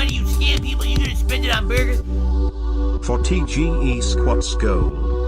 money, you scam people, you're gonna spend it on burgers? For TGE squats goal.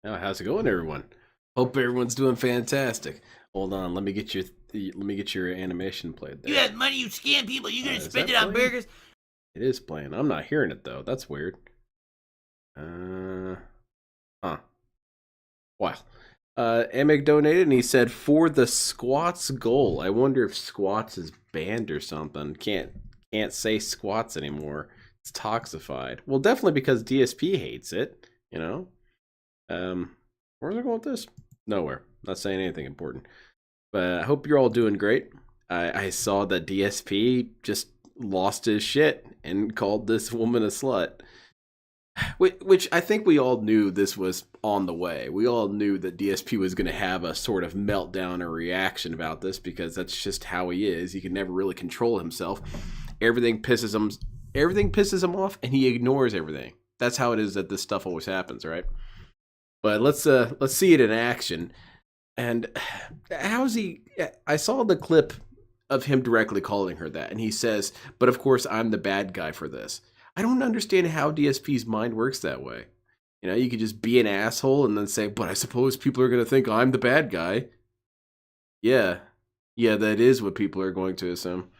Oh, how's it going, everyone? Hope everyone's doing fantastic. Hold on, let me get your animation played there. You have money, you scam people, you're gonna spend it on playing? burgers? It is playing. I'm not hearing it though. That's weird. Huh. Wow. Emig donated and he said for the squats goal. I wonder if squats is banned or something. Can't say squats anymore. It's toxified. Well, definitely because DSP hates it, you know. Where's I going with this? Nowhere. Not saying anything important. But I hope you're all doing great. I saw that DSP just lost his shit and called this woman a slut. Which I think we all knew this was on the way. We all knew that DSP was going to have a sort of meltdown or reaction about this because that's just how he is. He can never really control himself. Everything pisses him off and he ignores everything. That's how it is that this stuff always happens, right? But let's see it in action. And how's he? I saw the clip of him directly calling her that, and he says, "But of course, I'm the bad guy for this." I don't understand how DSP's mind works that way. You know, you could just be an asshole and then say, "But I suppose people are going to think I'm the bad guy." Yeah, that is what people are going to assume.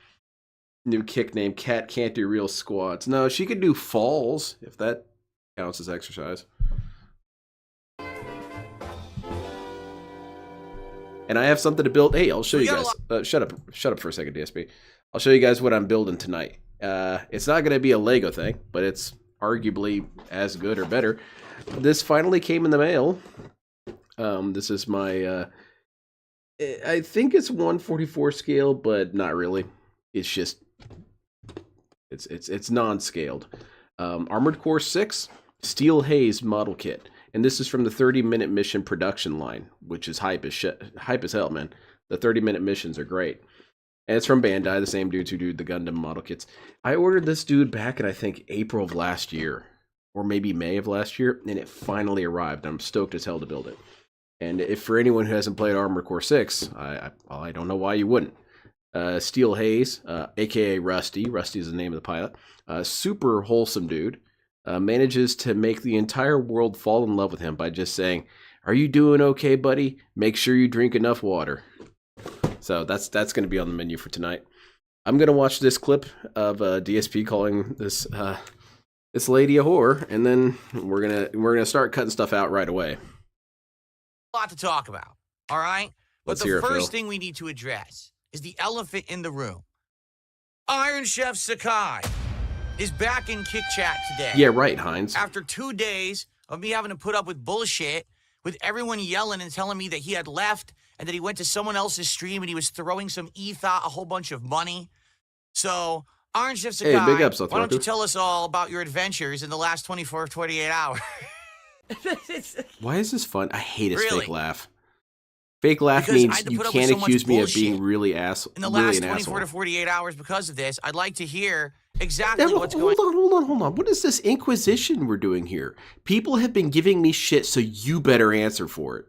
New kick name: Cat can't do real squats. No, she could do falls if that counts as exercise. And I have something to build. Hey, I'll show you guys. Shut up for a second, DSP. I'll show you guys what I'm building tonight. It's not going to be a Lego thing, but it's arguably as good or better. This finally came in the mail. This is my, I think it's 1/44 scale, but not really. It's just, it's non-scaled. Armored Core 6 Steel Haze model kit. And this is from the 30-minute mission production line, which is hype as hell, man. The 30-minute missions are great. And it's from Bandai, the same dudes who do the Gundam model kits. I ordered this dude back in, I think, April of last year. Or maybe May of last year. And it finally arrived. I'm stoked as hell to build it. And if for anyone who hasn't played Armored Core 6, I don't know why you wouldn't. Steel Hayes, a.k.a. Rusty. Rusty is the name of the pilot. Super wholesome dude. Manages to make the entire world fall in love with him by just saying, "Are you doing okay, buddy? Make sure you drink enough water." So that's going to be on the menu for tonight. I'm going to watch this clip of DSP calling this lady a whore, and then we're gonna start cutting stuff out right away. A lot to talk about, all right? But Let's hear it, the Phil. first thing we need to address is the elephant in the room. Iron Chef Sakai is back in Kick Chat today. Yeah, right, Heinz. After 2 days of me having to put up with bullshit, with everyone yelling and telling me that he had left and that he went to someone else's stream and he was throwing some a whole bunch of money. So, Iron Chef Sakai, Hey, big ups, why don't you Lothraku. tell us all about your adventures in the last 24 or 48 hours? Why is this fun? I hate his Really? fake laugh. Fake laugh Because I means had to you put up with can't so much accuse me of bullshit being really in the really last an 24 asshole. to 48 hours because of this. I'd like to hear exactly Now, what's going on. hold on. What is this inquisition we're doing here? People have been giving me shit, so you better answer for it.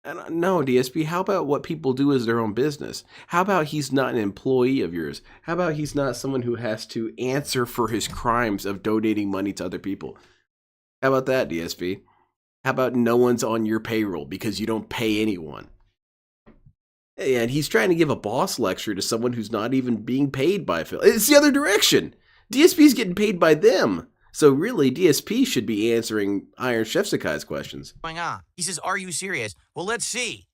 And no, DSP, how about what people do as their own business? How about he's not an employee of yours? How about he's not someone who has to answer for his crimes of donating money to other people? How about that, DSP? How about no one's on your payroll because you don't pay anyone? And he's trying to give a boss lecture to someone who's not even being paid by Phil. It's the other direction. DSP's getting paid by them. So really, DSP should be answering Iron Chef Sakai's questions. On. He says, "Are you serious?" Well, let's see.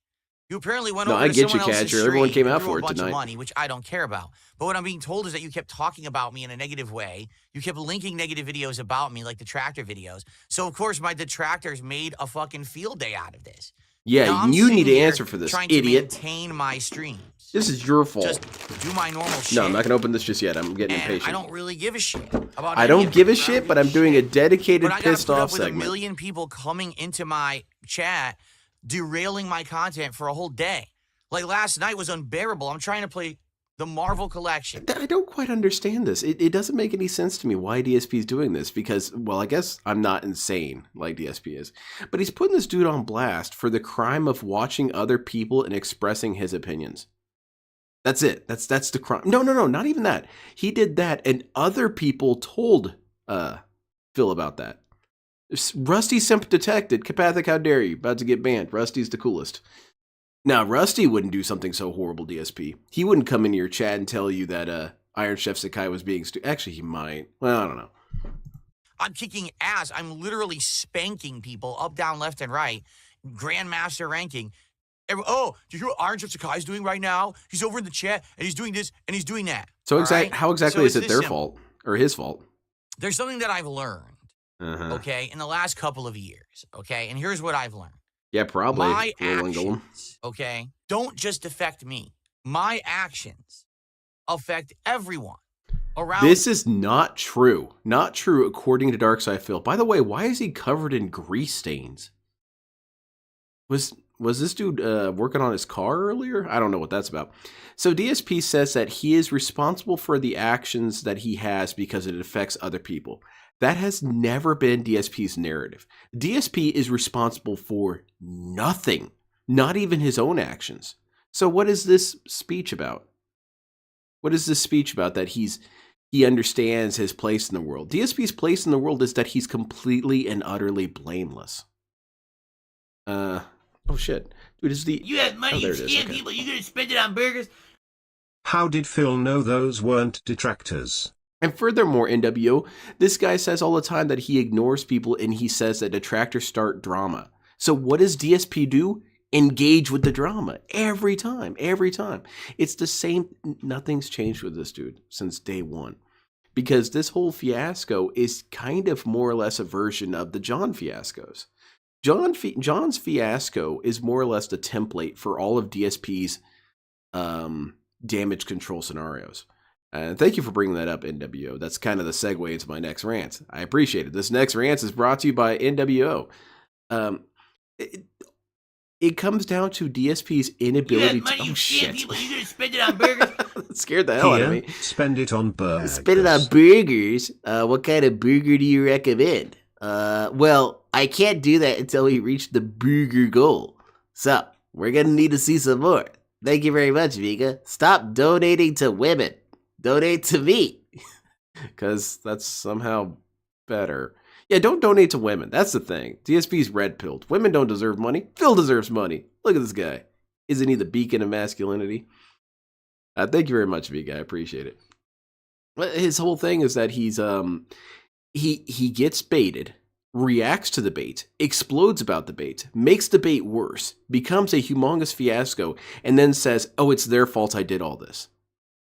You apparently went No, over I to get you, someone else's Catcher. Everyone stream came and out threw for a it bunch tonight. of money, which I don't care about. But what I'm being told is that you kept talking about me in a negative way. You kept linking negative videos about me, like detractor videos. So, of course, my detractors made a fucking field day out of this. Now, Yeah, I'm you need sitting to here answer for this, trying idiot. to maintain my streams. This is your fault. Just do my normal shit. No, I'm not going to open this just yet. I'm getting And impatient. I don't really give a shit about I any don't of give it. a I don't shit, give but I'm doing a shit. dedicated But I gotta pissed put off up with a segment. million people coming into my chat, derailing my content for a whole day. Like last night was unbearable. I'm trying to play the Marvel Collection. I don't quite understand this. It doesn't make any sense to me why DSP is doing this because, well, I guess I'm not insane like DSP is. But he's putting this dude on blast for the crime of watching other people and expressing his opinions. That's it. That's the crime. No, not even that. He did that and other people told Phil about that. Rusty simp detected. Kapathic, how dare you? About to get banned. Rusty's the coolest. Now, Rusty wouldn't do something so horrible, DSP. He wouldn't come into your chat and tell you that Iron Chef Sakai was being Actually, he might. Well, I don't know. I'm kicking ass. I'm literally spanking people up, down, left, and right. Grandmaster ranking. Oh, do you hear what Iron Chef Sakai is doing right now? He's over in the chat, and he's doing this, and he's doing that. So right? how exactly So is it's it this their simple. fault? Or his fault? There's something that I've learned, Uh-huh. okay, in the last couple of years, okay? And here's what I've learned. Yeah, probably. My Rolling Golem. actions, okay, don't just affect me. My actions affect everyone around. This is not true. Not true according to Darkside Phil. By the way, why is he covered in grease stains? Was this dude working on his car earlier? I don't know what that's about. So DSP says that he is responsible for the actions that he has because it affects other people. That has never been DSP's narrative. DSP is responsible for nothing, not even his own actions. So what is this speech about? What is this speech about that he understands his place in the world? DSP's place in the world is that he's completely and utterly blameless. Oh shit. Dude, is the... You have money, Oh, you there it is, scam okay. people, you gonna spend it on burgers? How did Phil know those weren't detractors? And furthermore, NWO, this guy says all the time that he ignores people and he says that detractors start drama. So what does DSP do? Engage with the drama every time. It's the same. Nothing's changed with this dude since day one. Because this whole fiasco is kind of more or less a version of the John fiascos. John's fiasco is more or less the template for all of DSP's damage control scenarios. And thank you for bringing that up, NWO. That's kind of the segue into my next rant. I appreciate it. This next rant is brought to you by NWO. it comes down to DSP's inability to. Oh shit! People, you gonna spend it on burgers? That scared the hell out of Here, me. spend it on burgers. Spend it on burgers. What kind of burger do you recommend? Well, I can't do that until we reach the burger goal. So we're gonna need to see some more. Thank you very much, Vika. Stop donating to women. Donate to me. Because that's somehow better. Yeah, don't donate to women. That's the thing. DSP's red-pilled. Women don't deserve money. Phil deserves money. Look at this guy. Isn't he the beacon of masculinity? Thank you very much, Vika. I appreciate it. His whole thing is that he's he gets baited, reacts to the bait, explodes about the bait, makes the bait worse, becomes a humongous fiasco, and then says, "Oh, it's their fault I did all this."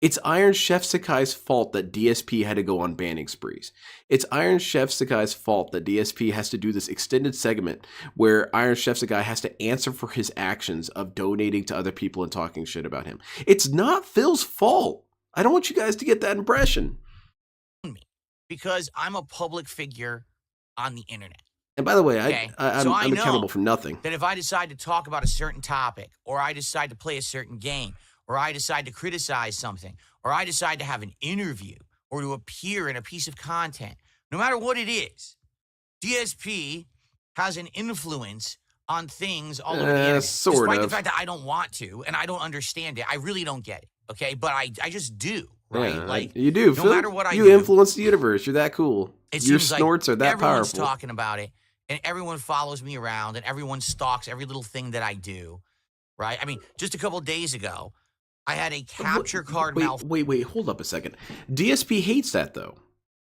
It's Iron Chef Sakai's fault that DSP had to go on banning sprees. It's Iron Chef Sakai's fault that DSP has to do this extended segment where Iron Chef Sakai has to answer for his actions of donating to other people and talking shit about him. It's not Phil's fault. I don't want you guys to get that impression. Because I'm a public figure on the internet. And by the way, Okay. I'm So I know accountable for nothing. That if I decide to talk about a certain topic, or I decide to play a certain game, or I decide to criticize something, or I decide to have an interview, or to appear in a piece of content, no matter what it is, DSP has an influence on things all over the internet. Despite the fact that I don't want to, and I don't understand it. I really don't get it, okay? But I just do, right? Yeah, like you do. No Phil, matter what I you do, influence the universe. You're that cool. it Your seems snorts like are that everyone's powerful. talking about it, and everyone follows me around, and everyone stalks every little thing that I do, right? I mean, just a couple of days ago, I had a capture card Wait, hold up a second. DSP hates that, though.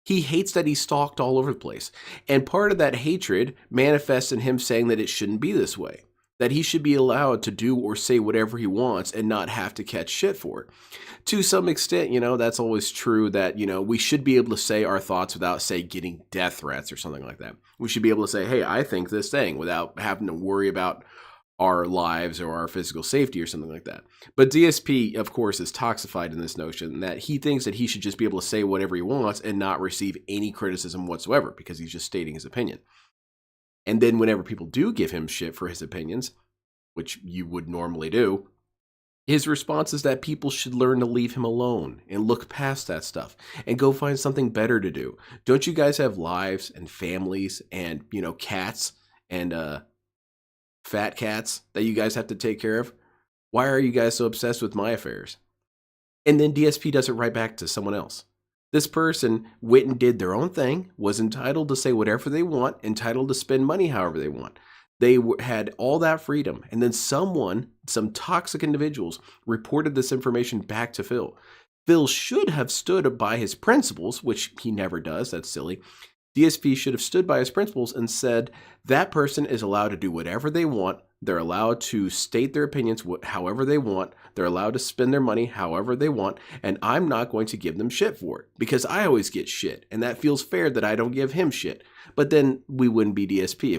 He hates that he's stalked all over the place. And part of that hatred manifests in him saying that it shouldn't be this way. That he should be allowed to do or say whatever he wants and not have to catch shit for it. To some extent, that's always true that, we should be able to say our thoughts without, say, getting death threats or something like that. We should be able to say, hey, I think this thing without having to worry about our lives or our physical safety or something like that. But DSP, of course, is toxified in this notion that he thinks that he should just be able to say whatever he wants and not receive any criticism whatsoever because he's just stating his opinion. And then whenever people do give him shit for his opinions, which you would normally do, his response is that people should learn to leave him alone and look past that stuff and go find something better to do. Don't you guys have lives and families and, cats and, fat cats that you guys have to take care of? Why are you guys so obsessed with my affairs? And then DSP does it right back to someone else. This person went and did their own thing, was entitled to say whatever they want, entitled to spend money however they want. They had all that freedom. And then some toxic individuals reported this information back to Phil. Phil should have stood by his principles, which he never does. That's silly. DSP should have stood by his principles and said that person is allowed to do whatever they want. They're allowed to state their opinions however they want. They're allowed to spend their money however they want. And I'm not going to give them shit for it because I always get shit. And that feels fair that I don't give him shit. But then we wouldn't be DSP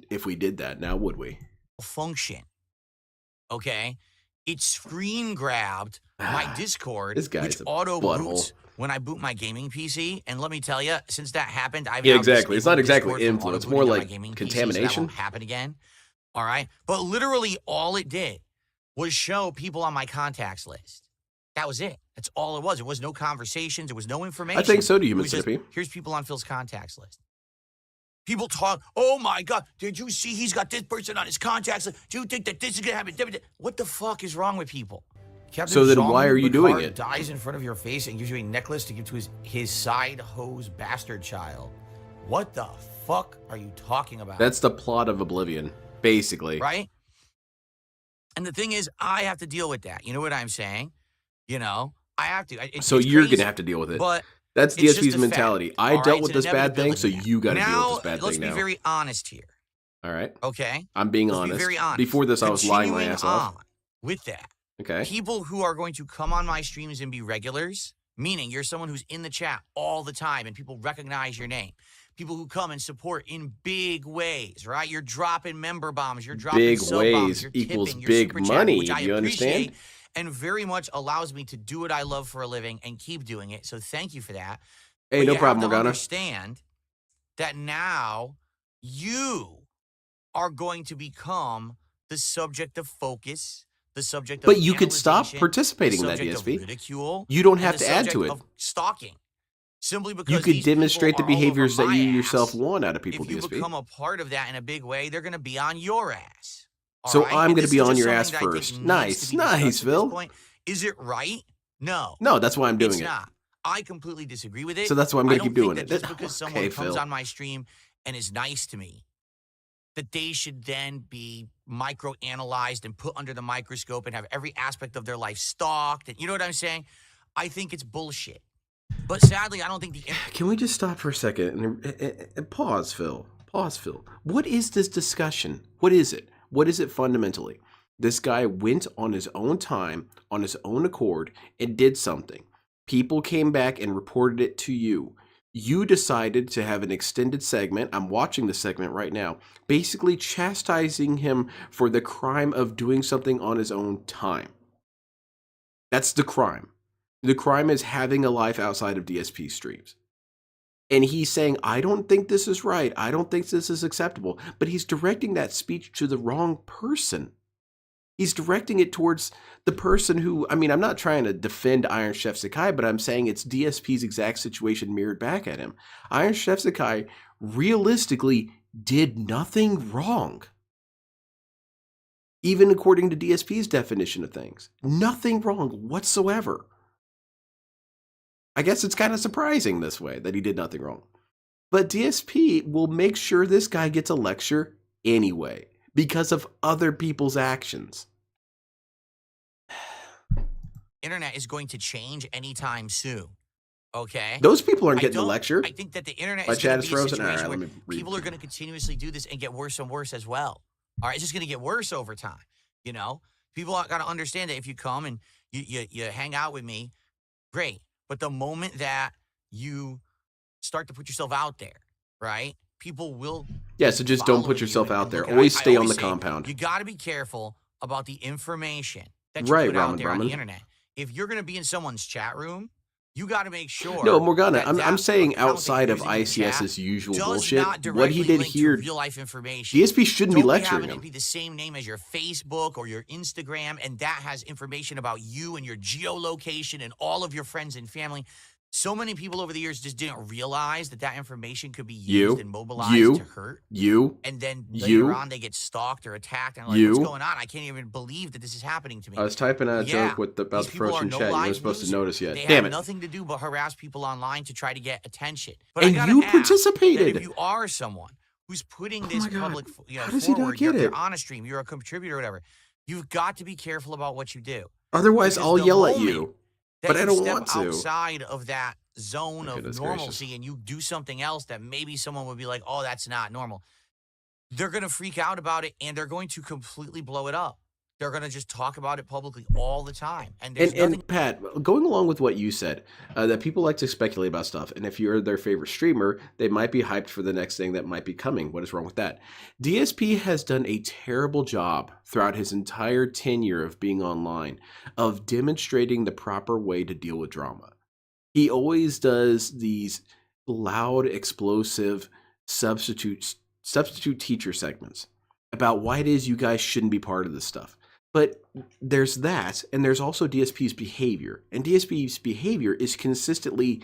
if we did that now, would we? Function. Okay? It screen grabbed my Discord, which auto boots when I boot my gaming PC. And let me tell you, since that happened, I've exactly. It's not exactly Discord influence. It's more like contamination. PC, so that won't happen again. All right. But literally all it did was show people on my contacts list. That was it. That's all it was. There was no conversations. There was no information. I think so do you, Mississippi. Here's people on Phil's contacts list. People talk, oh my God, did you see he's got this person on his contacts list? Do you think that this is going to happen? What the fuck is wrong with people? Captain so then why are you doing it? Dies in front of your face and gives you a necklace to give to his side hose bastard child. What the fuck are you talking about? That's the plot of Oblivion, basically. Right? And the thing is, I have to deal with that. You know what I'm saying? I have to. So you're going to have to deal with it. But that's DSP's mentality. I dealt with this bad thing, so you got to deal with this bad thing now. Let's be very honest here. All right. Okay? I'm being honest. Be very honest. Before this, I was lying my ass off. With that. Okay. People who are going to come on my streams and be regulars, meaning you're someone who's in the chat all the time and people recognize your name. People who come and support in big ways, right? You're dropping member bombs, you're dropping big sub ways bombs, you're equals tipping, big you're money. Chatting, which You I understand? appreciate and very much allows me to do what I love for a living and keep doing it. So thank you for that. Hey, but no you problem, have to Morgana. Understand that now you are going to become the subject of focus, the subject of But you could stop analyzation, participating the in that, subject of DSP. ridicule, You don't and have the to add subject to it. of stalking. Simply You because could these people demonstrate the are all over behaviors that my you yourself ass. want out of people, If you DSP. become a part of that in a big way, they're going to be on your ass. All So right? I'm And going to this be is on just your something ass that I think first. needs to Nice, be discussed nice, at this Phil. point. Is it right? No. No, that's why I'm doing It's it. not. I completely disagree with it. So that's why I'm I going to don't keep think doing that it. just because someone Okay, comes Phil. on my stream and is nice to me, that they should then be micro-analyzed and put under the microscope and have every aspect of their life stalked. And you know what I'm saying? I think it's bullshit. But sadly, I don't think the Can we just stop for a second and pause, Phil? Pause, Phil. What is this discussion? What is it? What is it fundamentally? This guy went on his own time, on his own accord, and did something. People came back and reported it to you. You decided to have an extended segment. I'm watching the segment right now, basically chastising him for the crime of doing something on his own time. That's the crime. The crime is having a life outside of DSP streams. And he's saying, I don't think this is right. I don't think this is acceptable. But he's directing that speech to the wrong person. He's directing it towards the person who, I mean, I'm not trying to defend Iron Chef Sakai, but I'm saying it's DSP's exact situation mirrored back at him. Iron Chef Sakai realistically did nothing wrong. Even according to DSP's definition of things. Nothing wrong whatsoever. I guess it's kind of surprising this way that he did nothing wrong. But DSP will make sure this guy gets a lecture anyway because of other people's actions. internet is going to change anytime soon. Okay? Those people aren't getting a lecture. I think that the internet My is chat going is to be a frozen. All right, situation let where me read. people are going to continuously do this and get worse and worse as well. All right? It's just going to get worse over time. You know? People got to understand that if you come and you hang out with me, great. But the moment that you start to put yourself out there, right? People will Yeah, so just don't follow put you yourself and out there. look at- Always I stay on always the say, compound. You got to be careful about the information that you Right, put out Ramen there on the Brahman. internet. If you're going to be in someone's chat room, you got to make sure. No, Morgana, that I'm that saying account that outside you're of using in chat ICS's usual does bullshit, not what he directly did link to here, real life information. DSP shouldn't be Don't lecturing having him. it be the same name as your Facebook or your Instagram, and that has information about you and your geolocation and all of your friends and family. So many people over the years just didn't realize that that information could be used and mobilized to hurt. And then later on, they get stalked or attacked, and like, what's going on? I can't even believe that this is happening to me. I was typing a joke with about these the people are frozen no chat. You live weren't supposed to loser. notice yet. They Damn have it. nothing to do but harass people online to try to get attention. But And I gotta you ask participated. that if you are someone who's putting this my God. public, How does he not forward, get you're it? on a stream, you're a contributor, or whatever. You've got to be careful about what you do. Otherwise, Because I'll the yell at moment you. that But I you don't step want to. outside of that zone of Goodness normalcy gracious. and you do something else that maybe someone would be like, oh, that's not normal. They're going to freak out about it and they're going to completely blow it up. They're going to just talk about it publicly all the time. And there's nothing. And Pat, going along with what you said, that people like to speculate about stuff. And if you're their favorite streamer, they might be hyped for the next thing that might be coming. What is wrong with that? DSP has done a terrible job throughout his entire tenure of being online of demonstrating the proper way to deal with drama. He always does these loud, explosive substitute teacher segments about why it is you guys shouldn't be part of this stuff. But there's that, and there's also DSP's behavior. And DSP's behavior is consistently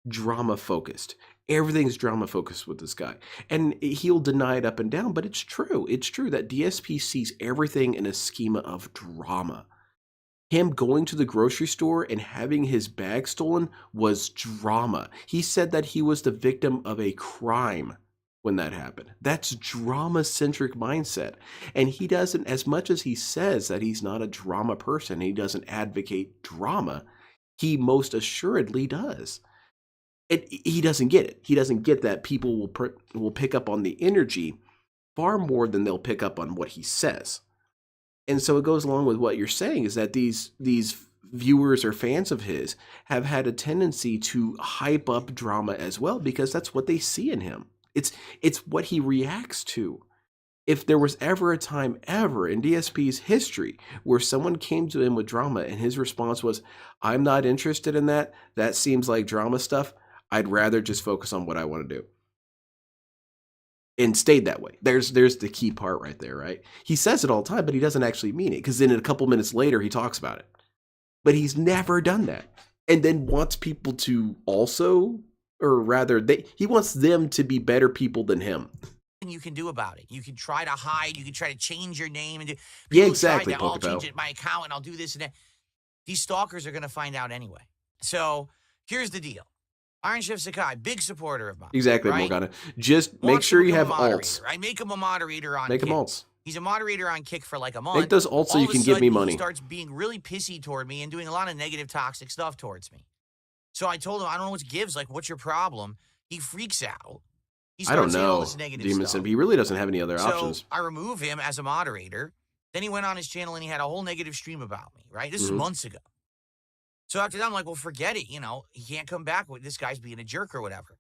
drama-focused. Everything's drama-focused with this guy. And he'll deny it up and down, but it's true. It's true that DSP sees everything in a schema of drama. Him going to the grocery store and having his bag stolen was drama. He said that he was the victim of a crime when that happened. That's drama-centric mindset. And he doesn't, as much as he says that he's not a drama person, he doesn't advocate drama, he most assuredly does. He doesn't get it. He doesn't get that people will pick up on the energy far more than they'll pick up on what he says. And so it goes along with what you're saying, is that these viewers or fans of his have had a tendency to hype up drama as well, because that's what they see in him. It's what he reacts to. If there was ever a time ever in DSP's history where someone came to him with drama and his response was, I'm not interested in that, that seems like drama stuff, I'd rather just focus on what I want to do. and stayed that way. There's the key part right there, right? He says it all the time, but he doesn't actually mean it, because then a couple minutes later he talks about it. But he's never done that. And then wants people to also, or rather, he wants them to be better people than him. You can do about it. You can try to hide. You can try to change your name. And yeah, exactly. I'll change my account and I'll do this and that. These stalkers are going to find out anyway. So here's the deal. Iron Chef Sakai, big supporter of mine. Exactly, right? Morgana. Just make sure you have alts. Right? Make him a moderator on Make Kick. him alts. He's a moderator on Kick for like a month. Make those alts so you can give me money. He starts being really pissy toward me and doing a lot of negative, toxic stuff towards me. So I told him, I don't know what gives. Like, what's your problem? He freaks out. I don't know, Demon Simp. He really doesn't have any other options. So I remove him as a moderator. Then he went on his channel and he had a whole negative stream about me, right? This is months ago. So after that, I'm like, well, forget it. You know, he can't come back with this guy's being a jerk or whatever.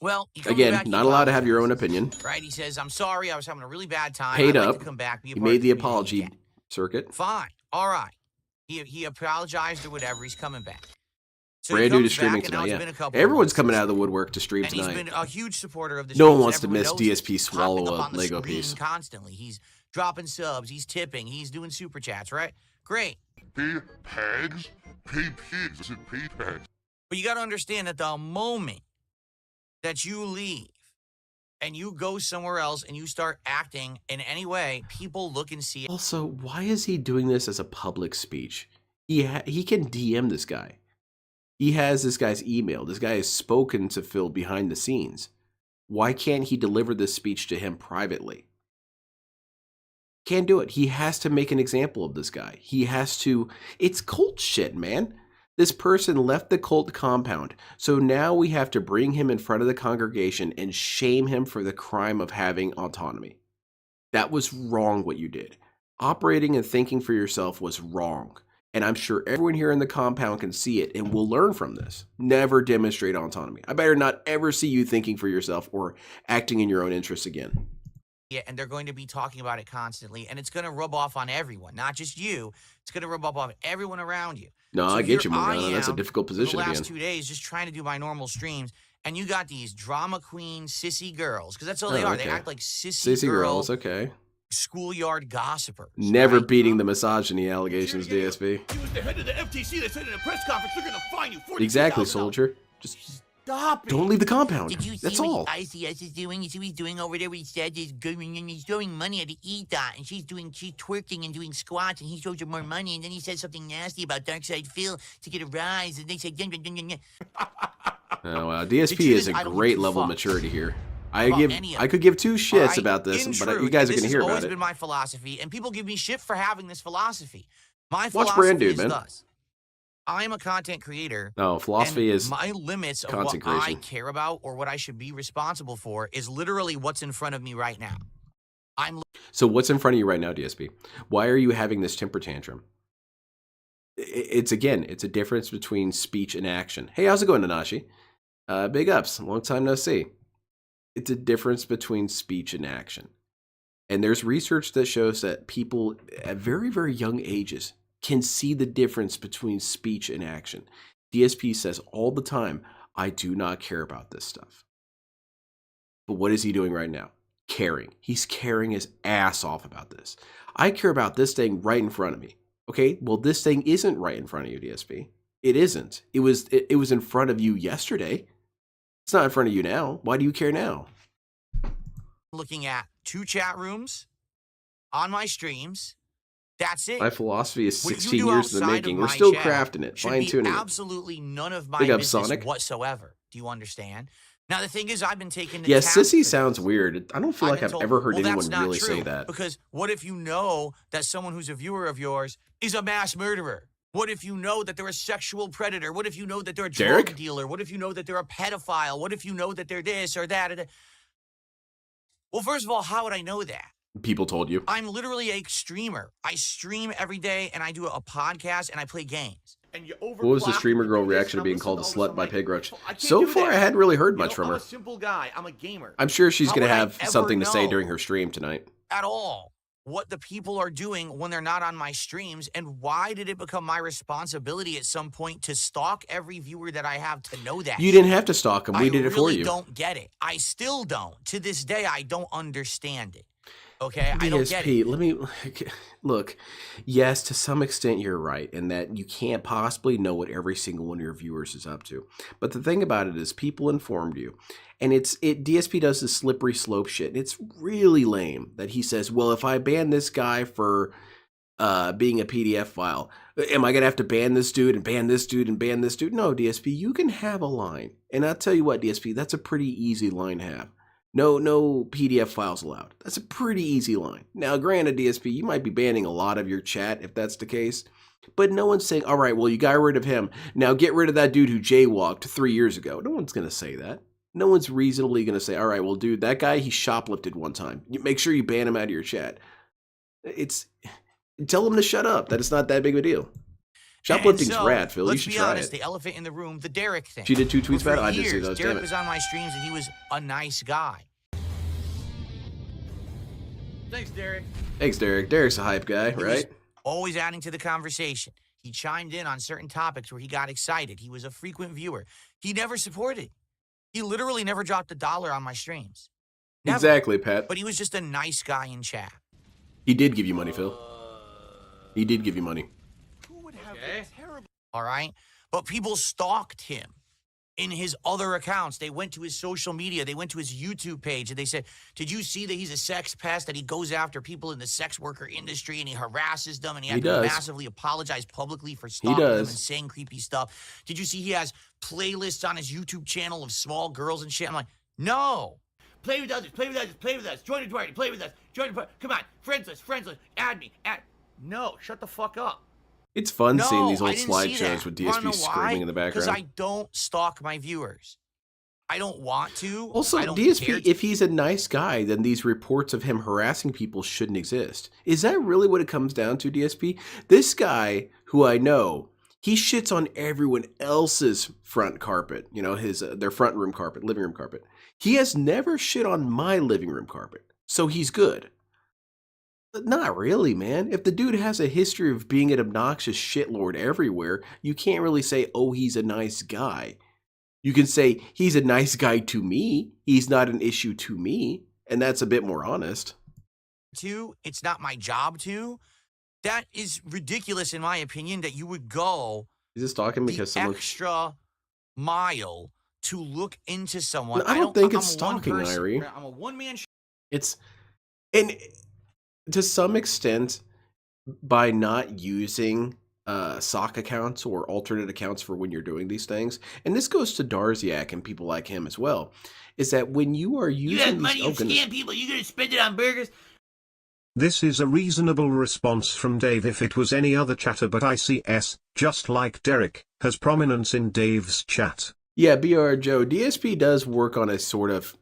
Well, he comes again, back, not allowed to have your own opinion. Right? He says, I'm sorry. I was having a really bad time. Paid I'd up. like to come back, be a He part made of the community apology again. circuit. Fine. All right. He apologized or whatever. He's coming back. So Brand new to streaming tonight, yeah. Everyone's coming out of the woodwork to stream tonight. And he's been a huge supporter of the No streams. one wants to Everyone miss knows DSP swallow a Lego piece. Constantly. He's dropping subs. He's tipping. He's doing super chats, right? Great. Pay pegs? Pay pigs. I said pay pegs. But you got to understand that the moment that you leave and you go somewhere else and you start acting in any way, people look and see it. Also, why is he doing this as a public speech? He can DM this guy. He has this guy's email. This guy has spoken to Phil behind the scenes. Why can't he deliver this speech to him privately? Can't do it. He has to make an example of this guy. He has to. It's cult shit, man. This person left the cult compound. So now we have to bring him in front of the congregation and shame him for the crime of having autonomy. That was wrong what you did. Operating and thinking for yourself was wrong. And I'm sure everyone here in the compound can see it and will learn from this. Never demonstrate autonomy. I better not ever see you thinking for yourself or acting in your own interests again. Yeah, and they're going to be talking about it constantly, and it's going to rub off on everyone, not just you. It's going to rub off on everyone around you. No, So I get you, here I Morgana. That's a am difficult position the to be last in. 2 days just trying to do my normal streams, and you got these drama queen sissy girls, because that's all they are. Okay. They act like sissy Girls, okay. schoolyard gossipers. Never right? beating the misogyny allegations, DSP. He was the head of the FTC. They said in a press conference they're going to fine you $42,000. Exactly, soldier. Just Stop it. don't leave the compound. Did you see That's what all. ICS is doing? You see what he's doing over there? What he said is good, and he's throwing money at the EDOT, and she's twerking and doing squats, and he throws her more money, and then he says something nasty about Darkside Phil to get a rise, and they say, dun, dun, dun, dun, dun. Oh, wow. DSP you is just- a I don't great give a level of fuck maturity here. about any of I it. could give two All shits right? about this, In but truth, you guys are this going to hear has about always it. been my philosophy, and people give me shit for having this philosophy. My Watch philosophy Brand Dude, is man. thus. I'm a content creator. No, philosophy and is my limits of content what I creation. care about or what I should be responsible for is literally what's in front of me right now. So what's in front of you right now, DSP? Why are you having this temper tantrum? It's a difference between speech and action. Hey, how's it going, Nanashi? Big ups. Long time no see. It's a difference between speech and action. And there's research that shows that people at very, very young ages can see the difference between speech and action. DSP says all the time, I do not care about this stuff. But what is he doing right now? Caring. He's caring his ass off about this. I care about this thing right in front of me. Okay, well, this thing isn't right in front of you, DSP. It isn't. It was in front of you yesterday. It's not in front of you now. Why do you care now? looking at 2 chat rooms on my streams. That's it. My philosophy is What you 16 do years in the outside making. of We're my still chat crafting it, should fine be tuning it. absolutely none of my Big up, business Sonic. whatsoever. Do you understand? Now, the thing is, I've been taking the Yeah, task for sissy this. sounds weird. I don't feel like been I've told, ever heard well, anyone that's not really true, say that. Because what if you know that someone who's a viewer of yours is a mass murderer? What if you know that they're a sexual predator? What if you know that they're a Derek? drug dealer? What if you know that they're a pedophile? What if you know that they're this or that? Or that? Well, first of all, how would I know that? People told you. I'm literally a streamer. I stream every day, and I do a podcast, and I play games. And you overclock What was the streamer and girl do this, reaction and to being I'm called a listening to all slut this, by I'm Pig like, Roach? I can't So do far, that. I hadn't really heard You much know, from I'm her. a simple guy. I'm a gamer. I'm sure she's How going to would I have ever something to say know? during her stream tonight. At all. what the people are doing when they're not on my streams, and why did it become my responsibility at some point to stalk every viewer that I have to know that You shit? didn't have to stalk him. We did it for really you. don't get it. I still don't. To this day, I don't understand it. Okay, I don't get it. DSP, let me look. Yes, to some extent you're right in that you can't possibly know what every single one of your viewers is up to. But the thing about it is people informed you. And DSP does this slippery slope shit. And it's really lame that he says, well, if I ban this guy for being a PDF file, am I going to have to ban this dude and ban this dude and ban this dude? No, DSP, you can have a line. And I'll tell you what, DSP, that's a pretty easy line to have. No PDF files allowed. That's a pretty easy line. Now, granted, DSP, you might be banning a lot of your chat if that's the case, but no one's saying, all right, well, you got rid of him. Now get rid of that dude who jaywalked 3 years ago. No one's going to say that. No one's reasonably going to say, all right, well, dude, that guy, he shoplifted one time. You make sure you ban him out of your chat. Tell him to shut up. That it's not that big of a deal. Shoplifting's rad, Phil. You should try it. Let's be honest, the elephant in the room, the Derek thing. She did 2 tweets about it? For I didn't see years, those, Derek damn it. was on my streams, and he was a nice guy. Thanks, Derek. Thanks, Derek. Derek's a hype guy, He was right? always adding to the conversation. He chimed in on certain topics where he got excited. He was a frequent viewer. He never supported. He literally never dropped $1 on my streams. Never. Exactly, Pat. But he was just a nice guy in chat. He did give you money, Phil. He did give you money. Who would have the terrible... All right? But people stalked him in his other accounts. They went to his social media. They went to his YouTube page, and they said, did you see that he's a sex pest, that he goes after people in the sex worker industry, and he harasses them, and he had to massively apologize publicly for stalking them and saying creepy stuff? Did you see he has playlists on his YouTube channel of small girls and shit? I'm like, no. Play with others, play with others, play with us. Join the party, play with us. Join the party. Come on, friends list, add me, No, shut the fuck up. It's fun seeing these I old didn't see slideshows that. with Wanna know DSP screaming in the why? background. Because I don't stalk my viewers. I don't want to. Also, I don't care DSP, to. if he's a nice guy, then these reports of him harassing people shouldn't exist. Is that really what it comes down to, DSP? This guy, who I know, he shits on everyone else's front carpet, you know, their front room carpet, living room carpet. He has never shit on my living room carpet, so he's good. But not really, man. If the dude has a history of being an obnoxious shitlord everywhere, you can't really say, oh, he's a nice guy. You can say, he's a nice guy to me. He's not an issue to me. And that's a bit more honest. It's not my job to. That is ridiculous, in my opinion, that you would go Is this talking because the someone... extra mile to look into someone. No, I don't think it's I'm stalking, Irie. I'm a one-man show. And to some extent, by not using sock accounts or alternate accounts for when you're doing these things, and this goes to Darziak and people like him as well, is that when you are using You have money, you goodness. scam people, you gonna spend it on burgers? This is a reasonable response from Dave if it was any other chatter, but ICS, just like Derek, has prominence in Dave's chat. Yeah, BR Joe, DSP does work on a sort of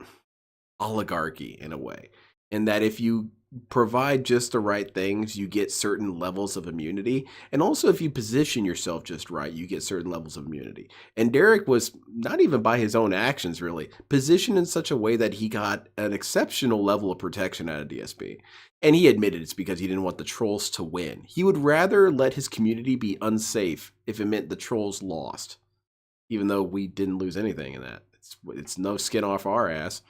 oligarchy in a way, in that if you provide just the right things, you get certain levels of immunity. And also if you position yourself just right, you get certain levels of immunity. And Derek was, not even by his own actions really, positioned in such a way that he got an exceptional level of protection out of DSP. And he admitted it's because he didn't want the trolls to win. He would rather let his community be unsafe if it meant the trolls lost. Even though we didn't lose anything in that. It's no skin off our ass.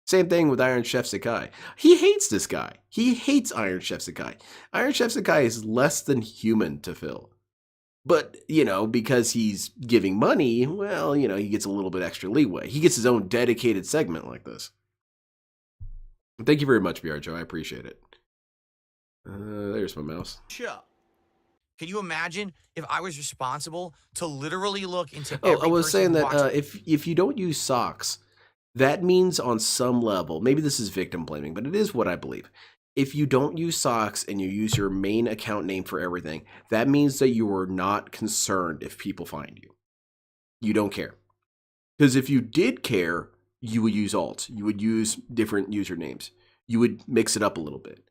Same thing with Iron Chef Sakai. He hates this guy. He hates Iron Chef Sakai. Iron Chef Sakai is less than human to Phil. But, you know, because he's giving money, well, you know, he gets a little bit extra leeway. He gets his own dedicated segment like this. Thank you very much, BR Joe. I appreciate it. There's my mouse. Show. Can you imagine if I was responsible to literally look into Oh, every I was person saying that watching? if you don't use socks, that means on some level, maybe this is victim blaming, but it is what I believe. If you don't use socks and you use your main account name for everything, that means that you are not concerned if people find you. You don't care. Because if you did care, you would use alt. You would use different usernames. You would mix it up a little bit.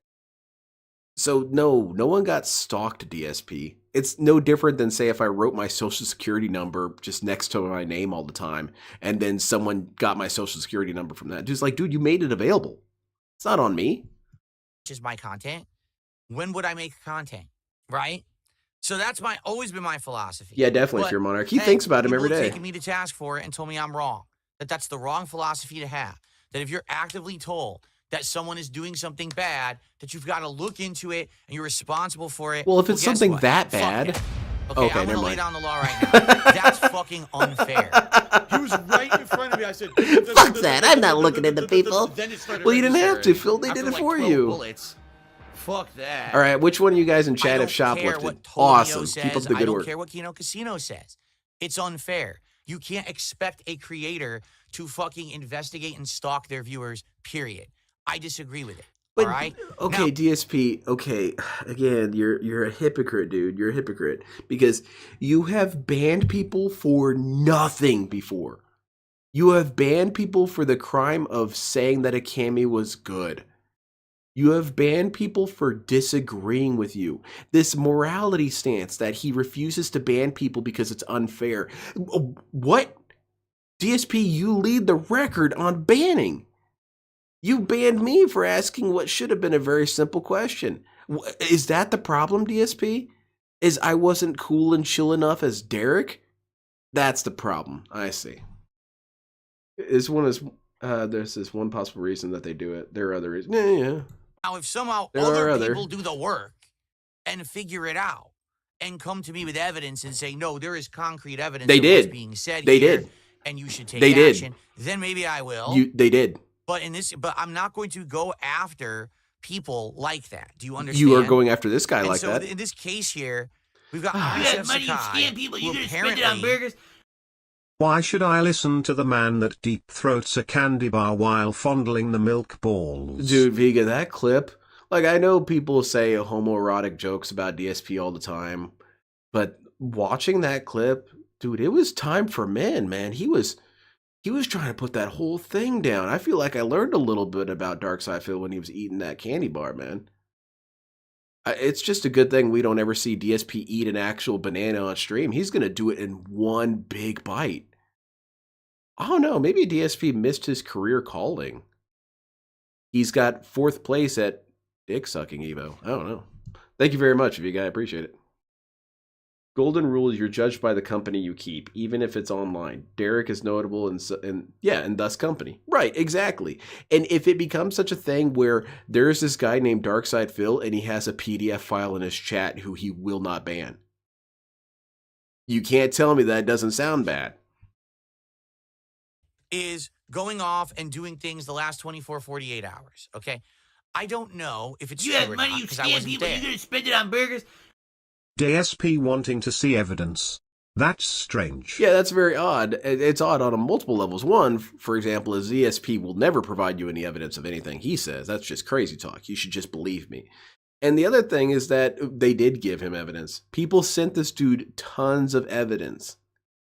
So no one got stalked, DSP. It's no different than, say, if I wrote my social security number just next to my name all the time, and then someone got my social security number from that. Just like, dude, you made it available. It's not on me. Is my content. when would I make content? Right? So that's always been my philosophy. Yeah, definitely, But, Fear Monarch. He hey, thinks about him people every have day. taken me to task for it and told me I'm wrong. That's the wrong philosophy to have. That if you're actively told that someone is doing something bad, that you've got to look into it and you're responsible for it. Well, if it's guess something what? that Fuck bad. it. Okay, Okay, I'm never going to lay mind. down the law right now. That's fucking unfair. He was right in front of me. I said, Fuck that. I'm not looking into people. Then it started Well, you didn't have to, registering. Phil. They After did it like for 12 you. bullets. Fuck that. All right, which one of you guys in I chat have don't care shoplifted? what Tolio Awesome. says. Keep up the I good don't work. care what Kino Casino says. It's unfair. You can't expect a creator to fucking investigate and stalk their viewers, period. I disagree with it. But, all right? Okay, Now, DSP. Okay, again, you're a hypocrite, dude. You're a hypocrite because you have banned people for nothing before. You have banned people for the crime of saying that a cami was good. You have banned people for disagreeing with you. This morality stance that he refuses to ban people because it's unfair. What? DSP, you lead the record on banning. You banned me for asking what should have been a very simple question. Is that the problem, DSP? Is I wasn't cool and chill enough as Derek? That's the problem. I see. There's this one possible reason that they do it. There are other reasons. Yeah. now, if somehow There are other other- people do the work and figure it out and come to me with evidence and say, no, there is concrete evidence They of did. what's being said They here, did. and you should take They did. action, then maybe I will. They did. But I'm not going to go after people like that. Do you understand? You are going after this guy And like so that. in this case here, we've got You Asif had money, you Sakai, scam people, who you gonna spend it on apparently- burgers? Why should I listen to the man that deep throats a candy bar while fondling the milk balls? Dude, Vega, that clip, like I know people say homoerotic jokes about DSP all the time, but watching that clip, dude, it was time for men, man. He was trying to put that whole thing down. I feel like I learned a little bit about Darkside Phil when he was eating that candy bar, man. It's just a good thing we don't ever see DSP eat an actual banana on stream. He's going to do it in one big bite. I don't know. Maybe DSP missed his career calling. He's got 4th place at dick sucking Evo. I don't know. Thank you very much, if you guys appreciate it. Golden rule is you're judged by the company you keep, even if it's online. Derek is notable and thus company. Right, exactly. And if it becomes such a thing where there's this guy named Darkside Phil and he has a PDF file in his chat who he will not ban. You can't tell me that doesn't sound bad. is going off and doing things the last 24, 48 hours, okay? I don't know if it's You true had or money, not, you 'cause I scam wasn't people, there. you gonna spend it on burgers? DSP wanting to see evidence. That's strange. Yeah, that's very odd. It's odd on multiple levels. One, for example, is ESP will never provide you any evidence of anything he says. That's just crazy talk. You should just believe me. And the other thing is that they did give him evidence. People sent this dude tons of evidence.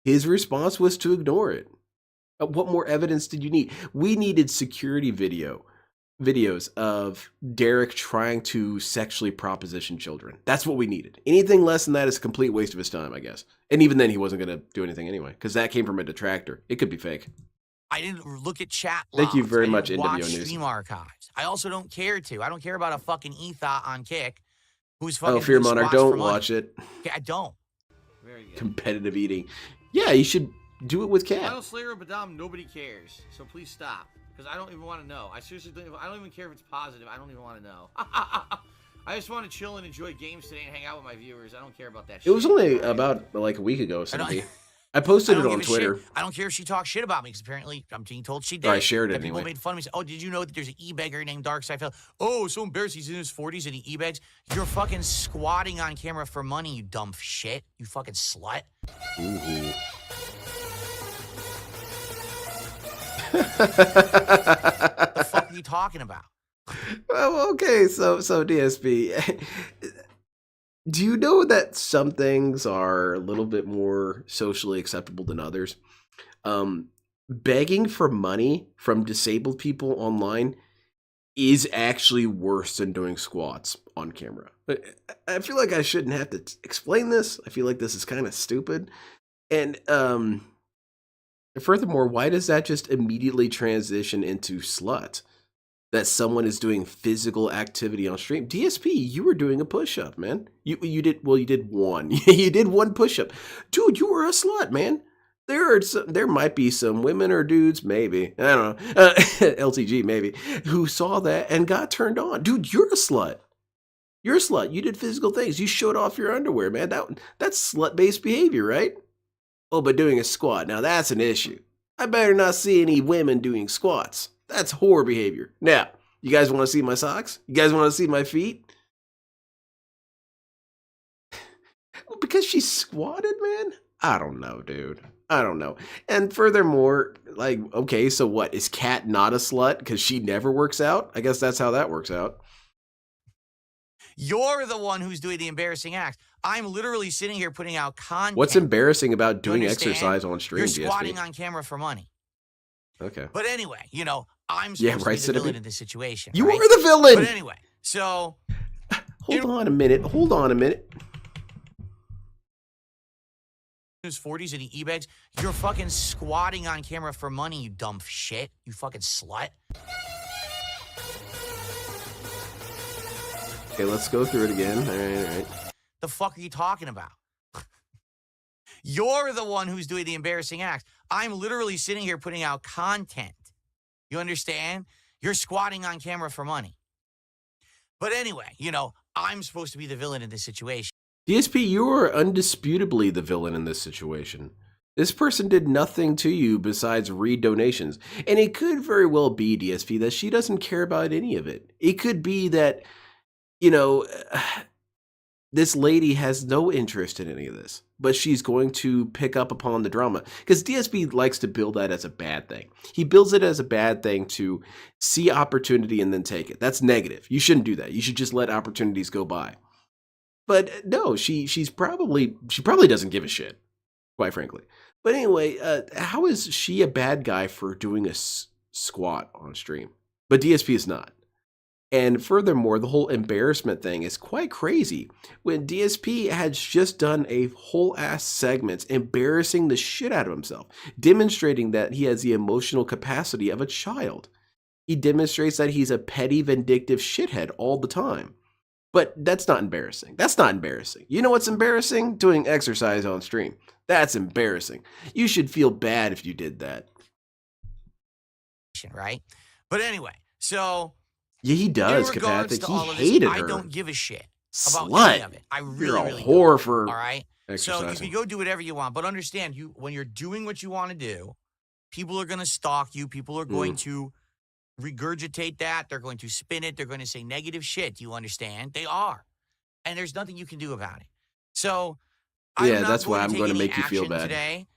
His response was to ignore it. What more evidence did you need? We needed security videos of Derek trying to sexually proposition children. That's what we needed. Anything less than that is a complete waste of his time, I guess. And even then, he wasn't going to do anything anyway, because that came from a detractor. It could be fake. I didn't look at chat Thank you logs. very I didn't much, watch NWO News. stream archives. I also don't care to. I don't care about a fucking ethot on Kick who's fucking Oh, Fear doing Monarch, squats for don't money. watch it. Okay, I don't. Very good. Competitive eating. Yeah, you should do it with Cat. Final Slayer Badam, nobody cares. So please stop. Because I don't even want to know. I seriously don't even care if it's positive. I don't even want to know. I just want to chill and enjoy games today and hang out with my viewers. I don't care about that shit. It was only about like a week ago, I don't- something. I posted I it don't on give a Twitter. shit. I don't care if she talks shit about me, because apparently I'm being told she did. Or I shared it And people anyway. made fun of me. Said, oh, did you know that there's an e-beggar named Darkside Phil? Oh, so embarrassed. He's in his 40s and he e-begs. You're fucking squatting on camera for money, you dumb shit. You fucking slut. Ooh. What the fuck are you talking about? Well, okay, so DSP, do you know that some things are a little bit more socially acceptable than others? Begging for money from disabled people online is actually worse than doing squats on camera. I feel like I shouldn't have to explain this. I feel like this is kind of stupid. And furthermore, why does that just immediately transition into slut? that someone is doing physical activity on stream. DSP, you were doing a push-up, man. You did one. You did one push-up. Dude, you were a slut, man. There might be some women or dudes, maybe, I don't know, LTG maybe, who saw that and got turned on. Dude, you're a slut. You're a slut. You did physical things. You showed off your underwear, man. That's slut-based behavior, right? Oh, but doing a squat, now that's an issue. I better not see any women doing squats. That's whore behavior. Now, you guys want to see my socks? You guys want to see my feet? Because she squatted, man? I don't know, dude. I don't know. And furthermore, like, okay, so what? Is Kat not a slut because she never works out? I guess that's how that works out. You're the one who's doing the embarrassing act. I'm literally sitting here putting out content. What's embarrassing about doing Understand? exercise on stream, You're DSP? squatting on camera for money. Okay. But anyway, I'm supposed to be the villain in this situation. You right? are the villain! But anyway, so... Hold on a minute. His 40s and he e-bags, you're fucking squatting on camera for money, you dumb shit. You fucking slut. Okay, let's go through it again. All right. The fuck are you talking about? You're the one who's doing the embarrassing act. I'm literally sitting here putting out content. You understand? You're squatting on camera for money. But anyway, I'm supposed to be the villain in this situation. DSP, you are undisputably the villain in this situation. This person did nothing to you besides read donations. And it could very well be, DSP, that she doesn't care about any of it. It could be that, this lady has no interest in any of this, but she's going to pick up upon the drama. Because DSP likes to build that as a bad thing. He builds it as a bad thing to see opportunity and then take it. That's negative. You shouldn't do that. You should just let opportunities go by. But no, she probably doesn't give a shit, quite frankly. But anyway, how is she a bad guy for doing a squat on stream? But DSP is not. And furthermore, the whole embarrassment thing is quite crazy. When DSP has just done a whole ass segment embarrassing the shit out of himself, demonstrating that he has the emotional capacity of a child. He demonstrates that he's a petty, vindictive shithead all the time. But that's not embarrassing. That's not embarrassing. You know what's embarrassing? Doing exercise on stream. That's embarrassing. You should feel bad if you did that. Right? But anyway, so... Yeah, he does, Kapathic. He hated her. I don't give a shit about Slut. any of it. I really, You're a really whore don't. for all right? exercising. So you can go do whatever you want, but understand, when you're doing what you want to do, people are going to stalk you. People are going to regurgitate that. They're going to spin it. They're going to say negative shit. Do you understand? They are. And there's nothing you can do about it. So yeah, that's why I'm going to make you feel bad today,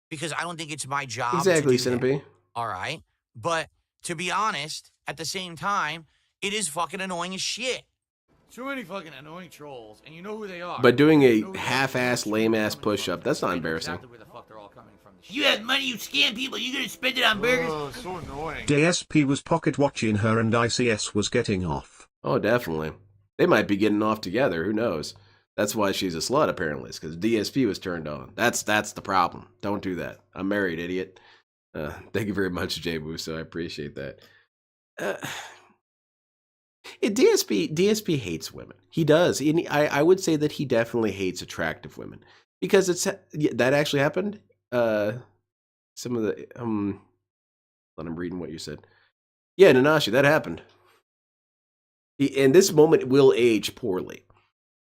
because I don't think it's my job. Exactly, to do Cinnapy. All right. But to be honest, at the same time, it is fucking annoying as shit. Too many fucking annoying trolls, and you know who they are. But doing a half-ass, lame-ass push-up, that's not embarrassing. Exactly where the fuck they're all coming from. You have money, you scam people, you gonna spend it on burgers? Oh, so annoying. DSP was pocket watching her and ICS was getting off. Oh, definitely. They might be getting off together, who knows? That's why she's a slut, apparently. It's because DSP was turned on. That's the problem. Don't do that. I'm married, idiot. Thank you very much, Jay Busso. I appreciate that. DSP hates women. He does. I would say that he definitely hates attractive women. Because that actually happened. Some of the... Let him reading what you said. Yeah, Nanashi, that happened. And this moment will age poorly.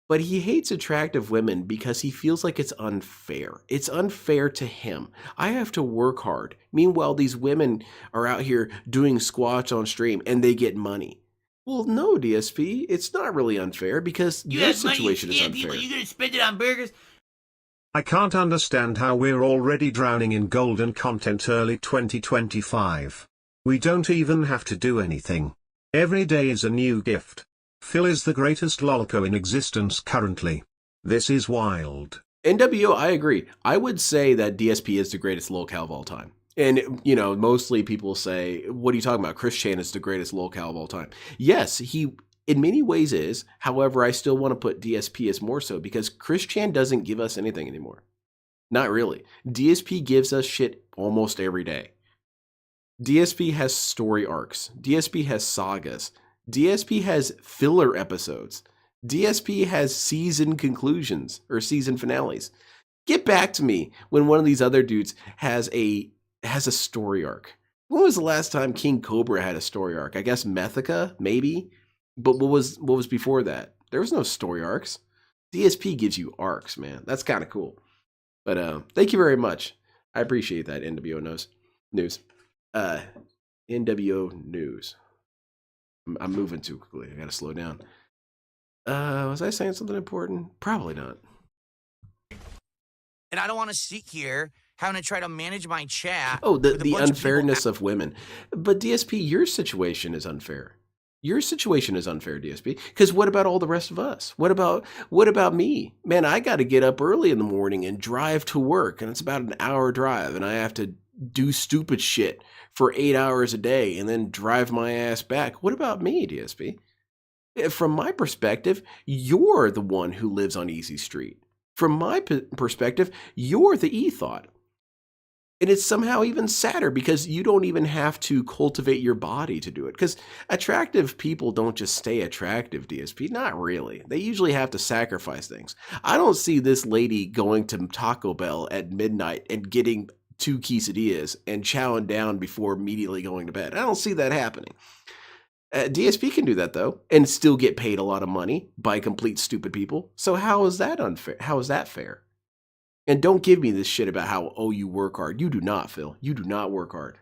But he hates attractive women because he feels like it's unfair. It's unfair to him. I have to work hard. Meanwhile, these women are out here doing squats on stream and they get money. Well, no, DSP, it's not really unfair because your situation is unfair. People, you gonna spend it on burgers? I can't understand how we're already drowning in golden content early 2025. We don't even have to do anything. Every day is a new gift. Phil is the greatest lolco in existence currently. This is wild. NWO, I agree. I would say that DSP is the greatest lolcow of all time. And, mostly people say, what are you talking about? Chris Chan is the greatest lolcow of all time. Yes, he in many ways is. However, I still want to put DSP as more so because Chris Chan doesn't give us anything anymore. Not really. DSP gives us shit almost every day. DSP has story arcs. DSP has sagas. DSP has filler episodes. DSP has season conclusions or season finales. Get back to me when one of these other dudes has a story arc. When was the last time King Cobra had a story arc? I guess Mythica, maybe. But what was before that? There was no story arcs. DSP gives you arcs, man. That's kind of cool. But thank you very much. I appreciate that, NWO News. NWO News. I'm moving too quickly. I gotta slow down. Was I saying something important? Probably not. And I don't want to sit here having to try to manage my chat. Oh, the with a bunch unfairness of women. But DSP, your situation is unfair. Your situation is unfair, DSP. Because what about all the rest of us? What about me? Man, I got to get up early in the morning and drive to work, and it's about an hour drive, and I have to do stupid shit for 8 hours a day and then drive my ass back. What about me, DSP? From my perspective, you're the one who lives on Easy Street. From my perspective, you're the e-thought. And it's somehow even sadder because you don't even have to cultivate your body to do it. Because attractive people don't just stay attractive, DSP. Not really. They usually have to sacrifice things. I don't see this lady going to Taco Bell at midnight and getting 2 quesadillas and chowing down before immediately going to bed. I don't see that happening. DSP can do that, though, and still get paid a lot of money by complete stupid people. So how is that unfair? How is that fair? And don't give me this shit about how, oh, you work hard. You do not, Phil. You do not work hard.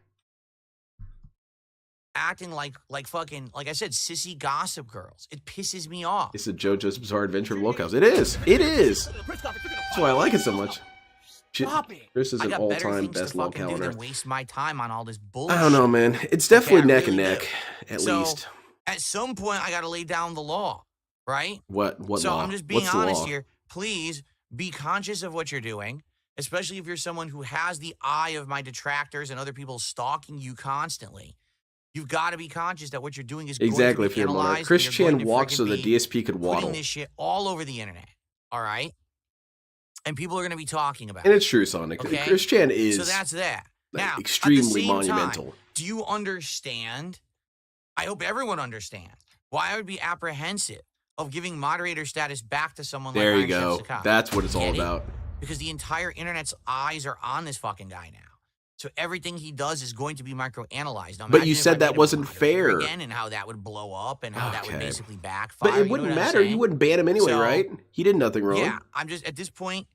Acting like fucking, like I said, sissy gossip girls. It pisses me off. It's a JoJo's Bizarre Adventure Locals. It is. It is. That's why I like it so much. Stop it. This is I an got better all-time things to best lol fucking do calendar. than waste my time on all this bullshit. I don't know, man. It's definitely Okay, I neck and really neck, do. at So, least. At some point, I got to lay down the law, right? What So law? I'm just being What's the honest law? here. Please be conscious of what you're doing, especially if you're someone who has the eye of my detractors and other people stalking you constantly. You've got to be conscious that what you're doing is Exactly, going to be Fear Monarch. analyzed. Chris and you're going Chan to walks so freaking the be DSP could waddle. putting this shit all over the internet, all right? And people are going to be talking about And it. it's true, Sonic. Okay? Chris Chan is So that's that. Now, extremely at the same monumental. Time, do you understand? I hope everyone understands why I would be apprehensive of giving moderator status back to someone There like you Iron go. Chef Sakata. That's what it's all Get it? about. Because the entire internet's eyes are on this fucking guy now. So everything he does is going to be microanalyzed. Now, But you imagine if I said that made him a wasn't moderator fair. Again, and how that would blow up and how that would Okay. basically backfire. But it you know wouldn't what I'm matter. You saying? wouldn't ban him anyway, So, right? He did nothing wrong. Yeah, I'm just at this point,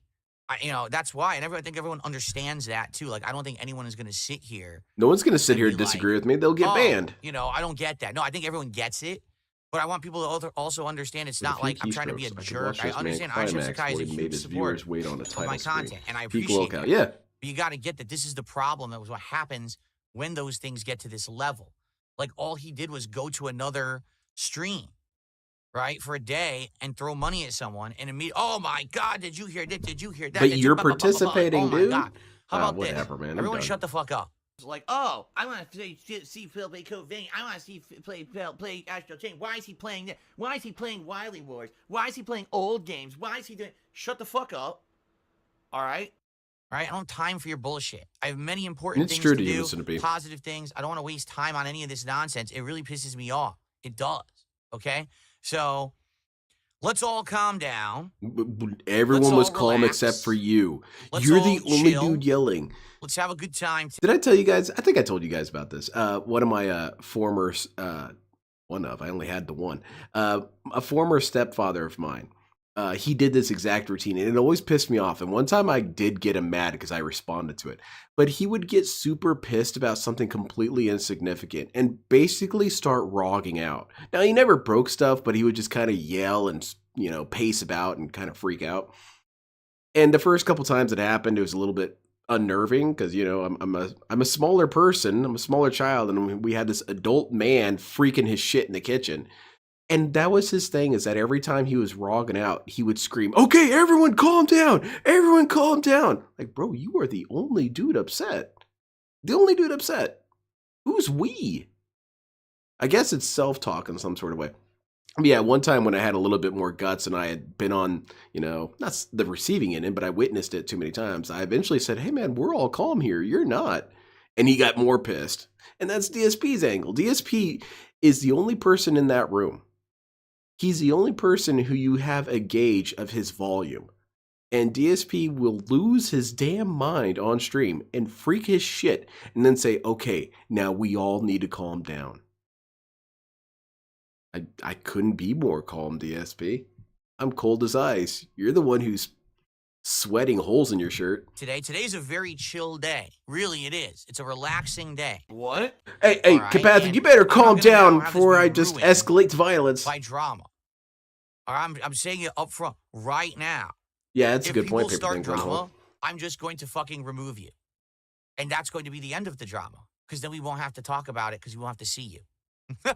that's why, and I think everyone understands that too. Like, I don't think anyone is going to sit here. No one's going to sit and here be and disagree like, with me. They'll get "Oh, banned. I don't get that. No, I think everyone gets it, but I want people to also understand it's not like I'm trying to be a jerk. I understand Iron Chef Sakai is a huge supporter wait on a of my content, and I Peak appreciate locale. that. Yeah. But you got to get that this is the problem. That was what happens when those things get to this level. Like, all he did was go to another stream, right, for a day and throw money at someone and immediately, oh my God, did you hear that? Did you hear that? But Did you're you participating, oh my dude. God. How about Whatever, this? man. I'm Everyone done. shut the fuck up. It's like, oh, I want to see Phil play Code Vein. I want to see play Astral Chain. Why is he playing that? Why is he playing Wily Wars? Why is he playing old games? Why is he doing? Shut the fuck up. All right. All right, I don't have time for your bullshit. I have many important It's things true to to you, do, Mr. B. positive things. I don't want to waste time on any of this nonsense. It really pisses me off. It does. Okay? So let's all calm down. Everyone Let's was all calm relax. except for you. Let's You're all the only chill. dude yelling. Let's have a good time. Did I tell you guys? I think I told you guys about this. One of my former, I only had the one, a former stepfather of mine. He did this exact routine and it always pissed me off. And one time I did get him mad because I responded to it, but he would get super pissed about something completely insignificant and basically start rogging out. Now he never broke stuff, but he would just kind of yell and, pace about and kind of freak out. And the first couple times it happened, it was a little bit unnerving because I'm a smaller person, I'm a smaller child, and we had this adult man freaking his shit in the kitchen. And that was his thing, is that every time he was rogging out, he would scream, "Okay, everyone calm down! Everyone calm down!" Like, bro, you are the only dude upset. The only dude upset. Who's we? I guess it's self-talk in some sort of way. But yeah, one time when I had a little bit more guts and I had been on, not the receiving end, but I witnessed it too many times, I eventually said, "Hey man, we're all calm here. You're not." And he got more pissed. And that's DSP's angle. DSP is the only person in that room. He's the only person who you have a gauge of his volume. And DSP will lose his damn mind on stream and freak his shit and then say, okay, now we all need to calm down. I couldn't be more calm, DSP. I'm cold as ice. You're the one who's sweating holes in your shirt. Today's a very chill day. Really, it is. It's a relaxing day. What? Hey, All right, Kapatha, and you better I'm not calm gonna down now have this before be I just ruined escalate to violence. by drama. Or I'm saying it up front right now. Yeah, that's a If good people point. Paper start Things on drama, hold. I'm just going to fucking remove you. And that's going to be the end of the drama. Because then we won't have to talk about it because we won't have to see you.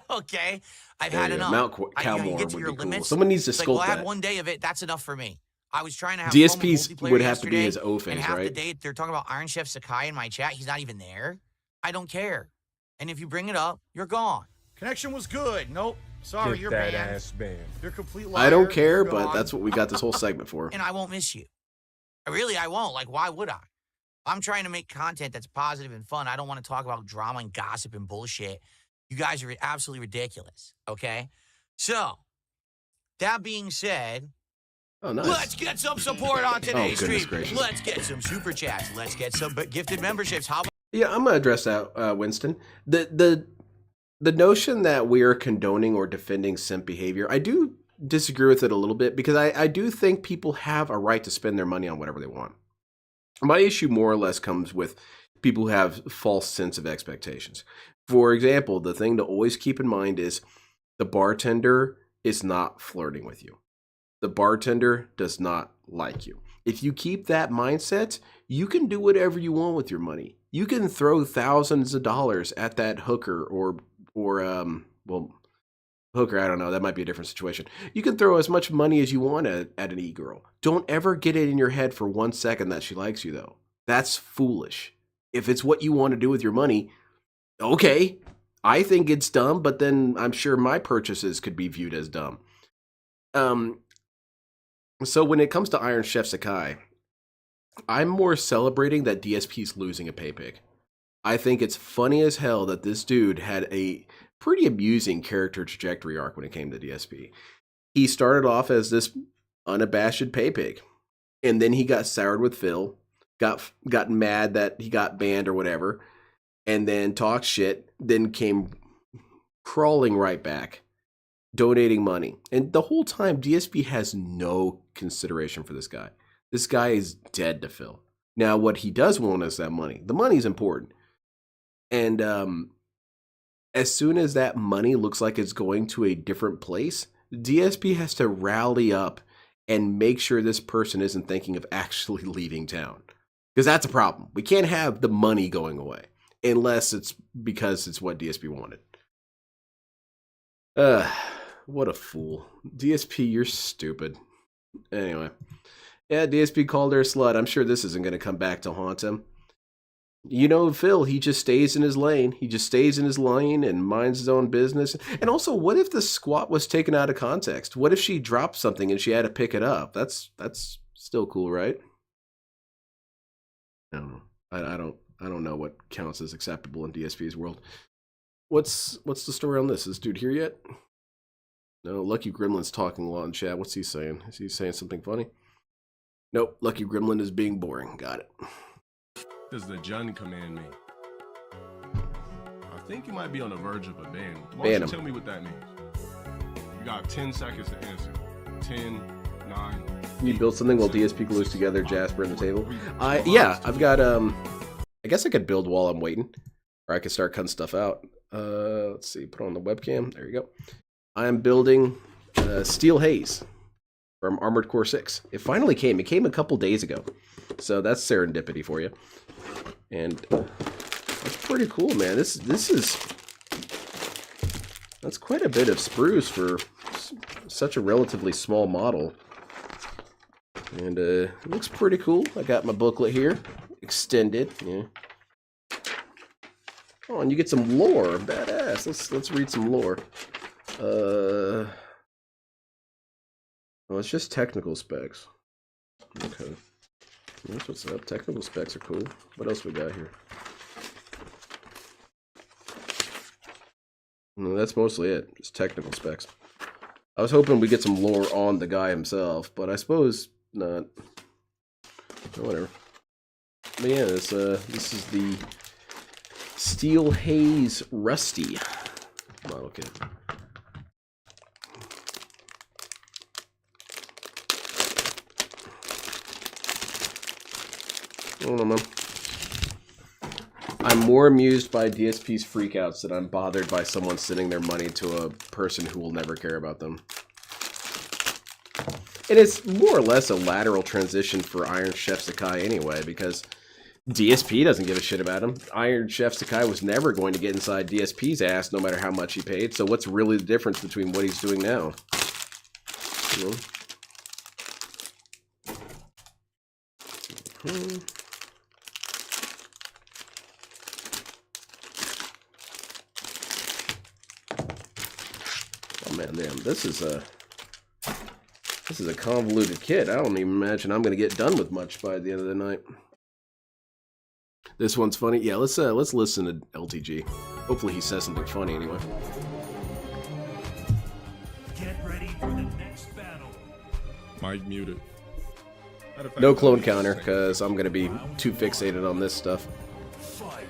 Okay? I've had enough. Mount You Calmore get to would your be cool. limits. Someone needs to It's like, well, sculpt I had that. one day of it. That's enough for me. I was trying to have fun with DSP's multiplayer would have to be yesterday, his O and face, half the right? day they're talking about Iron Chef Sakai in my chat. He's not even there. I don't care. And if you bring it up, you're gone. Connection was good. Nope. Sorry, Get you're that banned. ass banned. You're a complete liar. I don't care, You're but gone. that's what we got this whole segment for. And I won't miss you. Really, I won't. Like, why would I? I'm trying to make content that's positive and fun. I don't want to talk about drama and gossip and bullshit. You guys are absolutely ridiculous, okay? So, that being said, Oh, nice. let's get some support on today's goodness stream. gracious. Let's get some super chats. Let's get some gifted memberships. How about Yeah, I'm gonna address that, Winston. The notion that we are condoning or defending simp behavior, I do disagree with it a little bit because I do think people have a right to spend their money on whatever they want. My issue more or less comes with people who have false sense of expectations. For example, the thing to always keep in mind is the bartender is not flirting with you. The bartender does not like you. If you keep that mindset, you can do whatever you want with your money. You can throw thousands of dollars at that hooker or hooker, I don't know, that might be a different situation. You can throw as much money as you want at an e-girl. Don't ever get it in your head for 1 second that she likes you, though. That's foolish. If it's what you want to do with your money, okay. I think it's dumb, but then I'm sure my purchases could be viewed as dumb. So when it comes to Iron Chef Sakai, I'm more celebrating that DSP's losing a pay pick. I think it's funny as hell that this dude had a pretty amusing character trajectory arc when it came to DSP. He started off as this unabashed pay pig, and then he got soured with Phil, got mad that he got banned or whatever, and then talked shit, then came crawling right back, donating money. And the whole time, DSP has no consideration for this guy. This guy is dead to Phil. Now, what he does want is that money. The money's important. And as soon as that money looks like it's going to a different place, DSP has to rally up and make sure this person isn't thinking of actually leaving town. Because that's a problem. We can't have the money going away unless it's because it's what DSP wanted. What a fool. DSP, you're stupid. Anyway. Yeah, DSP called her a slut. I'm sure this isn't going to come back to haunt him. You know, Phil, he just stays in his lane. He just stays in his lane and minds his own business. And also, what if the squat was taken out of context? What if she dropped something and she had to pick it up? That's still cool, right? I don't know. I don't know what counts as acceptable in DSP's world. What's the story on this? Is this dude here yet? No, Lucky Gremlin's talking a lot in chat. What's he saying? Is he saying something funny? Nope, Lucky Gremlin is being boring. Got it. Does the Jun command me? I think you might be on the verge of a ban. Why Ban don't you him. tell me what that means? You got 10 seconds to answer. 10, 9. You build something while DSP glues together Jasper and the table. Yeah, I've got I guess I could build while I'm waiting, or I could start cutting stuff out. Let's see, put on the webcam. There you go. I am building Steel Haze from Armored Core 6. It finally came. It came a couple days ago, so that's serendipity for you. And that's pretty cool, man. This is that's quite a bit of spruce for such a relatively small model. And it looks pretty cool. I got my booklet here, extended. Yeah. Oh, and you get some lore, badass. Let's read some lore. Well, it's just technical specs. Okay, that's what's up. Technical specs are cool. What else we got here? No, that's mostly it. Just technical specs. I was hoping we'd get some lore on the guy himself, but I suppose not. Oh, whatever. But yeah, this is the Steel Haze Rusty model kit. I don't know, man. I'm more amused by DSP's freakouts than I'm bothered by someone sending their money to a person who will never care about them. And it's more or less a lateral transition for Iron Chef Sakai anyway, because DSP doesn't give a shit about him. Iron Chef Sakai was never going to get inside DSP's ass no matter how much he paid, so what's really the difference between what he's doing now? You know? Oh man, damn, this is a convoluted kit. I don't even imagine I'm gonna get done with much by the end of the night. This one's funny. Yeah, let's listen to LTG. Hopefully he says something funny anyway. Get ready for the next battle. Mic muted. No clone counter, because I'm gonna be too fixated on this stuff. Fight.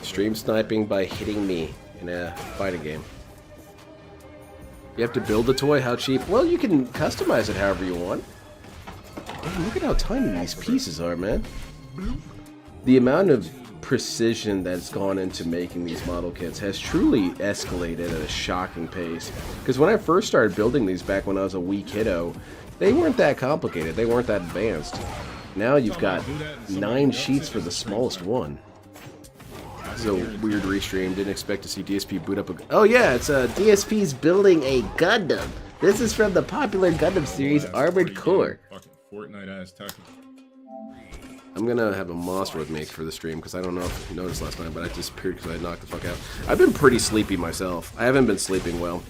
Stream sniping by hitting me in a fighting game. You have to build the toy? How cheap? Well, you can customize it however you want. Damn, look at how tiny these pieces are, man. The amount of precision that's gone into making these model kits has truly escalated at a shocking pace. Because when I first started building these back when I was a wee kiddo, they weren't that complicated. They weren't that advanced. Now you've got 9 sheets for the smallest one. This is a weird restream. Didn't expect to see DSP boot up a... Oh yeah, it's DSP's building a Gundam. This is from the popular Gundam series Armored Core. Fucking Fortnite ass tackle. I'm gonna have a monster with me for the stream, because I don't know if you noticed last night, but I disappeared because I knocked the fuck out. I've been pretty sleepy myself. I haven't been sleeping well.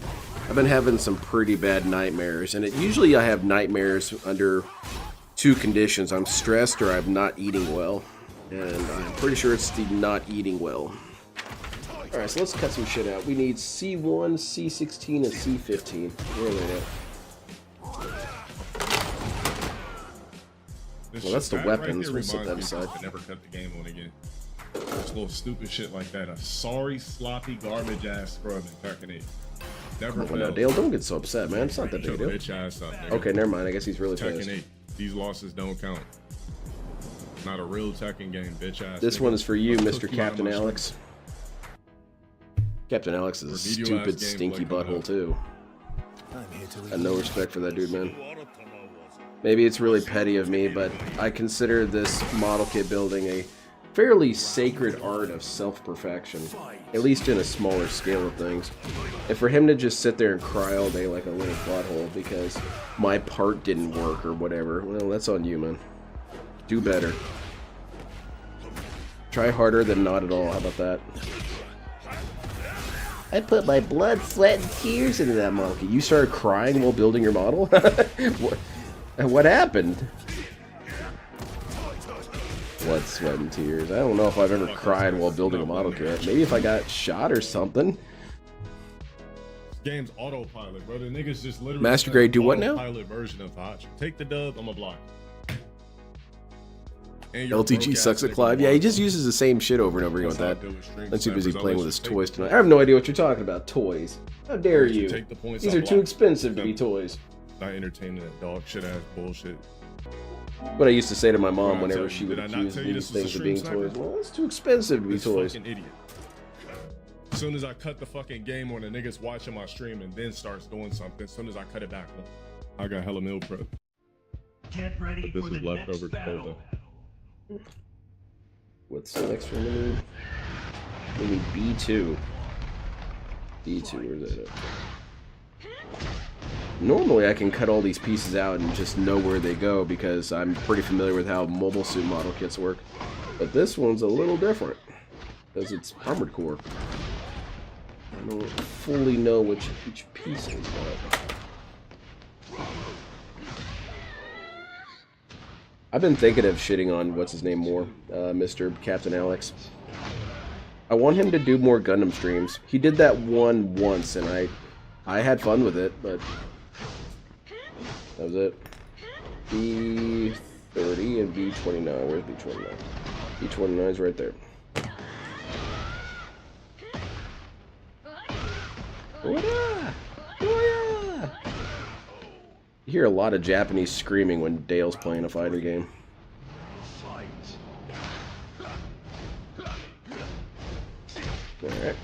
I've been having some pretty bad nightmares, and usually I have nightmares under 2 conditions. I'm stressed or I'm not eating well. And I'm pretty sure it's the not eating well. Alright, so let's cut some shit out. We need C1, C16, and C15. Where are they at? Well, that's the weapons. We'll set that aside. Never cut the game on again. Just little stupid shit like that. A sorry, sloppy, garbage ass scrub in Tekken 8. Never Come on now, Dale, don't get so upset, man. It's not that big a deal. Bitch ass up, nigga. Okay, never mind. I guess he's really Tekken pissed. 8. These losses don't count. Not a real Tekken game, bitch ass. This nigga. one is for you, Let's Mr. cook you out of Captain my Alex. Captain Alex is a stupid, stinky butthole, too. Got no respect for that dude, man. Maybe it's really petty of me, but I consider this model kit building a fairly sacred art of self-perfection, at least in a smaller scale of things. And for him to just sit there and cry all day like a little butthole because my part didn't work or whatever, well, that's on you, man. Do better. Try harder than not at all. How about that? I put my blood, sweat, and tears into that model. You started crying while building your model? What happened? Blood, sweat, and tears. I don't know if I've ever cried while building a model kit. Maybe if I got shot or something. Game's autopilot, bro. The niggas just literally Master Grade do what now? Autopilot version of Hachi. Take the dub, I'm a block. LTG sucks at Clive. Yeah, he just uses the same shit over and over again with that. Let's too busy playing with his toys tonight. I have no idea what you're talking about. Toys. How dare you? These are too expensive to be toys. Not entertaining that dog shit ass bullshit. What I used to say to my mom whenever she would accuse these things of being toys. Well, it's too expensive to be toys. Fucking idiot. As soon as I cut the fucking game on, the niggas watching my stream and then starts doing something. As soon as I cut it back, I got hella meal prep. Get ready But for this the is leftover next battle. What's the next one we need? We need B2. B2, where's that at? Normally I can cut all these pieces out and just know where they go because I'm pretty familiar with how mobile suit model kits work. But this one's a little different because it's Armored Core. I don't fully know which each piece is, but... I've been thinking of shitting on what's his name more, Mr. Captain Alex. I want him to do more Gundam streams. He did that one once, and I had fun with it, but that was it. B30 and B29. Where's B29? B29 is right there. Booyah! Booyah! You hear a lot of Japanese screaming when Dale's playing a fighter game. Alright.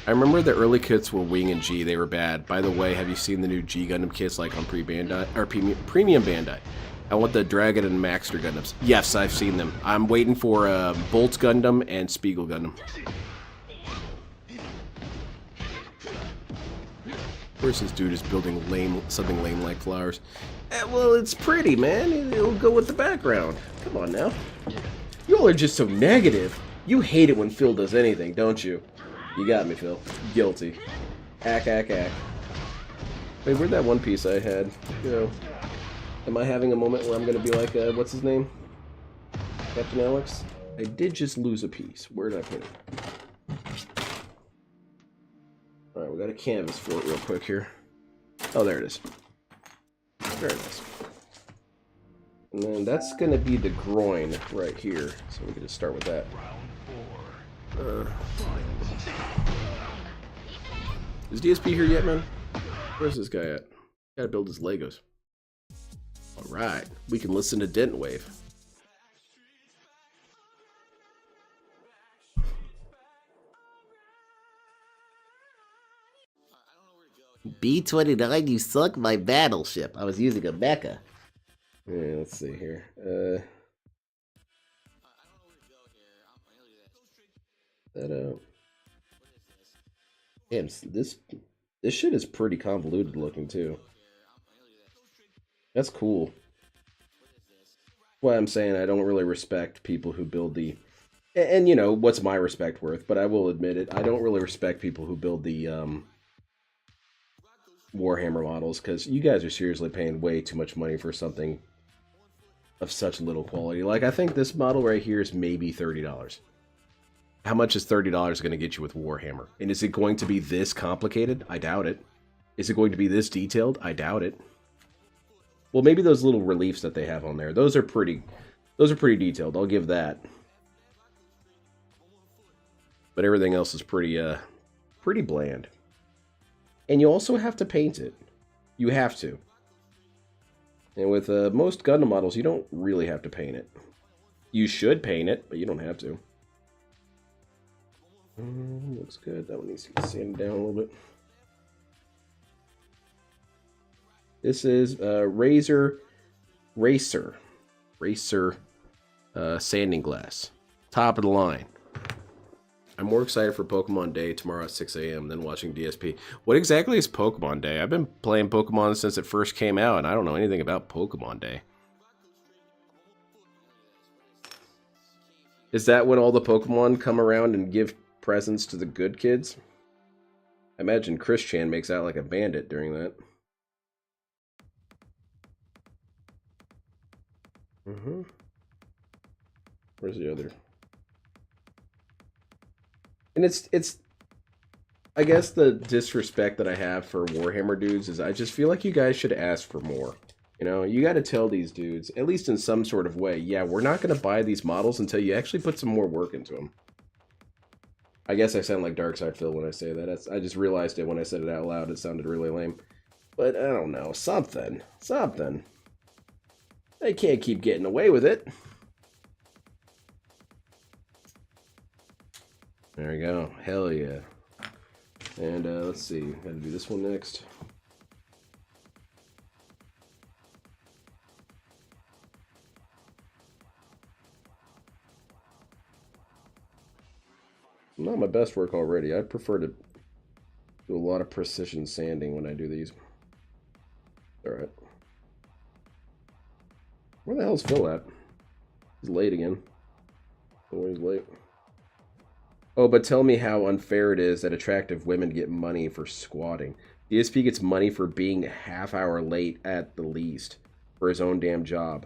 I remember the early kits were Wing and G. They were bad. By the way, have you seen the new G Gundam kits like on Bandai or Premium Bandai? I want the Dragon and Maxter Gundams. Yes, I've seen them. I'm waiting for Bolt Gundam and Spiegel Gundam. Of course, this dude is building something lame like flowers. Well, it's pretty, man. It'll go with the background. Come on now. You all are just so negative. You hate it when Phil does anything, don't you? You got me, Phil. Guilty. Ack. Wait, where'd that one piece I had? You know, am I having a moment where I'm gonna be like, what's his name? Captain Alex? I did just lose a piece. Where did I put it? Alright, we got a canvas for it real quick here. Oh, there it is. Very nice. And then that's gonna be the groin right here. So we can just start with that. Is DSP here yet, man? Where's this guy at? Gotta build his Legos. Alright, we can listen to Dent Wave. B-29, you sunk my battleship. I was using a mecha. Yeah, let's see here. Damn, this shit is pretty convoluted looking too. That's cool. That's why I'm saying I don't really respect people who build the... And you know, what's my respect worth? But I will admit it, I don't really respect people who build the Warhammer models, because you guys are seriously paying way too much money for something of such little quality. Like, I think this model right here is maybe $30. How much is $30 going to get you with Warhammer? And is it going to be this complicated? I doubt it. Is it going to be this detailed? I doubt it. Well, maybe those little reliefs that they have on there. Those are pretty detailed. I'll give that. But everything else is pretty bland. And you also have to paint it. You have to. And with most Gundam models, you don't really have to paint it. You should paint it, but you don't have to. Looks good. That one needs to get sanded down a little bit. This is Racer sanding glass. Top of the line. I'm more excited for Pokemon Day tomorrow at 6 a.m. than watching DSP. What exactly is Pokemon Day? I've been playing Pokemon since it first came out, and I don't know anything about Pokemon Day. Is that when all the Pokemon come around and give presents to the good kids? I imagine Chris Chan makes out like a bandit during that. Where's the other? And it's I guess the disrespect that I have for Warhammer dudes is I just feel like you guys should ask for more. You know, you got to tell these dudes, at least in some sort of way, yeah, we're not going to buy these models until you actually put some more work into them. I guess I sound like Darkside Phil when I say that. I just realized it when I said it out loud. It sounded really lame. But I don't know. Something. They can't keep getting away with it. There we go. Hell yeah. And let's see. Gotta do this one next. Not my best work already. I prefer to do a lot of precision sanding when I do these. Alright. Where the hell's Phil at? He's late again. Always late. Oh, but tell me how unfair it is that attractive women get money for squatting. DSP gets money for being a half hour late at the least for his own damn job.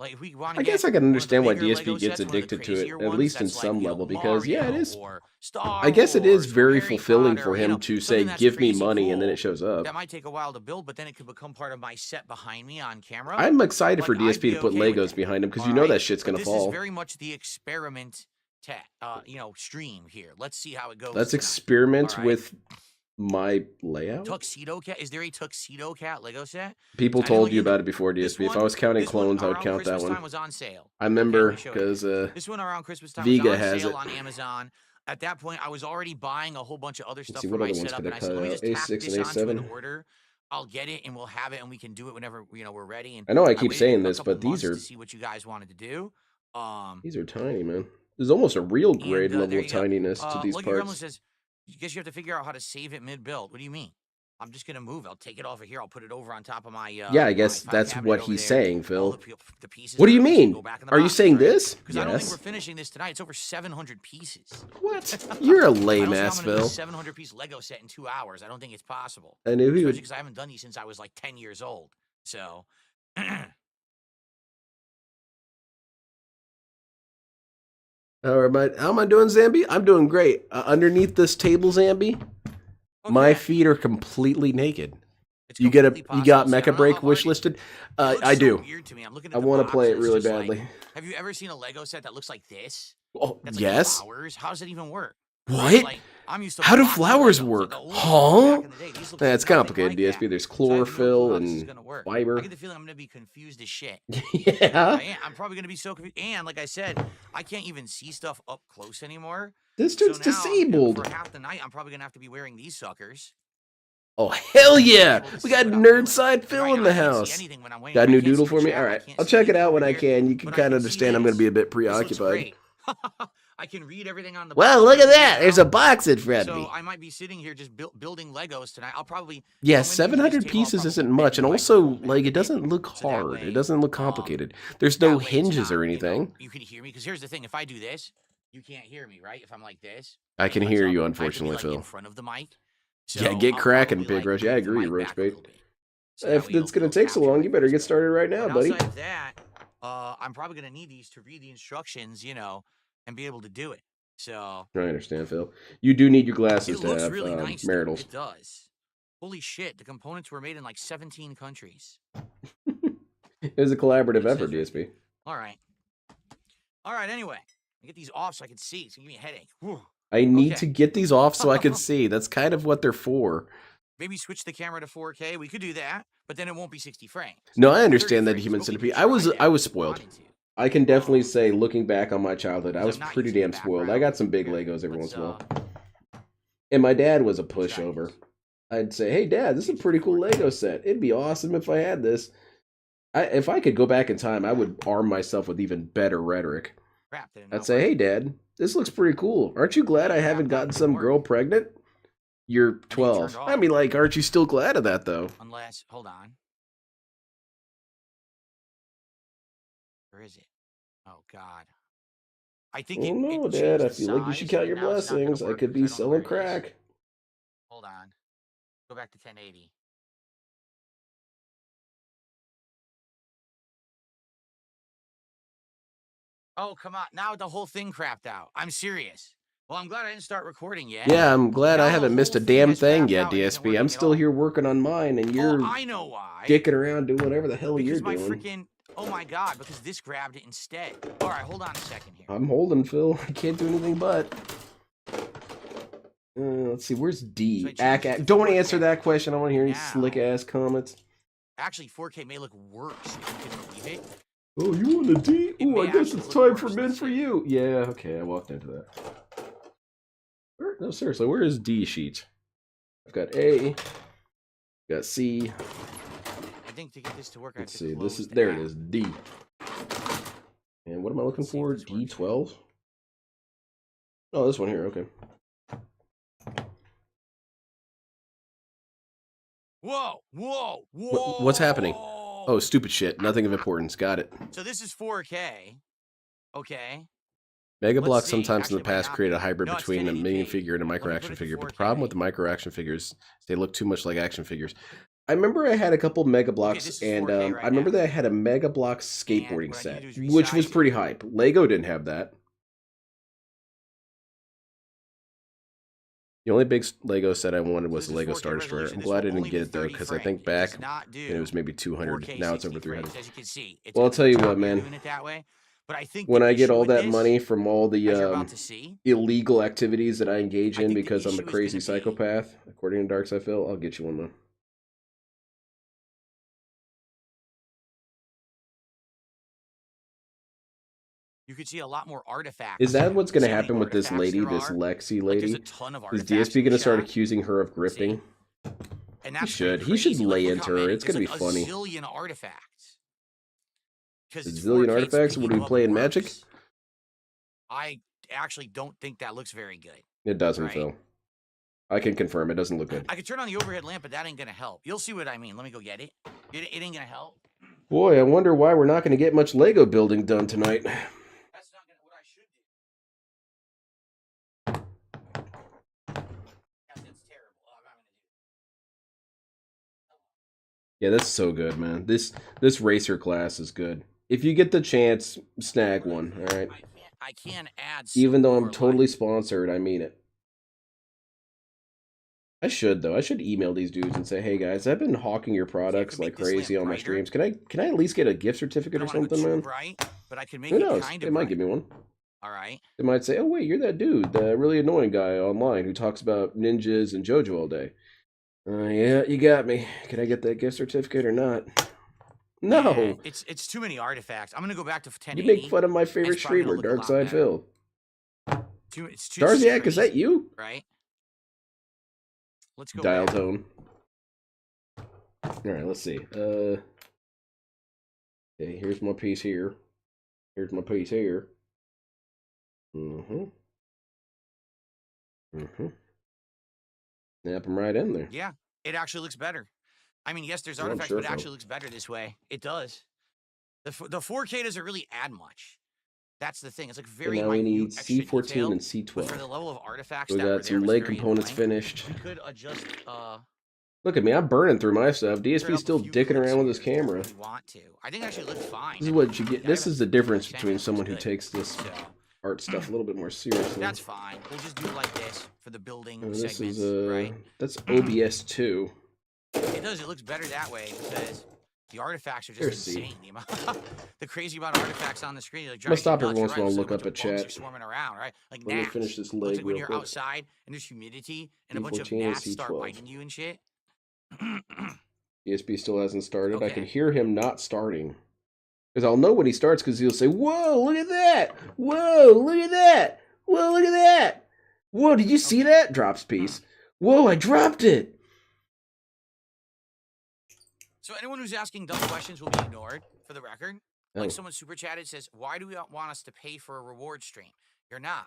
Like, if we want I guess I can understand why DSP gets addicted to it, at least in some level, because yeah, it is. I guess it is very fulfilling for him to say, "Give me money," and then it shows up. That might take a while to build, but then it could become part of my set behind me on camera. I'm excited for Like, I'd DSP be to put okay with Legos that. behind him because you All know right? that shit's But gonna this fall. is very much the experiment, stream here. Let's see how it goes. Let's tonight. experiment All right? with my layout. Tuxedo Cat. Is there a Tuxedo Cat Lego set? People I didn't told look you into about it before, This DSP. If I one- was counting this one clones, I would around count that Christmas one. time was on sale. I Okay, remember let me show you. because This one around Christmas time Vega was on has sale it. on Amazon. At that point, I was already buying a whole bunch of other stuff see, for what my other ones setup, could and I I said, cut let me out? just tack A6 this and onto an A7. order. I'll get it, and we'll have it, and we can do it whenever we're ready. And I know I keep waited saying a this, couple but these months are to see what you guys wanted to do. these are tiny, man. There's almost a real grade There level you of go. tininess to these Lucky Gremlin parts. says, "I guess you have to figure out how to save it mid-build." What do you mean? I'm just gonna move. I'll take it off of here. I'll put it over on top of my Yeah, I guess my that's cabinet what over he's there. saying, All Phil. the pieces What do that you are missing mean? go back in the Are you box, saying right? this? Because I don't think Yes. we're finishing this tonight. It's over 700 pieces. What? You're a I don't lame see how ass, I'm gonna do a Phil. 700 piece Lego set in 2 hours. I don't think it's possible. I knew he Especially would. because I haven't done these since I was like 10 years old. So. How am I doing, Zambi? I'm doing great. Underneath this table, Zambi, my Okay. feet are completely naked. It's You completely got possible. See, I Mecha don't know Break how wish hard it- listed? It looks I so do. weird to me. I'm looking at I the want to box play it and it's really just like- badly. have you ever seen a Lego set that looks like this? Oh, That's like yes. flowers. How does it even work? What? Like, I'm used to How do boxy flowers Legos, work? like, oh, Huh? back in the day, these look That's nothing complicated, like DSP. that. There's So I have no clue chlorophyll how this is and gonna work. fiber. I get the feeling I'm gonna be confused as shit. Yeah. I'm probably gonna be so confused. And like I said, I can't even see stuff up close anymore. This So dude's now, disabled. for half the night, I'm probably gonna have to be wearing these suckers. Oh, hell yeah. Able to We see got what I'm nerd doing. side And Phil right in now, the I can't see house. anything when I'm waiting. Got a I new can't see doodle the for me? chat, All I right. can't I'll see check it anything out when over I here, can. You can but I kind of can see understand I'm going to be a bit This looks preoccupied. great. I can read everything on the Well, box look at right that. There's a now. box in front of So me. I might be sitting here just building Legos tonight. I'll probably Yeah, I'm gonna use this 700 table, I'll pieces probably isn't bend much. the And also, microphone like, it back. doesn't look So that hard. way, It doesn't look complicated. There's no that way it's hinges not, or anything. you can hear me. Because here's the thing: if I do this, you can't hear me, right? If I'm like this, I can what's hear up? you, I have to be, unfortunately, like, Phil. in front of the mic. Yeah, So get I'll cracking, probably, Big like, Rush. Yeah, I move the agree, mic Roach back a Bait. little bit. So that If way it's going it'll to take so capture long, my you better voice get better. started right now, But buddy. outside of that, I'm probably gonna need these to read the instructions, and be able to do it. So I understand, Phil. You do need your glasses it to looks have really nice. Though. maritals. It does. Holy shit! The components were made in like 17 countries. It was a collaborative It effort, says right DSP. here. All right. Anyway, I get these off so I can see. It's gonna give me a headache. Whew. I need Okay. to get these off so I can see. That's kind of what they're for. Maybe switch the camera to 4K. We could do that, but then it won't be 60 frames. No, I 30 understand that frames, Human but we Centipede. could I was try that if we spoiled. wanted to. I can definitely say, looking back on my childhood, I Because was I'm not pretty using the damn spoiled. I background. got some big Here, Legos every once let's, in a while. And my dad was a pushover. I'd say, hey, Dad, this is a pretty cool Lego set. It'd be awesome if I had this. If I could go back in time, I would arm myself with even better rhetoric. Crap, did it I'd not say, work? hey, Dad, this looks pretty cool. Aren't you glad I Yeah, haven't that gotten didn't some work. girl pregnant? You're turned 12. I off. mean, like, aren't you still glad of that, though? Unless, hold on. Where is it? Oh God. I think Oh, it no, changed Dad, I the feel like you should size, count and your now it's not gonna blessings. I work could because be I don't know selling where it is. crack. Hold on. Go back to 1080. Oh, come on. Now the whole thing crapped out. I'm serious. Well, I'm glad I didn't start recording yet. Yeah, I'm glad Now I the haven't missed a whole thing damn has thing crapped yet, out and isn't DSP. I'm working at still all. here working on mine, and you're Oh, I know why. dicking around doing whatever the hell you're Because my doing. freaking... Oh my God, because this grabbed it instead. All right, hold on a second here. I'm holding, Phil. I can't do anything but. Let's see, where's So D? I changed it to Don't 4K. answer that question. I want to hear any Now- slick ass comments. Actually, 4K may look worse if you can believe it. Oh, you want a D? It Ooh, may I guess actually it's look time for worse, men let's for see. you. Yeah, okay, I walked into that. No, seriously, where is D sheet? I've got A, got C. I think to get this to work, Let's I have see, to this close is the there. It app. is D. And what am I looking Let's see if for? this works. D12. Oh, this one here. Okay. Whoa, whoa, whoa. What's happening? Oh, stupid shit. Nothing of importance. Got it. So this is 4K. Okay. Mega Let's Bloks see. sometimes in Actually, the it might past not create be. a hybrid No, it's between a minion 1080p. figure and a Let micro me action put it to figure. But the 4K. problem with the micro action figures is they look too much like action figures. I remember I had a couple Mega this Blocks, is and 4K right I remember now. that I had a Mega Block skateboarding what I need set, to do is which was resize pretty it. hype. Lego didn't have that. The only big Lego set I wanted So was this the is Lego 4K Star Destroyer. resolution. I'm This glad I will didn't only get be it though, 30 because I frames. think It back does not do it was maybe 200. 4K Now it's over 60 frames, 300. as you can see. It's Well, I'll gonna tell be you what, choppier man. doing it that way. But I think When the I get issue all with that this, money from all the as you're about to see, illegal activities that I engage I in think the because I'm a issue is crazy gonna be- psychopath, according to Darkside Phil, I'll get you one though. you could see a lot more artifacts. Is that what's going to See how many happen with this artifacts lady, there this are? Lexi Like, there's lady? a ton of Is artifacts. DSP in going the to start chat. accusing her of grifting? See? And that's should. pretty He should crazy. lay Look into how her. many. It's There's gonna like be funny. A zillion artifacts. Because A it's zillion 4K, it's artifacts? What are picking we up playing, Magic? worse. I actually don't think that looks very good. It doesn't, Right. Phil. I can confirm it doesn't look good. I could turn on the overhead lamp, but that ain't gonna help. You'll see what I mean. Let me go get it. It ain't gonna help. Boy, I wonder why we're not going to get much Lego building done tonight. That's not gonna what I should do. Yeah, that's terrible. I'm not gonna do. Yeah, that's so good, man. This racer class is good. If you get the chance, snag one, all right? I can't add. Even though silver I'm totally light. sponsored, I mean it. I should though. I should email these dudes and say, "Hey guys, I've been hawking your products make like this lamp crazy on my brighter. streams. Can I at least get a gift certificate I or don't wanna go something, too man?" bright, but I can make Who it knows? kind They of might bright. give me one. All right. They might say, "Oh wait, you're that dude, the really annoying guy online who talks about ninjas and JoJo all day." Yeah, you got me. Can I get that gift certificate or not? No. Yeah, it's too many artifacts. I'm gonna go back to 1080. You make fun of my favorite It's probably streamer, gonna look a lot Darkside better. Phil. It's too Darziak, is that crazy, you? right? Let's go Dial back. tone. Alright, let's see. Okay, here's my piece here. Here's my piece here. Snap them right in there. Yeah, it actually looks better. I mean, yes, there's Well, I'm artifacts, sure but it so. actually looks better this way. It does. The 4K doesn't really add much. That's the thing. It's like And very now we minute need extra C14 detail, and but C12. for the level of artifacts We that were got there, some was leg very components annoying. finished. We could adjust. Look at me, I'm burning through my stuff. turn DSP's up a still few dicking clips around with his here if you camera. really want to. I think it actually looks fine. This is I what mean, you I get. This haven't is the seen difference 50% between looks someone who good. takes this So art stuff a little bit more seriously. that's fine. We'll just do it like this for the building This segments, is right? that's OBS 2. It does. It looks better that way because the artifacts are just There's C. insane. The amount, the crazy amount of artifacts on the screen. Like, I'm gonna drives you stop every nuts. once in a You're while, right. look Looks up like a a bunch of bugs chat. are swarming around, right? Like Let me gnats. finish this Looks leg like when real you're quick. outside and there's humidity and a bunch of C14 and gnats start C12. biting you and shit. DSP still hasn't started. I can Okay. hear him not starting. Because I'll know when he starts because he'll say, "Whoa, look at that! Whoa, look at that! Whoa, look at that! Whoa, did you see that?" Drops piece. Whoa, I dropped it! So anyone who's asking dumb questions will be ignored, for the record. Oh. Like someone super chatted says, "Why do we want us to pay for a reward stream?" You're not.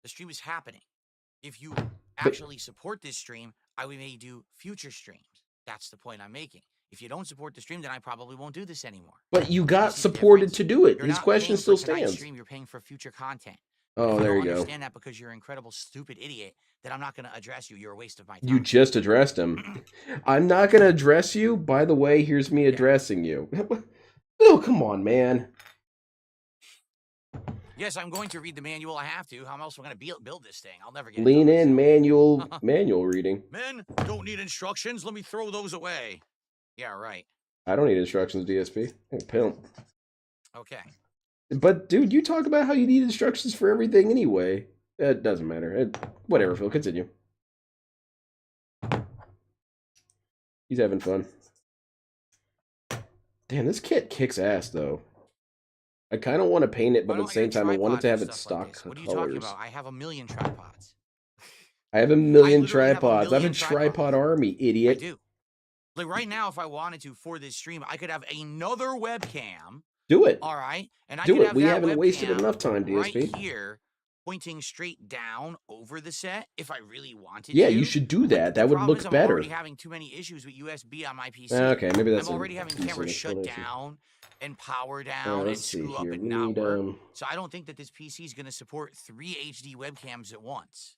The stream is happening. If you actually support this stream, I may do future streams. That's the point I'm making. If you don't support the stream, then I probably won't do this anymore. But you You got see the supported difference? to do it. You're His not question paying still for tonight's stands. stream, you're paying for future content. Oh, If there you you don't go. understand that because you're an incredible stupid idiot, then I'm not going to address you. You're a waste of my time. You just addressed him. I'm not going to address you. By the way, here's me addressing you. Oh, come on, man. Yes, I'm going to read the manual. I have to. How else am I going to build this thing? I'll never get it Lean done in, myself. manual reading. Men don't need instructions. Let me throw those away. Yeah, right. I don't need instructions, DSP. Hey, pimp. Okay. But, dude, you talk about how you need instructions for everything anyway. It doesn't matter. Whatever, Phil. Continue. He's having fun. Damn, this kit kicks ass, though. I kind of want to paint it, but Why at the don't same I time, I want it to tripod have for its stuff like stock this? What are you colors. talking about? I have a million tripods. I have a million I literally have a tripods. I have a million tripod tripods. army, I idiot. do. Like right now, if I wanted to for this stream, I could have another webcam. Do it. All right, and I Do could it. have We that haven't wasted webcam enough time, DSP. right here, pointing straight down over the set. If I really wanted Yeah, to. you should do that. The That would problem look is I'm better. already having too many issues with USB on my PC. Okay, maybe that's I'm a already having decent cameras shut explanation. down and power All down right, and let's see screw up here. and We not need work. So I don't think that this PC is going to support 3 HD webcams at once.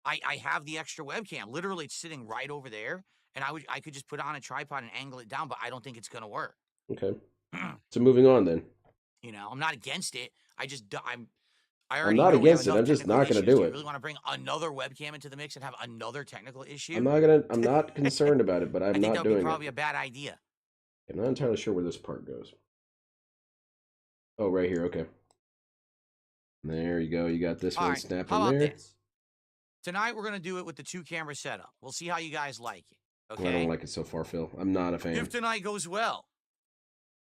I have the extra webcam. Literally, it's sitting right over there, and I could just put it on a tripod and angle it down, but I don't think it's gonna work. Okay. So moving on then. You know, I'm not against it. I I'm already not know we have against it. enough I'm just technical not gonna issues. do Do you it. really want to bring another webcam into the mix and have another technical issue? I'm not concerned about it, but I I'm think not that would be doing probably it. a bad idea. I'm not entirely sure where this part goes. Oh, right here. Okay. There you go. You got this All one right, snapped how in about there. this? Tonight we're gonna do it with the 2-camera setup. We'll see how you guys like it. Okay. I don't like it so far, Phil. I'm not a fan. If tonight goes well,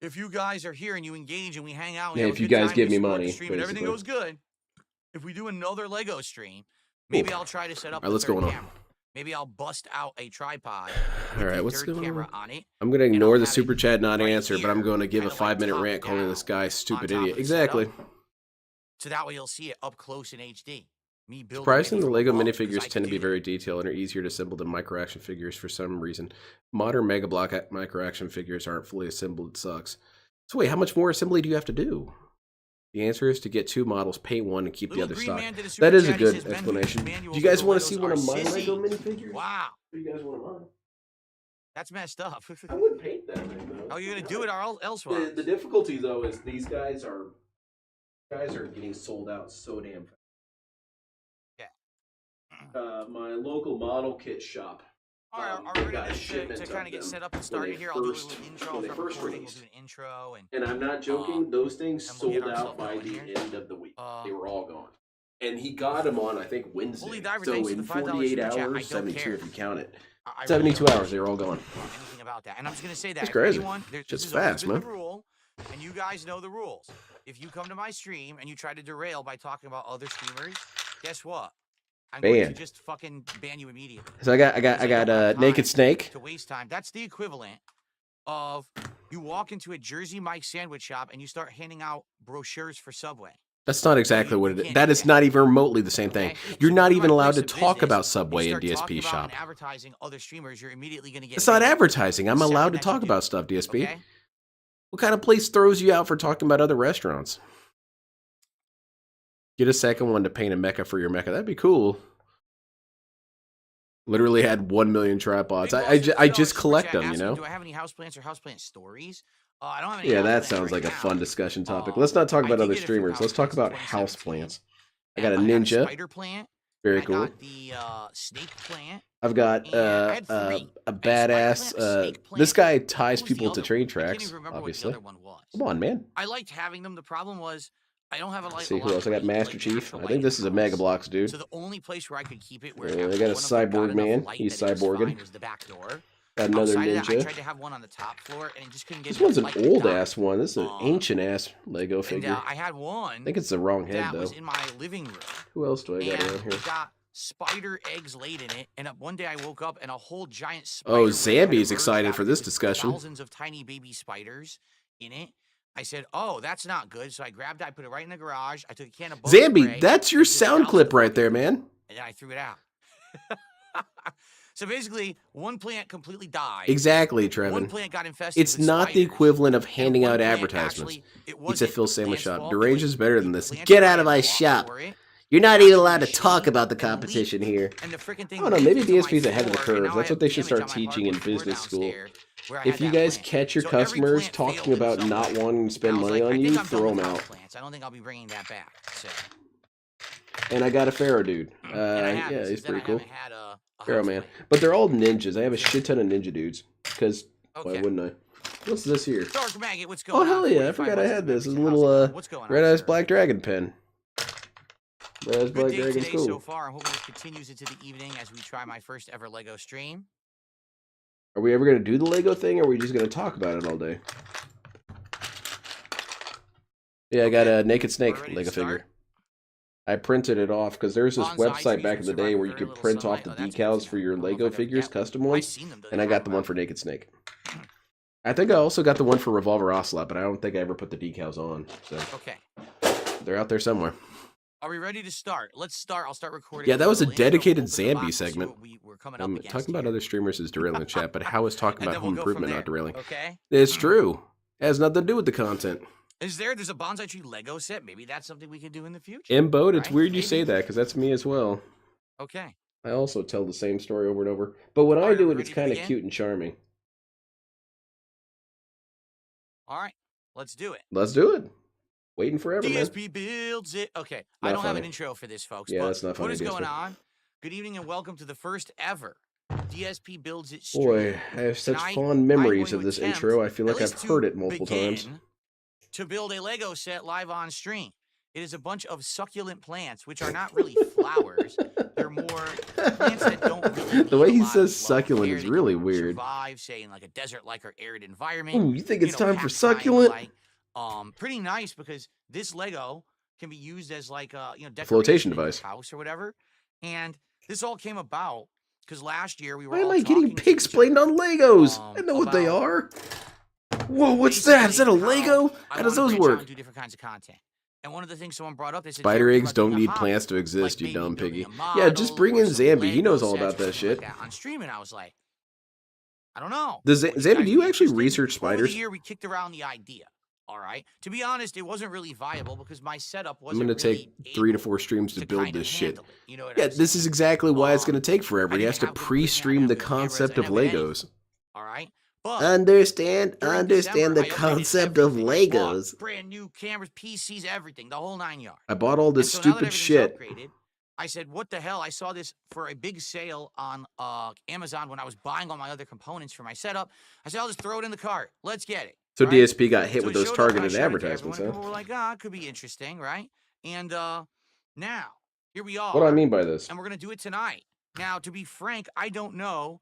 if you guys are here and you engage and we hang out, and Yeah, we have if a you good guys time, give we me support the money, stream and everything basically. goes good. If we do another Lego stream, maybe I'll try to set up All right, the what's third going on? camera. Maybe I'll bust out a tripod All with right, the what's third going camera on? on it. I'm gonna and ignore I'll the have super it chat not right answer, but I'm here, going to give a kinda like 5-minute top rant calling this down guy on stupid top of idiot. the Exactly. setup. So that way you'll see it up close in HD. Me building Surprisingly, the it Lego from above, 'cause minifigures I tend to can be do very that. detailed and are easier to assemble than micro action figures for some reason. Modern Mega Block micro action figures aren't fully assembled. It sucks. So wait, how much more assembly do you have to do? The answer is to get 2 models, paint one, and keep the Little other Green stock. Man did a super That is a chat. He good says, "Ben, explanation. Do manuals you guys for want to Legos see one are of my Lego sissies." minifigures? Wow, What do you guys want of mine? that's messed up. I would paint that thing though. How are you gonna do it elsewhere? The difficulty though is these guys are getting sold out so damn fast. Yeah. My local model kit shop. All right, are we ready to kind of get set up and started here? I'll do a little intro when they for first recording. We'll released. do an intro and And I'm not joking, those things and we'll get sold out ourselves by going the here. end of the week. They were all gone. And he got them on, I think, Wednesday. Holy Diver, So thanks for in the $5 48 super chat. I hours, don't 72 care. if you count it. I really 72 don't hours, they were all gone. know anything about that. And I'm just gonna say that That's if crazy. anyone, Shit's this is fast, always man. been the rule, and you guys know the rules. If you come to my stream and you try to derail by talking about other streamers, guess what? I'm going to Banned. just fucking ban you immediately. So I got Because I don't have Naked time Snake. to waste time. That's the equivalent of you walk into a Jersey Mike sandwich shop and you start handing out brochures for Subway. That's not exactly You what it is. can't That do is that. not even remotely the same thing. Okay? You're So not when even my allowed place to of talk business, about you Subway and start talking DSP about shop. and advertising other streamers, you're immediately going to get It's not banned. advertising. I'm The allowed to second that you talk do. about stuff, DSP. Okay? What kind of place throws you out for talking about other restaurants? Get a second one to paint a mecha for your mecha. That'd be cool. Literally had 1 million tripods. Big I Boss says, just "$2 collect super chat them, you asking, know? Do I have any houseplants or houseplant stories? I don't have any. Yeah, that houseplants sounds right like a now. fun discussion topic. Let's not talk I about did other get a few streamers. Let's talk houseplants about in house 2017. plants. I got a I got a ninja. spider plant. Very I cool. got the snake plant. I've got And I had 3. a I had spider badass. plant, a snake plant. This guy What ties was the people to other train one? I can't tracks, even remember obviously. what the other one was. Come on, man. I liked having them. The problem was I don't have a Let's a see lot who else. I of got light, Master like Chief. natural I light think in this the is a house. Mega Bloks, dude. So the only place where I could keep it where I got a one of them got cyborg enough man. light He's that it was cyborging. fine was the back door. Got another Outside of that, I ninja. tried to have one on the top floor and it just couldn't get This enough one's an light to old die. ass one. This is an ancient ass Lego And figure. I had one I think it's the wrong head that though. was in my living room. Who else do I got And around here? it got spider eggs laid in it. And one day I woke up and a whole giant spider. Oh, web had Zambi's emerged excited out for of it this with discussion. Thousands of tiny baby spiders in it. I said, "Oh, that's not good." So I grabbed it, I put it right in the garage. I took a can of bug Zambi, spray, that's your and just sound doused clip the right there, fucking- man. And then I threw it out. So basically, one plant completely died. Exactly, One Trevin. plant got infested. It's with not the spiders, equivalent of and handing one out plant advertisements. actually, it It's a wasn't Phil the Sandwich plant's shop. fault, Derage it was is better than the this. plant Get tried out of to my walk shop. for it, You're not got even to allowed to machine, talk about the and leaked, competition here. and the freaking thing I don't know, leaked maybe into my DSP's ahead of the floor, and curve. now That's I what they have should damage start on my teaching in hardwood floor business school. downstairs where I If had you that guys plant. catch your So every customers plant talking failed in about some not way. wanting to And spend I was money like, on I you, think I'm done throw with them out. houseplants. I don't think I'll be bringing that back. So, And I got a Pharaoh dude. and I Yeah, haven't, he's since then pretty I cool. haven't had a Pharaoh man. houseplant. But they're all ninjas. I have a shit ton of ninja dudes. Because, why Okay. wouldn't I? What's this here? Dark Maggot, what's Oh, going on? hell yeah, I 45 forgot I months had of this. It's a membership. little How's it going? What's going on, Red Eyes sir? Black Dragon pen. Red Eyes Good Black day Dragon's today so cool. far. I'm hoping this continues into the evening as we try my first ever Lego stream. Are we ever going to do the Lego thing, or are we just going to talk about it all day? Yeah, I got a Naked Snake We're ready to Lego start? figure. I printed it off because there's this Bonsai website trees back will in the survive day a where you very could little print off sunlight. the Oh, that's decals good for to your know. I don't know if Lego I've ever figures, got one. custom I've ones, seen them, though. and They I got have the them one around. for Naked Snake. I think I also got the one for Revolver Ocelot, but I don't think I ever put the decals on. So Okay. they're out there somewhere. Are we ready to start? Let's start. I'll start recording. Yeah, with that was a little intro. dedicated Open the box. Zambi We'll see segment. what we're coming up against Talking about here. other streamers is derailing the chat, but how is talking And about then we'll home go from improvement there. not derailing? Okay. It's true. It has nothing to do with the content. There's a bonsai tree Lego set? Maybe that's something we can do in the future. Embode, it's Right? weird you Maybe. say that because that's me as well. Okay. I also tell the same story over and over. But when I Alright, do are we it, it's ready to kind of begin? cute and charming. All right, let's do it. Let's do it. Waiting forever, man. DSP builds it. Okay, I Not don't have an funny. intro for this, folks. Yeah, but that's not funny, what is going DSP. on? Good evening and welcome to the first ever DSP builds it stream. Boy, I have such Tonight, fond I'm memories going of to this attempt, intro. I feel at like I've least heard to it multiple times. begin, to build a Lego set live on stream. It is a bunch of succulent plants, which are not really flowers. They're more plants that don't really The way need a he lot says of love succulent care. is They really can weird. Survive, say, in like a desert-like or arid environment. Ooh, you think it's time for cacti succulent? and the like. Pretty nice because this Lego can be used as like a Flotation decoration in your device. house or whatever. And this all came about because last year we were Why am all I getting talking to pig each explained other, on Legos? I know what they about are. Whoa, what's that? Is that a basically Lego? I How does wanna those branch out work? and do different kinds of content. And one of the things someone brought up, they said, Spider "Jerry, eggs what about don't doing a need hobby? plants to exist, Like you maybe dumb building piggy. a Yeah, just model bring or in some Zambi. He knows Lego all sets about or that something like shit. that on stream." And I was like, I don't know. Does Would you Zambi, guys do you be actually interested? research Over spiders? the year, we kicked around the idea. All right. To be honest, it wasn't really viable because my setup I'm wasn't gonna take really 3 to able 4 streams to to build kind of this shit. handle it. You know what Yeah, I'm this saying? is exactly why it's gonna take forever. I He didn't has to have good equipment, I pre-stream didn't the have good cameras, concept I of didn't have anything. Legos. All right. But Understand during December, the I upgraded concept of everything. I bought Legos. brand new cameras, PCs, everything, the whole 9 yards. I bought all And this so now that stupid everything's shit. upgraded, I said, what the hell? I saw this for a big sale on Amazon when I was buying all my other components for my setup. I said, I'll just throw it in the cart. Let's get it. So right? DSP got hit So with it those showed up, and I targeted showed it to advertisements, everyone, and huh? people were like, it could be interesting, right? And now, here we are. What do I mean by this? And we're going to do it tonight. Now, to be frank, I don't know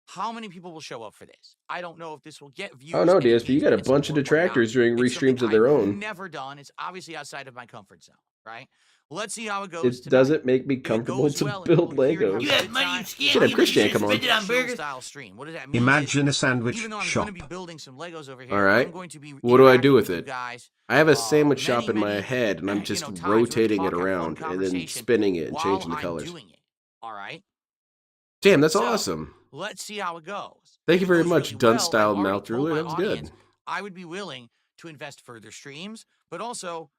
how many people will show up for this. I don't know if this will get views. Oh no, and DSP, you got a engagement and bunch of support or not. detractors doing It's something restreams of their I've own. never done. It's obviously outside of my comfort zone, right? Let's see how it goes It tonight. doesn't make me If it comfortable goes to well and build people hear it and have Legos. a You have good money, time, you Should scam have me, Christian you come on. spend it on show burgers. style stream. What does that mean? is, Imagine a sandwich even though I'm shop. going to be building some Legos over here, All right. I'm going to be What do I do interacting with you it? guys. I have a sandwich shop many, in my many, head, and I'm you just know, times we're gonna rotating it talk, have fun around and then conversation spinning it and while changing the I'm colors. doing it. All right. Damn, that's So, awesome. let's see how it goes. Thank If you it very goes much, really Dunce well, Style I've already Mouth told Ruler. my That was good. audience I would be willing to invest further streams, but also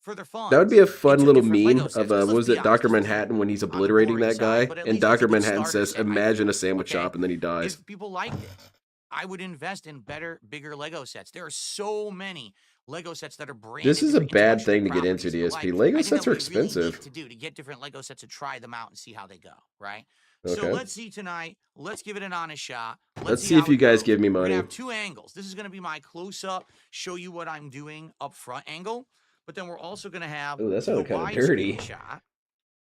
further funds. That would be a fun into little different meme Lego sets, of 'cause let's what was be it, honest, Dr. this is Manhattan when he's on the obliterating boring that guy, side, but at and least it's a Dr. good Manhattan starter says, set, I "Imagine a think, sandwich okay? shop," and then he dies. If people like this, I would invest in better, bigger Lego sets. There are so many Lego sets that are branded. This is a different bad intellectual thing to get into, properties and the DSP. like. Lego I think sets that are would be really neat expensive. to do, to get different Lego sets to try them out and see how they go, right? So Okay. let's see tonight. Let's give it an honest shot. Let's see if how you it guys goes. give me We're money. gonna have two angles. This is gonna be my close-up, show you what I'm doing up front angle. But then we're also gonna have Ooh, that the sounded kinda widescreen dirty. shot,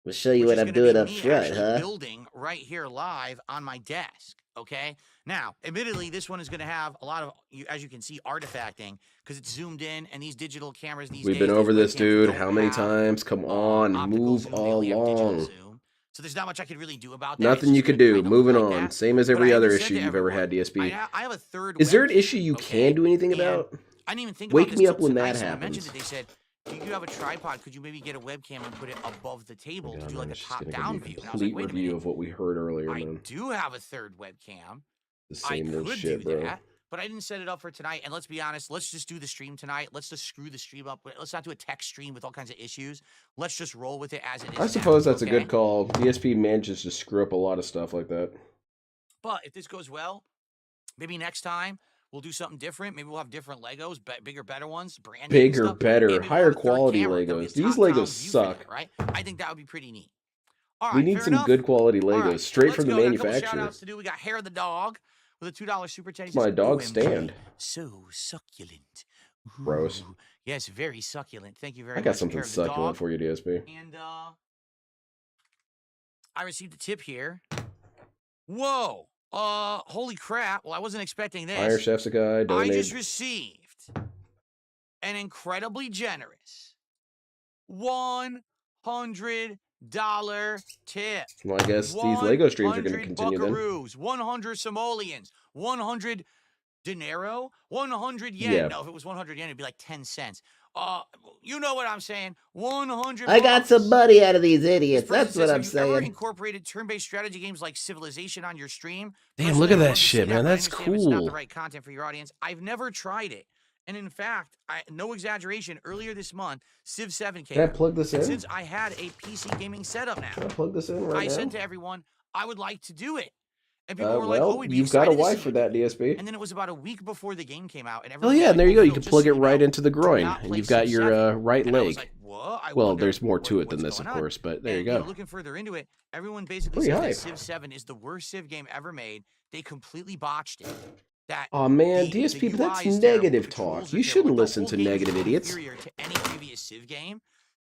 We'll show you which what is I'm gonna be doing up me front, actually huh? building right here live on my desk. Okay. Now, admittedly, this one is going to have a lot of, as you can see, artifacting because it's zoomed in, and these digital cameras these We've days, been these over this, webcams dude. don't How many have, times? Come on, optical move zoom, they only have digital along. zoom. So there's not much I could really do about that. Nothing It's you just could gonna do. kinda Moving look like on. that. Same as But every I other even said issue to you've ever everyone, had, DSP. I have a third Is there an webcam, issue you okay? can do anything And about? I didn't even think Wake about me this up till when tonight. that Someone mentioned happens. it. They said, do you have a tripod? Could you maybe get a webcam and put it above the table to God, do man, like a it's just gonna give top-down me view? a And I was like, complete wait a review minute. of what we heard earlier, I man. do have a third webcam. The I same old could shit, do bro. that, but I didn't set it up for tonight. And let's be honest, let's just do the stream tonight. Let's just screw the stream up. Let's not do a tech stream with all kinds of issues. Let's just roll with it as it is. I suppose now, that's a okay? good call. DSP manages to screw up a lot of stuff like that. But if this goes well, maybe next time we'll do something different. Maybe we'll have different Legos, bigger, better ones, brand new Bigger, stuff. better, Maybe we'll higher have a third quality camera that'll be a Legos. These top-down Legos view for suck. that, right? I think that would be pretty neat. All right, We need fair some enough. good quality All Legos, right, straight let's from the go. We got a couple manufacturer. shout-outs to do. We got Hair of the Dog with a $2 super chat. He It's my says, dog "OMG, stand. so succulent." Gross. Ooh. Yes, very succulent. Thank you very I much. got Hair something of the succulent Dog. for you, DSP. And I received a tip here. Whoa. Holy crap. Well, I wasn't expecting this. Iron Chef's a guy. I Donated. just received an incredibly generous $100 tip. Well, I guess these Lego streams are going to 100 continue then. buckaroos, 100 simoleons, 100 dinero, 100 yen. Yeah. No, if it was 100 yen, it'd be like 10 cents. You know what I'm saying? 100 I got bucks. some money out of these This idiots. person That's what says, I'm have you ever saying. incorporated turn-based strategy games like Civilization on your stream? Damn, Personally, look at I would that love to see shit, man. but I That's understand if it's not the cool. right content for your audience. I've never tried it. And in fact, no exaggeration, earlier this month, Civ 7 came Can I out. plug this And in? since I had a PC gaming setup Can I now, plug this in right I now? said to everyone, I would like to do it. And people were like, Well, oh, we'd be you've got a excited to wife see for you that, do it. DSP. And then it was about a week before the game came out. And Oh everyone was yeah, like, and there you oh, go. You Phil, can just plug so it you right know, into the do groin, not and play you've got Civ your 7. right And I was leg. like, what? I Well, wonder there's more to it than what's this, of going on. course, but there you And, go. looking further into it, everyone basically Pretty says hype. that Civ 7 is the worst Civ game ever made. They completely botched it. That Oh man, the DSP, but UI that's is terrible, negative the talk. controls are You terrible. shouldn't Like, the listen whole to game is negative idiots. inferior to any previous Civ game,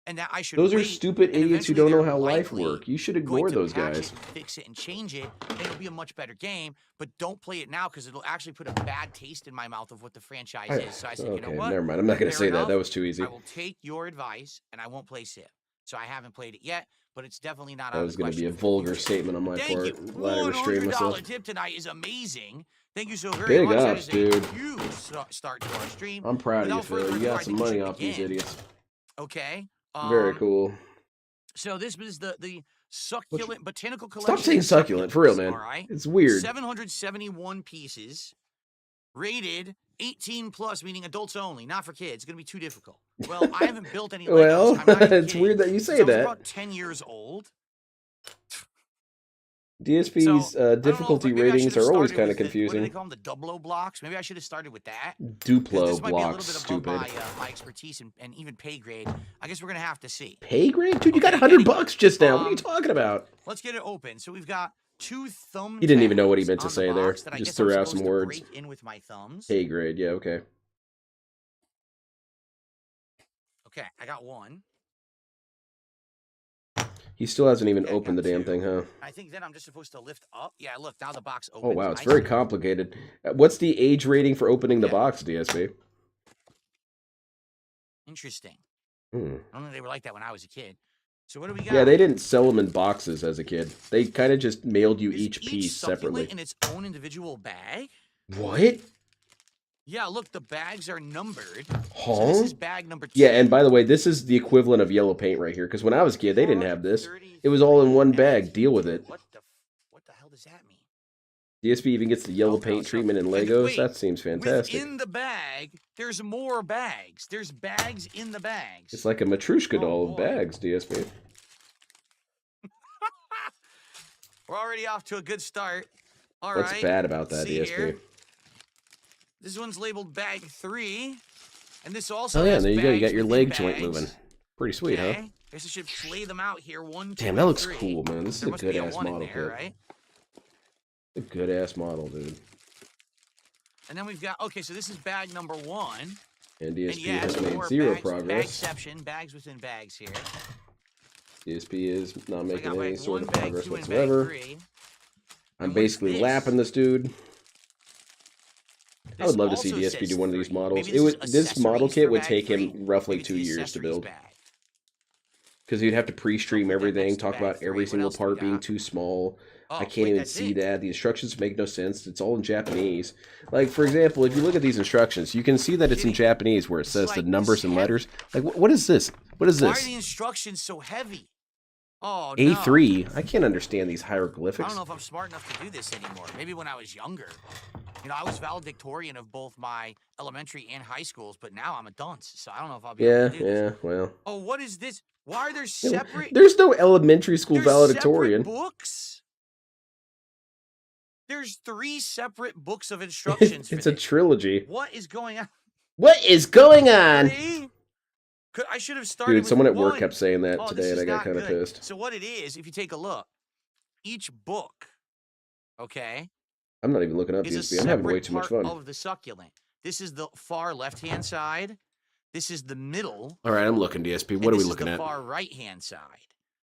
and that I should Those are wait, stupid and idiots who eventually don't know they're how life likely work. You should going ignore to those patch guys. it and fix it and change it, and it'll be a much better game. But don't play it now because it'll actually put a bad taste in my mouth of what the franchise is. So I said, you know Okay, what? never mind. I'm not gonna Fair say that. enough. That was too easy. I will take your advice, and I won't play Civ. So I haven't played it yet, but it's definitely not That out was of the gonna be question. a vulgar statement on my Thank part. you. Glad I restrained myself. $100 tip tonight is amazing. Thank you so very Big much. That ups, is dude. a huge start to our stream. I'm proud of you, Without further Phil. You ado, I got some think we money should off these begin. idiots. Okay. Very cool. So this is the succulent botanical collection. Stop saying of succulent, for real, succulents, man. All right. It's weird. 771 pieces, rated 18 plus, meaning adults only, not for kids. It's gonna be too difficult. Well, I haven't built any Legos. Well, I'm not even it's kidding. weird that you say Since I was that. about 10 years old. DSP's So, I don't know, difficulty maybe I ratings should have are always started kind of with the- What do they confusing. call them? The Duplo blocks? Maybe I should have started with that. 'Cause Duplo this might be a blocks, little bit above stupid. my expertise and even pay grade. I guess we're going to have to see. Pay grade? Dude, you got Okay, $100 just now. What are you um, talking about? Let's get it open. So we've got two thumb He didn't even know what he tabs meant to on the say there. box that I Just guess I'm threw out supposed some to words. break in with my thumbs. Pay grade, yeah, okay. Okay, I got one. He still hasn't even Okay, opened the got damn two. thing, huh? I think then I'm just supposed to lift up. Yeah, look, now the box opens. Oh, wow, it's I very see. complicated. What's the age rating for opening the Yeah. box, DSP? Interesting. Hmm. I don't know if they were like that when I was a kid. So what do we got? Yeah, they didn't sell them in boxes as a kid. They kind of just mailed you Is each piece succulent separately. in its own individual bag? What? Yeah, look, the bags are numbered. So Huh? this is bag number 2. Yeah, and by the way, this is the equivalent of yellow paint right here. Because when I was a kid, they didn't have this. It was all in one bag. Deal with it. What the hell does that mean? DSP even gets the yellow Okay, paint so- treatment in and Legos. wait, That seems fantastic. Within the bag, there's more bags. There's bags in the bags. It's like a Matryoshka Oh, doll of boy. bags, DSP. We're already off to a good start. All right. What's bad about that, See DSP? here. This one's labeled bag 3. And this also Oh yeah, has there you go. You got bags your within leg joint bags. moving. Pretty sweet, huh? Okay. Guess I should play them out here. 1, 2, Damn, that and looks 3. cool, man. This is There a must be good ass 1 in model there, kit. right? A good ass model, dude. And then we've got, okay, so this is bag number 1. And And DSP yes, has made more 0 bags, progress. Bagception, bags within bags here. DSP is not So I making got any bag sort 1, of bag progress 2, and bag whatsoever. 3. I'm And what's basically this? lapping this dude. I This would love to see also DSP do says one of these 3. models. Maybe It would is this model accessories kit for would bag take 3. him roughly Maybe it's 2 the years to accessories build. bag. Because you'd have to pre-stream I'll put that everything, next to talk bag about 3. every What single else do we part being got? too small. Oh, I can't wait, even that's see it. that. The instructions make no sense. It's all in Japanese. Like, for example, if you look at these instructions, you can see that it's in Shitty. Japanese where it It's says like the numbers and heavy. letters. Like, what is this? What is Why are this? the instructions so heavy? Oh, no. A3? I can't understand these I hieroglyphics. don't know if I'm smart enough to do this anymore. Maybe when I was younger. You know, I was valedictorian of both my elementary and high schools, but now I'm a dunce, so I don't know if I'll be Yeah, able to do this. yeah, well. Oh, what is this? Why are there You know, separate... there's no elementary school There's valedictorian. separate books? There's 3 separate books of instructions for It's a this. trilogy. What is going on? What is going on? See? I should have started Dude, with someone at work one. kept saying that Oh, today, this and is I got not kind of good. pissed. So what it is, if you take a look, each book, okay, I'm not even looking up is a DSP. I'm having way separate too much part fun. of the succulent. This is the far left-hand side. This is the middle. All right, I'm looking, DSP. What and are we this looking is at? the far right-hand side.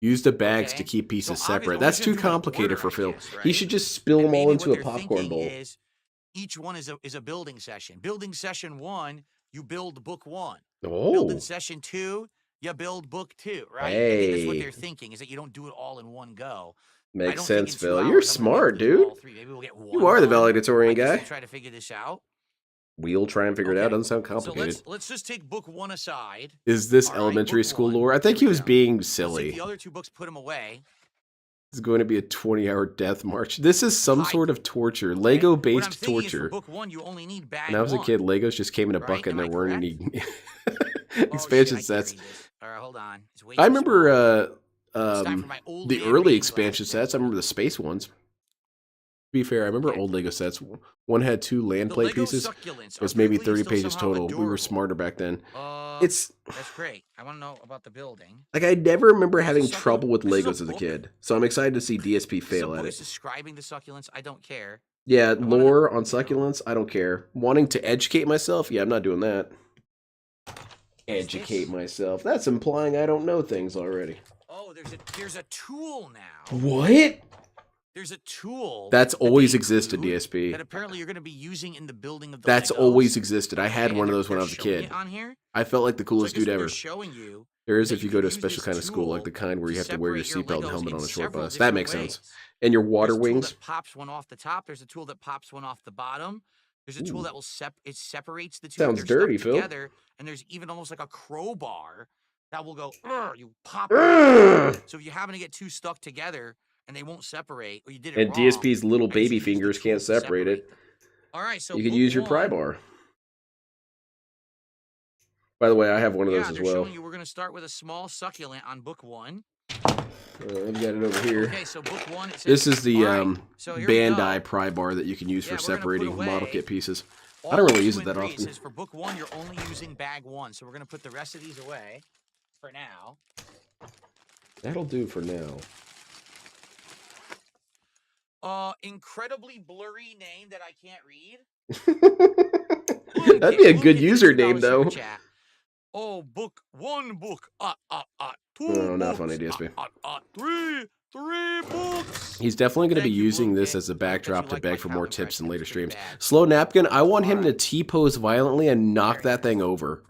Use the bags Okay. to keep pieces So obviously, separate. we That's should too do it in complicated order, for I Phil. guess, He right? should just spill And them all maybe into what a they're popcorn thinking bowl. is each one is a building session. Building session 1, you build book 1. Building Oh, session 2, you build book 2, right? I think that's what Hey. they're thinking, is that you don't do it all in one go. I makes don't sense, think in 2 Phil. hours You're I'm gonna be smart, able to do all dude. 3. Maybe we'll get one You are the done. valedictorian I guess guy. we'll try to figure this out. We'll try and figure it out. Okay. Doesn't sound So complicated. let's just take book 1 aside. Is this All right, elementary book school 1. lore? I think Here he we was go. being Let's take silly. the other 2 books, put them away. It's going to be a 20-hour death march. This is some sort of torture. What I'm Lego-based saying is for torture. book 1, you only need bag When I was a 1. kid, Legos just came in a Right? bucket and Am there I weren't correct? any Oh, expansion shit, I can't sets. read this. All right, hold on. It's way I too small. remember It's time for my old the man early reading expansion glasses. sets. I remember the space ones. To be fair, I remember Okay. old Lego sets. One had 2 land The play Lego pieces. succulents It was are maybe prickly and 30 still pages somehow total. We were adorable. smarter back then. That's It's great. I want to know about the building. like I never remember There's a having succulent- trouble with this is a Legos as a book? kid. So I'm excited to see DSP This is a fail book at that's it. describing the succulents. I don't care. Yeah, wanna know lore what on you do. succulents, I don't care. Wanting to educate myself? Yeah, I'm not doing that. Educate this? myself. That's implying I don't know things already. Oh, there's a tool now. What? There's a tool. That's that they always existed, include DSP. That apparently you're going to be using in the building of the That's Legos. always existed. I had Okay, one of and those when I they're was a showing kid. it on here. I felt like the So I coolest guess dude what ever. they're showing you There is that if you can go to a use special this kind of school, like tool the kind where to you have to wear your separate seatbelt and Legos helmet on in a short several bus. That different makes sense. ways. And your There's water a tool wings. that pops one off the top. There's a tool that pops one off the bottom. There's a tool Ooh. that will it separates the two. Sounds They're stuck dirty, Phil. together, and there's even almost like a crowbar that will go. You pop. Urgh. So if you happen to get two stuck together and they won't separate, or you did it And wrong, DSP's little I guess you baby use the fingers tool can't to separate it. them. All right, so You could book use your pry one- bar. By the way, I have one of Yeah, those as they're well. showing you we're going to start with a small succulent on book 1. I've got it over here. Okay, so book 1. It says, This is the all right, so here we Bandai go. pry bar that you can use Yeah, for we're gonna put separating model away kit pieces. all I don't really the use 2 it that and 3. often. It says for book 1, you're only using bag 1, so we're going to put the rest of these away for now. That'll do for now. Incredibly blurry name that I can't read. That'd be a Luke good hit the username, $2 though. super chat. Oh, book 1 book. 2 No, not books. funny, DSP. 3 books. He's definitely going to be Thank you, using Luke. this as a I bet backdrop you to like beg my for more Calvin tips in impression. later It's pretty streams. bad. Slow Napkin, I want him to Alright. T-pose violently and knock Very that thing over.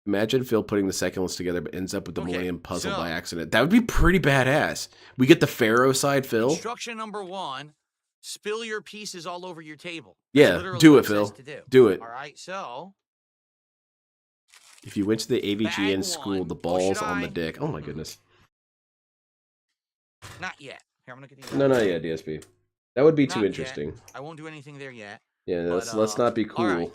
Imagine Phil putting the succulents together but ends up with the Okay, Millennium Puzzle so- by accident. That would be pretty badass. We get the Pharaoh side, Phil. Instruction number 1, spill your pieces all over your table. Yeah, Literally do what it, Phil. says to do. Do it. All right, so If you went to the AVGN Bag school, one. the Oh, balls should on the I? dick. Oh my goodness. not yet. Here, I'm gonna get these. No, out. not yet, DSP. That would be too Not yet. interesting. I won't do anything there yet. Yeah, But, let's not be all cool. right.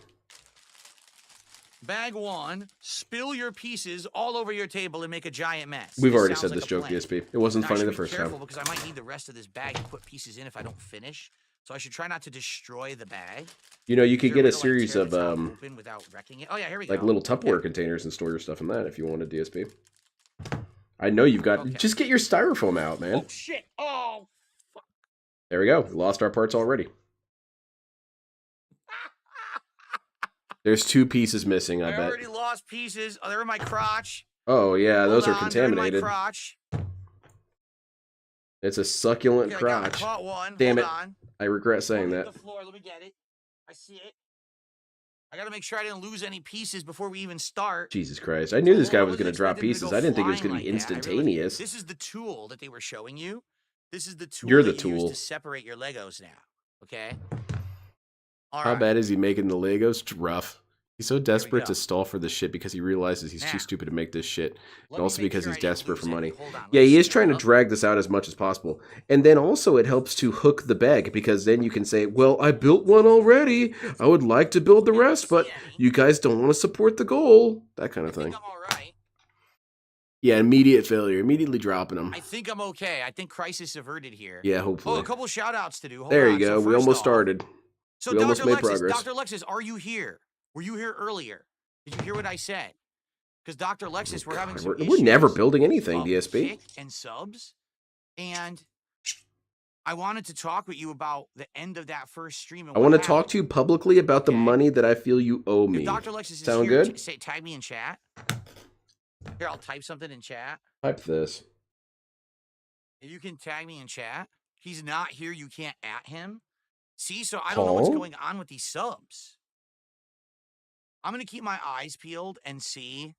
Bag 1, spill your pieces all over your table and make a giant mess. We've This already sounds said like this a joke, plan. DSP. It wasn't Now, I funny should the be first careful time. because I might need the rest of this bag to put pieces in if I don't finish. So I should try not to destroy the bag. You know, you Is could there get way a to, like, series tear of the top open without wrecking it? Oh yeah, here we like go. little Okay. Tupperware containers and store your stuff in that if you wanted, DSP. I know you've got. Okay. Just get your styrofoam out, man. Oh shit! Oh. There we go. We lost our parts already. There's 2 pieces missing, I I bet. already lost pieces. Oh, they're in my crotch. Oh yeah, those are Hold on, they're in my contaminated. crotch. It's a succulent Okay, I crotch. caught one. Damn Hold it. on. I regret saying Hold it that. to the floor. Let me get it. I see it. I gotta make sure I didn't lose any pieces before we even start. Jesus Christ. I knew this guy I was going to wasn't drop expecting it pieces. go I didn't think it was flying going to be like that. I realized instantaneous. This is the tool that they were showing you. This is the tool You're the that you use tool. to separate your Legos now. Okay? All How right. bad is he making the Legos? It's rough. He's so desperate go. to stall for the shit because he realizes he's Now, too stupid to make this shit. Let And me also make because sure he's I didn't desperate for lose money. any. Hold on, Yeah, let's he is set trying to up. drag this out as much as possible. And then also it helps to hook the bag because then you can say, well, I built one already. I would like to build the rest, but you guys don't want to support the goal. That kind of I think thing. I'm all right. Yeah, immediate failure. Immediately dropping them. I think I'm okay. I think crisis averted here. Yeah, Oh, hopefully. a couple shout outs to do. Hold There on. you go. So We first almost off- started. So We almost Dr. made Alexis, progress. Dr. Alexis, are you here? Were you here earlier? Did you hear what I said? Because Dr. Alexis, we're having some We're never issues building anything, of DSP. kick and subs, and I wanted to talk with you about the end of that first stream. And I what want to talk happened. to you publicly about the Okay. money that I feel you owe me. If Dr. Alexis is Sound here, good? say tag me in chat. Here, I'll type something in chat. Type this. If you can tag me in chat. He's not here. You can't at him. See, so I don't know what's Paul? going on with these subs. I'm gonna keep my eyes peeled and see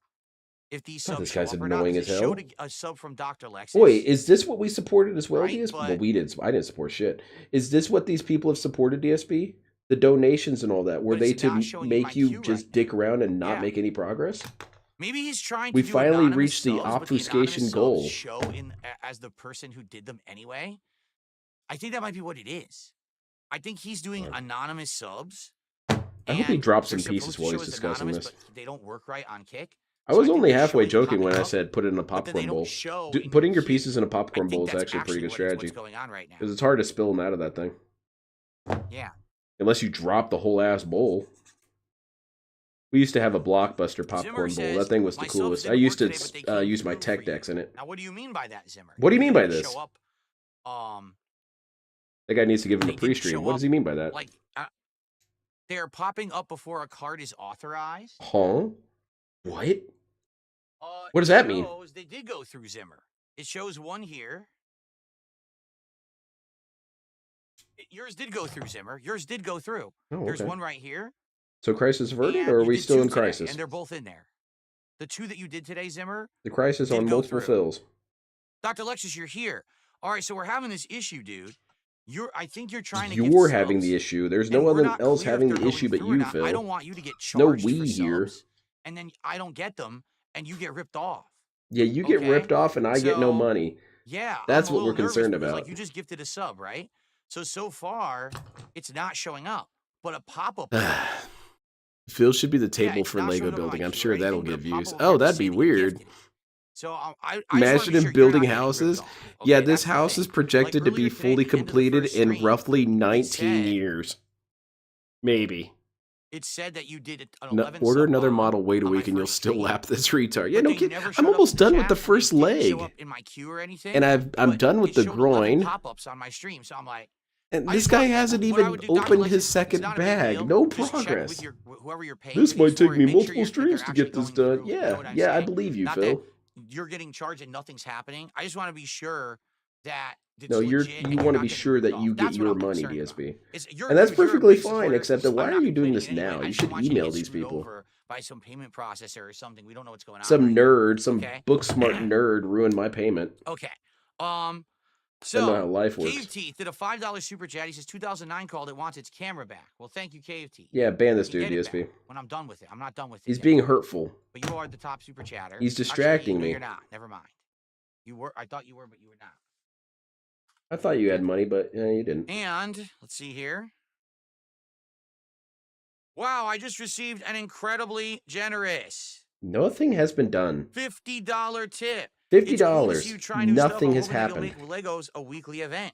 if these God, subs this show guy's up or not. annoying 'Cause as it showed hell. a sub from Dr. Alexis. Wait, is this what we supported as well, Right, DSP? Well, but- we did. I didn't support shit. Is this what these people have supported, DSP? The donations and all that. Were But they it's not to showing you my make you queue just right dick around and not Yeah. make any progress? Maybe he's trying to We do finally anonymous reached the subs, but obfuscation anonymous subs goal. show as the person who did them anyway. I think that might be what it is. I think he's doing anonymous subs. I hope he and drops they're some pieces supposed to while show he's as discussing anonymous, this. but they don't work right on Kick. I So was think only they're halfway showing joking when I popping up, said put it in a but then they popcorn don't bowl. show in Putting your queue. pieces in a I popcorn think bowl is that's actually a pretty good what's strategy. going on right now. Because it's hard to spill them out of that thing. Yeah. Unless you drop the whole ass bowl. We used to have a Blockbuster popcorn bowl. says, That thing was the "My subs coolest. I didn't used work to today, but they came use my through tech for you." decks in it. Now, what do you mean by that, Zimmer? What do you mean by They didn't this? Show up, That guy needs to give him a they didn't pre-stream. show What does up, he mean by that? like, they're popping up before a card is authorized. Huh? What? What does that mean? They did go through Zimmer. It shows one here. Yours did go through Zimmer. Yours did go through. Oh, There's okay. one right here. So crisis averted, and or are you we did still two in today, crisis? And they're both in there. The two that you did today, Zimmer. The crisis did on go multiple through. fills. Dr. Lexus, you're here. All right, so we're having this issue, dude. I think you're trying to You're get having subs, the issue. There's and no we're one not else clear if having they're the going issue but through or you, not. Phil. I don't want you to get No charged we for here. subs, and then I don't get them, and you get ripped off. Yeah, you get Okay? ripped off and I get no So, money. Yeah, That's I'm a what we're little nervous concerned because, about. Like, you just gifted a sub, right? So far, it's not showing up. But a pop-up. Phil should be the Yeah, table it's for not Lego showing up on building. my I'm queue sure or that'll anything, but get a views. pop-up Oh, of that'd be Mercedes weird. gifted. So I just Imagine wanna be him sure you're building not getting ripped houses. off. Yeah, Okay, this that's the house thing. is projected to Like, be earlier today, fully at the end of the completed first in stream, roughly it 19 said- years. Maybe. It said that you did an No, 11 order sub another bomb model, wait a on my week, and you'll first still stream. lap this retard. Yeah, But no they kid. never I'm showed up almost in done with chat, the and they first didn't leg. show up in my queue or anything, And I'm but done with it the showed 11 groin. pop-ups on my stream, so I'm like, And I this just guy want- hasn't what I even would do, Dr. opened Lexus, his it's second not a big bag. deal. No Just check progress. with whoever you're paying This these might for take and me make sure multiple that they're streams to actually get this going done. through. You know Yeah, what I'm yeah, I saying? believe you, Not Phil. that you're getting charged and nothing's happening. I just want to be sure that it's No, legit you and want you're to not be getting sure ripped that off. you get That's what your I'm money, concerned DSP. about. And that's You're a perfectly big fine, supporter, except so that why I'm are not you doing complaining this anyway. now? I You just should don't want you to email get these screwed people. over by some payment processor or something. We don't know what's going on. Some right nerd, some Okay. book smart nerd ruined my payment. Okay. I don't know how So life works. Cave Teeth did a $5 super chat. He says 2009 called. It wants its camera back. Well, thank you, Cave Teeth. Yeah, ban this You dude, get it DSP. back when I'm done with it. I'm not done with it. He's yet. being hurtful. But you are the top super chatter. He's distracting Actually, no, me. You're not. Never mind. You were. I thought you were, but you were not. I thought you had money, but you didn't. And let's see here. Wow, I just received an incredibly generous Nothing has been done. $50 tip. $50. It's cool to see you try new Nothing stuff. has I'm hoping happened. to make Legos a weekly event.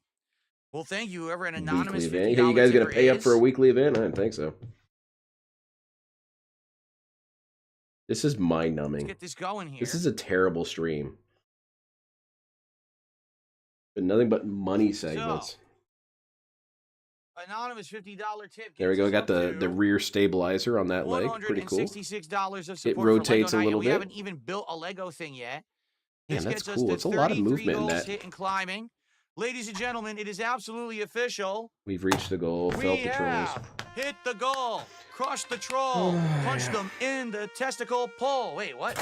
Well, thank you, whoever an Weekly anonymous event. $50 Hey, you guys gonna tipper pay up is. for a weekly event? I didn't think so. This is mind Let's numbing. get this going here. This is a terrible stream. But nothing but money segments. Anonymous $50 tip. There we gets go. us Got up the to rear stabilizer on that leg. Pretty cool. $166 of It support rotates for a Lego Night, little and we bit. haven't even built a Lego thing yet. Man, This that's gets us cool. to It's a lot of 33 movement in goals that. hit and climbing. Ladies and gentlemen, it is absolutely official. We've reached the goal. We Felt the trolls. have hit the goal. Crush the troll. Punch them in the testicle pole. Wait, what?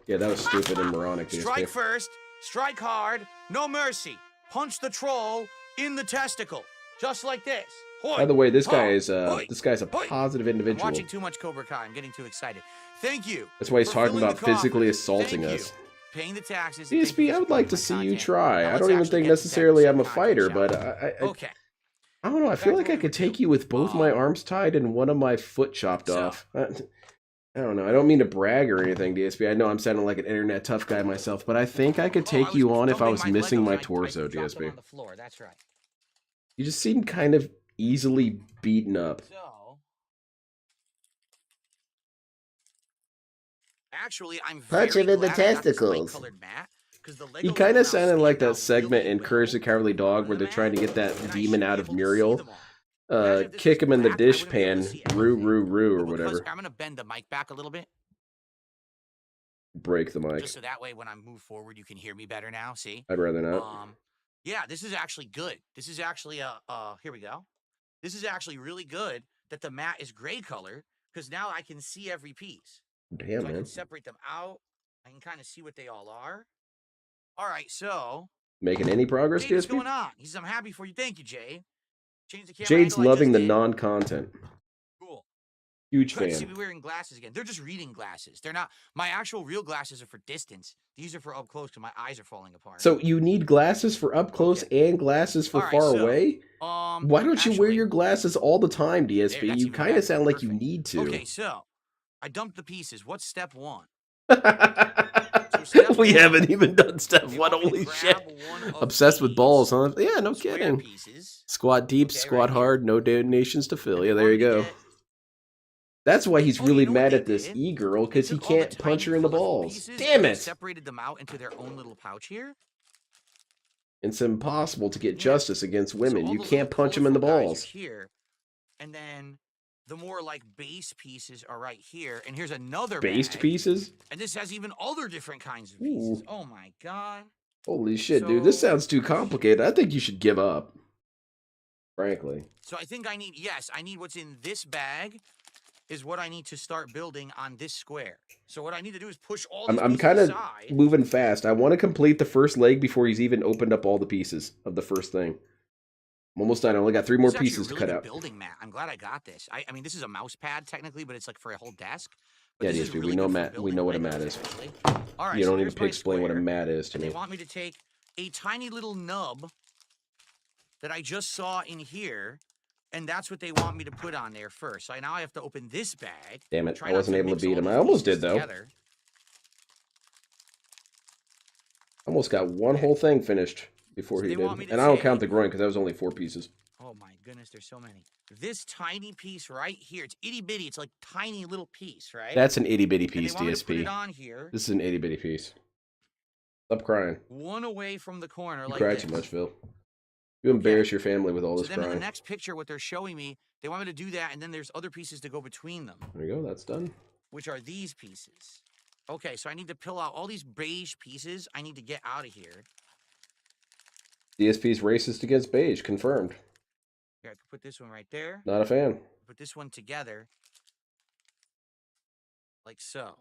Yeah, that was stupid and moronic, Strike DSP. first. Strike hard. No mercy. Punch the troll in the testicle. Just like this. By the way, this Hoi, guy is hoi, this guy's a hoi. positive I'm individual. watching too much Cobra Kai. I'm getting too excited. Thank you. That's why he's for talking filling about the coffers. physically assaulting Thank us. you. Paying the taxes. and thank DSP, you I for would like to supporting see my you content. try. Now I let's don't even actually think get to necessarily 10% I'm a content, fighter, shall but we? Okay. I don't know. I feel Back like to I what could we take do. you with both my arms tied and one of my foot chopped So- off. I don't know. I don't mean to brag or anything, DSP. I know I'm sounding like an internet tough guy myself, but I think I could Oh, take I you was on if I dumping was my missing Legos my and I torso, dropped them DSP. on the floor. That's right. You just seem kind of easily beaten up. So, actually, I'm Punch very him in the glad I got this testicles. light-colored mat, 'cause the He Legos kind now of sounded like stand that out segment really in Courage the well Cowardly on Dog the where they're trying to mat, get that and I demon should be out of able to see Muriel. them all. Imagine if this Kick was him in the black, I dish wouldn't be able pan. to see Roo, everything. roo, roo, or But because whatever. I'm gonna bend the mic back a little bit, Break the mic. just so that way when I move forward, you can hear me better now. See? I'd rather not. Yeah, this is actually good. This is actually here we go. This is actually really good that the mat is gray color because now I can see every piece. Damn, So I man. can separate them out. I can kind of see what they all are. All right, so Making any progress, Jade, what's DSP? going on? He says, I'm happy for you. Thank you, Jade. Change the camera Jade's angle I loving just the did. non-content. Cool. Huge Good to see fan. me wearing glasses again. They're just reading glasses. They're not. My actual real glasses are for distance. These are for up close because my eyes are falling apart. So you need glasses for up close and glasses for All right, far so, away? Why don't you wear actually, your glasses all the time, there, DSP? that's You even kind of better. sound like you Perfect. need to. Okay, so I dumped the pieces. What's step one? We haven't even done step You one. want me to Holy grab shit. one of Obsessed with these balls, huh? Yeah, no square kidding. pieces. Squat deep, Okay, squat right here. hard, no donations to fill. And Yeah, they there want you me to go. get- That's why he's Oh, you really know what mad they at this did? e-girl, They because he took all the can't punch tiny, her in the colorful balls. pieces Damn and it! separated them out into their own little pouch here. It's impossible to get Yeah. justice against women. So all You the can't little punch them in the colorful guys balls. are here, and then the more like base pieces are right here. And here's another Based bag, pieces? and this has even other different kinds of pieces. Ooh. Oh my god! Holy shit, dude. This So- sounds too complicated. I think you should give up. Frankly. So I think I need what's in this bag is what I need to start building on this square. So what I need to do is push all these I'm pieces kind of aside. moving fast. I want to complete the first leg before he's even opened up all the pieces of the first thing. I'm almost done. I only got 3 more This is actually pieces a to really cut good out. building mat. I'm glad I got this. I mean, this is a mouse pad technically, but it's like for a whole desk. Yeah, But this is DSP, we really know good for mat. We building know what a Legos, mat is. actually. All right, You so don't here's need my to explain what a square, mat is to and me. they want me to take a tiny little nub that I just saw in here, and that's what they want me to put on there first. So now I have to open this bag. Damn it, Try I not wasn't able to mix beat all him. these I almost pieces did, though. together. Almost got one Okay. whole thing finished before So he they want me did. to And I don't count take- the groin because that was only 4 pieces. Oh my goodness, there's so many. This tiny piece right here, it's itty bitty. It's like tiny little piece, right? That's an itty bitty and they piece, want me to put it DSP. on here, This is an itty bitty piece. Stop crying. one away from the corner, You like cry this. too much, Phil. You embarrass your family with all So this then in the crying. next picture, what they're showing me, they want me to do that, and then there's other pieces to go between them, There you go. That's done. which are these pieces. Okay, so I need to peel out all these beige pieces. I need to get out of here. DSP's racist against beige. Confirmed. Here, I can put this one right there. Not a fan. Put this one together, like so.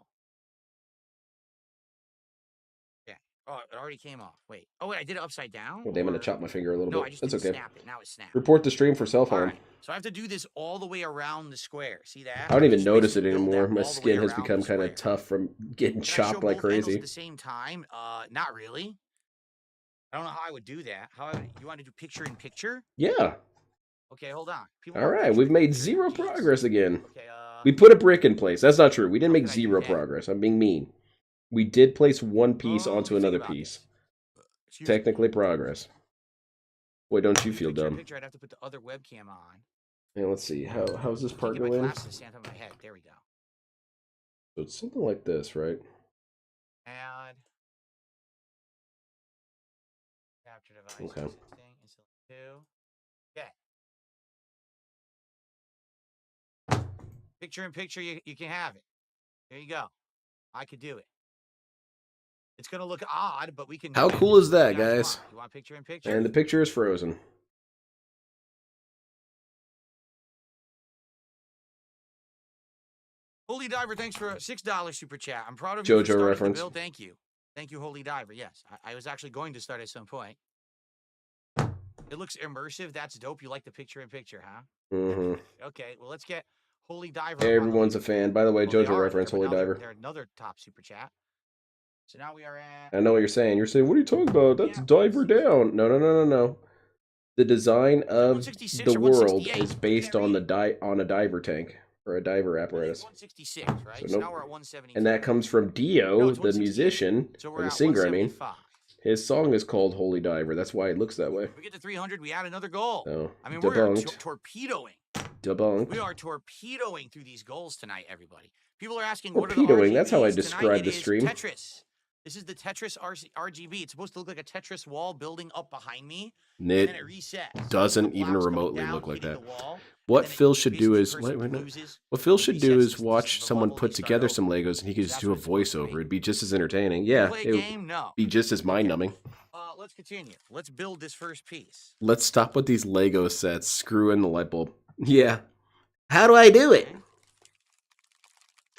Yeah. Oh, it already came off. Wait. Oh, wait, I did it upside down? Well, damn it, I or- chopped my finger a little No, I bit. just That's didn't okay. snap it. Now it's snapped. Report the stream for All self-harm. right. So I have to do this all the way around the square. See that? I don't even Just notice it basically build anymore. that My all the way skin has around become the kind of square. tough from getting Can I show chopped like both angles crazy. at the same time? Not really. I don't know how I would do that. You want to do picture in picture? Yeah. Okay, hold on. People All want right. picture We've in made picture. 0 Jeez. progress again. Okay, We put a brick in place. That's not true. We didn't How make can I do 0 that? progress. I'm being mean. We did place one piece Oh, let onto me think another about piece. this. Excuse me. Technically progress. Boy, don't you Do feel picture in dumb. picture, I'd have to put the other webcam on. And let's see. How's this I part can't get go my in? glasses to stand on my head. There we go. So it's something like this, right? Add capture device. Okay. Thing, install 2. Okay. Picture in picture, you can have it. There you go. I could do it. It's gonna look odd, but we can. How do it. cool is that, You guys guys? want. You want picture in picture? And the picture is frozen. Holy Diver, thanks for a $6 super chat. I'm proud of you for JoJo starting reference. the build. Thank you. Thank you, Holy Diver. Yes, I was actually going to start at some point. It looks immersive. That's dope. You like the picture in picture, huh? Mm-hmm. Okay, well, let's get Holy Diver. up on the Everyone's a fan. By the way, Well, they JoJo are reference, there, but Holy now they're- Diver. They're another top super chat. So now we are at. I know what you're saying. You're saying, what are you talking about? That's Yeah, Diver down. No. The design of 166 the or world 168? is based on on a diver tank or a diver I think apparatus. 166, right? So So nope. now we're at 170. And that comes from Dio, No, it's the 168. musician, So or we're the at singer, I mean. 175. His song is called Holy Diver. That's why it looks that way. If we get to 300, we add another goal. So, I mean, we're debunked. torpedoing. Debunked. We are torpedoing through these goals tonight, everybody. People are asking, what are the Torpedoing, that's how I RGBs? describe Tonight the it is stream. Tetris. This is the Tetris RGB. It's supposed to look like a Tetris wall building up behind me, and It then it resets. doesn't The even blocks coming remotely down, look like hitting that. the wall, What and then it Phil should do basically is person no. loses, What Phil it should do resets is the watch someone level, put they start together over. some Legos and he could So just that's do a what it's supposed to voiceover. be. It'd be just as entertaining. Yeah, Play it a would game? No. be just as mind numbing. Let's continue. Let's build this first piece. Let's stop with these Lego sets. Screw in the light bulb. Yeah. How do I do it? Okay.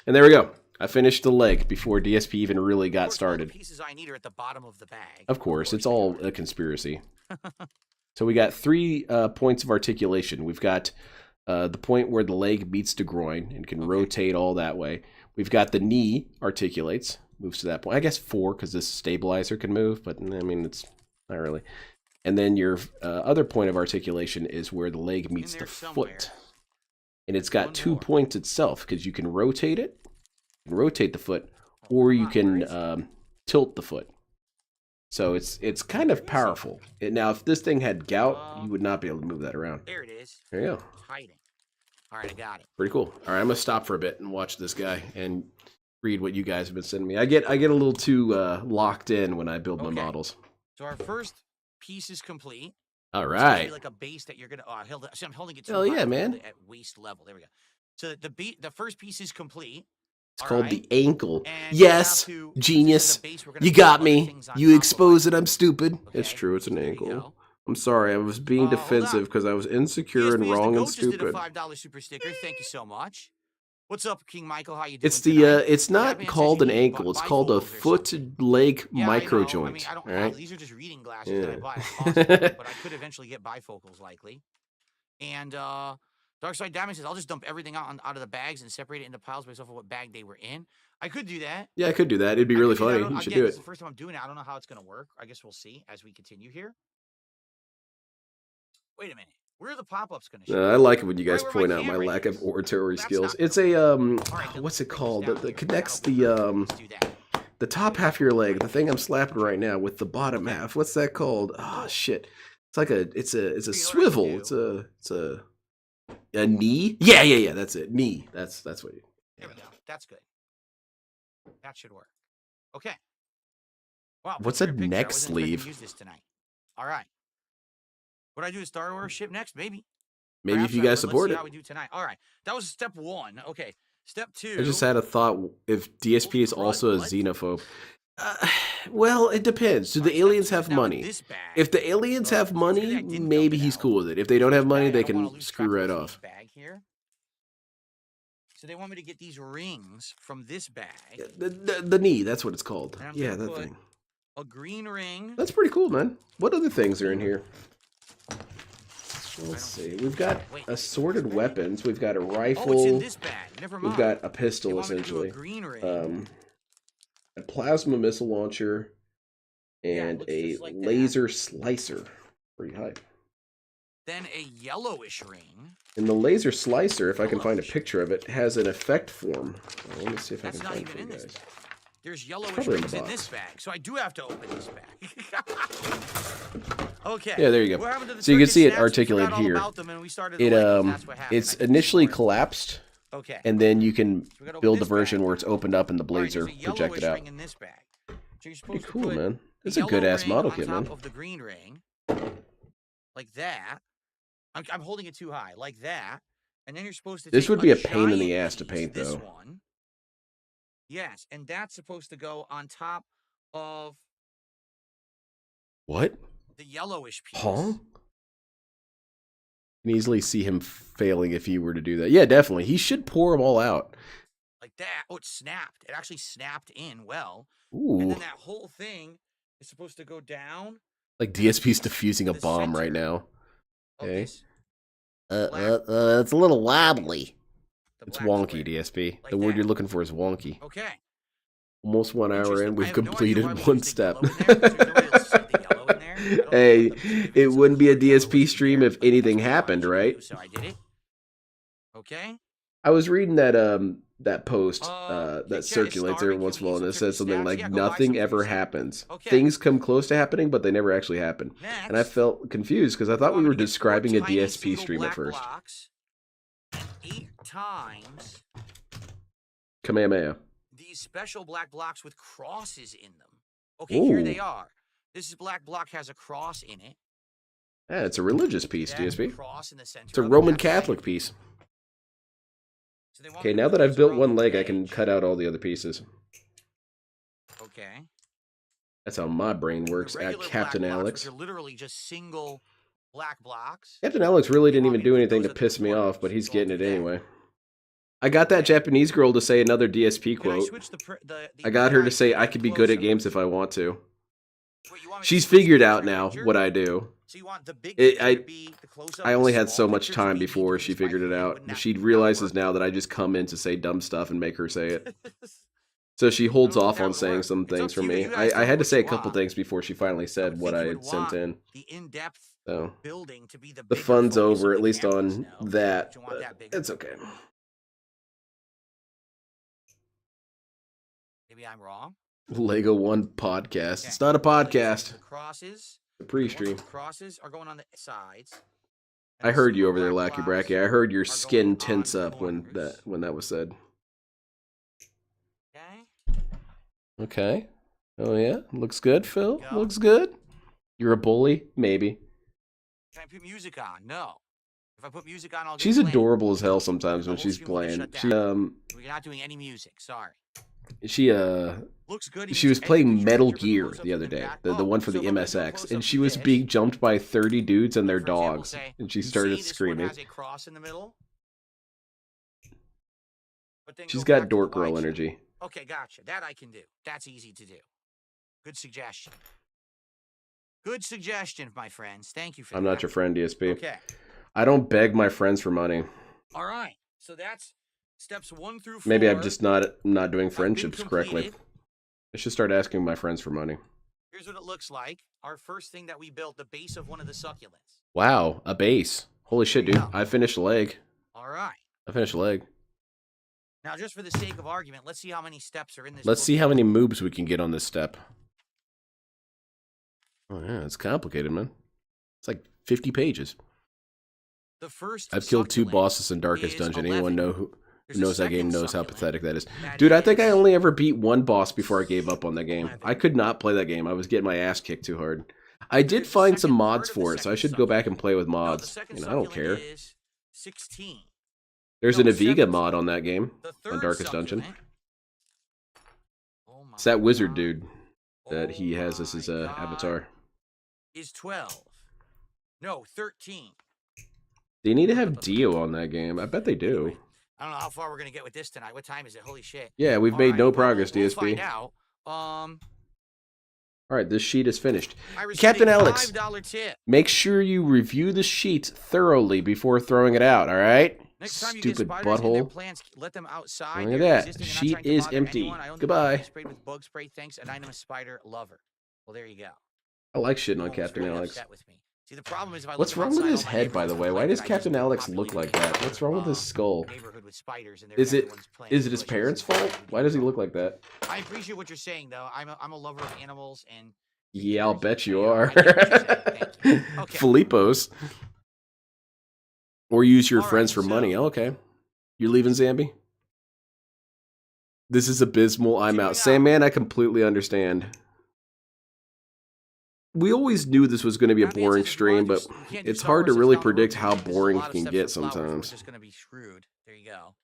And there we go. I finished the leg before DSP even really Of got course, all the started. pieces I need are at the bottom of the bag. Of course, it's they all are. a conspiracy. So we got 3 points of articulation. We've got the point where the leg meets the groin and can rotate all that way. We've got the knee articulates, moves to that point. I guess 4 because this stabilizer can move, but I mean, it's not really. And then your other point of articulation is where the leg meets the foot. And it's got 2 points itself because you can rotate it, rotate the foot, or you can tilt the foot. So it's kind of powerful. Now, if this thing had gout, you would not be able to move that around. There it is. There you go. It's hiding. All right, I got it. Pretty cool. All right, I'm gonna stop for a bit and watch this guy and read what you guys have been sending me. I get a little too locked in when I build my models. So our first piece is complete. All It's gonna be right. like a base that you're gonna. Oh, I'm holding it too Hell high. yeah, I'm man. holding it at waist level. There we go. So the first piece is complete. It's All called right. the ankle. And Yes, we have to- genius. this is a base, we're gonna You put got other me. things on You top of exposed it. it. I'm stupid. It's Okay, true. It's an there you ankle. go. I'm sorry. I was being Hold on. defensive because I was insecure and DSP is wrong the and goat, just did a stupid. $5 super sticker. Thank you so much. What's up, King Michael? How you doing? It's the tonight? it's not Batman called says an you need ankle. It's called a bifocals or something. foot-leg Yeah, micro I know. joint. I mean, I don't all know. right. These are just reading glasses that I Yeah. bought at Costco, but I could eventually get bifocals likely. And Darkside Diamond says, I'll just dump everything out of the bags and separate it into piles based off of what bag they were in. I could do that. Yeah, I could do that. It'd be I really could do that. I funny. don't- You should again, do this it. is the first time I'm doing it. I don't know how it's going to work. I guess we'll see as we continue here. Wait a minute. Where are the pop-ups going to show? I like it when you guys Right where point my out my camera lack is. of oratory That's skills. not It's a All right, then what's let's it bring called? this That down connects here. Let's do that. the top half of your leg, the thing I'm slapping right now, with the bottom half. What's that called? Oh shit! It's like it's a You know what I swivel. do? It's a knee. Yeah. That's it. Knee. That's what. There we go. That's good. That should work. Okay. Wow. What's picture a in picture. I neck wasn't expecting to sleeve? Use this tonight. All right. What do I do? Star Wars ship next? Maybe. Maybe Perhaps if you I guys would. support Let's see it. how we do tonight. All right. That was step 1. Okay. Step 2. I just had a thought. If DSP is also a What? xenophobe, well, it depends. Do All right, the step aliens 2 is have now with money? this bag. If the aliens have It's good I money, didn't dump maybe it he's out. cool with it. If they don't have money, Bag, they I don't wanna can lose screw track right of this off. bag here. So they want me to get these rings from this bag. The knee, that's what it's called. And I'm Yeah, gonna that put thing. a green ring. That's pretty cool, man. What other things are in here? Let's see. We've got assorted weapons. We've got a Oh, it's in rifle. this bag. Never mind. We've got a They pistol, want me to do essentially. a green ring. A plasma missile launcher, Yeah, it and looks a just like that. laser slicer. Pretty hype. Then a yellowish ring. And the laser slicer, if I can find a picture of it, has an effect form. Let me see if I That's can not find it even for you in this guys. bag. There's yellowish probably in the rings in box. this bag, so I do have to open this bag. Okay. Yeah, there you go. What happened to the So you can turkey see it snaps? We articulated forgot all here. about them and we started It liking them. That's what happened. it's I couldn't initially ignore it. collapsed, Okay. and then you can So we gotta open build the this version bag. where it's opened up and the All right, blades are there's a projected yellowish out. ring in this bag. So you're supposed Pretty to cool, put man. the It's a good yellow ass ring model on kit, top man. of the green ring, like that. I'm holding it too high, like that. And then you're supposed to. This take would be a pain in giant the ass to piece, paint, this though. one. Yes, and that's supposed to go on top of What? the yellowish piece. Huh? You can easily see him failing if he were to do that. Yeah, definitely. He should pour them all out. Like that. Oh, it snapped. It actually snapped in well. Ooh. And then that whole thing is supposed to go down. Like DSP's diffusing a the bomb right center now. of Okay. this. It's a little wobbly. The It's black wonky, square. DSP. Like The word that. you're looking for is wonky. Okay. Almost 1 hour Interesting. in, I we've have no idea completed why we one used the step. yellow in there, 'cause there's no way to stick the yellow in there. I don't know Hey, what the- it wouldn't be a the yellow DSP was in stream there, if but that's anything what I wanted happened, to do, right? So I did it. Okay. I was reading that post Jay that is circulates every starving. once in Can a we while, and eat it some says turkey something snacks? like Yeah, go buy nothing some ever for yourself. happens. Okay. Things come close to happening, but they never actually happen. And I Next, felt confused because I you thought we want me were to get 4 describing a tiny DSP single stream at black first. blocks 8 times Kamehameha. these special black blocks with crosses in them. Okay, here they Ooh. are. This black block has a cross in it. Yeah, it's a religious piece, That DSP. cross in the center It's a of it, Roman that's right. Catholic piece. So they want Okay, me to now put that I've those built around one the leg, I can edge. cut out all the other pieces. Okay. That's how my brain The works at regular Captain black blocks, Alex. which are literally just single black blocks. Captain Alex really didn't want even me to do put anything those to at the piss me corners, off, but he's so I'll getting it do that. anyway. I got that Japanese girl to say another DSP Can I quote. switch the I got her to say I NIP could be good at closer? games if I want to. Wait, you want me to She's switch figured the out now picture? what I do. So you want the big It- picture I- to be the close-up. I the only had small so much picture to time be before equals she by figured it three. out. Wouldn't that She not realizes work? now that I just come in to say dumb stuff and make her say it. So she holds I don't think off that on would saying work. some It's up things to for you. me. You guys I tell me had to what say you a couple want. things before she finally I said would what think I you had would sent want in. the in-depth So building to be the the bigger fun's focus of over, the at least cameras on now. that. Don't want But that bigger. it's okay. Maybe I'm wrong. Lego One podcast. Okay. It's not a podcast. The crosses. It's a The ones pre-stream. with the crosses are going on the sides. and I the heard you silver over there, black Lackey blocks Bracky. I heard your are skin going tense on up when corners. that was said. Okay. Okay. Oh yeah, looks good, Phil. Go. Looks good. You're a bully, maybe. Can I put music on? No. If I put music on, I'll get She's played. adorable as hell sometimes The when whole she's stream will get playing. shut She down. We're not doing any music. Sorry. she Looks good. He she needs was to edit playing the Metal picture for Gear close-ups the and other then day, back. the one for so the if I'm gonna do a MSX, close-up and of she was this, being jumped by 30 dudes and their for example, dogs, say, and she you started see this one screaming. has a cross in the middle? But then She's go got back to the dork girl wide shot. energy. Okay, gotcha. That I can do. That's easy to do. Good suggestion. Good suggestion, my friends. Thank you for I'm that. not your friend, DSP. Okay. I don't beg my friends for money. All right. So that's steps 1 through 4. Maybe I'm just not doing have been friendships correctly. completed. I should start asking my friends for money. Here's what it looks like. Our first thing that we built, the base of one of the succulents. Wow, a base. Holy shit, dude. Yeah. I finished a leg. All right. I finished a leg. Now, just for the sake of argument, let's see how many steps are in this. Let's book. see how many moves we can get on this step. Oh yeah, it's complicated, man. It's like 50 pages. The first I've killed 2 succulent bosses in Darkest is Dungeon. 11. Anyone know who There's a knows that game second knows how succulent pathetic that is. that Dude, I think I is only ever beat 1 boss before I gave up on that game. 11. I could not play that game. I was getting my ass kicked too hard. I did There's the find some second mods part of the for it, so I second should go back and succulent. play with No, the mods. second You know, I don't succulent care. is 16. There's No, an Aviga 17. mod on that game, The on third Darkest Dungeon. succulent. Oh my It's that wizard God. dude that he Oh has as his my God. avatar. Is 12. No, 13. They need to have Dio on that game. I bet they do. Anyway, I don't know how far we're gonna get with this tonight. What time is it? Holy shit! Yeah, we've All made right, no well, progress, we'll DSP. find out. All right, this sheet is finished. I received Captain a Alex, $5 tip. make sure you review the sheet thoroughly before throwing it out, all right? Next time you get Stupid spiders in their butthole. plants, let them outside. Look at They're that. existing and not Sheet trying to is bother empty. anyone. I only Goodbye. bug sprayed with bug spray. Thanks, anonymous spider lover. Well, there you go. I like shitting You on won't Captain really Alex. upset with me. See, the problem is if I What's let them wrong with outside his all my head, by the neighborhoods way? Why complain does that I just Captain Alex look depopulated like the that? What's wrong with his skull? neighborhood with spiders and Is it everyone's playing is it his bushes parents' and fault? Why does he look like that? I appreciate what you're saying, though. I'm a lover of animals and. Yeah, I'll bet you Yeah, are. I get what you're saying. Thank you. Okay. Filippo's. Or use your All friends right, for money. so- Okay. You're leaving Zambi? This is abysmal. I'm Continuing out. Sam, on. man, I completely understand. We always knew this was going to be a Now, the boring answer is if you stream, wanna but do- you can't do it's Star hard to Wars, really it's not predict road how movie. There's a boring lot it of can steps get with flowers. We're sometimes. just gonna be screwed. There you go.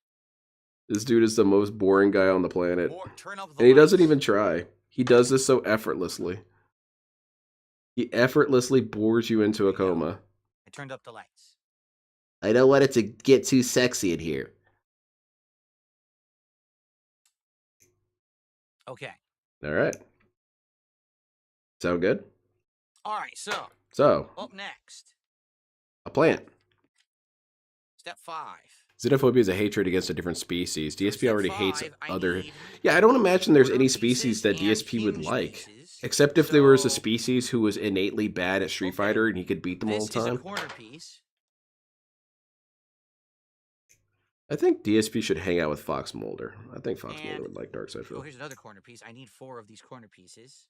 This dude is the most boring guy on the planet. Turn up the And he doesn't lights. even try. He does this so effortlessly. He effortlessly bores you into a There you go. coma. I turned up the lights. I don't want it to get too sexy in here. Okay. All right. Sound good? All right. So So, up next, a plant. step 5. Xenophobia is a hatred against a different species. DSP Step already hates 5, I other... need Yeah, I don't imagine there's order any pieces species that and DSP would hinge like. pieces. Except if there was a So, species who was innately bad at Street Okay. Fighter and he could beat them all This the is a time. corner piece. I think DSP should hang out with Fox Mulder. I think Fox Mulder And- would like Dark Side Oh, Phil. here's another corner piece. I need 4 of these corner pieces.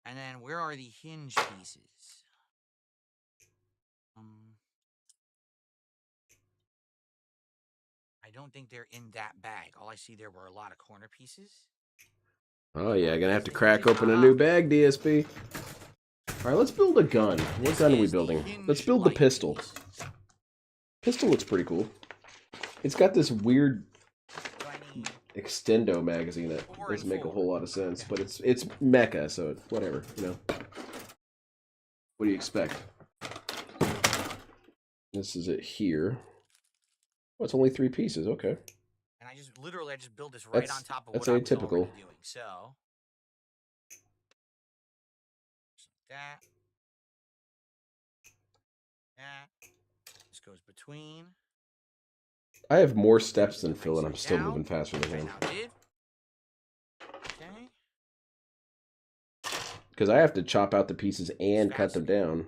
And then where are the hinge pieces? I don't think they're in that bag. All I see there were a lot of corner pieces. Oh yeah, gonna have to crack open a new bag, DSP. Alright, let's build a gun. What This gun are we is the building? hinge Let's build the light pistol. pieces. Pistol looks pretty cool. It's got this weird So I need extendo magazine that 4 doesn't and make a 4. whole lot of sense, but it's mecha, so whatever, you know. What do you expect? This is it here. Oh, it's only 3 pieces, okay. And I just literally build this right That's- on top of that's what I was atypical. already doing. So that. That. This goes between. I have more steps than Phil, and I'm still moving faster than Okay, him. now did. Okay. Because I have to chop out the pieces and cut them down.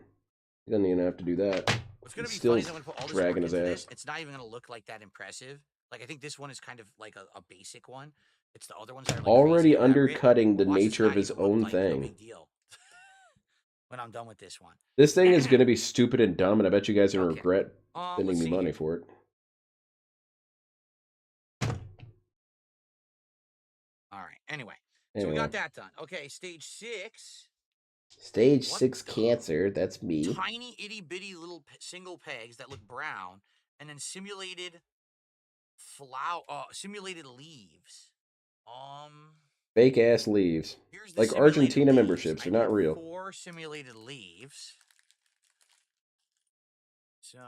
He doesn't even have to do that. What's gonna He's be still funny is I'm gonna put all this work dragging his into ass. this. It's not even gonna look like that impressive. Like I think this one is kind of like a basic one. It's the other ones that are like Already crazy elaborate. undercutting the Watch this nature of not his even look own like no thing. big deal. When I'm done with this one. This thing is going to be stupid and dumb, and I bet you guys are going to Okay. regret spending Let's me see money here. for it. All right. Anyway, so we got that done. Okay, stage 6. Stage What 6 the- cancer, that's me. Tiny itty bitty little single pegs that look brown, and then simulated simulated leaves. Fake ass leaves. Here's the Like simulated Argentina leaves. memberships, I they're not need real. 4 simulated leaves. So,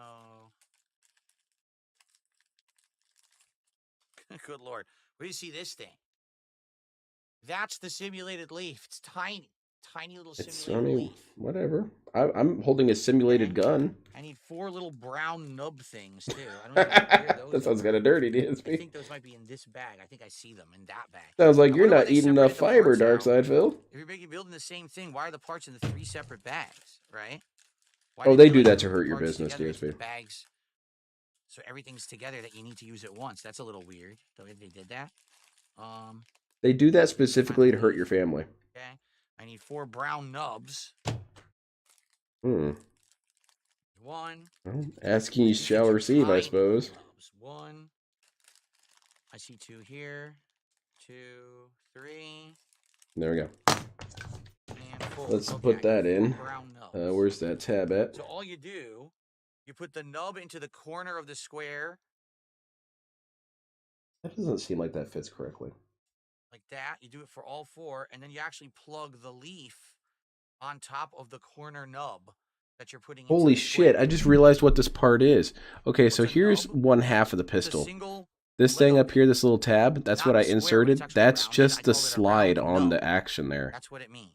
good lord, where do you see this thing? That's the simulated leaf. It's tiny, tiny little simulated leaf. Whatever. I'm holding a simulated gun. I need 4 little brown nub things too. I don't even know where those That sounds are. kind of dirty, I DSP. think those might be in this bag. I think I see them in that bag. Sounds like I you're wonder why not they eating enough separated the fiber, parts out. Darkside Phil. If you're building the same thing, why are the parts in the 3 separate bags, right? Why Oh, didn't they do like, that put to the hurt your parts business, together into DSP. the bags, so everything's together that you need to use at once. That's a little weird the way they did that. They do that specifically to hurt your family. Okay, I need 4 brown nubs. Hmm. 1. Well, asking you shall receive, I suppose. Nubs. 1. I see 2 here. 2, 3. There we go. And 4. Let's Okay, put that in. brown nubs. Where's that tab at? So all you do, you put the nub into the corner of the square That doesn't seem like that fits correctly. like that. You do it for all 4, and then you actually plug the leaf on top of the corner nub that you're putting into Holy the shit, square. I just realized what this part is. Okay, so What's a here's nub? one half of the It's a pistol. single This thing nub. up here, this little tab, that's Not what a I square, inserted. it's actually That's rounded. just I the call it a slide round on nub. the action there. That's what it means.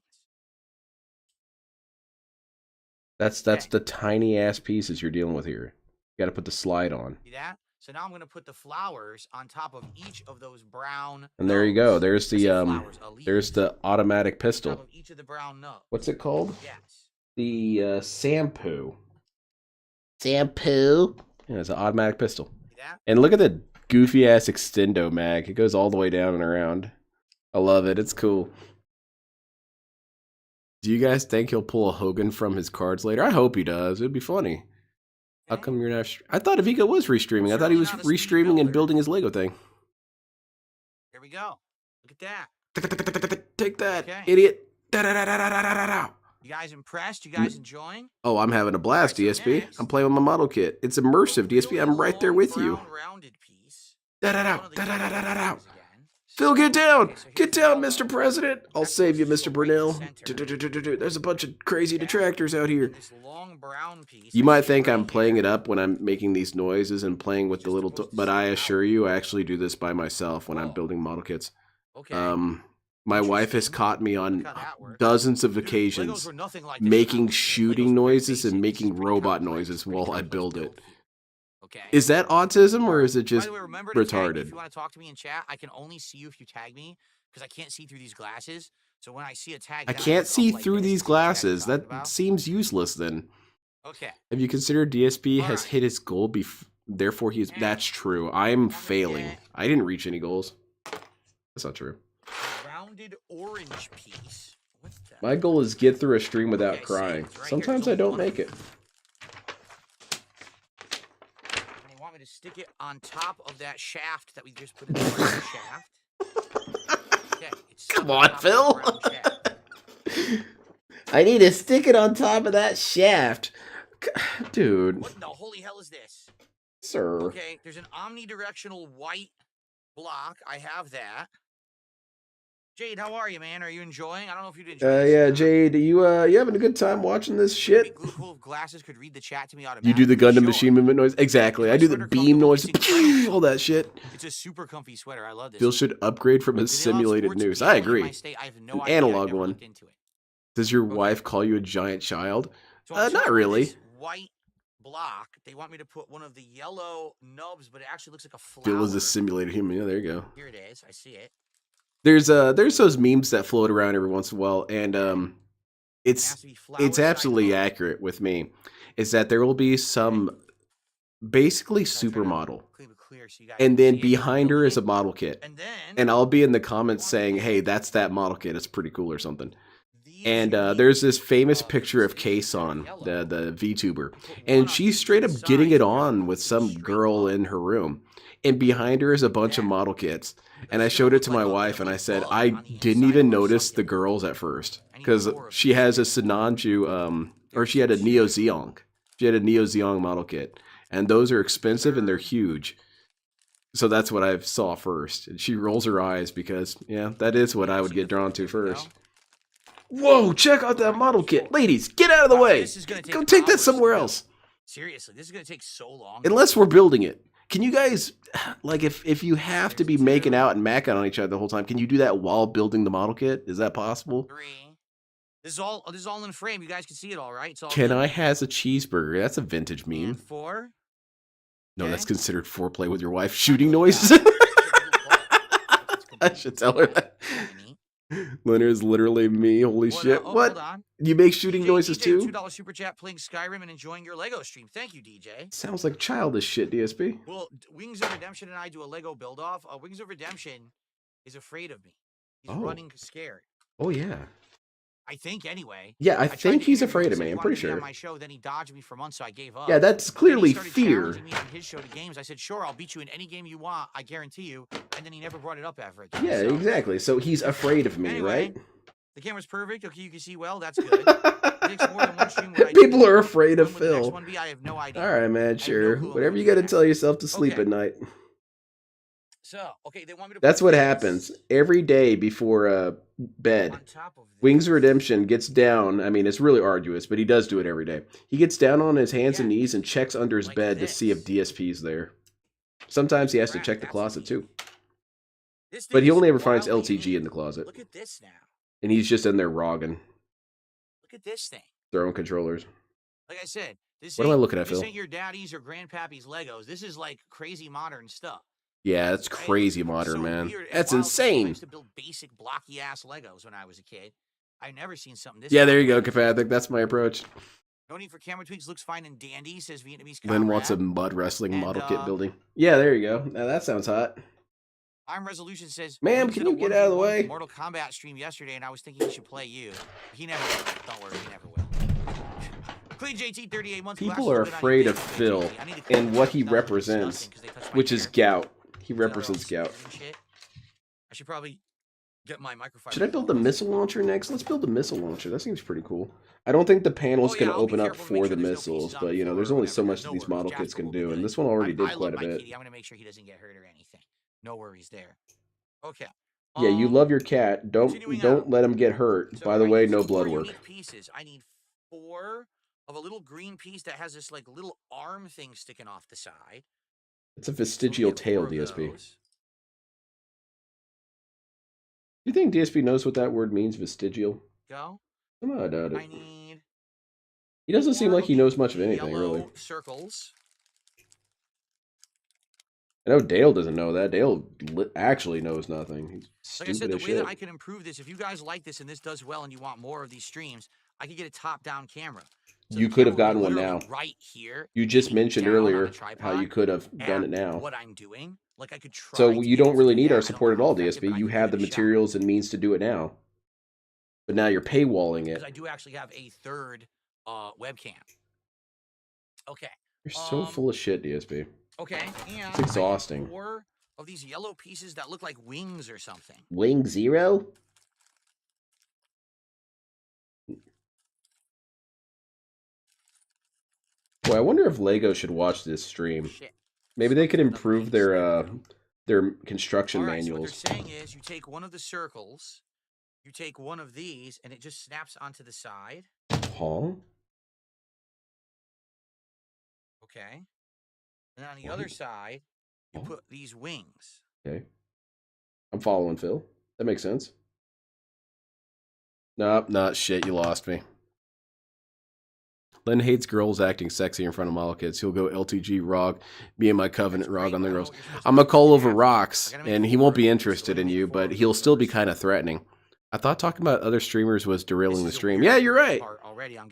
That's Okay. the tiny ass pieces you're dealing with here. You got to put the slide on. See that? So now I'm going to put the flowers on top of each of those brown And there you go. nubs. There's I said the flowers, a leaf. there's the automatic On top pistol. of each of the brown nubs. What's it called? Yes. The shampoo. Shampoo. Yeah, it's an automatic pistol. See that? And look at the goofy ass extendo mag. It goes all the way down and around. I love it. It's cool. Do you guys think he'll pull a Hogan from his cards later? I hope he does. It'd be funny. How come you're not? I thought Avika was restreaming. I thought he was Certainly not a speed restreaming and builder. building his Lego thing. Here we go. Look at that. Take that, Okay. idiot. Da-da-da-da-da-da-da-da. You guys impressed? You guys enjoying? Oh, I'm having a blast, Alright, so DSP. next- I'm playing with my model kit. It's immersive, DSP. I'm right there with you. Long, rounded piece. Da-da-da, One of the da-da-da-da-da-da. yellow ones again. Phil, get down! Okay, so here's Get the down, yellow. Mr. President! I'll That's save you, just Mr. go right in the Brunel. center. There's a bunch of crazy Okay. detractors out here. And this long brown piece. You I might see think right I'm playing here. it up when I'm making these noises and playing with the Just little, supposed to but I stick out. assure you, I actually do this by myself when I'm Oh. building model kits. Okay. My wife has Interesting. caught me on Look how that works. dozens of Dude, occasions Legos were nothing like this when I making was a kid. Legos shooting were very noises basic. and This is making pretty robot complex, noises pretty while I complex build build it. for you. Okay. Is that autism or is it By just the way, remember to tag me if retarded? you want to talk to me in chat. I can only see you if you tag me because I can't see through these glasses. So when I see a tag, I then can't look see up like through this these to see what chat you're glasses. talking That about. seems useless then. Okay. Have you considered DSP has Alright. hit his goal therefore he is that's true. I'm failing. get- I didn't reach any goals. That's not true. A rounded orange piece. What the? My goal is get through a stream without Okay, crying. same. It's right here. Sometimes I There's don't only make it. And they want me to stick it on top of that shaft that we just put in the brown shaft. Okay, it's Come stuck on, top of Phil. the brown shaft. I need to stick it on top of that shaft. Dude, What the holy hell is this? sir. Okay, there's an omnidirectional white block. I have that. Jade, how are you, man? Are you enjoying? I don't know if you'd enjoy this or Yeah, not. Jade, you having a good time watching this Maybe shit? Glue Cool Glasses could read the chat to me You automatically. do the Gundam Sure. machine movement noise? Exactly. Is I my do the sweater beam comfortable? noise, It's incredible. all that shit. It's a super comfy sweater. I love this. Phil one. should upgrade from Do his they allow simulated sports news. people I in my agree. state? I have no An idea. I analog never one. looked into it. Does your Okay. wife call you a giant child? So on Not top of really. this white block, they want me to put one of the yellow nubs, but it actually looks like a flower. Phil is a simulated human. Yeah, there you go. Here it is. I see it. There's those memes that float around every once in a while, and It has it's to be flower absolutely side up. accurate with me. Is that there will be some basically I'll try to supermodel, keep it clear so you guys and can then see it. behind her Building is a it, model kit, and then and I'll be in the comments saying, "Hey, that's that model kit. It's pretty cool" or something. these And unique, there's this famous picture of these Case that are on yellow. the VTuber, You put one and on she's each straight up side getting so it you on have with a some straight girl bug. in her room, and behind her is a bunch of Yeah. model kits. That's And I gonna showed it look to like my a wife, and I big said bug I on the didn't inside even of our notice the succulent. girls at first I need because 4 of she these. has a Sinanju, or she had a There's Neo 2. Zeong. She had a Neo Zeong model kit, and those are expensive and they're Third. huge. So that's what I saw first. And she rolls her eyes because, yeah, that is what I would See get the drawn to there we go. first. Whoa, check out that model kit. Ladies, get out of the Wow, way. this is gonna Go take take that hours to somewhere build. else. Seriously, this is gonna take so long. to Unless build. we're building it. Can you guys, like, if you have to There's be making 2. out and macking on each other the whole time, can you do that while building the model kit? Is that possible? 3. This is all in frame. You guys can see it all, right? It's all Can good. I has a cheeseburger? That's a vintage meme. And 4. No, that's Okay. considered foreplay with your wife. Not Shooting really noises. bad. It's a little bug. It's I should tell her that. completely neat. Leonard is literally me. Holy What, shit. oh, What? hold on. You make shooting noises DJ, too? $2 super chat playing Skyrim and enjoying your Lego stream. Thank you, DJ. Sounds like childish shit, DSP. Well, Wings of Redemption and I do a Lego build off. Wings of Redemption is afraid of me. He's Oh. running scared. Oh, yeah. I think anyway. Yeah, I tried think to he's interview him, afraid he of said me. he I'm wanted pretty to be on sure. my show, then he dodged me for months, so I gave up. Yeah, that's Then he clearly started fear. challenging me on his show to games. I said, sure, I'll beat you in any game you want. I guarantee you. And then he never brought it up ever again. Yeah, so. exactly. So he's afraid of me, Anyway, right? The camera's perfect. Okay, you can see well. That's good. Takes more than one stream when I do. People are afraid of When will the next Phil. one be? I have no idea. All right, man, no sure. clue on Whatever when you we'll got do to tell yourself to sleep Okay. at night. So, okay, they want me to That's put what this happens every day before bed. on top of this. Wings of Redemption gets down. I mean, it's really arduous, but he does do it every day. He gets down on his hands and knees and checks under his Like bed to see if this. DSP's there. Sometimes he has to Crap, check the that's closet neat. too. This But thing he is only ever finds wildly LTG neat. in the closet. Look at this now. And he's just in there rogging, Look at this thing. throwing controllers. Like I said, this What am I ain't- looking at, This Phil? ain't your daddy's or grandpappy's Legos. This is like crazy modern stuff. Yeah, that's Right? crazy modern, So man. weird and That's wild to me. I insane. used to build basic blocky ass Legos when I was a kid. I've never seen something this. Yeah, there you go, complex. Kapathic. That's my approach. No need for camera tweaks. Looks fine and dandy. Says Vietnamese. Lynn wants a comrade. mud wrestling And, model kit building. Yeah, there you go. Now that sounds hot. I'm Resolution says, Ma'am, "Wings can did a you get out of the 1v1 way?" Mortal Kombat stream yesterday, and I was thinking he should play you. He never will. Don't worry, he never will. Clean JT, 38 months. People glasses are look good on afraid you. of Thank you, Phil JT. I need to clean and my what he nails. They're represents, disgusting 'cause they touch my which is hair. gout. He They're all represents gout. scissors and shit. I should probably get my microfiber. Should I build the missile launcher next? Let's build the missile launcher. That seems pretty cool. I don't think the panel's Oh, yeah, going to I'll be open up careful to make for sure the there's no missiles, pieces on but the you know, floor there's or only so whatever. much that No these worries. model Jasper kits can will be do, and good. this one already I did love quite a my bit. kitty. I'm gonna make sure he doesn't get hurt or anything. No worries there. Okay. Yeah, you love your cat. Continuing Don't on. let him get hurt. So By the I way, need no 4 blood work. unique pieces. I need 4 of a little green piece that has this like little arm thing sticking off the side. It's a So let me vestigial get 4 tail, of DSP. those. You think DSP knows what that word means, vestigial? Go. No, I doubt I it. need. He doesn't seem 4 like he of knows the much of anything, yellow really. circles. I know Dale doesn't know that. Dale actually knows nothing. He's Like I stupid said, the as way shit. that I can improve this, if you guys like this and this does well and you want more of these streams, I could get a top-down camera. So You the could have camera would be gotten one literally now. right here. You just leaning mentioned down on a earlier how tripod you could have done it at now. What I'm doing, like I could try. So to you get it don't to really do need that. our I don't know support at how all, effective, DSP. but I You could have give the it a shot. materials and means to do it now. But now you're paywalling it. Because I do actually have a third webcam. Okay. You're so full of shit, DSP. Okay. And It's exhausting. I need 4 of these yellow pieces that look like wings or something. Wing Zero? Boy, I wonder if Lego should watch this stream. Shit. Maybe they could Another improve thing their construction All right, manuals. so what they're saying is you take one of the circles, you take one of these, and it just snaps onto the side. Huh? Okay. And on the other side, you put these wings. Okay. I'm following Phil. That makes sense. Nope, not shit. You lost me. Len hates girls acting sexy in front of model kids. He'll go LTG ROG, me and my covenant ROG on the girls. I'm gonna call over rocks, and he won't be interested in you, but he'll still be kind of threatening. I thought talking about other streamers was derailing the stream. Yeah, you're right.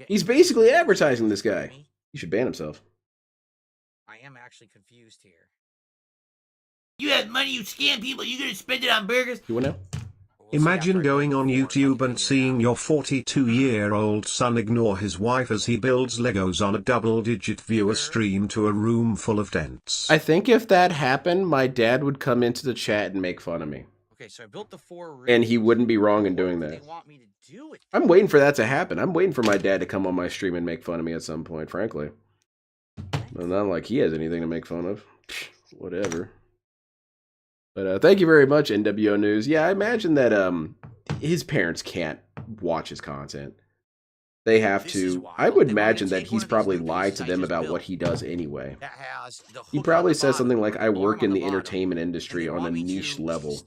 He's basically advertising this guy. He should ban himself. I am actually confused here. You have money, you scam people, you gonna spend it on burgers? You want to know? Imagine going on YouTube and seeing your 42-year-old son ignore his wife as he builds Legos on a double-digit viewer stream to a room full of dents. I think if that happened, my dad would come into the chat and make fun of me. Okay, so I built the 4 rooms. And he wouldn't be wrong in doing that. They want me to do it. I'm waiting for that to happen. I'm waiting for my dad to come on my stream and make fun of me at some point, frankly. Not like he has anything to make fun of. Whatever. But thank you very much, NWO News. Yeah, I imagine that his parents can't watch his content. They have to. I would imagine that he's probably lied to them about what he does anyway. He probably says something like, I work in the entertainment industry on a niche level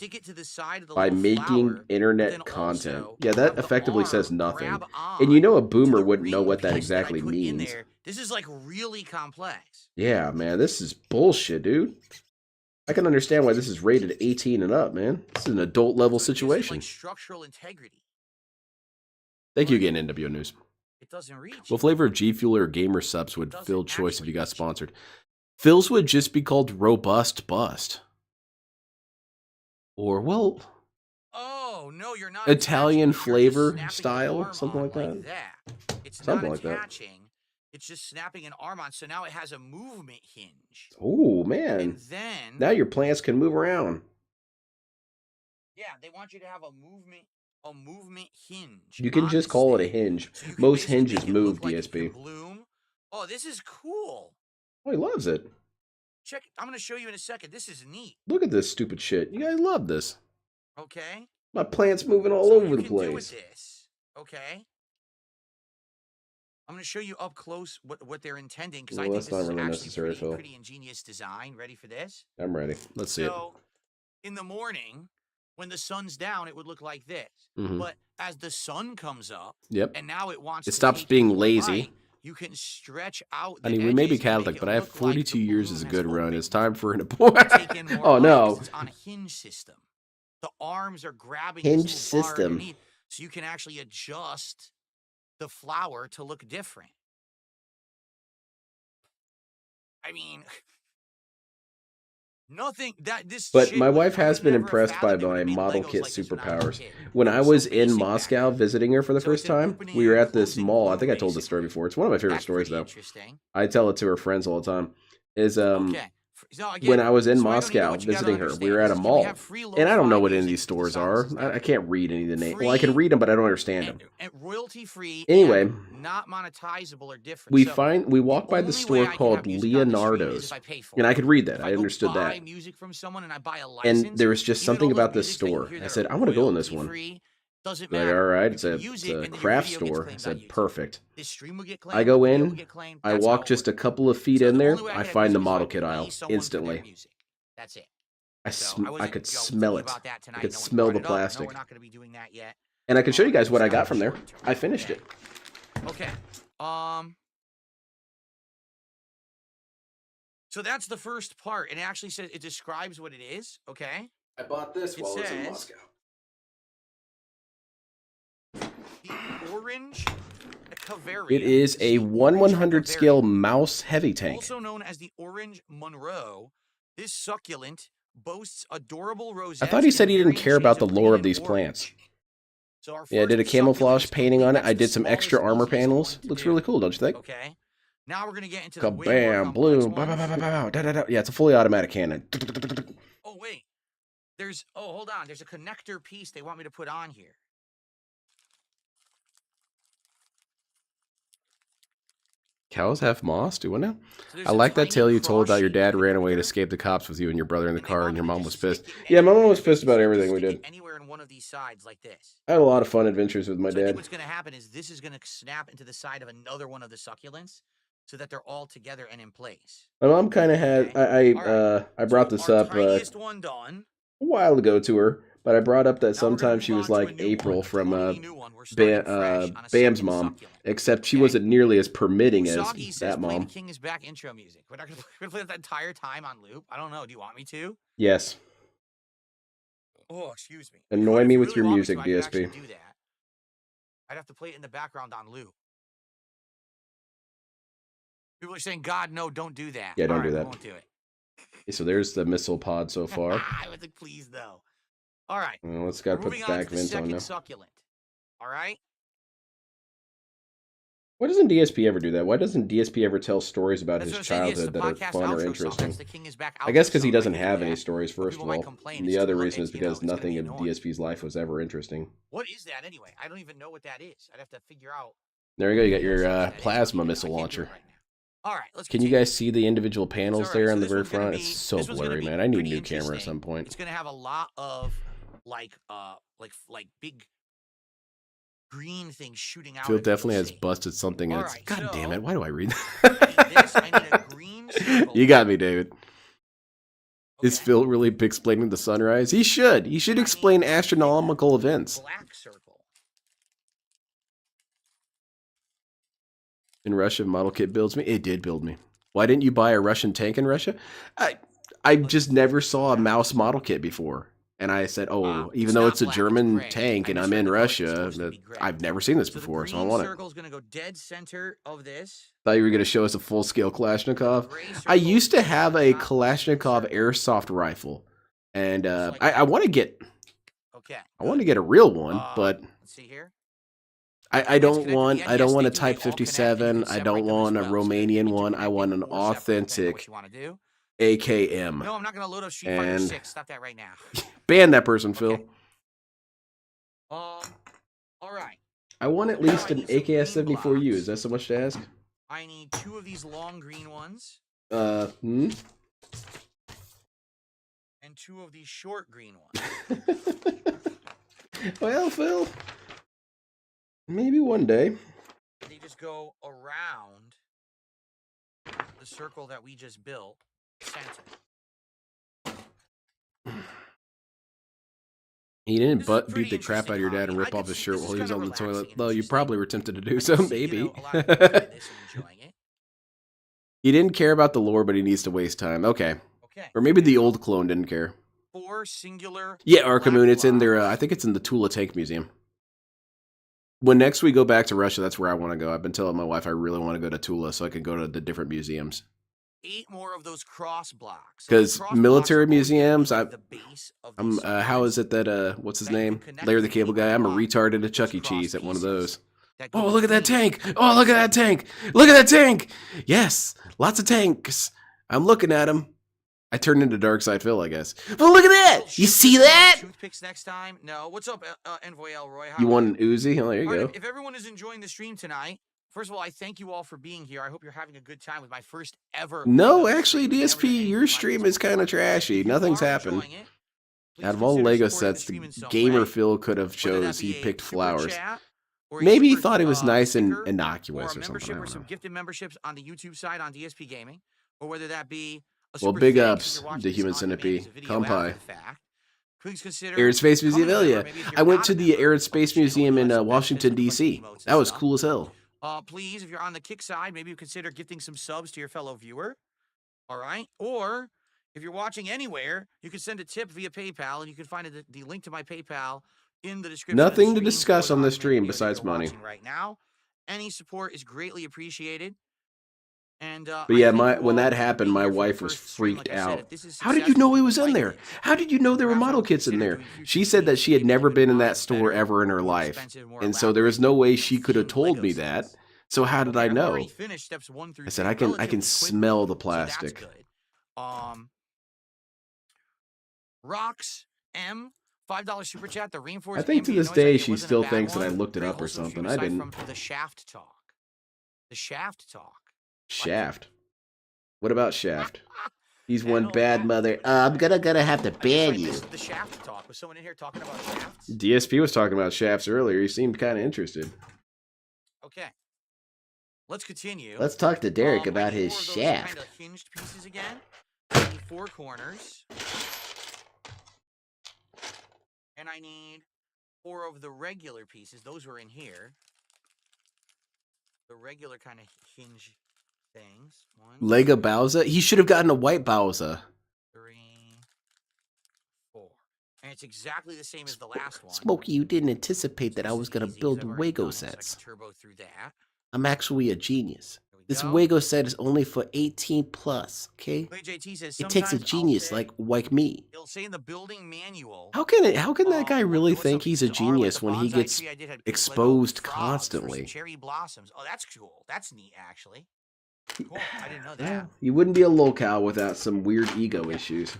by making internet content. Yeah, that effectively says nothing. And you know a boomer wouldn't know what that exactly means. This is like really complex. Yeah, man, this is bullshit, dude. I can understand why this is rated 18 and up, man. This is an adult level situation. Like structural integrity. Thank you again, NWO News. It doesn't reach. What flavor of G Fuel or Gamer Subs would Phil choice if you got sponsored? Phil's would just be called Robust Bust. Or, well... Oh, no, you're not. Italian flavor style? Something like that? It's something not like that. attaching. It's just snapping an arm on, so now it has a movement hinge. Oh, man. And then... Now your plants can move around. Yeah, they want you to have a movement hinge. You can just call it a hinge. So most hinges move, DSP. Bloom. Oh, this is cool. Oh, he loves it. Check. I'm going to show you in a second. This is neat. Look at this stupid shit. You guys love this. Okay. My plant's moving all over the place. Do with this. Okay. I'm going to show you up close what they're intending, because I think this is really actually pretty ingenious design. Ready for this? I'm ready. Let's see it. So, in the morning, when the sun's down, it would look like this. But as the sun comes up, and now it wants it stops being lazy. Right, you can stretch out the I mean, we may be edges Catholic, but I have 42 like years as a good run. opened. It's time for an appointment. Oh, no. It's on a hinge system. The arms are grabbing Hinge this little bar system. underneath, so you can actually adjust the flower to look different. I mean, nothing that this. But my wife has been impressed by my model kit superpowers. When I was in Moscow visiting her for the first time, we were at this mall. I think I told this story before. It's one of my favorite stories, though. I tell it to her friends all the time. When I was in Moscow visiting her, we were at a mall, and I don't know what any of these stores are. I can't read any of the names. Well, I can read them, but I don't understand them. And royalty free. Anyway, not monetizable or different. We walk by the store called Leonardo's, and I could read that. I understood that. Music from someone and I buy a And license, there was just something about this store. I said, I want to go in this one. Doesn't Like, matter. all right, it's a craft store. I said, perfect. I go in, I walk just a couple of feet in there, I find the model kit aisle instantly. That's it. I could smell it. I could smell the plastic. No, we're not going to be doing that yet. And I can show you guys what I got from there. I finished it. Okay. So that's the first part, and it actually says it describes what it is. Okay. I bought this while I was in Moscow. The orange Cavarium. It is a 1/100 scale mouse heavy tank. Also known as the Orange Monroe, this succulent boasts adorable rosettes. I thought he said he didn't care about the lore of these plants. So yeah, I did a camouflage painting on it. I did some extra armor panels. Looks really cool, don't you think? Okay. Now we're gonna get into kabam, bloom, ba ba ba ba ba, da da da. Yeah, it's a fully automatic cannon. Oh wait, hold on. There's a connector piece they want me to put on here. Cows have moss? Do what now? So I like that tale you told about your dad ran away to escape the cops with you and your brother in the car, and your mom was pissed. Yeah, my mom was pissed about everything we did. Anywhere in one of these sides like this. I had a lot of fun adventures with my dad. I think what's going to happen is this is going to snap into the side of another one of the succulents, so that they're all together and in place. My mom kind of had. I brought this up a while ago to her. But I brought up that Now we're gonna sometimes move she was on to a like new April one, a from totally new one. We're starting fresh on a Bam's second mom, succulent. except she Okay. wasn't nearly as permitting as Usagi says that play the mom. King is Back intro music. We're not gonna play that the entire time on loop. I don't know. Do you want me to? Yes. Oh, excuse me. Annoy If me you with really your want me music, to, I could actually DSP. do that. I'd have to play it in the background on loop. People are saying, "God, no, don't do that." Yeah, don't All right, do that. We won't do it. Okay, so there's the missile pod so far. I was like, please, though. All right. Well, let's gotta We're put moving on back to the vents on second now. succulent. All right. Why doesn't DSP ever do that? Why doesn't DSP ever tell stories about That's his what I'm saying. It's childhood the that are podcast fun or outro song. interesting? That's the King is Back I guess outro because he song. I doesn't can have do any that. stories, But first of people might all. complain And it's the other too lo- reason is it's, you know, because it's gonna nothing be in annoying. DSP's life was ever interesting. What is that anyway? I don't even know what that is. I'd have to figure out. There you go. You got what your that is. plasma I missile can't do it launcher. right now. All right, let's Can you continue. guys see the individual panels All right, there so on the this very one's gonna front? be- It's so this one's gonna blurry, be man. I need a pretty new camera at interesting. some point. It's gonna have a lot of like big green things shooting out. Phil at people, definitely has see. busted something. And All it's right, God damn so- it! Why do I read I need this. I need a that? green circle. You got me, David. Is Okay. Phil really explaining the sunrise? He should. He should I explain need a astronomical events. black circle. In Russia, model kit builds me. It did build me. Why didn't you buy a Russian tank in Russia? I just never saw a mouse model kit before. And I said, oh, Wow, even it's though not it's a black, it's German gray. tank I and I'm misread in the code. It's Russia, supposed to be gray. I've never seen this So the before, so I green want it. circle is gonna go dead center of this. Thought you were going to show us a full-scale Kalashnikov. Gray I circle used to is have the a top Kalashnikov circle. airsoft rifle. And Just like I that. want to get Okay. a real one, but Let's see here. I It's don't connected want to I the don't NES. want a They do, Type they all connect, and you 57. can I separate don't them as want a well. So you Romanian can one. I interconnect want an them or separate them, depending on what authentic you want to do. AKM. No, I'm not gonna load up Street Fighter And 6. Stop that right now. ban that person, Phil. Okay. All right. I want at Now least I an need some green AKS-74U. blocks. Is that so much to ask? I need 2 of these long green ones Hmm? and 2 of these short green ones. Well, Phil, maybe one day. They just go around the circle that we just built, center. He didn't This is beat the crap out of your dad and interesting rip off his hobby. shirt This is while he was kinda on the toilet. relaxing and Though you interesting. probably were tempted to do I so, can see, maybe. a lot of people doing this and enjoying it. He didn't care about the lore, but he needs to waste time. Okay. Okay. Or maybe the old clone didn't care. 4 singular. Yeah, Arkamoon, it's in there. their, I think it's in the Tula Tank Museum. When next we go back to Russia, that's where I want to go. I've been telling my wife I really want to go to Tula so I can go to the different museums. 8 more of those cross blocks. So 'Cause the cross military blocks are going to museums, be I- the base of I'm, these how is circles it that, what's his that you name? can connect Larry the to Cable Guy. I'm a any retard at a those Chuck E. cross Cheese at one of pieces those. that Oh, go look at that between tank! Oh, look at that tank! Look at that tank! Yes, lots of tanks. I'm looking at them. I turned into Darkside Phil, I guess. Well, look at that! You see that? Toothpicks next time? No. What's up, Envoy Elroy? How You are want an Uzi? Oh, there you All right, go. if everyone is enjoying the stream tonight, first of all, I thank you all for being here. I hope you're having a good time with my first ever. No, Windows actually, stream. Never done DSP, anything your like stream this is kind of before. trashy. If you Nothing's are happened. enjoying it, please Out of all consider Lego supporting sets, stream in the some gamer way, Phil could have whether that chose. He be a picked super flowers. chat or a Maybe he super, thought he was nice and sticker, innocuous or or a something. I membership or don't some know. gifted memberships on the YouTube side on DSP Gaming, or whether that be a Well, super big thanks ups if you're watching to this Human on demand Centipede. as a video Come after by. the fact. Please consider Air and Space Museum, becoming a hell member. yeah. Maybe if I you're went not to a the member Air and of the Space channel, Museum you in have some Washington, benefits like D.C. emotes and That was stuff. cool as hell. Please, if you're on the kick side, maybe you consider gifting some subs to your fellow viewer. All right? Or if you're watching anywhere, you can send a tip via PayPal, and you can find the link to my PayPal in the description. of the Nothing to stream discuss or on the the stream video that besides you're money. watching right now. Any support is greatly appreciated. And But I yeah, thank you when all that for happened, being my here for the wife was first stream. freaked Like I said, out. if this is How did you successful, know it people was in like there? this, How did you know there were perhaps I model would kits in consider there? doing future She said that streams she had maybe never with been in that mods store better, ever in her more life. expensive, more And so there was no elaborate, way she could have themed told Lego me that. sets. So how did I I've know? already finished steps 1 through I said 3 I can relatively smell the quickly, so that's plastic. good. Rocks M $5 super chat. The reinforced I think to ambient this noise day idea she wasn't a still bad thinks that I one. looked it Pretty up or wholesome stream something. I aside didn't. from the shaft talk. The shaft talk. Shaft. What about Shaft? He's Yeah, one no, bad that- mother. I'm gonna have to I guess I ban you. missed the shaft talk. Was someone in here talking about shafts? DSP was talking about shafts earlier. He seemed kind of interested. Okay. Let's continue. Let's talk to Derek I about need his more of those shaft. Kind of hinged pieces again. I need 4 corners. And I need 4 of the regular pieces. Those were in here. The regular kind of hinge things. 1, Lego 2, Bowser? He should have gotten a white Bowser. 3, 4. And it's exactly the same as the last one. Smokey, you didn't anticipate that I This was is going to easy, 'cause build I've already Wego done this. I can sets. turbo through that. I'm actually a genius. There we This go. Wego set is only for 18 plus, okay? Wait, JT says It takes a sometimes I'll genius say- like me. It'll say in the building manual. How can that guy really what some think he's a pieces are, like genius the when he bonsai gets tree I did had pink Lego exposed frogs for some constantly? cherry blossoms. Oh, that's cool. That's neat, actually. Cool. I didn't know that. Yeah, you wouldn't be a locale without some weird ego issues.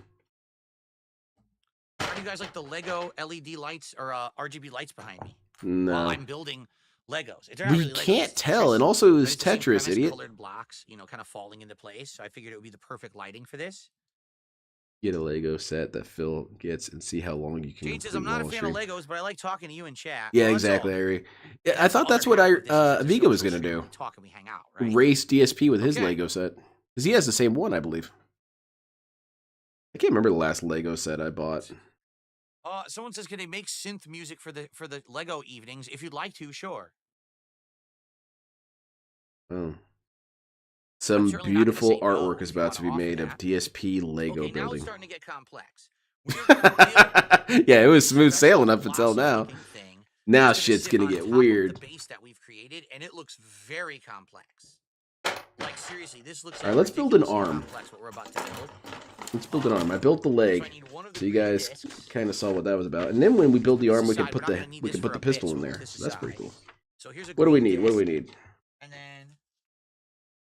How do you guys like the Lego LED lights or RGB lights behind me? No. While I'm building Legos. They're not We really Legos, can't it's tell, Tetris, and also it but was it's the same Tetris, premise, idiot. Colored blocks, kind of falling into place. So I figured it would be the perfect lighting for this. Get a Lego set that Phil gets and see how long you can Jade says, complete I'm not a while fan of stream. Legos, but I like talking to you in chat. Yeah, Well, that's exactly, all. Ari. Yeah, I thought that's what Vigo was going to do. We talk and we hang out, right? Race DSP with his Okay. Lego set. Because he has the same one, I believe. I can't remember the last Lego set I bought. Someone says, can they make synth music for the Lego evenings? If you'd like to, sure. Oh. Some certainly not gonna beautiful say no artwork is if you about to be wanna offer made of that. DSP Lego Okay, now it's building. starting to get complex. We're gonna build Yeah, it was smooth special sailing up until now. blossom-looking thing Now that's shit's sit gonna on get top of weird. The base that we've created, and it looks very complex. Like seriously, this looks. All right, let's build an ridiculously arm. complex, what we're about to build. Let's build an arm. I built the So I leg, need one of the so you green guys discs. kind of saw what that was about. And then when we build the This arm, we can aside, put we're not the gonna need we this can put for the a bit, pistol so in we'll there. put this So that's pretty aside. cool. So here's a What do we green need? What do we disc, need? and then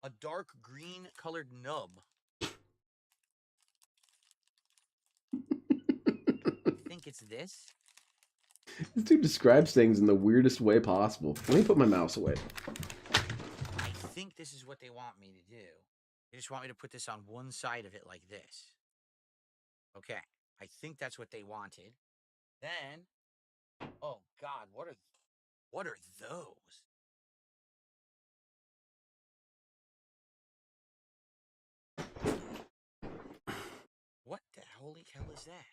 a dark green colored nub. I think it's this. This dude describes things in the weirdest way possible. Let me put my mouse away. I think this is what they want me to do. They just want me to put this on one side of it like this. Okay. I think that's what they wanted. Then, oh God, what are those? What the holy hell is that?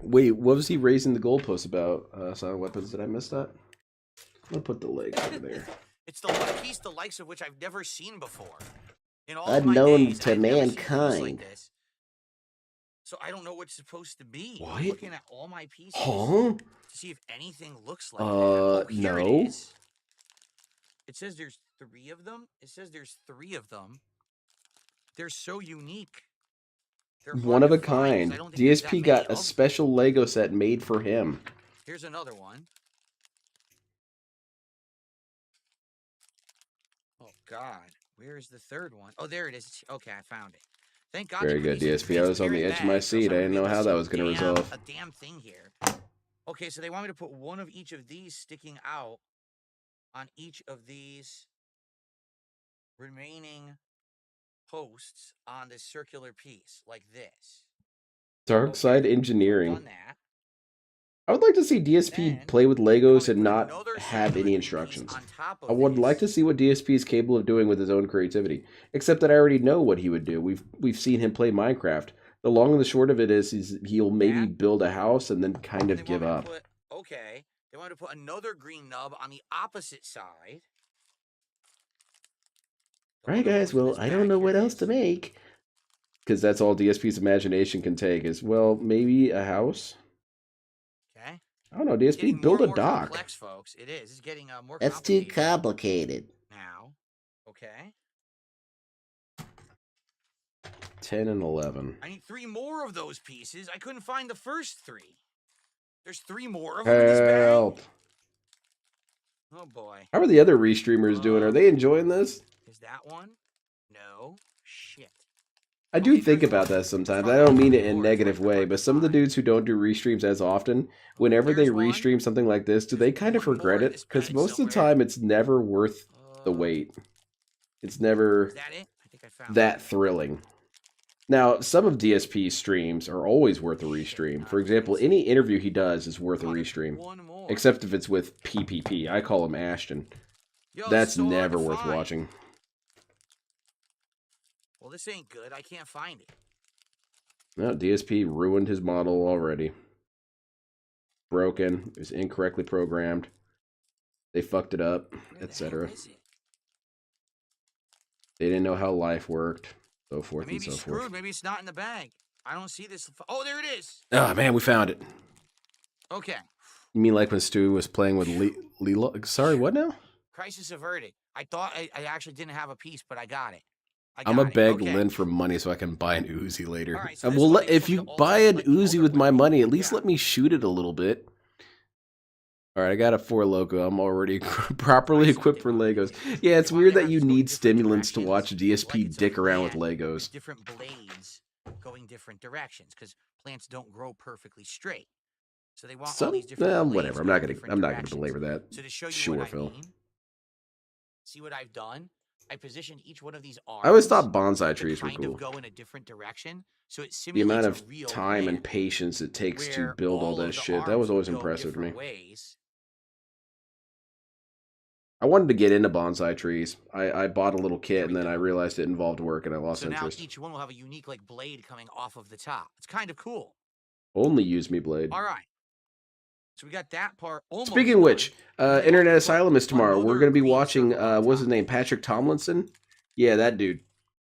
Wait, what was he raising the goalpost about? Silent weapons. Did I miss that? I'll put the leg over there. It's the one piece the likes of which I've never seen before. In all Unknown my days, to I've never seen a piece mankind. like this. So I don't know what's supposed to be. What? I'm looking at all my pieces Huh? to see if anything looks like that. Oh, here no. it is. It says there's 3 of them. It says there's 3 of them. They're so unique. They're One hard of to a find, 'cause kind. I don't think there's that DSP many got a of them. special Lego set made for him. Here's another one. Oh God, where is the third one? Oh, there it is. Okay, I found it. Thank God. Very they put good, these in DSP. I was on the transparent edge of my bags, or else seat. I wouldn't didn't be know able how see that was going to resolve. a damn thing here. Okay, so they want me to put one of each of these sticking out on each of these remaining posts on this circular piece, like this. Dark Side Okay, so I've Engineering. done that. I would like to see DSP Then, play with they want Legos me and to put not another have circular any green instructions. piece on top I of would like to this. see what DSP is capable of doing with his own creativity. Except that I already know what he would do. We've seen him play Minecraft. The long and the short of it is he'll maybe That. build a house and then kind And of they give want me up. to put, okay, they want me to put another green nub on the opposite side. The All one right, that guys. goes in Well, this I don't bag, know here what it else to is. make. Because that's all DSP's imagination can take is, well, maybe a house. Okay. I don't know, It's getting DSP, more build a and more dock. complex, folks. It is. It's getting more That's too complicated complicated. now. Okay. 10 and 11. I need 3 more of those pieces. I couldn't find the first 3. There's 3 more of them in this bag. Help. Oh boy. How are the other restreamers doing? Are they enjoying this? Is that one? No. Shit. I do Okay, think there's about one. that sometimes. There's I don't probably mean it more. in a It's negative like way, hard but to some of the find. dudes who don't do restreams as often, whenever they There's one. restream something like this, do they There's kind of one more regret in it? this Because bag most of the somewhere. time, it's never worth the wait. It's never Is that it? I think I found that it. thrilling. Now, some of DSP's streams are always worth a restream. For example, any interview he does is worth a Oh, there's restream. one more. Except if it's with PPP. I call him Ashton. Yo, That's it's so hard never to worth find. watching. Well, this ain't good. I can't find it. No, DSP ruined his model already. Broken. It was incorrectly programmed. They fucked it up, etc. They didn't know how life worked, so forth and so screwed. forth. Maybe it's not in the bag. I don't see this. Oh, there it is. Oh, man, we found it. Okay. You mean like when Stu was playing with Lilo? Sorry, what now? Crisis averted. I thought I actually didn't have a piece, but I got it. I'm gonna beg Lynn for money so I can buy an Uzi later. All right, so Well, this if you buy an Uzi with my money, at least let me shoot it a little bit. All right, I got a 4 logo. I'm already properly equipped for Legos. Yeah, it's weird that you need stimulants to watch DSP dick around with Legos. Different blades going different directions because plants don't grow perfectly straight. So they want all these different whatever. I'm not gonna belabor that. So to show you sure, what Phil. I mean, see what I've done? I positioned each one of these arms. I always thought bonsai trees were cool. Go in a different direction, so it The amount of simulates a real time and plant patience it takes to where build all of that the shit. That arms was always would go impressive to me. different ways. I wanted to get into bonsai trees. I bought a little kit and then I realized it involved work and I lost So now interest. each one will have a unique like blade coming off of the top. It's kind of cool. Only use me blade. All right. So we got that part almost. Speaking of which, done. Internet Asylum is tomorrow. We're Another going to be green watching, circle on what's his top. name? Patrick Tomlinson? Yeah, that dude.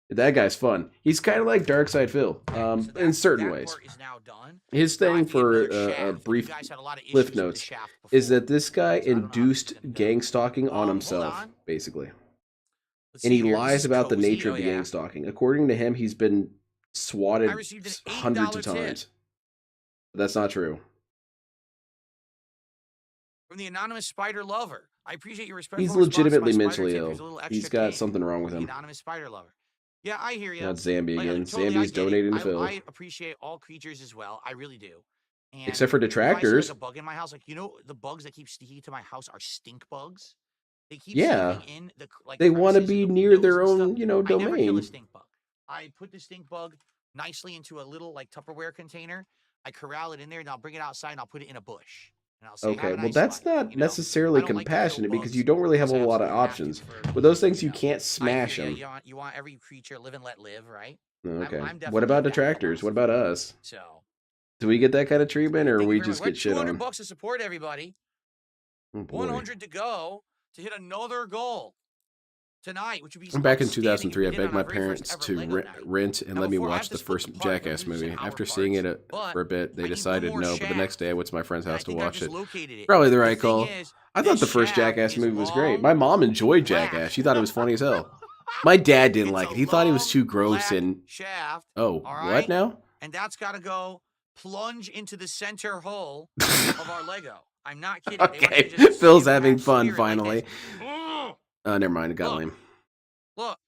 That guy's fun. He's kind of like Darkside Phil, So in certain ways. part is now done. His Now I thing need for another shaft. a You brief guys had a lot of cliff issues with the notes shaft is before. that this guy So I don't know how induced this is gonna go. gang stalking on hold himself, on. basically. Let's And see he here. This lies is about the cozy. nature Oh, of the yeah. gang stalking. According to him, he's been swatted I received an $8 hundreds of tip. times. But that's not true. From the anonymous spider lover. I appreciate your respectful He's response to my legitimately spider mentally tip. ill. Here's a little He's extra got game. something wrong with The him. anonymous spider lover. Yeah, I hear you. Not Zambi Like, again. totally, I Zambi's get it. donating to Phil. I appreciate all creatures as well. I really do. And Except for if I see, detractors. like, a bug in my house, like, you know, the bugs that keep sneaking to my house are stink bugs. They keep Yeah. sneaking in the like. They want to crevices be and the near windows their and own, stuff. you know, I never kill a domain. stink bug. I put the stink bug nicely into a little like Tupperware container. I corral it in there, and I'll bring it outside, and I'll put it in a bush. And I'll say, Okay, "Have a well, nice that's life," not you know? necessarily I don't like to kill compassionate because bugs you don't really have a unless I lot of absolutely have to options. for With those things, you you know. can't I smash hear them. ya. You want every creature live and let live, right? Okay. I'm definitely What about of that detractors? What philosophy. about us? So, Do we get that kind of treatment, or thank you we very just much. We're get shit on? $200 to support everybody. Oh, boy. 100 to go to hit another goal tonight, which would be I'm back in outstanding if 2003. we I hit begged on my our very first parents ever to Lego night. rent and Now, let me before I have watch to the split first the part, Jackass we're gonna movie. use our After seeing parts, it but for a bit, I they need one decided more no. But the next shaft. day, I went to my friend's And I house to think I've watch just it. located it. Probably the The right thing call. is, I thought this the first shaft Jackass is movie was great. long, My mom enjoyed black. Jackass. She thought it was funny as hell. My dad didn't It's like a it. He thought it was long, too gross black and shaft. oh, All what right? now? And that's got to go plunge into the center hole of our Lego. I'm not kidding. They want you Okay, to just Phil's see having that fun spirit like finally. this. Never mind. It got Look. lame. Look,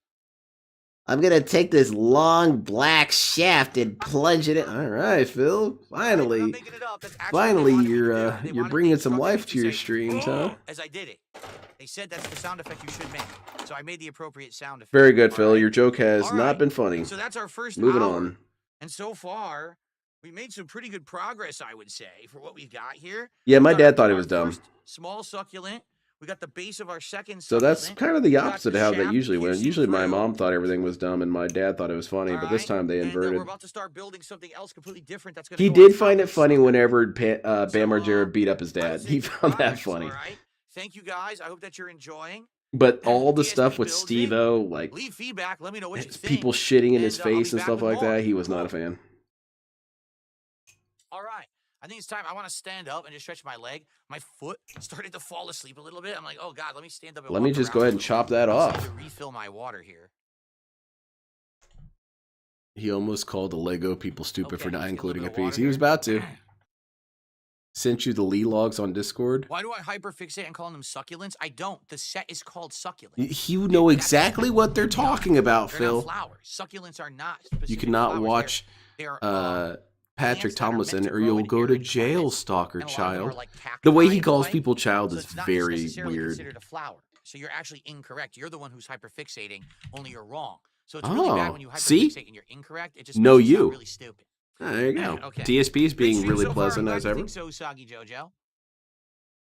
I'm gonna take this long black shaft and plunge it in. All right, Phil. I'm Finally, not making it up. That's actually what they wanted me to do. They you're wanted bringing the some instructions life to your say, streams, huh? as I did it. They said that's the sound effect you should make. So I made the appropriate sound effect. Very good, All Phil. right? Your joke has All not right. been funny. So that's our first Moving hour. on. And so far, we made some pretty good progress, I would say, for what we've got here. Yeah, We my got dad thought it our was dumb. first small succulent. We got the base of our second So succulent. that's kind of the We got opposite the of how that shaft usually went. piercing Usually my through. mom thought everything was dumb and my dad thought it was funny, All but this right? time they And we're inverted. about to start building something else completely different that's going to He go on did top find of it this funny sucker. whenever Bam So, Margera beat up his I would dad. say He good found that progress, funny. All right? Thank you, guys. I hope that you're enjoying. But all the DSP stuff with building. Steve-O, like Leave feedback. Let me know what you think. people shitting in his And, I'll face be and back stuff with like more. that, he was not a Cool. fan. All right. I think it's time. I want to stand up and just stretch my leg. My foot started to fall asleep a little bit. I'm like, oh, God, let me stand up and Let me walk just around go a ahead and little chop bit. that I just off. need to refill my water here. He almost called the Lego people stupid Okay, for not just get a including a little bit of piece. water He was here. about to. Sent you the Lee logs on Discord. Why do I hyperfixate on calling them succulents? I don't. The set is called succulent. You know exactly what they're talking about, They're Phil. not flowers. Succulents are not specific You cannot flowers. watch They're Patrick plants that are meant Tomlinson to or grow you'll in go to arid jail, climates, stalker and a lot of them are child. like The way cacti he in a calls way. people child So is it's not very necessarily weird. considered a flower. So you're actually incorrect. You're the one who's hyperfixating, only you're wrong. So it's really bad Oh, when you see? hyperfixate and you're incorrect. It just No, makes you sound you. really stupid. Ah, there you go. Okay. DSP is being Good stream really so far. pleasant I'm glad as you ever. think so, Soggy Jojo.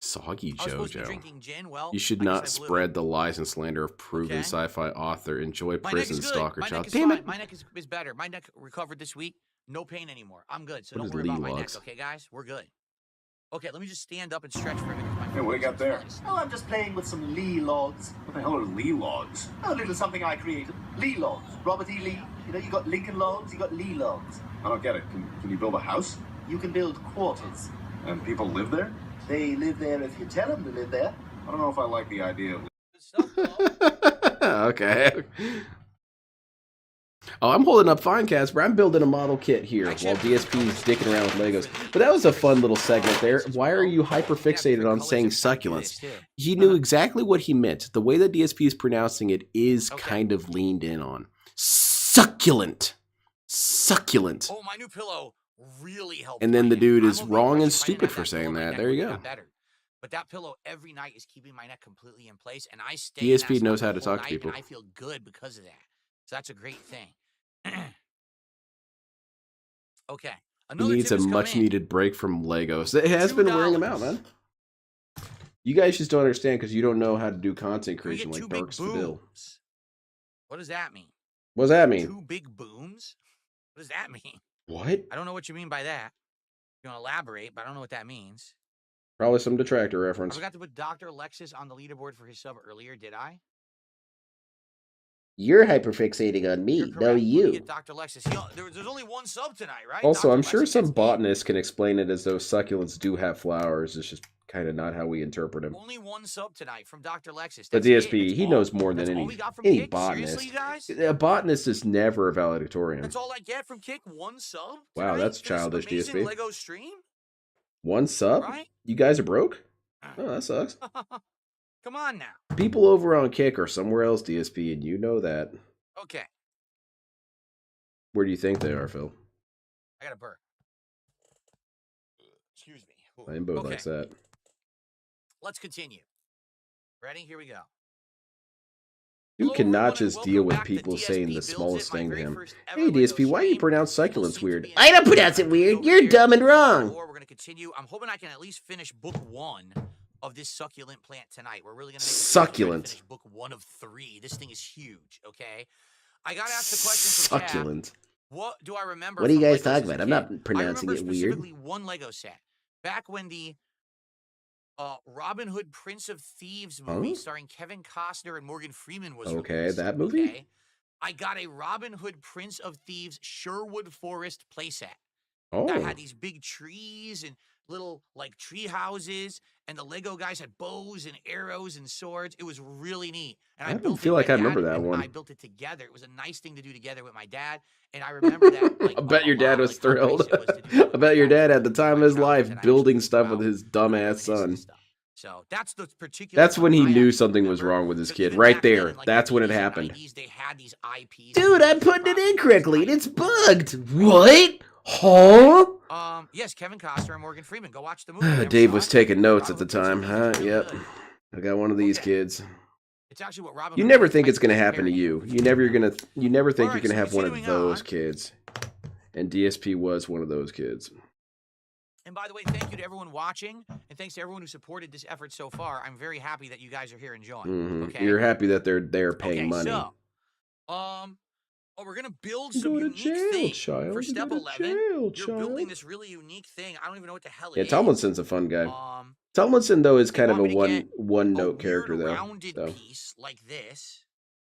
Soggy I was supposed to be Jojo. drinking gin. Well, You should I guess not I blew spread it. the lies and slander of proven Okay. sci-fi author. Enjoy My neck prison is good. stalker My child. neck is Damn fine. it. My neck is better. My neck recovered this week. No pain anymore. I'm good. So What don't is worry about my neck, logs? okay, guys? We're good. Okay, let me just stand up and stretch for a minute. Hey, what do you got there? Oh, I'm just playing with some Lee logs. What the hell are Lee logs? A little something I created. Lee logs. Robert E. Lee. You know, you got Lincoln logs, you got Lee logs. I don't get it. Can you build a house? You can build quarters. And people live there? They live there if you tell them to live there. I don't know if I like the idea of Good stuff, Flo. Okay. Oh, I'm holding up fine, Casper. I'm building a model kit here while DSP's dicking around with Legos. But that was a fun little segment there. Why are you hyper fixated on saying succulents? He knew exactly what he meant. The way that DSP is pronouncing it is kind of leaned in on. Succulent. Succulent. Oh, my new pillow really helped. And then the my dude neck. is I'm okay wrong with and it. If I didn't stupid have for that saying pillow, my that. neck There you would have go. got better. But that pillow every night is keeping my neck completely in place, and I stay. DSP in that knows spot how the to whole talk to night, people. And I feel good because of that. So that's a great thing. Okay. He Another needs tip a has come much in. needed break from Legos. It has been wearing him out, man. You guys just don't understand because you don't know how to do content Can we creation get like two big Dark Seville. booms? What does that mean? What does that mean? Two big booms? What does that mean? What? I don't know what you mean by that. You want to elaborate, but I don't know what that means. Probably some detractor I reference. forgot to put Dr. Alexis on the leaderboard for his sub earlier, did I? You're hyperfixating on me, You're correct. Let me get Dr. Alexis. There's only one sub tonight, right? Also, Dr. I'm sure Alexis, some that's it. botanists can explain it as though succulents do have flowers. It's just kind of not how we interpret them. Only one sub tonight from Dr. Alexis. But That's DSP, That's he all. knows more than That's all any we got from any Kick? botanist. Seriously, you guys? A botanist is never a valedictorian. That's all I get from Kick? One sub? Wow, tonight that's for this childish, amazing DSP. Lego stream? One sub? Right? You guys are broke? Oh, that sucks. Come on now. People over on Kick are somewhere else, DSP, and you know that. Okay. Where do you think they are, Phil? I got a burp. Excuse me. Ooh. Rainbow Okay. likes that. Let's continue. Ready? Here we go. You Hello, cannot everyone, just and deal welcome with back to people DSP saying the Builds smallest It, my thing to very him. first ever Hey, Lego DSP, why do you stream. pronounce People succulents seem to weird? be I don't enjoying pronounce it it. weird. Over You're here. dumb and wrong. We're going to continue. I'm hoping I can at least finish book 1 of this succulent plant tonight. We're really going to make it Succulent. finish book 1 of 3. This thing is huge, okay? I got to ask the question from chat. Succulent. What do I remember What are you from guys Legos talking as a about? I'm kid? not pronouncing I it remember weird. specifically one Lego set. Back when the Robin Hood Prince of Thieves movie Huh? starring Kevin Costner and Morgan Freeman was Okay, released, that movie? okay? I got a Robin Hood Prince of Thieves Sherwood Forest playset. Oh, That had these big trees and little like tree houses, and the Lego guys had bows and arrows and swords. It was really neat. And I I don't built feel it. like My I remember dad that and one. I built it together. It was a nice thing to do together with my dad, and I remember that. Like, I bet your dad was like, how nice thrilled. it was to do that I with bet my your dad had the in time of my his childhood, life and I building actually stuff think with his about dumbass reminiscing and son. stuff. So that's the particular. That's when he time I knew actually something was remember. wrong with his So kid. even Right back then, there. in, like, That's the when it 80s and happened. 90s, they had these IPs. Dude, I'm putting it in correctly and it's bugged. What? Huh? Yes, Kevin Costner and Morgan Freeman. Go watch the movie. Never Dave saw was it? taking notes Robin at the Hood time, Prince huh? of Thieves is Yep. really good. I got one of these Okay. kids. It's actually what Robin You Hood never Prince think it's Prince gonna is happen to parody. you. You never think Alright, you're gonna so have one of continuing those on. kids. And DSP was one of those kids. And by the way, thank you to everyone watching, and thanks to everyone who supported this effort so far. I'm very happy that you guys are here enjoying. Mhm. Okay. You're happy that they're paying Okay, money. so, we're gonna build Go some to unique jail, things child. for Go step to 11. jail, You're building child. this really unique thing. I don't even know what the hell it Yeah, is. Tomlinson's a fun guy. Um, Tomlinson though is they kind of want a me to get one a note weird character though, rounded so piece like this.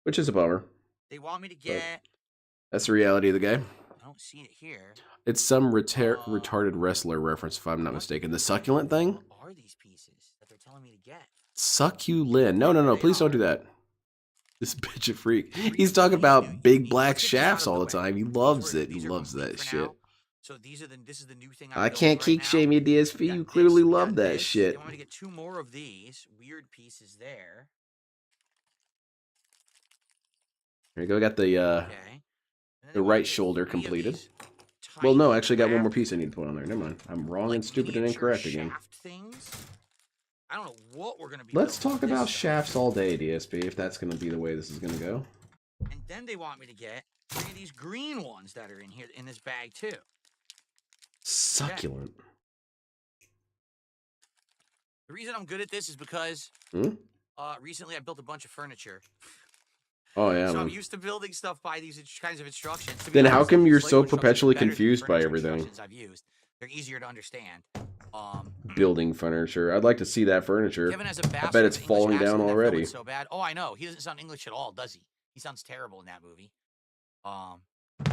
which is a bummer. They want me to get. That's the reality of the game. I don't see it here. It's some retarded wrestler reference, if I'm not mistaken. The succulent thing? What are these pieces that they're telling me to get? Succulent. No, please don't do that. This bitch a freak. He's talking about big black Let's get these out shafts of all the the way. time. He These loves were- it. He these are loves complete that for shit. now. So this is the new thing. I'm I building can't right keep now. shaming you, We DSP. got You this, clearly we love got that this. shit. They want me to get 2 more of these weird pieces there. Here you go. I got the Okay. And then they the want me right to get shoulder 3 of completed. these Well, no, tiny actually got one more craft, piece I need to put on there. Never mind. I'm wrong like, and stupid and miniature incorrect again. shaft things. I don't know what we're gonna be. Let's building talk with about this stuff. shafts all day, DSP, if that's going to be the way this is going to go. And then they want me to get 3 of these green ones that are in here in this bag too. Succulent. The reason I'm good at this is because Hmm? recently I built a bunch of furniture. Oh yeah, So I'm man. used to building stuff by these kinds of instructions. To be Then how honest, come these you're Lego so instructions are perpetually better than the confused by furniture everything? instructions I've used. They're easier to understand. Building furniture. I'd like to see that furniture. Kevin has a I bastard bet it's English falling down accent in that film. already. It's so bad. Oh, I know. He doesn't sound English at all, does he? He sounds terrible in that movie.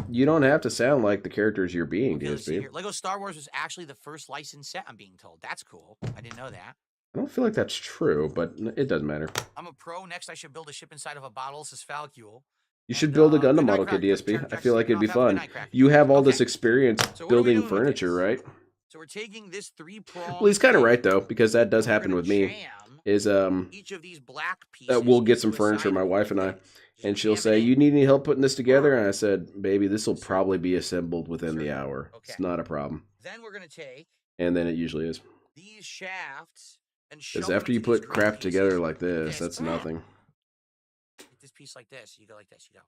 You don't have to sound like the characters you're being, Okay, let's see DSP. here. Lego Star Wars was actually the first licensed set, I'm being told. That's cool. I didn't know that. I don't feel like that's true, but it doesn't matter. I'm a pro. Next, I should build a ship inside of a bottle. This is Falcule. You should build a good Gundam night, model kit, Crack. DSP. I Jack feel like it'd be Have a good fun. night, Crack. You have all this Okay. experience So what are we building doing with furniture, this? right? So we're taking this 3-prong. Well, he's kind of right though, because that does We're happen gonna with me. jam Is each of these black pieces we'll get some into a furniture, side my of wife and I, it. Just and she'll jam it say, in. "You need any help putting this together?" And I said, "Baby, this will probably be assembled within the hour. Okay. It's not a problem." Then we're gonna take And then it usually is. these shafts and shove Because them after you into these put green crap pieces together like this. this, that's nothing. Take this piece like this. You go like this. You go.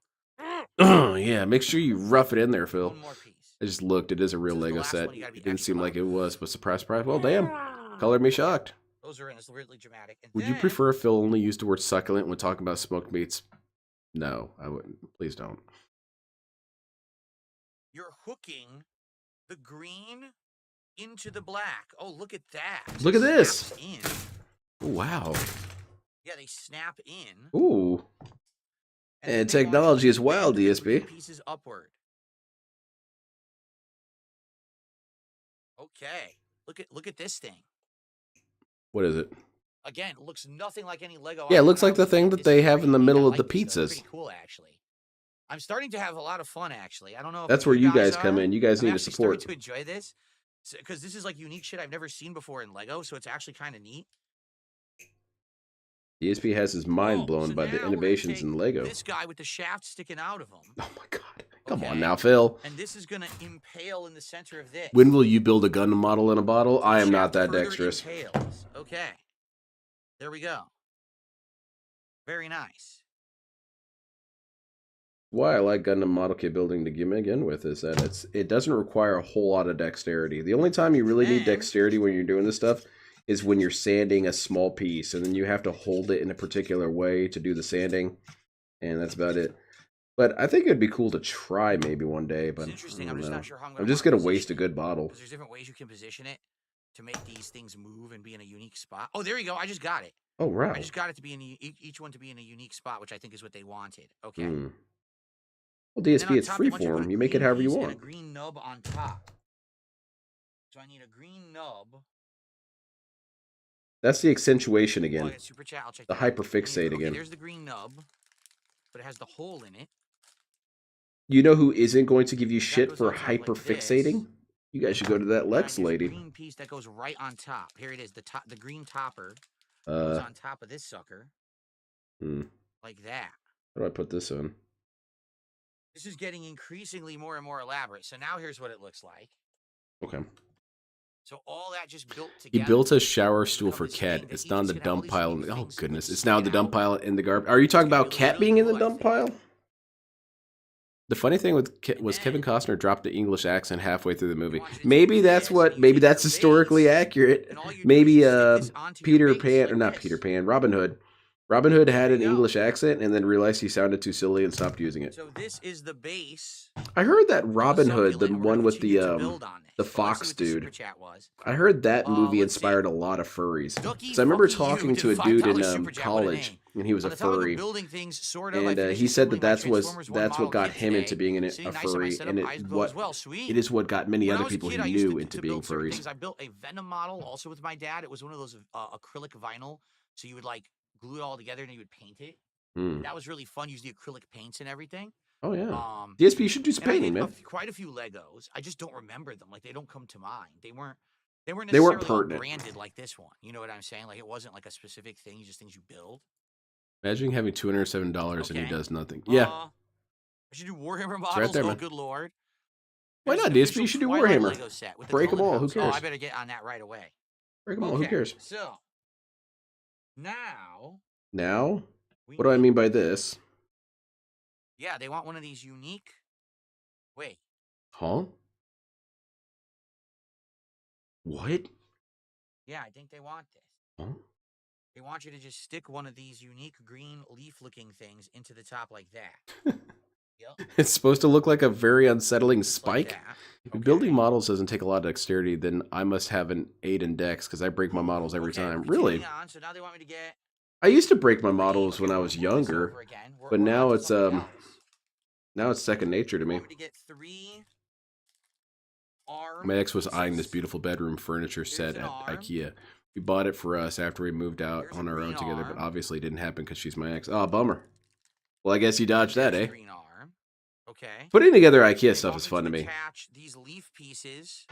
Yeah, make sure you rough it in there, Phil. One more piece. I just looked. It is a real This is the Lego last set. one, you gotta be It didn't extra seem like it loud. was, but surprise, surprise. Well, damn. Color me shocked. Those are in. It's really dramatic. And Would you then prefer if Phil only used the word succulent when talking about smoked meats? No, I wouldn't. Please don't. you're hooking the green into the black? Oh, look at that! Look at this. Snaps in. Oh, wow. Yeah, they snap in. Ooh. then And they launch technology is bend wild, the green DSP. Pieces upward. Okay, look at this thing. What is it? Again, it looks nothing like any Lego. Yeah, it I've looks like the ever thing seen. that This they is have in the pretty neat. middle I of the like this, though. It's pizzas. pretty cool, actually. I'm starting to have a lot of fun, actually. I don't know if That's where you guys are. come in. You guys I'm need to actually starting support. to enjoy this because this is like unique shit I've never seen before in Lego, so it's actually kind of neat. DSP has his mind Oh, blown so by now the we're gonna innovations take in Lego. This guy with the shaft sticking out of him. Oh my god. Come on Okay. now, Phil. And this is going to impale in the center of this. When will you build a Gundam model in a bottle? So the I am not shaft that further dexterous. impales. Okay. There we go. Very nice. Why I like Gundam model kit building to begin with is that it doesn't require a whole lot of dexterity. The only time you really need Then- dexterity when you're doing this stuff is when you're sanding a small piece, and then you have to hold it in a particular way to do the sanding, and that's about it. But I think it'd be cool to try maybe one day, but It's interesting. I I'm don't just know. not sure how I'm I'm going just gonna waste a good bottle. Because there's different ways you can position it to make these things move and be in a unique spot. Oh, there you go. I just got it. Oh, wow. I just got it to be in each one to be in a unique spot, which I think is what they wanted. Okay. Hmm. Well, And then DSP, on it's top, they want you to put freeform. a You make it green however you piece and want. a green nub on top. So I need a green nub. That's the accentuation Oh, I again. got super chat. I'll check The that out. hyperfixate Okay, again. there's the green nub, but it has the hole in it. You know who isn't going to give you That shit goes for on top like hyperfixating? this. You guys should go to that And Lex there's a lady. green piece that goes right on top. Here it is. The green topper goes How on top of this sucker, hmm. like that. do I put this on? This is getting increasingly more and more elaborate. So now here's what it looks like. Okay. So all that just built He together. built a shower to stool become for this Cat. thing that It's each not is the gonna have all dump these pile. unique Oh things that goodness, would it's now stick the dump out. pile in the garbage. Are you talking gonna about be Cat really being in the cool, I dump think. pile? The funny thing with was And Kevin then Costner dropped the English accent halfway through the movie. want you to Maybe take that's this what. and you Maybe take that's your historically base, accurate. and all you do Maybe is stick this onto your Peter base Pan like or not this. Peter Pan, Robin Hood. Robin Hood had There an you go. English accent and then realized he sounded too silly and stopped using it. So this is the base. I heard that of a Robin Hood, the succulent, and we're one gonna with the continue to build on this. the So let's fox see what the dude. super chat was. I heard that movie Let's see. inspired a lot of furries. Ducky, So I remember fucky talking you to a did dude in $5 super chat. What a college, name. and he was On a the topic of furry. building things, sort of, I And finished he said that assembling my that's Transformers One what model got kit him into today. being a Sitting nice on my furry, setup, and eyes glow what as well. Sweet. it is what got many When I other was a people kid, I he used knew to into being build certain furries. things. I built a Venom model also with my dad. It was one of those acrylic vinyl, so you would like glue it all together and you would paint it. Hmm. That was really fun. Use the acrylic paints and everything. Oh yeah, DSP, you should do some And I painting, did man. quite a few Legos. I just don't remember them. Like they don't come to mind. They weren't They weren't necessarily all pertinent. branded like this one. You know what I'm saying? Like it wasn't like a specific thing. Just things you build. Imagine having $207 and he Okay. does nothing. Yeah, I should do Warhammer models. right there, Oh, man. good lord. Why Here's not, an DSP? official You should do Twilight Warhammer. Lego set with the Break 'em Golden all, who House. Oh, cares? I better get on that right away. break them all. Who Okay, cares? So now Now, we what do I need- mean by this? Yeah, they want one of these unique. Wait, Huh? What? yeah, I think they want this. Huh? They want you to just stick one of these unique green leaf-looking things into the top like that. Yep. It's supposed to look like a very unsettling Like spike. that. If Okay. building models doesn't take a lot of dexterity, then I must have an 8 in dex because I break my models every Okay, time. continuing Really? on, so now they want me to get I used to break my three. models Okay, when I we'll was move this over younger, again. We're but on now to it's something else. now it's second nature to They me. want me to get 3 arms. My ex was eyeing this beautiful bedroom furniture set an at arm. IKEA. We bought it for us after we moved out Here's a on our own green together, but arm. obviously it didn't happen because she's my ex. Oh, bummer. Well, I guess you dodged that, There's a eh? green arm. Okay. Putting together They IKEA stuff want is me fun to me. Attach these leaf pieces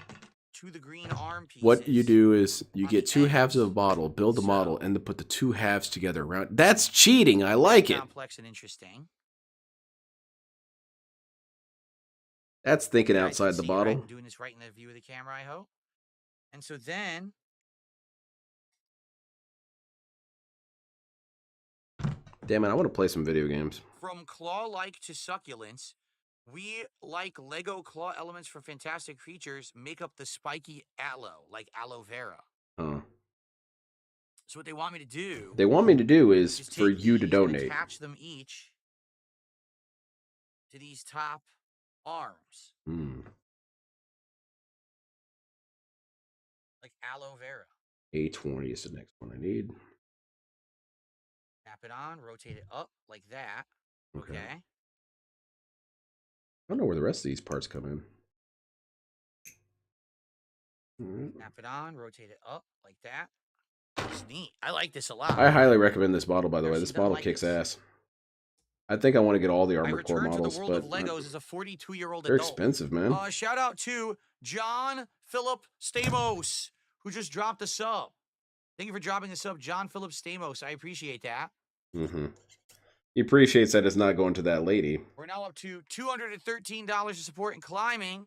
to the green arm pieces. What you do is you on get the 2 halves of a ends. bottle, build a model, So- and then put the 2 halves together around. That's cheating. I like it. Complex and interesting. That's thinking You guys can outside the see, bottle. right? I'm doing this right in the view of the camera, I hope. And so then Damn it, I want to play some video games. from claw-like to succulents, we, like Lego claw elements from Fantastic Creatures, make up the spiky aloe, like aloe vera. Oh. So what they want me to do They want me to do is is for take you to these and donate. attach them each to these top arms, Hmm. like aloe vera. A20 is the next one I need. Tap it on, rotate it up like that. Okay. Okay. I don't know where the rest of these parts come in. Alright. Tap it on, rotate it up like that. It's neat. I like this a lot. I highly recommend this bottle, by the Never way. seen This nothing bottle like kicks this. ass. I think I want to get all the I Armored Core returned to models, the world but of Legos as a 42-year-old they're adult. expensive, man. Shout out to John Philip Stamos, who just dropped a sub. Thank you for dropping a sub, John Philip Stamos. I appreciate that. Mm-hmm. He appreciates that it's not going to that lady. We're now up to $213 of support and climbing.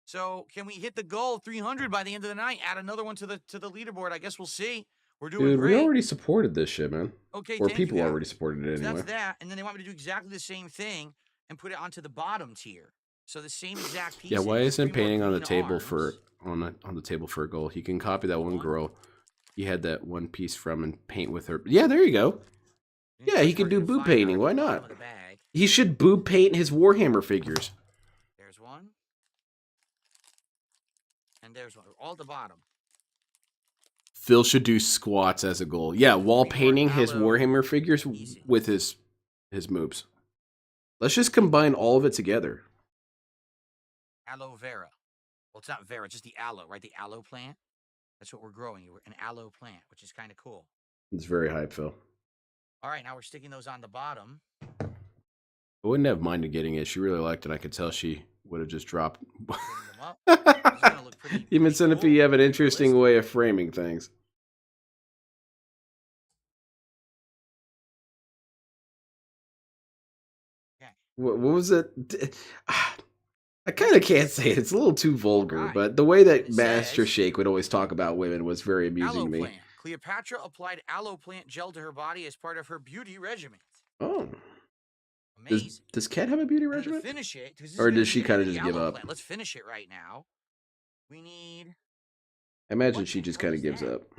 So can we hit the goal 300 by the end of the night? Add another one to the leaderboard. I guess we'll see. We're doing Dude, great. we already supported this shit, man. Okay, Or thank people you, guys. already supported it So anyway. that's that, and then they want me to do exactly the same thing and put it onto the bottom tier. So the same exact pieces. Yeah, why isn't 3 more painting on the green table arms. for on the table for a goal? He can copy that one girl he had that one piece from and paint with her. Yeah, there you go. Yeah, he could do boob painting. Why not? He should boob paint his Warhammer figures. There's one. And there's one. All at the bottom. Phil should do squats as a goal. Yeah, while 3 more painting his aloe Warhammer figures pieces. with his moves. Let's just combine all of it together. Aloe vera. Well, it's not vera, it's just the aloe, right? The aloe plant. That's what we're growing. We're an aloe plant, which is kind of cool. It's very hype, Phil. All right, now we're sticking those on the bottom. I wouldn't have minded getting it. She really liked it. I could tell she would have just dropped. Bring them up. It's gonna look pretty Even pretty Centipede, cool. you have an Pretty interesting realistic. way of framing things. Okay. What was it? I kind of can't say it. It's a little too vulgar, Alright. but the way that It Master says- Shake would always talk about women was very amusing Aloe to me. plant. Cleopatra applied aloe plant gel to her body as part of her beauty regimen. Oh. Amazing. Does Kat have a beauty And to regimen? finish it, 'cause this is Or gonna does she be kinda the just give aloe up? plant. Let's finish it right now. We need. I imagine What she the just hell kind of is gives that? up.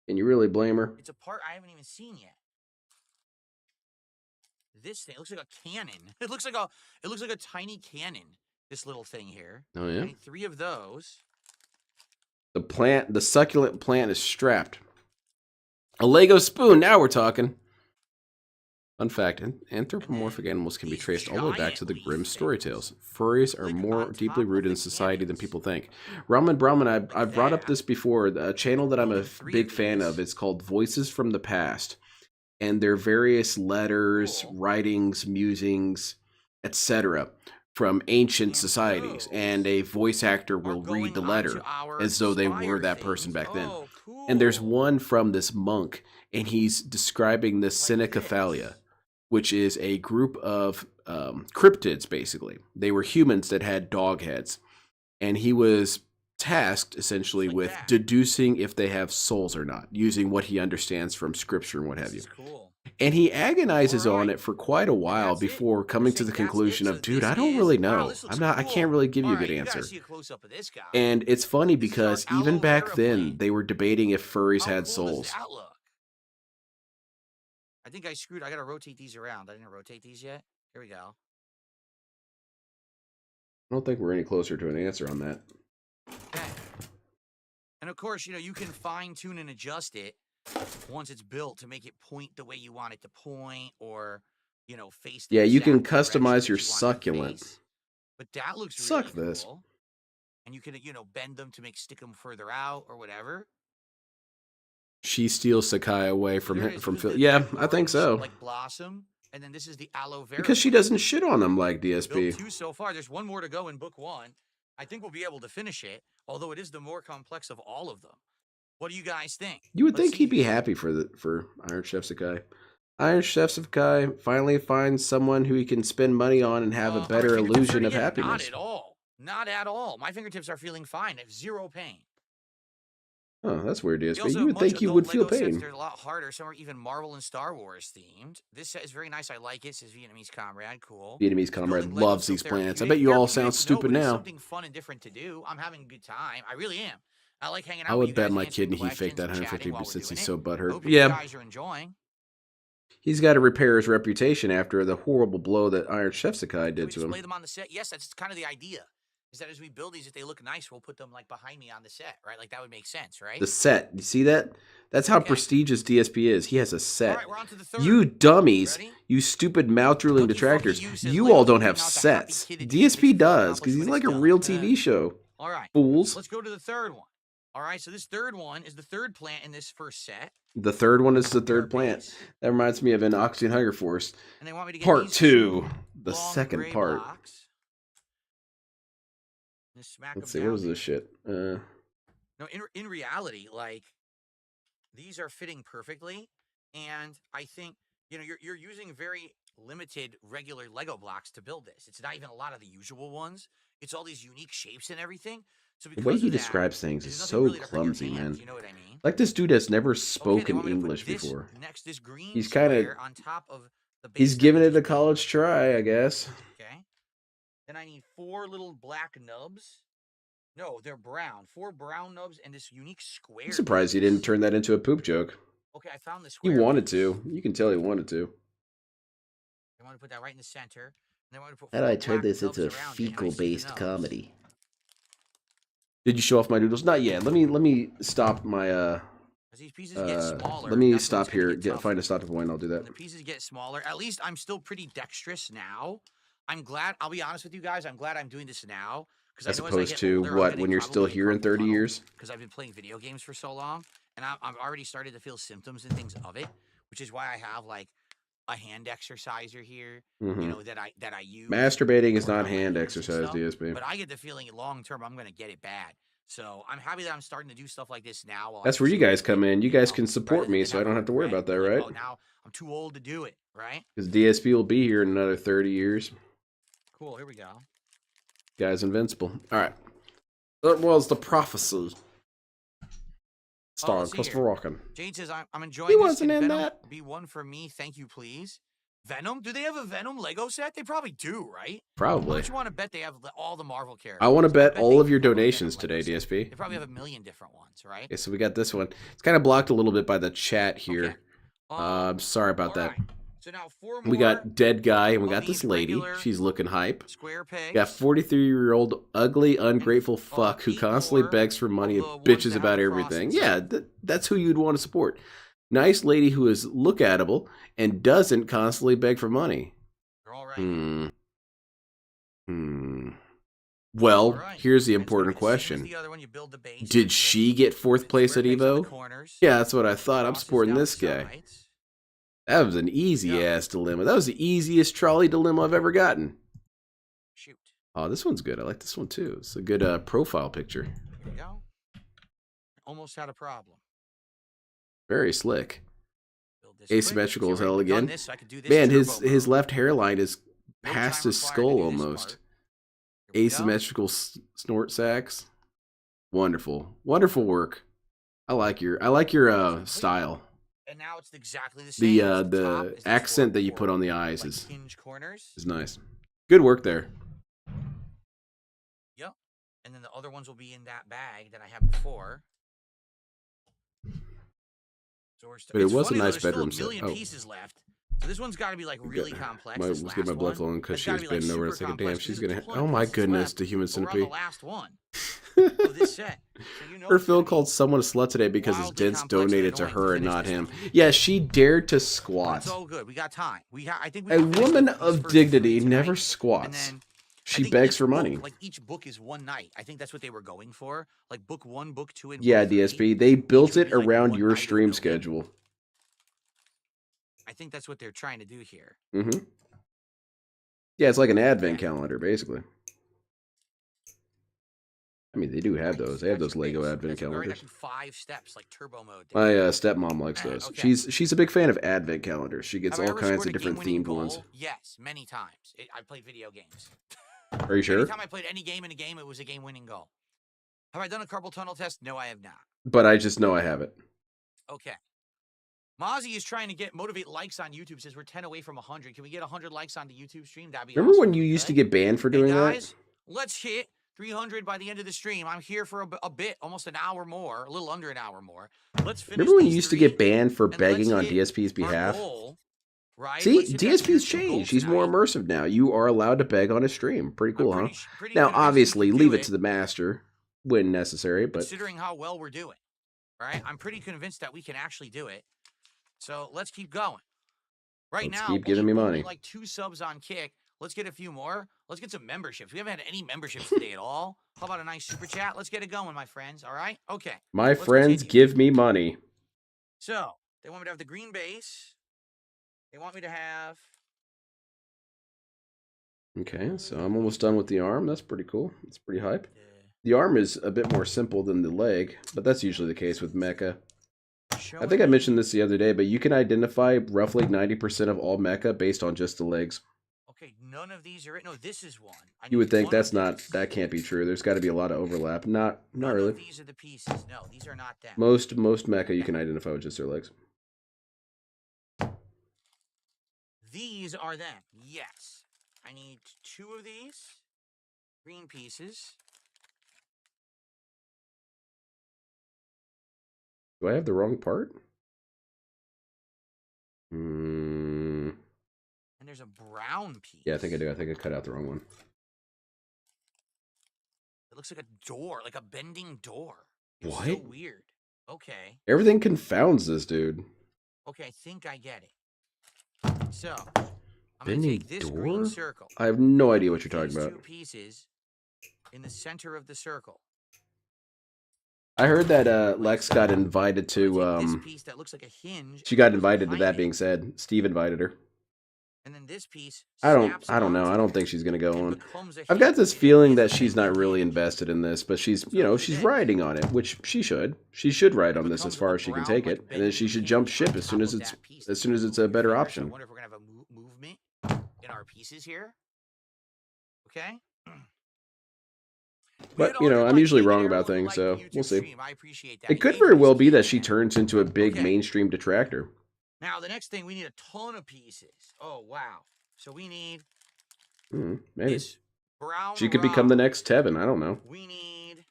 Can you really blame her? It's a part I haven't even seen yet. This thing looks like a cannon. It looks like a tiny cannon. This little thing here. Oh I yeah. need 3 of those. The succulent plant is strapped. A Lego spoon. Now we're talking. Fun fact: anthropomorphic animals can be these traced all the way back to the giant Grimm leaf story things, tales. Furries are like more on deeply top rooted of in the society than cannons. people think. Ramen Brahman, I've brought up that. this before. A channel that I'm a Building 3 big of fan these. of. It's called Voices from the Past, and they're various letters, Cool. writings, musings, etc. from ancient And societies, those and a voice actor Are will read the going letter onto our as though they were spire that person things. back then. Oh, And there's cool. one from this monk, and he's describing the Synecophalia, which is a group of cryptids, basically. They were humans that had dog heads. And he was tasked, essentially, Like with that. deducing if they have souls or not, using what he understands from scripture and what have This you. is cool. And he agonizes on Alright. it for quite a while That's it. before coming to the That's it. conclusion So of, dude, this I don't is- really wow, know. this looks I cool. can't really give you a Alright, good you gotta answer. see a close-up of this guy. And it's funny This is our because even aloe back vera then, plant. they were debating if furries How had cool souls. does that look? I think I screwed. I gotta rotate these around. I didn't rotate these yet. Here we go. I don't think we're any closer to an answer on that. Okay. And of course, you know, you can fine tune and adjust it once it's built to make it point the way you want it to point, or you know, face. The Yeah, you can exact direction customize that your you want it to succulent. face. But that looks Suck really this. cool. And you can, you know, bend them to stick them further out or whatever. She steals Sakai away from There it him, is. from This is Phil. the Yeah, I think orange, so. Like blossom, and then this is the aloe vera. Because she doesn't shit on him like DSP. Built 2 so far. There's 1 more to go in book 1. I think we'll be able to finish it, although it is the more complex of all of them. What do you guys think? You would Let's think see he'd be here. happy for Iron Chef Sakai. Iron Chef Sakai finally finds someone who he can spend money on and have a Are my better fingertips illusion hurting of yet? happiness. Not at all. Not at all. My fingertips are feeling fine. I have 0 pain. Oh, that's weird, We DSP. also You have would a bunch think of you adult would feel Lego sets. pain. They're a lot harder. Some are even Marvel and Star Wars themed. This set is very nice. I like it. It says Vietnamese comrade. Cool. Vietnamese comrade Building Legos loves feel these planets. I therapeutic. bet you all Therapeutic, sound no, stupid but it's now. something fun and different to do. I'm having a good time. I really am. I like hanging out I with would you bet guys, my answering kidney he faked questions that and 150 chatting while we're since doing he's it. so butthurt. Hope you Yeah, guys are enjoying. he's got to repair his reputation after the horrible blow that Iron Chef Sakai Can did we to him. display them on the set? Yes, that's kind of the idea. Is that as we build these, if they look nice, we'll put them like behind me on the set, right? Like that would make sense, right? The set, you see that? That's how Okay. prestigious DSP is. He has a All set. right, we're on to the third. You dummies, Ready? you stupid mouth drooling Lucky detractors, fucking you says you Legos all don't will have bring out the happy sets. kid in you. DSP Big does, because he's accomplishment like a is real done. TV show. All right. Fools. Let's go to the third one. All right, so this third one is the third plant in this first set. The third one is the third Third plant. base. That reminds me of an Oxygen Hunger Force. And they want me to get Part these 2, the long second gray part. blocks. And smack Let's them see, what down is this shit? No, in reality, like these are fitting perfectly, and I think you know you're using very limited regular Lego blocks to build this. It's not even a lot of the usual ones. It's all these unique shapes and everything. So The because way he of that, describes things there's is nothing so really to hurt your clumsy, hands, man. You know what I mean? Like this dude has never Okay, they spoken want me to put English this before. Next, this green He's kinda- square on top of the base. He's that giving we it a just college try, I guess. built. Okay. Then I need 4 little black nubs. No, they're brown. 4 brown nubs and this unique square. I'm surprised he didn't piece. turn that into a poop joke. Okay, I found the He square. wanted piece. to. You can tell he wanted to. I want to put that right in the center. And then I want to put How do 4 I turn black this nubs into around it, and I see the fecal-based nubs. comedy? Did you show off my doodles? Not yet. Let me stop my 'Cause these pieces get smaller. let me that's when stop it's gonna here. get tougher. Find a stopping point. I'll do When that. the pieces get smaller, at least I'm still pretty dexterous now. I'm glad. I'll be honest with you guys. I'm glad I'm doing this now because As I know opposed as I get to older, what, when you're still here in 30 years? Because I've been playing video games for so long, and I've already started to feel symptoms and things of it, which is why I have like a hand exerciser here, Mhm. you know, that I use. Masturbating is to work not on my hand hands and exercise, stuff, DSP. But I get the feeling long term I'm gonna get it bad. So I'm happy that I'm starting to do stuff like this now. While That's I'm where you still guys come doing it, in. You you guys know, can rather support than me, so I don't have to worry regret about that, and be right? like, oh, now I'm too old to do it, right? Because DSP will be here in another 30 years. Cool. Here we go. Guy's invincible. All right. That was the prophecy. Starring let's see Christopher here. Walken. Jade says, I'm enjoying He this. wasn't Can in Venom that. be one for me? Thank you, please. Venom? Do they have a Venom Lego set? They probably do, right? How Probably. much you want to bet they have all the Marvel characters? I want to bet they all of your have a Venom donations Lego today, set. DSP. They probably have a million different ones, right? Okay, so we got this one. It's kind of blocked a little bit by the chat here. Okay. Sorry about that. Alright. So now 4 more We got Dead Guy, and we of got this these lady. regular She's looking hype. square pegs. We got 43-year-old ugly, ungrateful fuck who 8 constantly more begs for money and of the ones bitches that have about the everything. crosses. Yeah, that's who you'd want to support. Nice lady who is look-atable and doesn't constantly beg for money. They're all right. Well, Alright. here's the And it's gonna important be the same as question. the other one. You build the base, Did put she get 4th place at square pegs on the Evo? corners, Yeah, that's what I thought. I'm crosses supporting down this the guy. sides. That was an easy-ass dilemma. That was the easiest trolley dilemma I've ever gotten. Shoot. Oh, this one's good. I like this one, too. It's a good profile picture. Here we go. Almost had a problem. Very slick. Build this quick. Asymmetrical See, as I've hell already done again. this, so I could do this Man, turbo his mode. left hairline is No past time his required to skull do this almost. part. Here we go. Asymmetrical snort sacks. Wonderful. Wonderful work. I like your style. And now it's exactly the same. At top The is these accent four- that you put four, on the eyes like, is hinge corners. nice. Good work there. Yep. And then the other ones will be in that bag that I had before. So But it it's was a funny, though, nice there's still bedroom a set. million Oh. pieces left. So this one's got to be like really complex. Let's This get my last blood one. flowing because It's she gotta was be, like, bending over. super It's like, damn, complex. she's There's gonna. a ton Oh of my pieces goodness, left, the human but we're on centipede. the last one of this set. So you know Her it's Phil gonna be called someone a slut today because his wildly dents complex and donated to annoying her and finish not this him. one. Yeah, she dared to But squat. it's all good. We got time. I think we A can finish woman these of first dignity 3 never tonight, and squats. then I She think begs each for book, money. like each book is one night. I think that's what they were going for. Like book 1, book 2, and Yeah, book 3. DSP. They Each built would it be like around one your night of stream building. schedule. I think that's what they're trying to do here. Mm-hmm. Yeah, it's like an advent calendar, basically. I mean, they do have those. They have those Lego advent calendars. Actually 5 steps, like turbo mode. My stepmom likes those. Okay. She's a big fan of advent calendars. She gets Have I all ever kinds scored of a different game-winning themed ones. goal? Yes, many times. I played video games. Are you sure? Anytime I played any game in a game, it was a game-winning goal. Have I done a carpal tunnel test? No, I have not. But I just know I have it. Okay. Mozzie is trying to motivate likes on YouTube. Says we're 10 away from 100. Can we get 100 likes on the YouTube stream? That'd be Remember awesome. when you used to get banned for doing guys, that? let's hit 300 by the end of the stream. I'm here for a bit, almost an hour more, a little under an hour more. Let's finish. Remember when you these used to 3 get banned for and begging on let's hit DSP's our behalf? goal, right? See, Let's hit that DSP's tier 2 goal changed. He's more tonight. immersive now. You are allowed to beg on his stream. Pretty cool, huh? Pretty Now, convinced we obviously, can leave do it to the master when necessary, but considering how well we're doing, right? I'm pretty convinced that we can actually do it. So let's keep going. Right let's now, keep giving me money. like 2 subs on Kick. Let's get a few more. Let's get some memberships. We haven't had any memberships today at all. How about a nice super chat? Let's get it going, my friends. All right? Okay. My Let's friends continue. give me money. So, they want me to have the green base. They want me to have... Okay, so I'm almost done with the arm. That's pretty cool. That's pretty hype. The arm is a bit more simple than the leg, but that's usually the case with mecha. I think I mentioned this the other day, but you can identify roughly 90% of all mecha based on just the legs. Okay, none of these are it. No, this is one. You would think that's not, that can't be true. There's got to be a lot of overlap. Not really. These are the pieces. No, these are not them. Most mecha you can identify with just their legs. These are them. Yes. I need 2 of these green pieces. Do I have the wrong part? Hmm. And there's a brown piece. Yeah, I think I do. I think I cut out the wrong one. It looks like a door, like a bending door. What? So weird. Okay. Everything confounds this dude. Okay, I think I get it. So, I'm going to Bending take this door? green circle. I have no idea what you're These talking about. 2 pieces in the center of the circle. I heard that Lex got invited I'm gonna to take this piece that looks like a hinge. she got and goes invited to behind that it, being said. Steve invited her. And then this piece I don't snaps know. onto I don't it think she's gonna go and on. becomes a I've got hinge. this feeling It's that a she's not bending really hinge. invested in this, but she's So she's then riding on it, which she should. She should ride it on this as becomes far a as she can brown, take like, it, and then she bending should jump hinge ship on as soon top as of it's that piece. as soon as it's a Move your better finger, so I option. wonder if we're gonna have a movement in our pieces here. Okay. But I'm usually wrong about things, so we'll see. I appreciate that. It could very well be that she turns into a big mainstream detractor. Now the next thing, we need a ton of pieces. Oh wow! So we need Maybe this brown. she could become the rod. next Tevin. I don't know. We need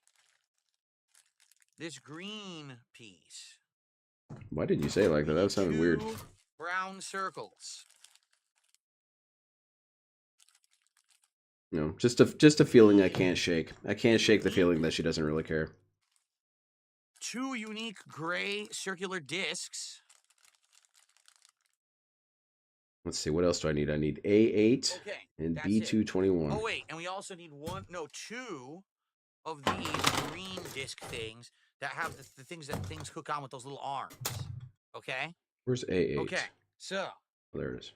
this green piece. Why did you say it like that? That sounded weird. 2 brown circles. Just a feeling I can't shake. I can't shake the feeling that she doesn't really care. 2 unique gray circular discs. Let's see, what else do I need? I need A8 Okay, and that's it. B221. Oh wait, and we also need 2 of these green disc things that have the things that things hook on with those little arms. Okay. Where's A8? Okay. So Oh, there it is.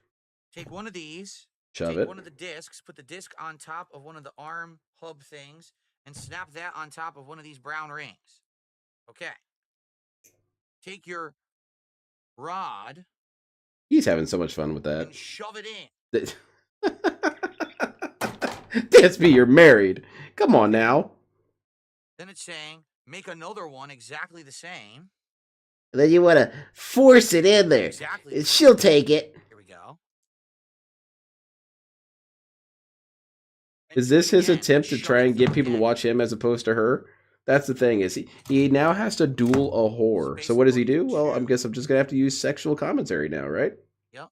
take one of these. Shove Take it. one of the discs, put the disc on top of one of the arm hub things, and snap that on top of one of these brown rings. Okay. Take your rod He's having so much fun with that. and shove it in. DSP, you're married. Come on now. Then it's saying, make another one exactly the same. Then you want to force it in there. Exactly. She'll take it. Here we go. Is this his Again, attempt to shove try it and get through people to again. watch him as opposed to her? That's the thing is he now has to duel a whore. So what does he do? Well, I guess I'm just gonna have to use sexual commentary now, right? Yep.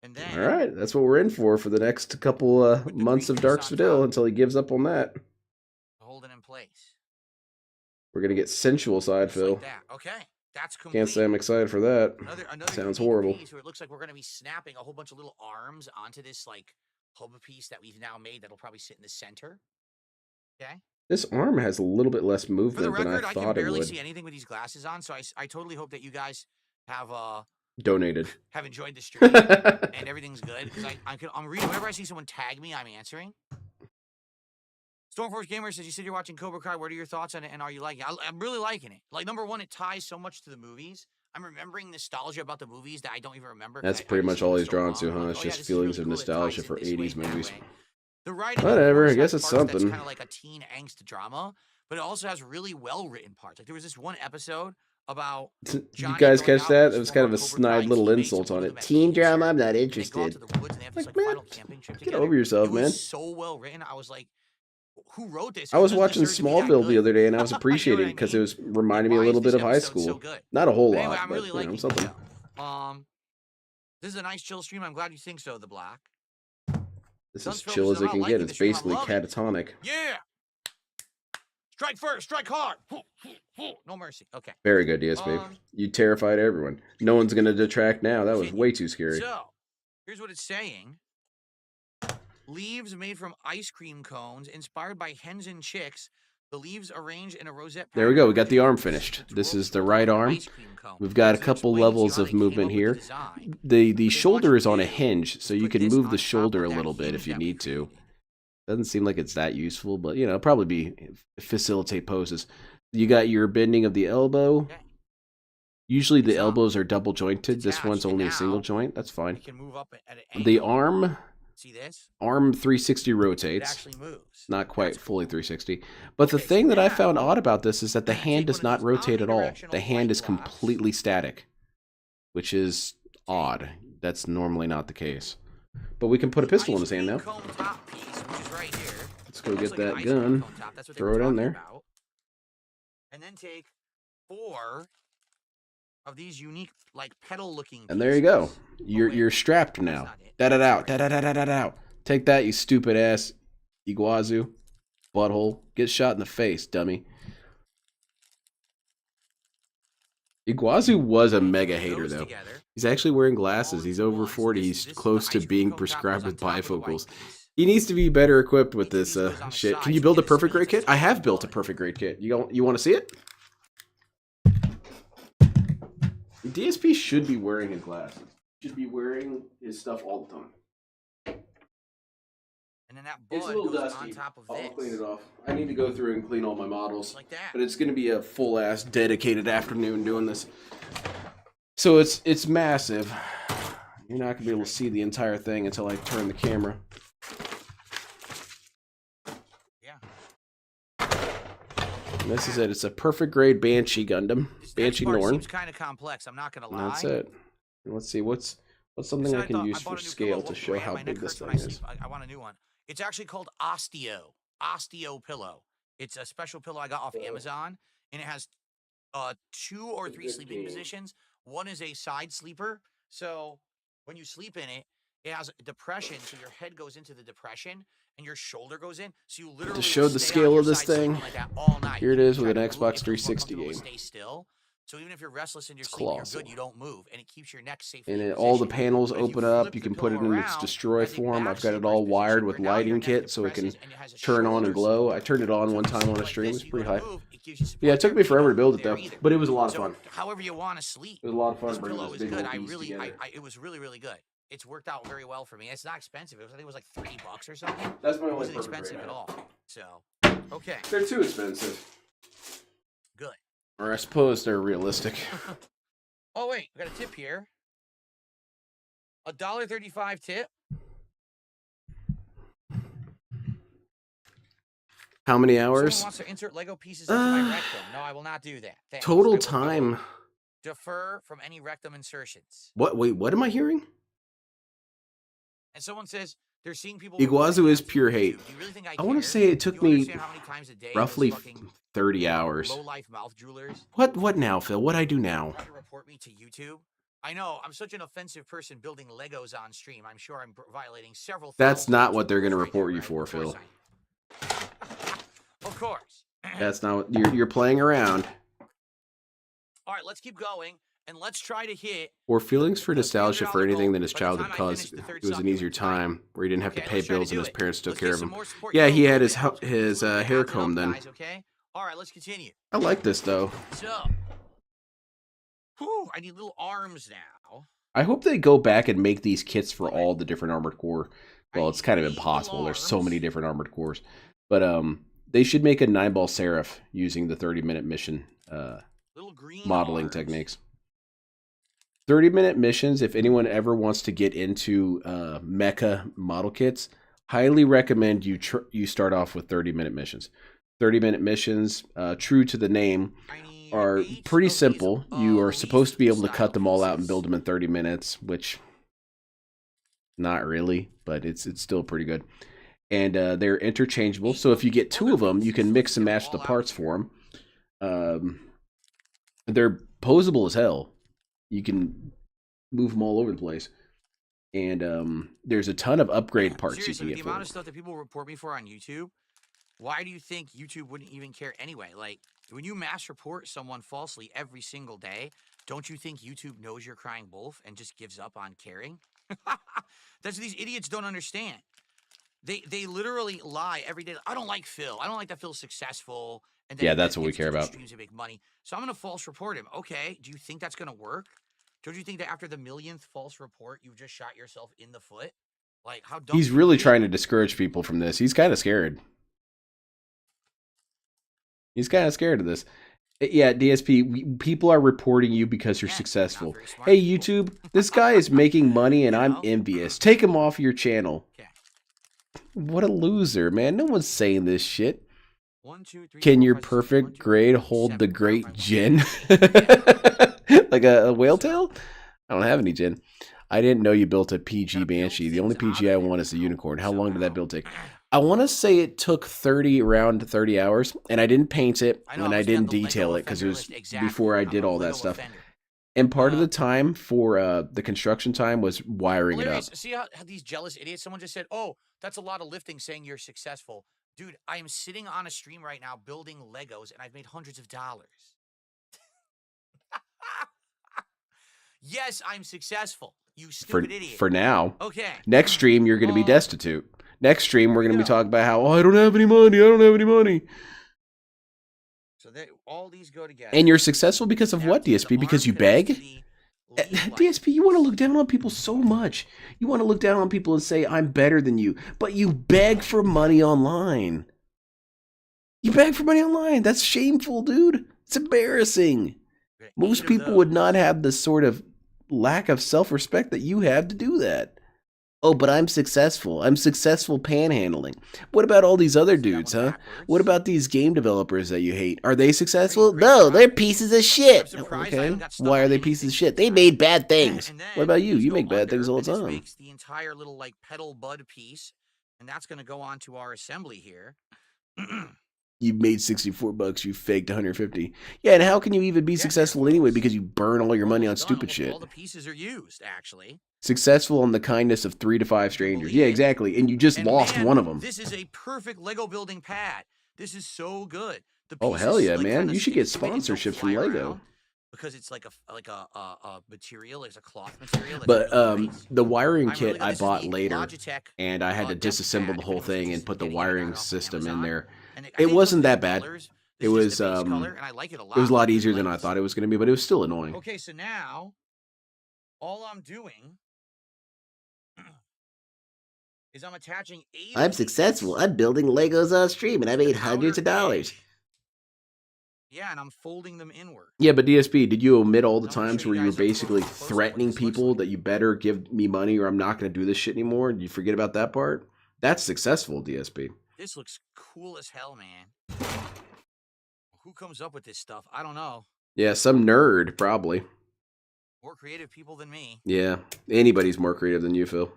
And then All right, that's what we're in for the next couple months of Dark Spadil until he gives up on that. hold it in place. We're gonna get sensual side Just fill. like that. Okay. That's complete. Can't say I'm excited for that. Another Sounds unique horrible. piece where it looks like we're going to be snapping a whole bunch of little arms onto this like hub piece that we've now made that'll probably sit in the center. Okay. This arm has a little bit less For the movement than record, I I can thought it barely would. see anything with these glasses on, so I totally hope that you guys have Donated. have enjoyed the stream and everything's good because I'm reading whenever I see someone tag me, I'm answering. Stormforce Gamer says, you said you're watching Cobra Kai. What are your thoughts on it, and are you liking it? I'm really liking it. Like, number one, it ties so much to the movies. I'm remembering nostalgia about the movies that I don't even remember. That's pretty much all he's drawn to, huh? It's just feelings of nostalgia for 80s movies. The writing, Whatever, I guess it's something. It's kind of like a teen angst drama, but it also has really well-written parts. Like, there was this one episode about Did you guys catch that? It was kind of a snide little insult on it. Teen drama, I'm not interested. Like, man, get over yourself, man. So well written. I was like, who wrote this? I was watching Smallville the other day, and I was appreciating it because it was reminding me a little bit of high school. Not a whole lot, but you know, something. This is a nice chill stream. I'm glad you think so, The Black. This is chill as it can get. It's basically catatonic. Yeah. Strike first. Strike hard. No mercy. Okay. Very good, DSP. You terrified everyone. No one's going to detract now. That was way too scary. So, here's what it's saying. Leaves made from ice cream cones, inspired by hens and chicks. The leaves arranged in a rosette pattern. There we go. We got the arm finished. This is the right arm. We've got a couple levels of movement here. The shoulder is on a hinge, so you can move the shoulder a little bit if you need to. Doesn't seem like it's that useful, but you know, probably facilitate poses. You got your bending of the elbow. Usually the elbows are double jointed. This one's only a single joint. That's fine. The arm. See this? Arm 360 rotates. It actually moves. Not quite fully 360. But the thing that I found odd about this is that the hand does not rotate at all. The hand is completely static, which is odd. That's normally not the case. But we can put a pistol in his hand now. Let's go get that gun. Throw it in there. And then take 4 of these unique, like, pedal-looking pieces. And there you go. You're strapped now. Da-da-da-da. Take that, you stupid ass Iguazu. Butthole. Get shot in the face, dummy. Iguazu was a mega hater, though. He's actually wearing glasses. He's over 40. He's close to being prescribed with bifocals. He needs to be better equipped with this shit. Can you build a perfect grade kit? I have built a perfect grade kit. You want to see it? DSP should be wearing his glasses. Should be wearing his stuff all the time. And then that It's a bud little goes dusty. on top of I'll this. clean it off. I need to go through and clean all my models. Like that. But it's going to be a full-ass dedicated afternoon doing this. So it's massive. You're not going to be able to see the entire thing until I turn the camera. Yeah. And this is it. It's a perfect grade Banshee Gundam. Banshee Norn. Seems kind of complex. I'm not gonna lie. That's it. Let's see what's something I can use for scale to show how big this thing is. I want a new one. It's actually called Osteo pillow. It's a special pillow I got off Amazon, and it has 2 or 3 sleeping positions. One is a side sleeper, so when you sleep in it, it has depression, so your head goes into the depression and your shoulder goes in. So you literally To show the scale of this thing, like here it is with an Xbox 360 game. Stay still. So even if you're restless in your sleep, you're good, you don't move, and it keeps your neck safe. And all the panels open up. You can put it in its destroy form. I've got it all wired with lighting kit so it can turn on and glow. I turned it on one time on a stream. It was pretty high. Yeah, it took me forever to build it though, but it was a lot of fun. However you want to sleep. It was a lot of fun This bringing pillow this is big good. old beast together. It was really, really good. It's worked out very well for me. It's not expensive. I think it was like $30 or something. That's my It only wasn't perfect expensive grade at now. all. So, okay. They're too expensive. Good. Or I suppose they're realistic. Oh, wait. I got a tip here. $1.35 tip. How many Someone hours? wants to insert Lego pieces into my rectum. No, I will not do that. Thanks. Total time. Defer from any rectum insertions. What? Wait, what am I hearing? And someone says, They're seeing people. Iguazu is pure hate. Do you really think I want to say it took me roughly 30 hours. Low-life mouth droolers. What now, Phil? What I do now? Try to report me to YouTube. I know I'm such an offensive person building Legos on stream. I'm sure I'm violating several. That's not what they're going to report you for, Phil. Of course. That's not what you're playing around. All right, let's keep going and let's try to hit. Or feelings for nostalgia for anything that his childhood caused. It was an easier time where he didn't have to pay bills and his parents took care of him. Yeah, he had his hair combed then. Okay. All right, let's continue. I like this though. So, whew, I need little arms now. I hope they go back and make these kits for all the different armored core. Well, it's kind of impossible. There's so many different armored cores. But they should make a 9-ball Seraph using the 30-minute mission modeling techniques. 30-minute missions, if anyone ever wants to get into mecha model kits, highly recommend you start off with 30-minute missions. 30-minute missions, true to the name, are pretty simple. You are supposed to be able to cut them all out and build them in 30 minutes, which not really, but it's still pretty good. And they're interchangeable, so if you get 2 of them, you can mix and match the parts for them. They're posable as hell. You can move them all over the place. And there's a ton of upgrade parts Seriously, you can get the amount of stuff that people report me for on YouTube, why do you think YouTube wouldn't even care anyway? Like, when you mass report someone falsely every single day, don't you think YouTube knows you're crying wolf and just gives up on caring? That's what these idiots don't understand. They literally lie every day. I don't like Phil. I don't like that Phil's successful. And then that's what we care about. Streams to make money. So I'm going to false report him. Okay, do you think that's going to work? Don't you think that after the millionth false report, you just shot yourself in the foot? Like, how dumb? He's really trying to discourage people from this. He's kind of scared. He's kind of scared of this. Yeah, DSP, people are reporting you because you're successful. Hey, YouTube, this guy is making money and I'm envious. Take him off your channel. Okay. What a loser, man. No one's saying this shit. 1, 2, 3, Can 4, your 5, 6, perfect 1, 2, grade 3, 4, hold 7, the 8, 9, great 10, gin? Like a whale tail? I don't have any gin. I didn't know you built a PG Banshee. The only PG I want is the unicorn. How long did that build take? I want to say it took around 30 hours, and I didn't paint it, and I didn't detail it because it was before I did all that stuff. And part of the time for the construction time was wiring it up. See how these jealous idiots, someone just said, oh, that's a lot of lifting saying you're successful. Dude, I am sitting on a stream right now building Legos, and I've made hundreds of dollars. Yes, I'm successful. You stupid idiot. For now. Okay. Next stream, you're going to be destitute. Next stream, we're going to be talking about how, I don't have any money. I don't have any money. So all these go together. And you're successful because of what, DSP? Because you beg? DSP, you want to look down on people so much. You want to look down on people and say, I'm better than you. But you beg for money online. You beg for money online. That's shameful, dude. It's embarrassing. Most people would not have the sort of lack of self-respect that you have to do that. Oh, but I'm successful. I'm successful panhandling. What about all these other dudes, huh? What about these game developers that you hate? Are they successful? No, they're pieces of shit. Okay, why are they pieces of shit? They made bad things. What about you? You make bad things all the time. Makes the entire little like petal bud piece, and that's going to go on to our assembly here. You made $64, you faked 150. Yeah, and how can you even be successful anyway? Because you burn all your money on stupid shit. All the pieces are used, actually. Successful on the kindness of 3 to 5 strangers. Yeah, exactly. And you just lost one of them. This is a perfect Lego building pad. This is so good. Oh hell yeah, man! You should get sponsorships from Lego. Because it's like a material, it's a cloth material. But the wiring kit I bought later, and I had to disassemble the whole thing and put the wiring system in there. It wasn't that bad. It was a lot easier than I thought it was going to be, but it was still annoying. Okay, so now all I'm doing is I'm attaching 8. I'm successful. I'm building Legos on stream, and I made hundreds of dollars. Yeah, and I'm folding them inward. Yeah, but DSP, did you omit all the times where you were basically threatening people that you better give me money or I'm not going to do this shit anymore? Did you forget about that part? That's successful, DSP. This looks cool as hell, man. Who comes up with this stuff? I don't know. Yeah, some nerd, probably. More creative people than me. Yeah, anybody's more creative than you, Phil.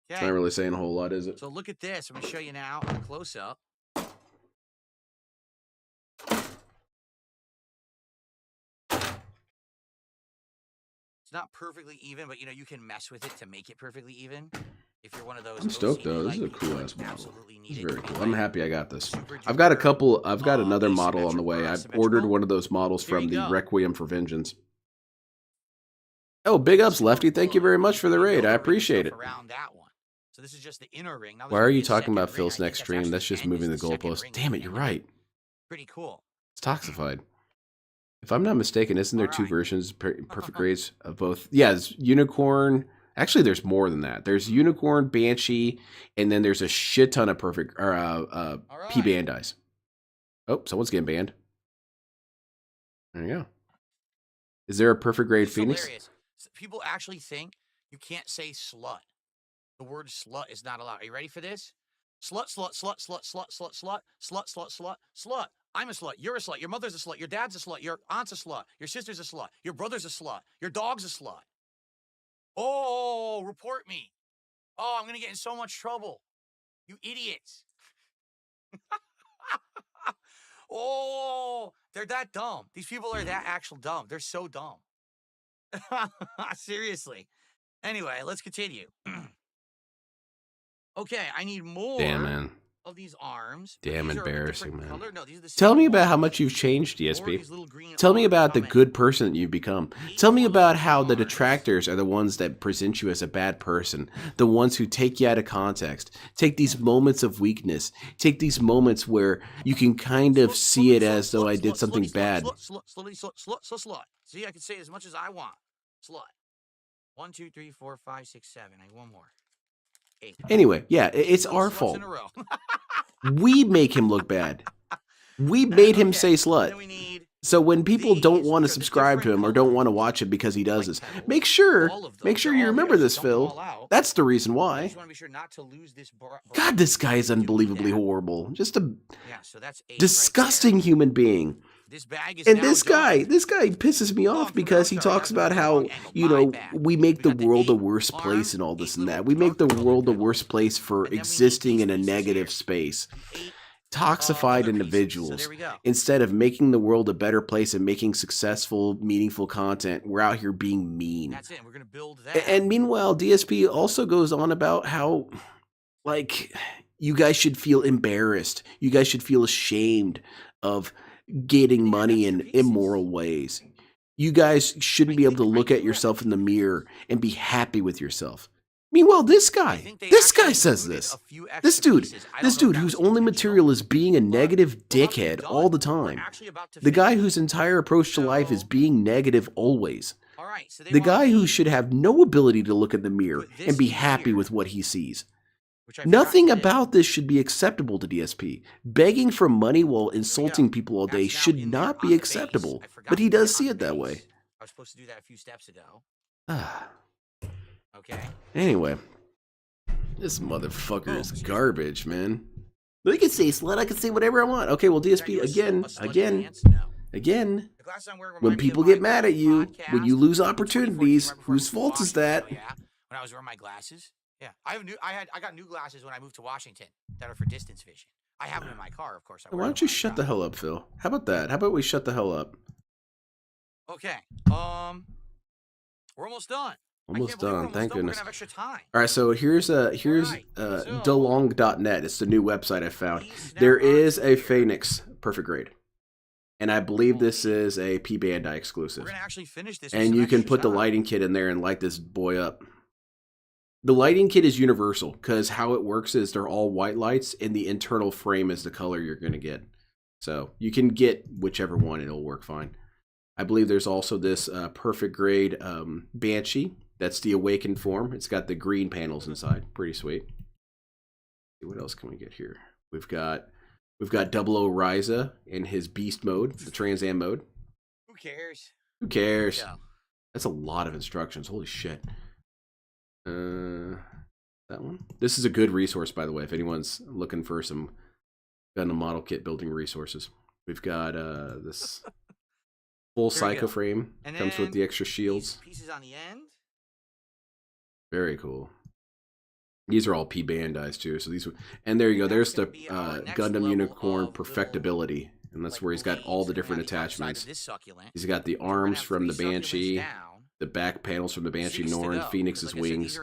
It's Okay. not really saying a whole lot, is it? So look at this. I'm gonna show you now a close up. It's not perfectly even, but you can mess with it to make it perfectly even. If you're one of those. I'm stoked though. This is a OCD-like cool people ass that model. absolutely need This is it to very be, cool. I'm like, happy I got this. super I've got a duper, couple. I've got another model on the asymmetrical way. or I've ordered asymmetrical. one of those models Here you from the go. Requiem for Vengeance. Oh, big ups, Lefty. Thank you very much for the You raid. build I the ring appreciate it. stuff around that one. So this is just the inner ring. Now Why there's are gonna be you a talking second about ring. Phil's I think next that's stream? actually That's just the end, moving the is the second goalpost. ring Damn at it, the you're end of it. right. Pretty cool. It's toxified. If I'm not mistaken, isn't there two Alright. versions, perfect grades of both? Yeah, it's Unicorn. Actually, there's more than that. There's Unicorn, Banshee, and then there's a shit ton of perfect or P Alright. Bandis. Oh, someone's getting banned. There you go. Is there a perfect grade This is Phoenix? hilarious. People actually think you can't say slut. The word slut is not allowed. Are you ready for this? Slut, slut, slut, slut, slut, slut, slut, slut, slut, slut, slut. I'm a slut. You're a slut. Your mother's a slut. Your dad's a slut. Your aunt's a slut. Your sister's a slut. Your brother's a slut. Your dog's a slut. Oh, report me. Oh, I'm going to get in so much trouble. You idiots. Oh, they're that dumb. These people are that actual dumb. They're so dumb. Seriously. Anyway, let's continue. Okay, I need more Damn, man. of these arms. Damn These are a embarrassing, different man. color. No, these are the Tell same me about one. how much you've changed, More of DSP. these little green Tell me arms about the coming. good person that you've become. 8 Tell me more about little how the arms. detractors are the ones that present you as a bad person, the ones who take you out of context, take these moments of weakness, take these moments where you can kind of see it as though I did something bad. Slut. See, I can say it as much as I want. Slut. 1, 2, 3, 4, 5, 6, 7. I need one more. 8. Anyway, yeah, it's Little our sluts fault. in a row. We make him look bad. We made him Okay, say Then slut. we need So when people don't these, want to which are the subscribe to different him or don't colors. want to watch it because he does Like this, petals. make sure All of them. They're you all remember here, so this, dump them all Phil. out. That's the reason I why. just want to be sure not to lose this. God, this guy is Do unbelievably that. horrible. Just a Yeah, so that's 8 disgusting right human being. there. This bag is And now this done. guy pisses me Oh, off I'm because he sorry, talks that was about the how, wrong angle. you My know, bad. we make We the got the world a 8 worse place arms, and all this 8 and little that. We make the darker world a colored worse petals. place for And then we need existing these in a pieces negative here. space. The 8 Toxified other pieces. So individuals. there we go. Instead of making the world a better place and making successful, meaningful content, we're out here being mean. That's it. We're going to build that. And meanwhile, DSP also goes on about how, like, you guys should feel embarrassed. You guys should feel ashamed of getting money in immoral ways. You guys shouldn't be able to look at yourself in the mirror and be happy with yourself. Meanwhile, this guy says this. This dude whose only material is being a negative dickhead all the time. The guy whose entire approach to life is being negative always. All right, so they The want guy who me should have no ability to look in the mirror put this and be in happy here, with what he sees. which I forgot Nothing to do. about this should be acceptable to DSP. Begging for money while insulting people all day That's now should in there not on be the acceptable. base. I forgot But he to put does it see on it the that base. way. I was supposed to do that a few steps ago. Okay. Anyway, this motherfucker is garbage, man. I can say slut. I can say whatever I want. Okay, well, Is that DSP, your again, a slut again, dance? No. again. The glasses I'm wearing When remind me of people my get mad at you, podcast when you lose in 2014, opportunities, right before I whose moved to fault is Washington. that? So, yeah, when I was wearing my glasses. Yeah, I got new glasses when I moved to Washington that are for distance vision. I have them in my car, of course. I Why wear don't them you when I shut the travel. hell up, Phil? How about that? How about we shut the hell up? Okay. We're almost done. I Almost can't believe we're done. Thank We're goodness. gonna have extra time. All right, so here's Alright, so- delong.net. It's the new website I found. These snap There arms is a here. Phoenix perfect grade, and I believe this is a P Bandai exclusive. We're gonna actually finish this. with And some you can extra put the time. lighting kit in there and light this boy up. The lighting kit is universal because how it works is they're all white lights, and the internal frame is the color you're going to get. So you can get whichever one; it'll work fine. I believe there's also this perfect grade Banshee. That's the awakened form. It's got the green panels inside. Pretty sweet. What else can we get here? We've got Double O Ryza in his beast mode, the Trans Am mode. Who cares? Who cares? Yeah. That's a lot of instructions. Holy shit. That one. This is a good resource, by the way, if anyone's looking for some gun and model kit building resources. We've got this full There we psycho go. frame. And Comes with then the extra shields. These pieces on the end. Very cool. These are all P Bandai's too. So these, and there you go. There's the Gundam Unicorn Perfectibility, and that's where he's got all the different attachments. He's got the arms from the Banshee, the back panels from the Banshee Norn, Phoenix's wings.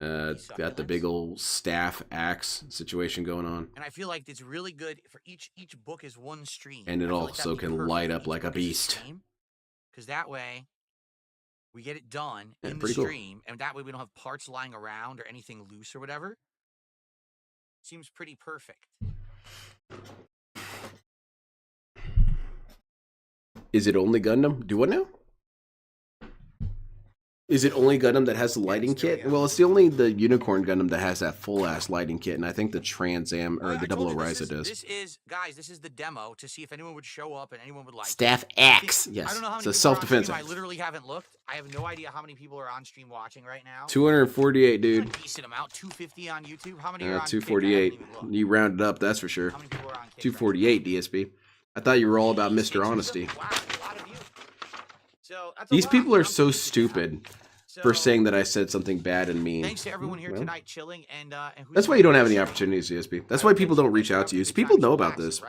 Got the big old staff axe situation going on. And I feel like it's really good for each book is one stream. And it also can light up like a beast. Because that way, we get it done in the pretty cool. stream, and that way we don't have parts lying around or anything loose or whatever. Seems pretty perfect. Is it only Gundam? Do what now? Is it only Gundam that has the lighting kit? Well, it's the Unicorn Gundam that has that full-ass lighting kit, and I think the Trans Am, or the Double Oriza does. Guys, this is the demo to see if anyone would show up and anyone would like Staff Axe, yes. I don't know how many it's a self-defense I axe. literally haven't looked. I have no idea how many people are on stream watching right now. 248, dude. A decent amount. 250 on YouTube. How many are on 248. You rounded up, that's for sure. How many people are on 248, DSP. I thought you were all about Mr. Honesty. Wow, a lot of you. So, that's These people are so stupid for saying that I said something bad and mean. Thanks to everyone here tonight chilling and that's why you don't have any opportunities, DSP. That's why people don't reach out to you. People know about this.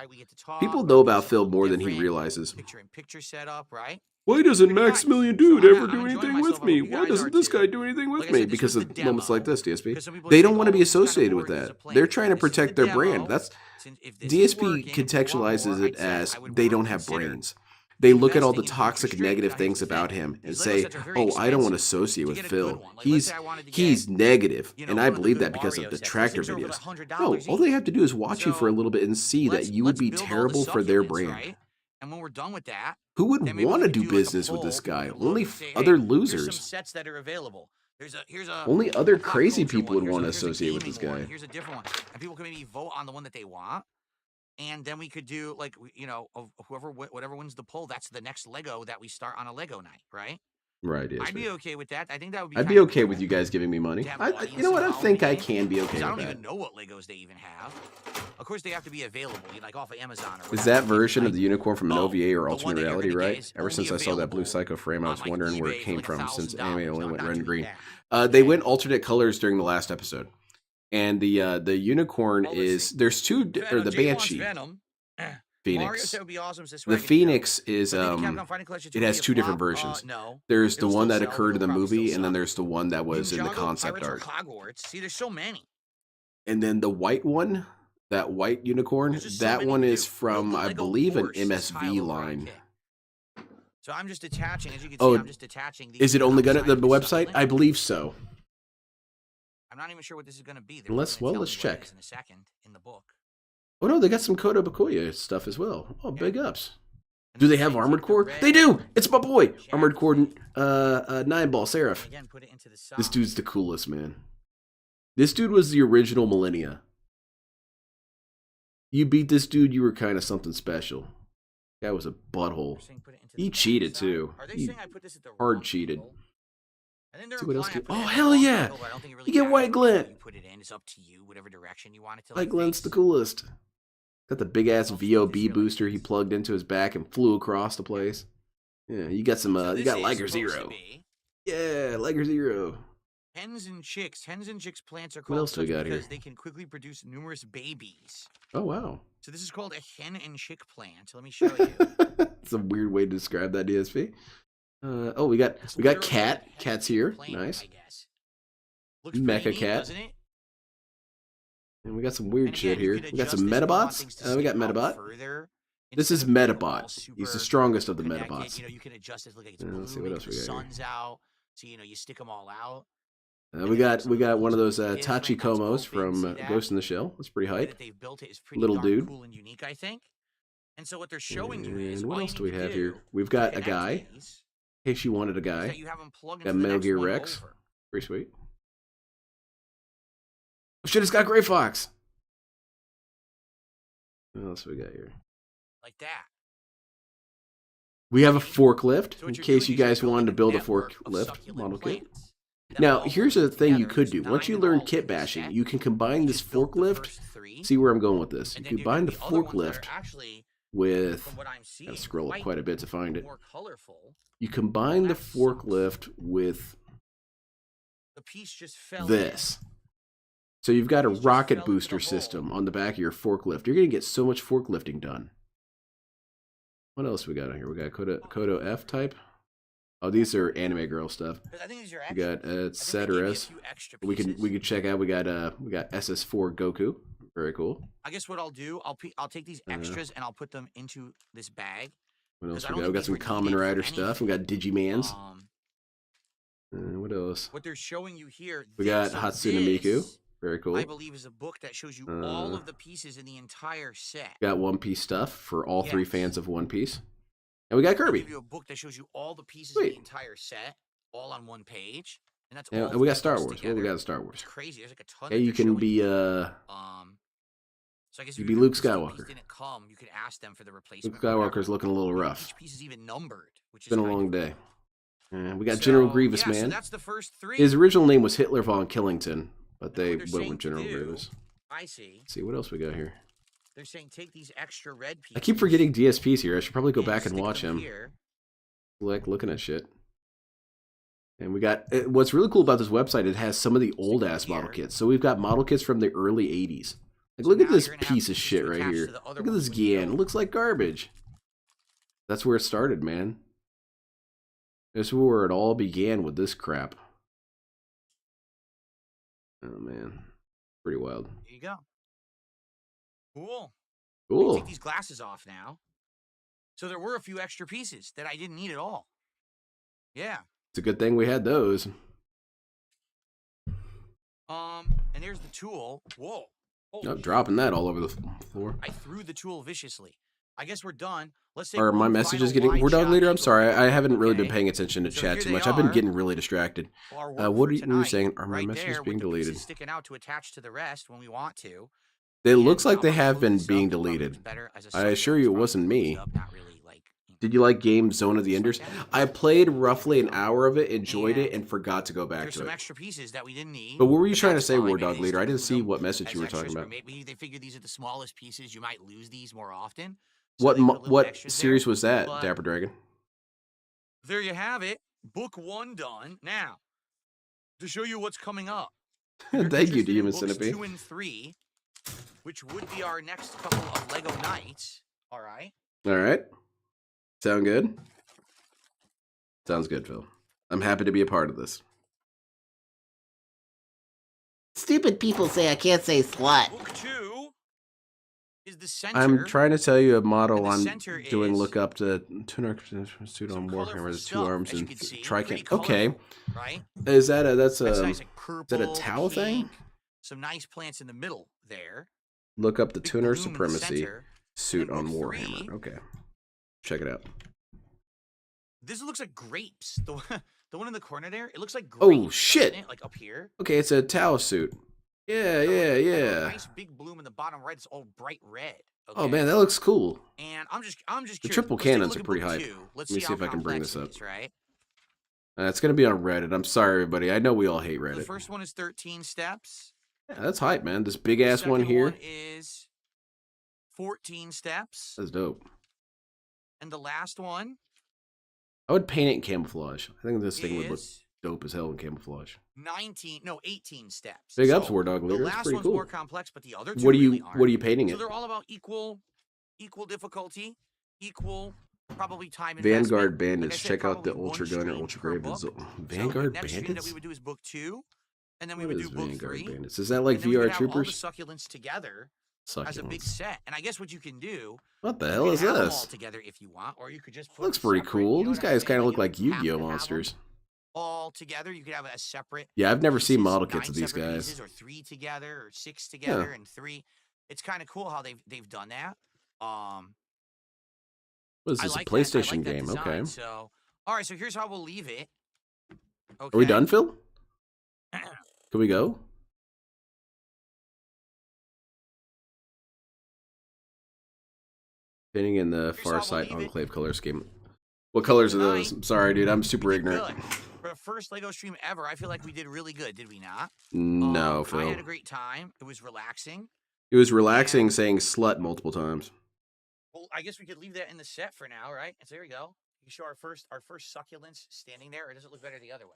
People know about Phil more than he realizes. Picture setup, right? Why doesn't Maximilian Dude ever do anything with me? Why doesn't this guy do anything with me? Because of moments like this, DSP. They don't want to be associated with that. They're trying to protect their brand. That's DSP contextualizes it as they don't have brands. They look at all the toxic negative things about him and say, oh, I don't want to associate with Phil. He's negative. And I believe that because of the tractor videos. No, all they have to do is watch you for a little bit and see that you would be terrible for their brand. And when we're done with that, who would want to do business with this guy? Only other losers. Sets that are available. Here's a Only other crazy people would want to associate with this guy. Here's a different one. And people can maybe vote on the one that they want. And then we could do, like, you know, whatever wins the poll, that's the next Lego that we start on a Lego night, right? Right, yes. I'd be okay with that. I think that would be. I'd be okay with you guys giving me money. You know what? I think I can be okay with that. I don't even know what Legos they even have. Of course, they have to be available, like off of Amazon. Or is that version of the Unicorn from an OVA or alternate reality, right? Ever since I saw that Blue Psycho frame, I was wondering where it came from, since anime only went red and green. They went alternate colors during the last episode, and the Unicorn is there's two, or the Banshee. Phoenix. The Phoenix is it has two different versions. There's the one that occurred in the movie, and then there's the one that was in the concept art. See, there's so many. And then the white one, that white unicorn, that one is from, I believe, an MSV line. So I'm just attaching, as you can see, I'm just attaching. Is it only gonna the website? I believe so. I'm not even sure what this is gonna be. Let's check. In a second in the book. Oh no, they got some Kodo Bakuya stuff as well. Oh, big ups. Do they have Armored Core? They do! It's my boy! Armored Core 9-Ball Seraph. This dude's the coolest, man. This dude was the original Millennia. You beat this dude, you were kind of something special. That was a butthole. He cheated too. He hard cheated. See what else? Oh hell yeah! You get White Glint. White Glint's the coolest. Got the big ass VOB booster he plugged into his back and flew across the place. Yeah, you got some. You got Liger Zero. Yeah, Liger Zero. Hens and chicks plants are What else called do we got because here? they can quickly produce numerous babies. Oh wow. So this is called a hen and chick plant. Let me show you. It's a weird way to describe that, DSP. Oh, we got Cat. Cat's here. Nice. Looks Mecha neat, Cat. doesn't it? And we got some weird And shit again, you here. could We got adjust some this if you want Metabots. things to We got stick out Metabot. further This is instead of being all Metabot. He's the super strongest of the connected. Metabots. You know, you can adjust it. Look like it's Let's see blue, what else we the got here. sun's out, so you know you stick them all out. We got one of those Tachikomos from Ghost in the Shell. That's pretty The way hype. that they've built it is pretty Little darn dude. cool and unique, I think. And so what they're showing you is And what all else you do we need to have here? do We've to got a connect guy. these In case you wanted a is guy. that you have them plug into Got the Metal next Gear one Rex. over. Pretty sweet. Oh shit, it's got Gray Fox. What else we got here? Like that. We have a forklift, So in what you're case doing you is guys you're wanted to building build a network of forklift succulent model kit. plants that Now, all here's a work thing you together. could There's do. Once you 9 learn involved kit in this bashing, set. you can combine You this just built the forklift. first 3, See where I'm going with this. You and then you combine do the the other ones that forklift are actually, with. from what I'm seeing, Gotta scroll up quite a bit to find it. more colorful. You combine the That sucks. forklift with The piece just fell this. So you've got a He's just rocket fell into booster the hole. system on the back of your forklift. You're gonna get so much forklifting done. What else we got on here? We got Kodo F type. Oh, these are anime girl stuff. 'Cause I think these are We extra. got I think they gave me a Ceteris. few extra We pieces. can check out. We got SS4 Goku. Very cool. I guess what I'll do, I'll take these extras and I'll put them into this bag. What else 'Cause I we don't got? We think got these some were Kamen needed for Rider stuff. We got Digimans. What else? What they're showing you here. We got so Hatsune Miku. this, Very cool. I believe is a book that shows you all of the pieces in the entire set. Got One Piece stuff for all three Yes. fans of One Piece. And we got They Kirby. give you a book that shows you all the pieces in Sweet. the entire set, all on one page, and that's Yeah, all. and we got that Star goes Wars. What together. we got in Star Wars? It's crazy. There's like a ton. Yeah, that you they're can showing be you. So I guess if you your be Luke physical Skywalker. piece didn't come, you could ask them for the replacement. Luke or whatever. Skywalker's looking a little Maybe rough. Each piece is even numbered, which It's is been a kinda long cool. day. We got General So, Grievous, yeah, so man. that's the first three. His original name was Hitler von Killington, but they What they're went saying with to General do, Grievous. I see. Let's see what else we got here. They're saying take these extra red pieces. I keep forgetting DSP's here. I should probably go back and stick watch them him. here. Like looking at shit. And we got what's really cool about this website. It has some of the old ass model here. kits. So we've got model kits from the early '80s. Like, So look at now this you're gonna have piece of pieces shit to right attach here. to the other Look at this ones when you Gian. go. It looks like garbage. That's where it started, man. This is where it all began with this crap. Oh man, pretty wild. There you go. Cool. Cool. Take these glasses off now. So there were a few extra pieces that I didn't need at all. Yeah. It's a good thing we had those. And there's the tool. Whoa. Holy Oh, shit. dropping that all over the floor. I threw the tool viciously. I guess we're done. Let's take Are my one messages final getting? wide War Dog shot Leader. I'm angle. sorry. I haven't really been Okay. paying attention to So chat here too they much. I've been are. getting really distracted. Our work What for were you tonight, saying? Are my right messages there, being with the pieces deleted? sticking out to attach to the rest when we want to. It And looks like I'm they gonna have close been this up. being It probably looks deleted. better as a I succulent. assure It's you it probably wasn't closed me. up, not really, like, Did you like game Zone of the just like Enders? that. I played roughly an hour of it, enjoyed it, And and forgot to go back There's to some it. extra pieces that we didn't need. But what were you trying to that's say, fine. War Maybe Dog they Leader? I still didn't include see them what message as you were extras, talking or about. maybe they figure these are the smallest pieces. You might lose these more often. So they put little What extras series there. was that, But Dapper Dragon? there you have it. Book 1 done. Now, to show you what's coming up. If you're Thank you, interested in Demon books Centipede. 2 and 3, which would be our next couple of Lego nights. All right. All right. Sound good? Sounds good, Phil. I'm happy to be a part of this. Stupid people say I can't say slut. Book 2 is the center. I'm trying to tell you a model And the I'm center doing. is Look up to tuner suit on some Warhammer. colorful There's two stuff, arms as you and can see. tricant. Pretty Okay, colorful, right? is that a That's nice, like is that a purple, towel thing? pink, some nice plants in the middle there. Look up the Big tuner bloom in the supremacy center. suit And on book Warhammer. 3 Okay, check it out. This looks like grapes. The one in the corner there, it looks like grapes. Oh doesn't shit! it? Like up here. Okay, it's a towel suit. Yeah, yeah, And a yeah. nice big bloom in the bottom right. It's all bright red. Oh okay? man, that looks cool. And I'm just curious. The triple Let's take a cannons look are at pretty book hype. 2. Let's Let me see see how if I can bring complex this it up. is, right? It's gonna be on Reddit. I'm sorry, everybody. I know we all hate The Reddit. first one is 13 steps. Yeah, that's hype, man. This big The ass one second here. one is 14 steps. That's dope. And the last one I would paint it in camouflage. I think this thing would look is dope as hell in camouflage. 18 steps. Big ups, So, War Dog Leader. The That's last pretty one's cool. more complex, but the other two What are you really aren't. What are you painting So it? they're all about equal difficulty, equal probably time Vanguard investment. Bandits. Like I said, Check out the probably one Ultra Gun or stream Ultra per Grave. book. So Vanguard the next stream that Bandits. we would do is book 2, and then we What would is do book Vanguard 3. Bandits? Is that like and then we VR would have Troopers? all the succulents together as a big Succulents. set. And I guess what you can do, What the you hell can is have them all this? together if you want, or you could just put Looks them pretty separate, cool. you know These what I'm guys saying? kind of Like, look you like don't have Yu-Gi-Oh to have them monsters. all together. You could have a separate. Yeah, I've never seen pieces, model kits 9 of these separate guys. pieces, or 3 together, or 6 together, and 3. It's kind of cool how they've done that. What is I this? like A PlayStation that, I like game? that design. Okay. So, all right. So here's how we'll leave it. Okay. Are we done, Phil? Can we go? Painting in the Here's how Far we'll Side leave it. Enclave color scheme. What colors are those? Tonight, I'm sorry, dude. I'm we super did ignorant. good. For the first Lego stream ever, I feel like we did really good. Did we not? No, I Phil. had a great time. It was relaxing. It was relaxing And- saying slut multiple times. Well, I guess we could leave that in the set for now, right? So there we go. You can show our first succulents standing there, or does it look better the other way?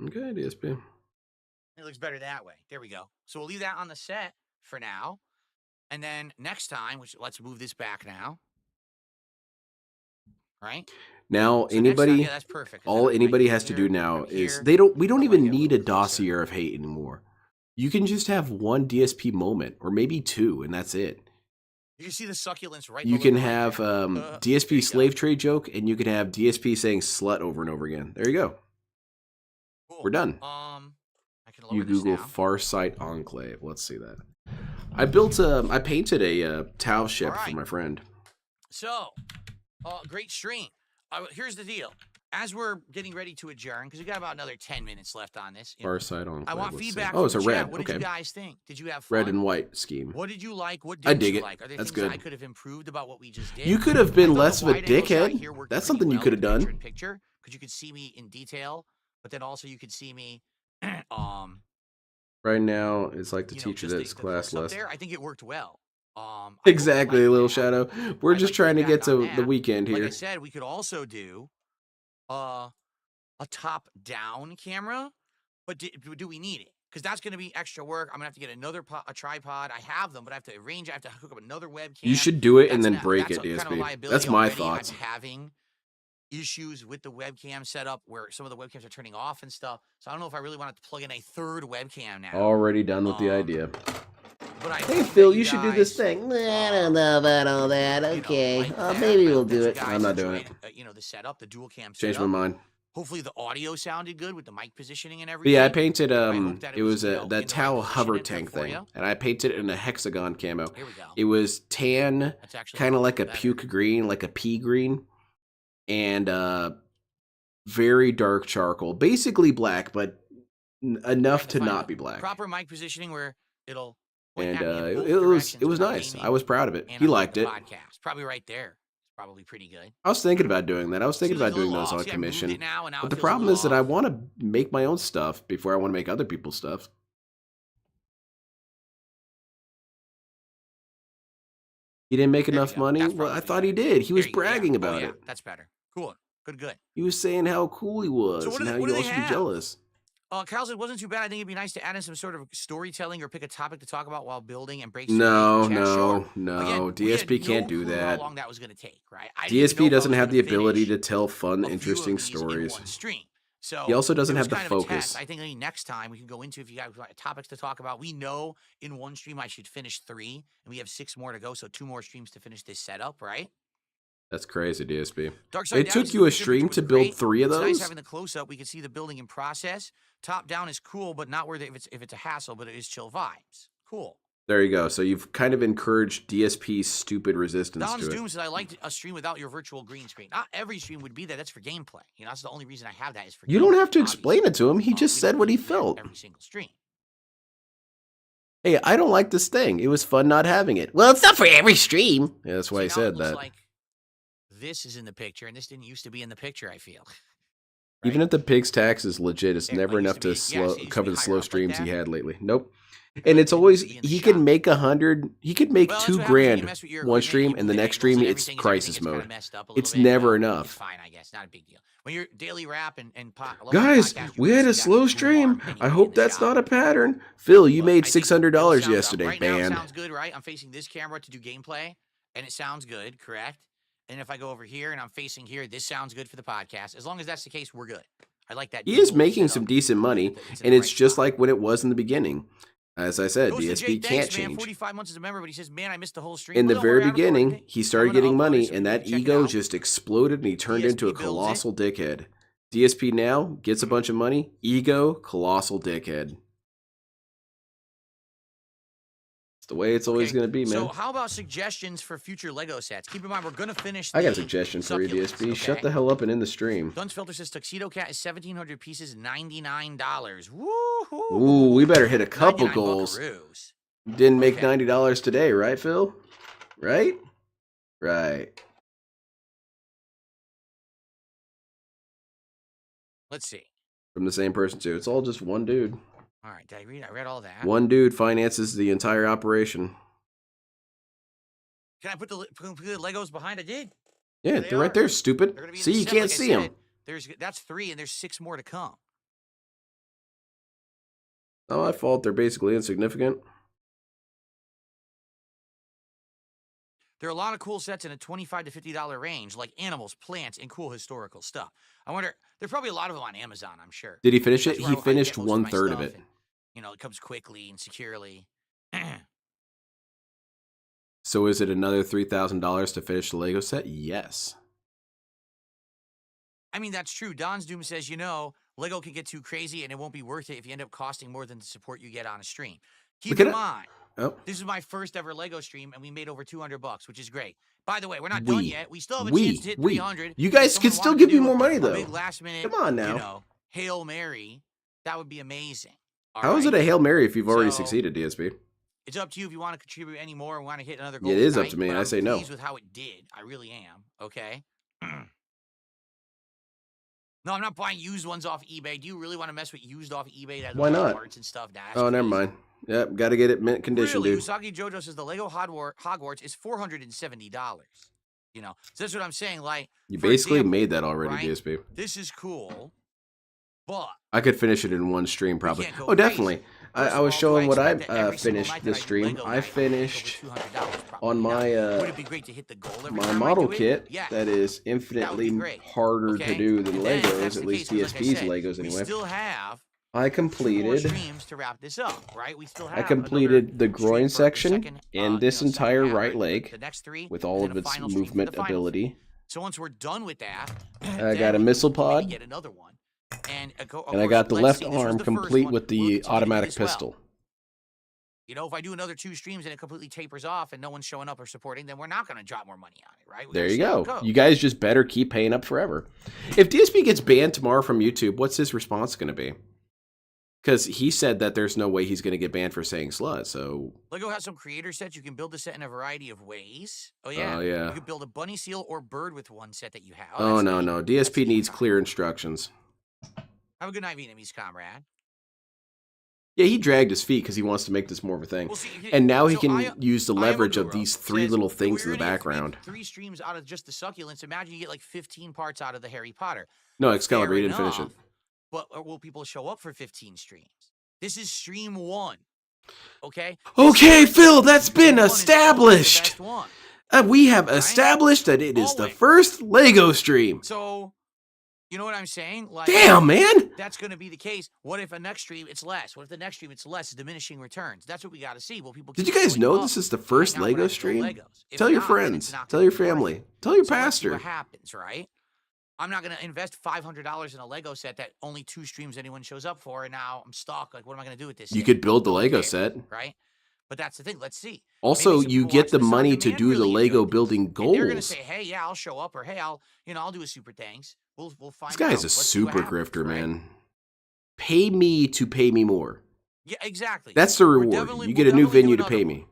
Okay, DSP. It looks better that way. There we go. So we'll leave that on the set for now. And then next time, which let's move this back now. Right? Now, So next time, anybody, yeah, that's perfect. 'cause then all I'm anybody right has to here, do now I'm is here. we don't I wanna even get a need a little closer. dossier of hate anymore. You can just have one DSP moment or maybe two, and that's it. You can see the succulents right You below can the mic have there. There DSP you slave go. trade joke, and you can have DSP saying slut over and over again. There you go. Cool. We're done. I can lower You this Google now. Farsight Enclave. Let's see that. I painted a towel ship for Alright. my friend. So, great stream. Here's the deal. As we're getting ready to adjourn, because we got about another 10 minutes left on this. Farsight Enclave. I want let's see. feedback. Oh, it's from a the red. chat. What did Okay. you guys think? Did you have fun? Red and white scheme. What did you like? What I didn't dig you it. like? Are there That's things that I good. could have improved about what we just did? You could have been I thought less the of a wide-angle shot dickhead. here worked That's pretty something you well could have with done. picture-in-picture, because you could see me in detail, but then also you could see me. Right now, it's like the You know, teacher just that's the close up classless. there. I think it worked well. I Exactly, like little that. shadow. We're I'd just like trying to feedback get on to the that. weekend Like I here. said, we could also do a top-down camera, but do we need it? Because that's going to be extra work. I'm going to have to get another a tripod. I have them, but I have to arrange. I have to hook up another webcam. You should do it and That's then break it, kind of a DSP. liability That's my already. thoughts. I'm having issues with the webcam setup where some of the webcams are turning off and stuff. So I don't know if I really want to plug in a third webcam now. Already done with the idea. But I Hey think Phil, that you should do this guys, thing. I don't know about all that. you know, Okay, like that. maybe I we'll hope that do you it. guys I'm not doing enjoyed, you know, the setup, the dual cam setup. Changed my mind. Hopefully the audio sounded good with the mic positioning and But everything. yeah, I painted hope that it was you know, a in that the right towel hover position tank for thing, you. and I painted it in a hexagon camo. Here we go. It was tan, That's actually kind of like a better. puke green, like a pea green, and very dark charcoal, basically black, but enough to not be black. Proper mic positioning where it'll point And at me in both it was directions without nice. aiming I was proud of it. and He on liked the it. podcast. Probably right there. It's probably pretty good. I was thinking about doing that. I was thinking See, about like a doing little those off. on See, I moved commission. it now, and now But it the feels a problem little is that I off. want to make my own stuff before I want to make other people's stuff. He didn't make There you enough go. money? That's Well, I probably thought he better. did. He was There you go. Yeah. bragging Oh, about yeah. it. That's better. Cool. Good. He was saying how cool he was So what and do how they- what you do all they should be have? jealous. Kyle said it wasn't too bad. I think it'd be nice to add in some sort of storytelling or pick a topic to talk about while building and break. No, Chat. Sure. no. Again, we had DSP can't no do clue that. How long that was going to take, right? I didn't know if DSP I doesn't was have gonna the ability finish to tell fun, a few of interesting these in stories. one stream. So He also doesn't it was have the kind of a focus. test. I think maybe next time we can go into if you guys want topics to talk about. We know in one stream I should finish 3, and we have 6 more to go, so 2 more streams to finish this setup, right? That's crazy, DSP. Dark Side It Down, took this you a picture stream was to build great. 3 of It's nice those? having the close up. We can see the building in process. Top down is cool, but not worth it if it's a hassle. But it is chill vibes. Cool. There you go. So you've kind of encouraged DSP's stupid resistance Don's to it. Doom says I liked a stream without your virtual green screen. Not every stream would be that. That's for gameplay. You know, that's the only reason I have that is for. You don't have to gameplay, explain it to him. He obviously. just We said don't what he do that felt. every single stream. Hey, I don't like this thing. It was fun not having it. Well, it's not for every stream. Yeah, that's why See, he now it said looks that. Like this is in the picture, and this didn't used to be in the picture. I feel. Even if the pig's tax is legit, it's There, never like, used enough to to be- yeah, slow see, it used to cover be the higher slow up like streams he that. had lately. Nope. And it's always be in the he can shop. make 100. He could make Well, that's 2 what happens when you grand mess with your one equipment, stream, you and the move next angles stream and it's everything crisis gets kinda mode. messed up a little It's bit, never but enough. It's fine, I guess. Not a big deal. When you're daily rap and Guys, we had a slow stream. I hope that's not a pattern. Phil, you made $600 yesterday. Right now, it Banned. sounds good, right? I'm facing this camera to do gameplay, and it sounds good, correct? And if I go over here and I'm facing here, this sounds good for the podcast. As long as that's the case, we're good. I like that. He is dual making setup. some decent money, It's in and the it's right just spot. like when it was in the beginning. As I said, Goes to DSP Jay, can't thanks, man. change. 45 months as a member, but he says, man, I missed the whole stream. In Well, the don't very worry, I recorded beginning, it. he started I'm gonna getting upload it money, so and people that can check it ego out. just exploded, and he turned DSP into a builds it. colossal dickhead. DSP now gets a bunch of money, ego, colossal dickhead. It's the way it's always Okay, going to be, man. So how about suggestions for future Lego sets? Keep in mind, we're going to finish I got a the suggestion for you, succulents, DSP. Shut okay? the hell up and end the stream. Duns Filter says Tuxedo Cat is 1,700 pieces, $99. Woo-hoo! Ooh, we better hit a couple 99 goals. buckaroos. Didn't make Okay. $90 today, right, Phil? Right? Right. Let's see. From the same person, too. It's all just one dude. All right, did I read? I read all that. One dude finances the entire operation. Can I put the Legos behind? I did. Yeah, They they're right are. there, stupid. They're gonna be in See, the you set, can't like I see them. said. That's 3, and there's 6 more to come. Not my fault. They're basically insignificant. There are a lot of cool sets in a $25 to $50 range, like animals, plants, and cool historical stuff. I wonder, there's probably a lot of them on Amazon, I'm sure. Did he finish it? That's where He I finished get most of my 1/3 of stuff, it. and, you know, it comes quickly and securely. So is it another $3,000 to finish the Lego set? Yes. I mean, that's true. Don's Doom says, you know, Lego can get too crazy and it won't be worth it if you end up costing more than the support you get on a stream. Keep Look at in it. mind, Oh, this is my first ever Lego stream, and we made over $200, which is great. By the way, we're not done we. yet. We still have a chance to hit 300. You guys If can someone still wanted to give me do more money, a though. big last minute, Come on now. you know, Hail Mary. That would be amazing. All How is it right? a Hail Mary if you've already So- succeeded, DSP? It's up to you if you want to contribute any more and want to hit another goal. It is up tonight, to me, but and I I'm say no. pleased with how it did. I really am. Okay. No, I'm not buying used ones off eBay. Do you really want to mess with used off eBay? That Why not? Parts and stuff. Nah, that's Oh, never crazy. mind. Yep, got to get it mint condition, Really, dude. Usagi Jojo says the Lego Hogwarts is $470. You know, so that's what I'm saying. Like, You for basically example, made that already, right? DSP. This is cool, but I could finish it in one stream, probably. can't go Oh, definitely. crazy. I First was of all, showing do what I expect that every single finished night this that I do stream. Lego I night, I'll make finished over $200 probably. on Now, my would it be great to hit the goal every my time I model do it? kit Yes. that is That would be infinitely great. harder Okay? to do than And then, if Legos, that's at the least case, 'cause like I DSP's said, Legos we anyway. still have I 2 more completed streams to wrap this up, right? We still have I completed the another groin stream for the section second, and this second entire half, right the leg next 3, with and all then of a its final stream for the movement final 3. ability. So once we're done with that, I then got a we missile can maybe pod, get another one. And, of and I course, got the let's left see, this was arm the first complete one. with We'll the continue to do automatic this well. pistol. You know, if I do another 2 streams and it completely tapers off and no one's showing up or supporting, then we're not going to drop more money on it, right? We There gotta you see how it go. goes. You guys just better keep paying up forever. If DSP gets banned tomorrow from YouTube, what's his response going to be? Because he said that there's no way he's going to get banned for saying slut, so... Lego has some creator sets. You can build the set in a variety of ways. Oh, yeah. Oh, yeah. You could build a bunny seal or bird with one set that you have. Oh, that's no, neat. no. That's DSP neat. needs clear instructions. Have a good night, Vietnamese comrade. Yeah, he dragged his feet because he wants to make this more of a thing. Well, see, And now he so can use the leverage of Ayamaguro these 3 says, little "So things we're in the gonna get background. 3 streams out of just the succulents. Imagine you get like 15 parts out of the Harry Potter. No, Excalibur, Fair he didn't finish it. enough, But will people show up for 15 streams? This is stream 1. Okay? Okay, Phil, that's been Stream 1 is always the established. best one. We have established that it is the Always. first Lego stream. So, you know what I'm saying? Like, Damn, man. that's going to be the case. What if a next stream it's less? What if the next stream it's less? It's diminishing returns. That's what we got to see. Will people? Did keep you guys showing know up this is the and first hang out when Lego I build stream? Legos? If Tell your not, then friends. it's not Tell gonna your be worth family. it. Tell your So let's see pastor. what happens, right? I'm not going to invest $500 in a Lego set that only 2 streams anyone shows up for, and now I'm stuck. Like, what am I going to do with this? You thing? could build the Who Lego cares, set. right? But that's the thing. Let's see. Also, Maybe some you people get watching the this on money to demand do the really Lego enjoy this. building And they're going to goals. say, "Hey, yeah, I'll show up," or "Hey, I'll do a super thanks." We'll find This out. guy's a Let's see what super happens, grifter, right? man. Pay me to pay me more. Yeah, exactly. That's the We're reward. definitely- You we'll get a new definitely do venue to another pay one. me.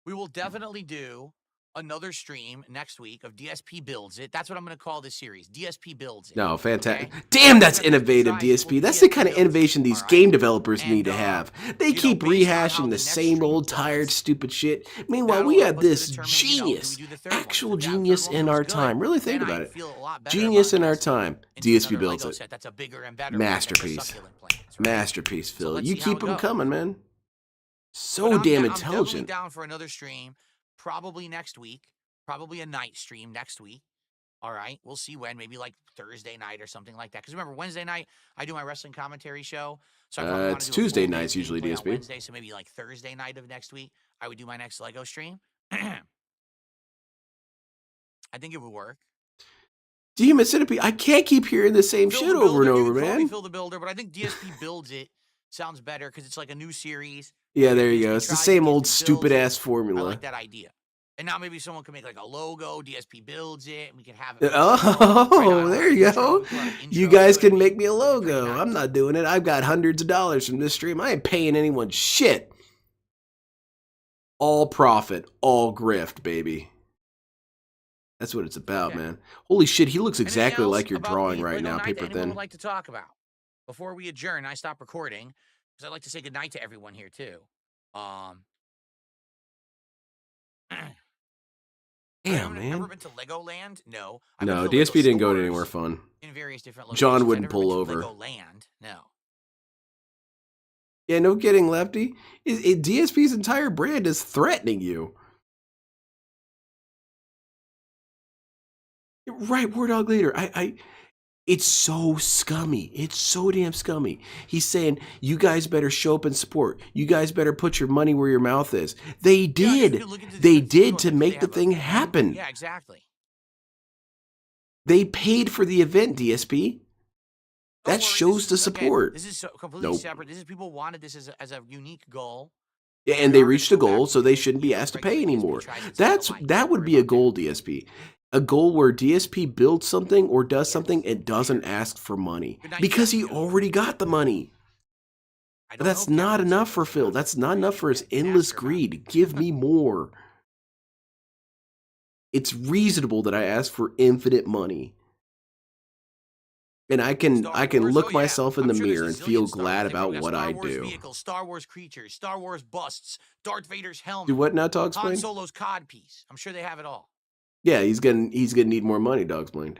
We will definitely do another stream next week of DSP Builds It. That's what I'm going to call this series. DSP Builds It. No, fantastic. Okay? Damn, that's We're gonna innovative, try DSP. equal That's the DSP kind of builds, innovation these all right? game developers And, need to have. They you know, keep based on how rehashing the the next same stream old does, tired, stupid shit. Meanwhile, that'll we help have us to this determine, genius, do we do the third one? actual If that third genius one in was our good, time. Really think then about I it. feel a lot better Genius about in our investing time. into DSP another builds Lego it. set that's a bigger and better one than the Masterpiece. succulent plants, right? Masterpiece, Phil. let's You see how keep it them goes. coming, man. But So I'm damn I'm definitely intelligent. down for another stream, probably next week, probably a night stream next week. All right, we'll see when, maybe like Thursday night or something like that. Because remember, Wednesday night I do my wrestling commentary show, so I probably want It's to do a Tuesday full day nights usually, gameplay on DSP. Wednesday, so maybe like Thursday night of next week I would do my next Lego stream. I think it would work. Demon Centipede. I can't keep hearing the same Phil shit the over and Builder, you over, could call me man. Phil the Builder, but I think DSP Builds It sounds better because it's like a new series. Yeah, there you DSP go. It's the tries, same DSP old builds stupid it. ass I formula. like that idea. And now maybe someone can make like a logo, DSP Builds It, and we can have it. right Oh, on there our you intro, go. we put our You intro, guys know what I can mean? make me a That'd be pretty logo. I'm nice. not doing it. I've got hundreds of dollars from this stream. I ain't paying anyone shit. All profit, all grift, baby. That's what it's about, Okay. man. Holy shit, he looks Anything exactly else like you're about drawing the right Lego now, night that paper anyone thin. would like to talk about before we adjourn and I stop recording? Because I'd like to say goodnight to everyone here too. Damn, Ever man. been to Legoland? No. I've been No, to the Lego DSP didn't go to stores anywhere fun. in various different John locations. I've wouldn't never pull been to over. Legoland. No. Yeah, no kidding, Lefty. DSP's entire brand is threatening you. Right, War Dog Leader. It's so scummy. It's so damn scummy. He's saying, you guys better show up and support. You guys better put your money where your mouth is. They did. They did to make the thing happen. Yeah, exactly. They paid for the event, DSP. That shows the support. This is completely separate. This is people wanted this as a unique goal. Yeah, and they reached a goal, so they shouldn't be asked to pay anymore. That would be a goal, DSP. A goal where DSP builds something or does something and doesn't ask for money because he already got the money. But that's not enough for Phil. That's not enough for his endless greed. Give me more. It's reasonable that I ask for infinite money. And I can look myself in the mirror and feel glad about what I do. Vehicles, Star Wars creatures, Star Wars busts, Darth Vader's helmet. Do what now, Dog Han Explain? Solo's cod piece. I'm sure they have it all. Yeah, he's gonna need more money, Dog Explained.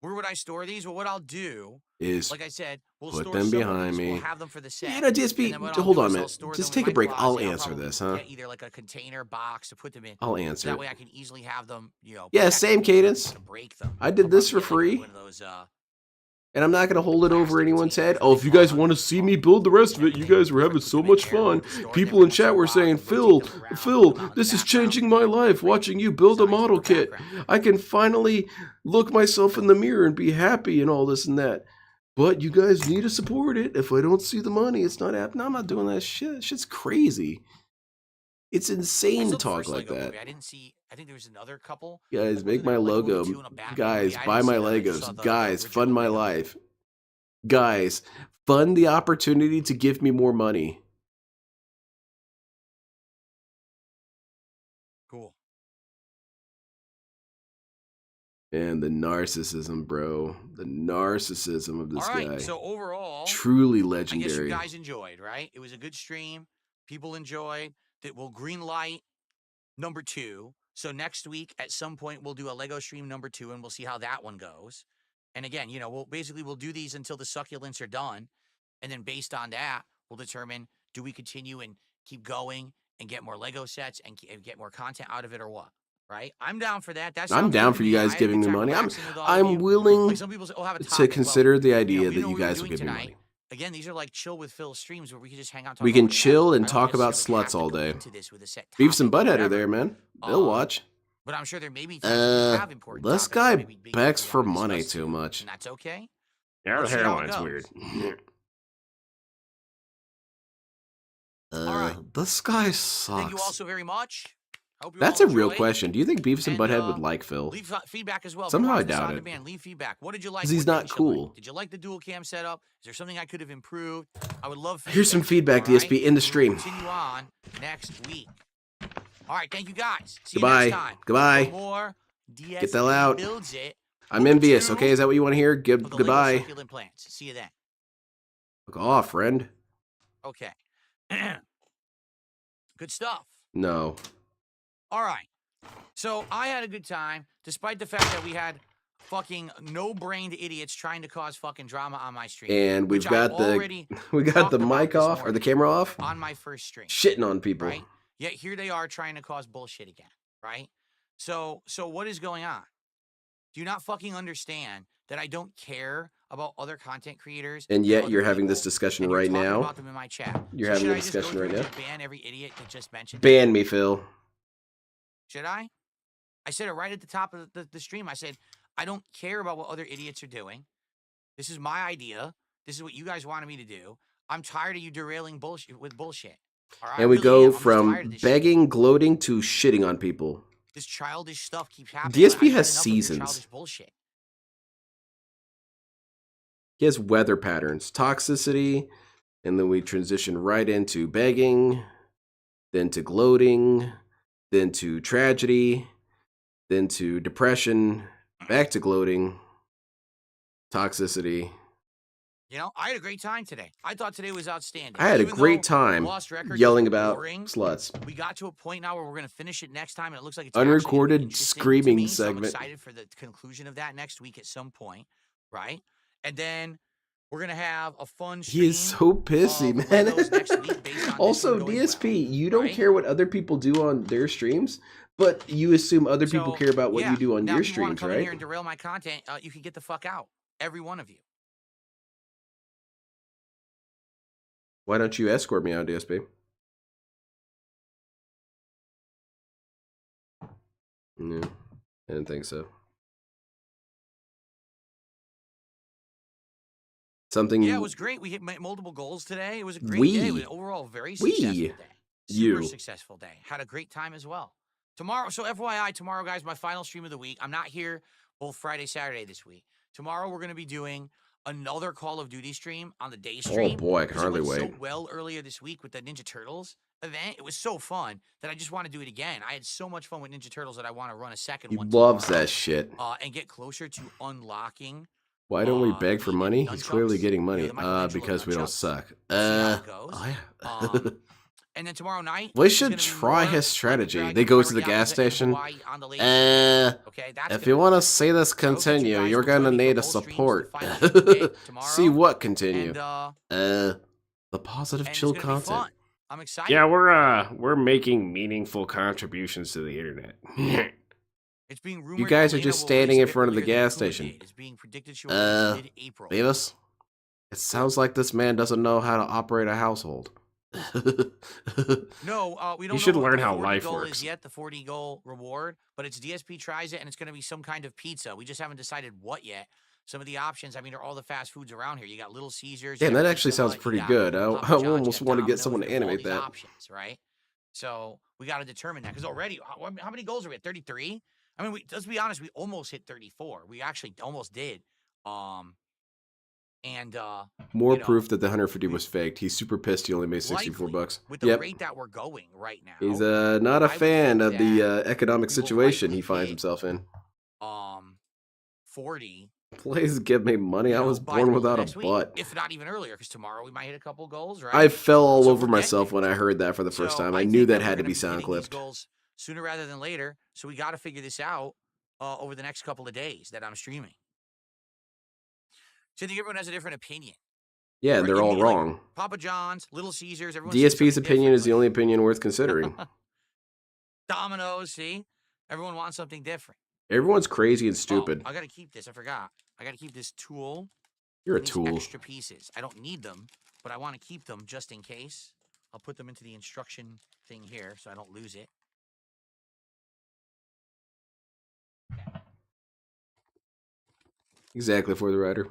Where would I store these? Well, what I'll do Is like I said, we'll put store them some of behind these. me. We'll have them for the set. Yeah, no, DSP, And then what I'll hold do on a is minute. I'll store Just them take in a break. my I'll closet. answer probably this, huh? Get either like a container box to put them in. I'll So answer that it. way I can easily have them, Yeah, protected same and cadence. to break them. I did I'll this for probably get, free. like, one of those, And I'm not going to hold it over plastic anyone's head. containers Oh, that if you they guys fall want to under see the me phone, build the rest of and it, you everything, guys were having put so them in much there, fun. put the store in People there, in put chat some were boxes, saying, rotate Phil, them around, Phil, put them out in this the is background, changing my life, watching you build a designs for model the kit. background. I can finally look myself in the mirror and be happy and all this and that. But you guys need to support it. If I don't see the money, it's not happening. I'm not doing that shit. Shit's crazy. It's insane to talk like that. I didn't see. I think there was another couple. Guys, Like, make wasn't there my like movie logo. 2 and a Batman Guys, movie? I buy didn't my see that. I just saw Legos. the Guys, original fund my Lego. life. Guys, fund the opportunity to give me more money. Cool. And the narcissism, bro. The narcissism of this All right. guy. So overall, Truly I guess you legendary. guys enjoyed, right? It was a good stream. People enjoyed. That will green light number 2. So next week at some point we'll do a Lego stream number 2 and we'll see how that one goes. And again, we'll do these until the succulents are done. And then based on that, we'll determine, do we continue and keep going and get more Lego sets and get more content out of it or what? Right? I'm down for that. I'm down for you guys giving me money. I'm willing like some people say, oh, have a to topic. consider the idea we know that you what we're guys will doing give me tonight. money. Again, these are like chill with Phil streams where we can just hang out. We can chill and talk about sluts all day. Beavis and Butthead are there, man. They'll watch. But I'm sure there may be things that have important This topics guy that maybe begs we for wanna money discuss too much. And that's okay. Yeah, We'll the see how it hairline's goes. weird. All right. This guy Thank you all sucks. so very much. Hope you That's all a real enjoyed. question. Do you think Beavis and And, Butthead would like Phil? Leave feedback as well. If Somehow you're I watching this doubt on it. demand, leave feedback. What did you like? 'Cause he's What didn't not you like? cool. Did you like the dual cam setup? Is there something I could have improved? I would love Here's some feedback, all right? DSP, in the We will stream. Continue on next week. All right, thank you guys. See Goodbye. you next time. Goodbye. For more DSP Get the hell out. Builds it. I'm envious, okay? Is that what you want to hear? Of the Lego Goodbye. succulent plants. See you then. Fuck off, friend. Okay. Good stuff. No. All right. So I had a good time, despite the fact that we had fucking no-brained idiots trying to cause fucking drama on my stream. And we've which got I the already we got talked the about mic this off or the morning camera off. on my first stream. Shitting on people. Right? Yet here they are trying to cause bullshit again. Right? So what is going on? Do you not fucking understand that I don't care about other content creators? And yet other you're having this people, discussion and you're right talking now. about them in my chat. You're So having should a I just go discussion through right and now. just ban every idiot that just mentioned it? Ban me, Phil. Should I? I said it right at the top of the stream. I said, I don't care about what other idiots are doing. This is my idea. This is what you guys wanted me to do. I'm tired of you derailing bullshit with bullshit. All right? And we I really go am. I'm just from tired of this shit. begging, gloating to shitting on people. This childish stuff keeps happening. DSP I've had has enough of your seasons. childish bullshit. He has weather patterns, toxicity, and then we transition right into begging, then to gloating, then to tragedy, then to depression, back to gloating, toxicity. You know, I had a great time today. I thought today was outstanding. I had a Even great though time Lost Records yelling is about boring, sluts. we got to a point now where we're going to finish it next time, and it looks like it's Unrecorded actually interesting to screaming me, so I'm segment. excited for the conclusion of that next week at some point, right? And then We're gonna have a fun stream. He is so pissy, of man. Legos next week based on this Also, one going DSP, well, you don't right? care what other people do on their streams, but you assume other people So, care about what yeah. you do on Now, your if you want streams, to come in here right? and derail my content, you can get the fuck out. Every one of you. Why don't you escort me out, DSP? No, I didn't think so. Something Yeah, it was great. We hit multiple goals today. It was a great day. It was overall a very We. successful day. Super You. successful day. Had a great time as well. Tomorrow, so FYI, tomorrow, guys, my final stream of the week. I'm not here both Friday, Saturday this week. Tomorrow, we're going to be doing another Call of Duty stream on the day stream. Oh boy, I can 'cause it hardly went wait. so well earlier this week with the Ninja Turtles event. It was so fun that I just want to do it again. I had so much fun with Ninja Turtles that I want to run a second He one loves tomorrow, that shit. and get closer to unlocking. Why don't we beg for the money? He's clearly nunchucks, getting money. the Michelangelo Because we don't nunchucks. suck. We'll see how it goes. Oh yeah. And then tomorrow night, We is should gonna be try more his strategy. Dragon They go to Pirate the gas Yakuza in station. Hawaii on the lake shore. Okay, that's If gonna you be want to fun. see this So I hope that you continue, guys you're will join gonna me for need a both streams, the support. final stream of the day tomorrow. See what continue? And The positive it's chill gonna be content. fun. I'm excited. Yeah, we're making meaningful contributions to the internet. It's being rumored You guys that are just Lena will standing release in a bit front of the earlier than gas Puma station. did. It's being predicted she will release mid-April. Beavis, it sounds like this man doesn't know how to operate a household. No, we don't. You should know what learn the how 40 life goal works. Is yet the 40 goal reward, but it's DSP tries it, and it's going to be some kind of pizza. We just haven't decided what yet. Some of the options, I mean, are all the fast foods around here. You got Little Caesars. Damn, you got that actually Pizza sounds Hut, pretty you got good. I Papa John's, you almost got want to get Domino's, someone to you have all animate these that. options, right? So we got to determine that because already, how many goals are we at? 33. I mean, let's be honest. We almost hit 34. We actually almost did. More proof that the 150 was faked. He's super pissed. He only made 64 likely, bucks. with the Yep. rate that we're going right now. He's not a I would fan think of the that economic we will situation likely he finds hit, himself in. 40. Please give me money. I was by the born middle of without next a week, butt. if not even earlier, because tomorrow we might hit a couple goals, right? I fell all So over we're getting myself there. when I heard that for the first So time. I think knew that we're had to gonna be hitting sound these clipped. goals sooner rather than later. So we got to figure this out over the next couple of days that I'm streaming. So I think everyone has a different opinion. Yeah, and they're all wrong. Like Papa John's, Little Caesars, everyone. says DSP's something opinion different, is the only opinion worth considering. Domino's, see, everyone wants something different. Everyone's crazy and stupid. Oh, I gotta keep this. I forgot. I gotta keep this tool. You're a These tool. Extra pieces. I don't need them, but I want to keep them just in case. I'll put them into the instruction thing here so I don't lose it. Exactly, for the writer.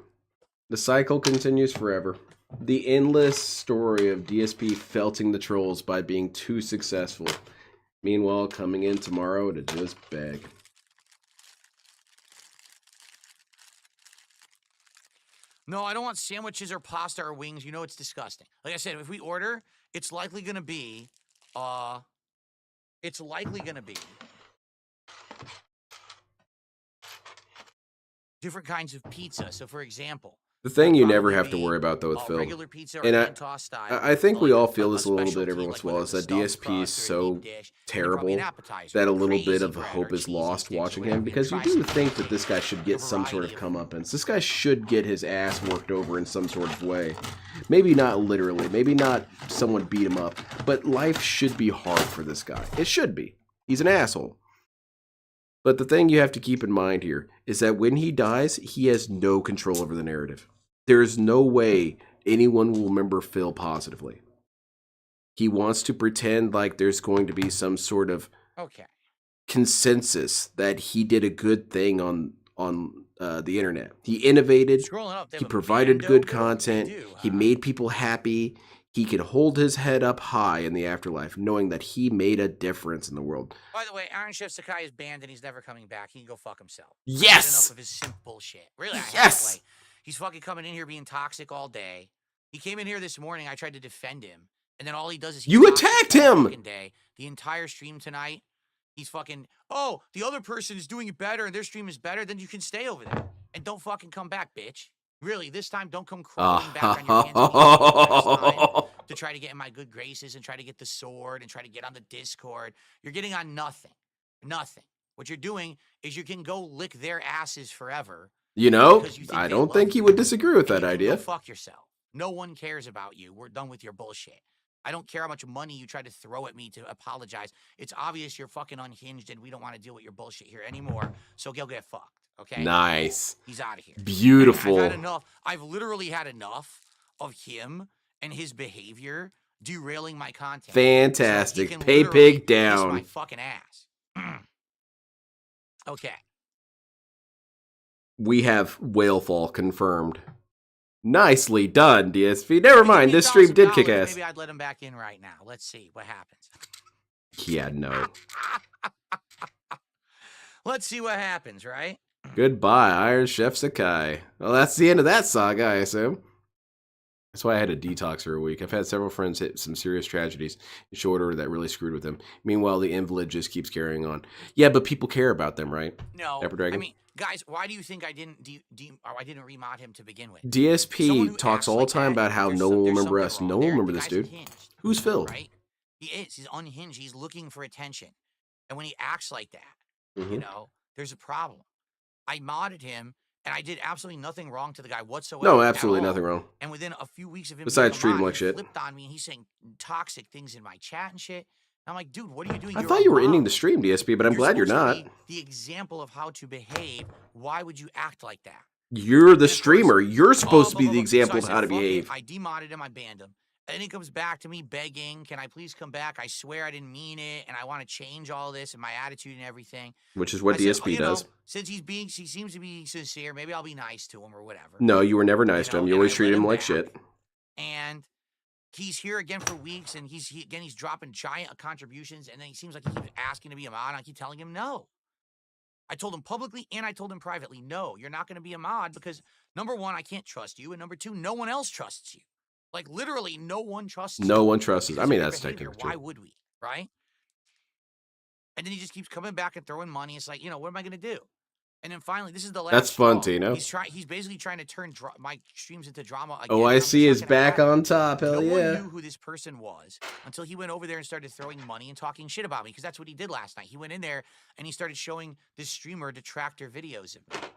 The cycle continues forever. The endless story of DSP felting the trolls by being too successful. Meanwhile, coming in tomorrow to just beg. No, I don't want sandwiches or pasta or wings. You know it's disgusting. Like I said, if we order, it's likely gonna be, different kinds of pizza. So, for example, The thing you it'll never probably have to be, worry about, though, with Phil, regular pizza or and hand-tossed style, I think we like all feel this a little bit specialty, every like once in a while, whether is that it's stuffed DSP is crust or a so meat dish, and then probably terrible an appetizer, that a like little bit crazy of bread hope or is cheesy lost sticks or watching whatever him, you because you try do something think that this guy should get some sort of variety of comeuppance. This guy should get his ass worked over in some sort of way. Maybe not literally, maybe not someone beat him up, but life should be hard for this guy. It should be. He's an asshole. But the thing you have to keep in mind here is that when he dies, he has no control over the narrative. There is no way anyone will remember Phil positively. He wants to pretend like there's going to be some sort of consensus that he did a good thing on the internet. He innovated. He provided good content. He made people happy. He could hold his head up high in the afterlife, knowing that he made a difference in the world. By the way, Iron Chef Sakai is banned and he's never coming back. He can go fuck himself. Yes! Enough of his simple shit. Really, Yes! He's fucking coming in here being toxic all day. He came in here this morning. I tried to defend him, and then all he does is You attacked him! Day. The entire stream tonight, he's fucking. Oh, the other person is doing it better, and their stream is better. Then you can stay over there and don't fucking come back, bitch. Really, this time don't come crawling back on your hands and knees to try to get in my good graces and try to get the sword and try to get on the Discord. You're getting on nothing. Nothing. What you're doing is you can go lick their asses forever You know, because you I they don't love think he you, would disagree with and that you can go idea. fuck yourself. No one cares about you. We're done with your bullshit. I don't care how much money you try to throw at me to apologize. It's obvious you're fucking unhinged and we don't want to deal with your bullshit here anymore. So go get fucked, okay? Nice. He's out of here. Beautiful. I've had enough. I've literally had enough of him and his behavior derailing my content. Fantastic. So he can Pay literally pig kiss down. my fucking ass. Okay. We have Whalefall confirmed. Nicely done, DSP. Never If he mind, gave me this stream did $1,000, kick ass. Maybe I'd let him back in right now. Let's see what happens. Yeah, no. Let's see what happens, right? Goodbye, Iron Chef Sakai. Well, that's the end of that saga, I assume. That's why I had to detox for a week. I've had several friends hit some serious tragedies in short order that really screwed with them. Meanwhile, the invalid just keeps carrying on. Yeah, but people care about them, right? No. Dapper Dragon? I mean, guys, why do you think I didn't I didn't remod him to begin with? Someone DSP who talks acts all like the time that, about how there's no one will there's remember something us. No wrong one will there. remember The this guy's dude. unhinged, Who's Phil? right? He is. He's unhinged. He's looking for attention. And when he acts like that, Mm-hmm. you know, there's a problem. I modded him, and I did absolutely nothing wrong to the guy whatsoever. No, at absolutely all. nothing wrong. And within a few weeks of him Besides being a treating mod, him like he shit. flipped on me, and he's saying toxic things in my chat and shit. And I'm like, dude, what are you doing? I You're thought a you were ending mod. the stream, DSP, but I'm glad you're supposed to not. be the example of how to behave. Why would you act like that? You're the And of course, streamer. You're supposed to be blah, the blah. So example I of said, how to fuck it. behave. I demodded him. I banned him. And then he comes back to me begging, can I please come back? I swear I didn't mean it, and I want to change all this and my attitude and everything. Which is what I said, DSP you know, does. since he seems to be sincere, maybe I'll be nice to him or whatever. No, you were never nice to him. know, You and always I let treated him like back. shit. And he's here again for weeks, and he's dropping giant contributions, and then he seems like he keeps asking to be a mod. I keep telling him no. I told him publicly and I told him privately, no, you're not going to be a mod because, number one, I can't trust you, and number two, no one else trusts you. Like, literally, no one trusts you. No one trusts us. I because mean, of your that's behavior. technically Why true. would we, right? And then he just keeps coming back and throwing money. It's like, you know, what am I going to do? And then finally, this is the last That's fun, straw. Tino. He's basically trying to turn my streams into drama again. Oh, and I I'm just see not is gonna back have it. on top. Hell No yeah. one knew who this person was until he went over there and started throwing money and talking shit about me, because that's what he did last night. He went in there and he started showing this streamer detractor videos of me.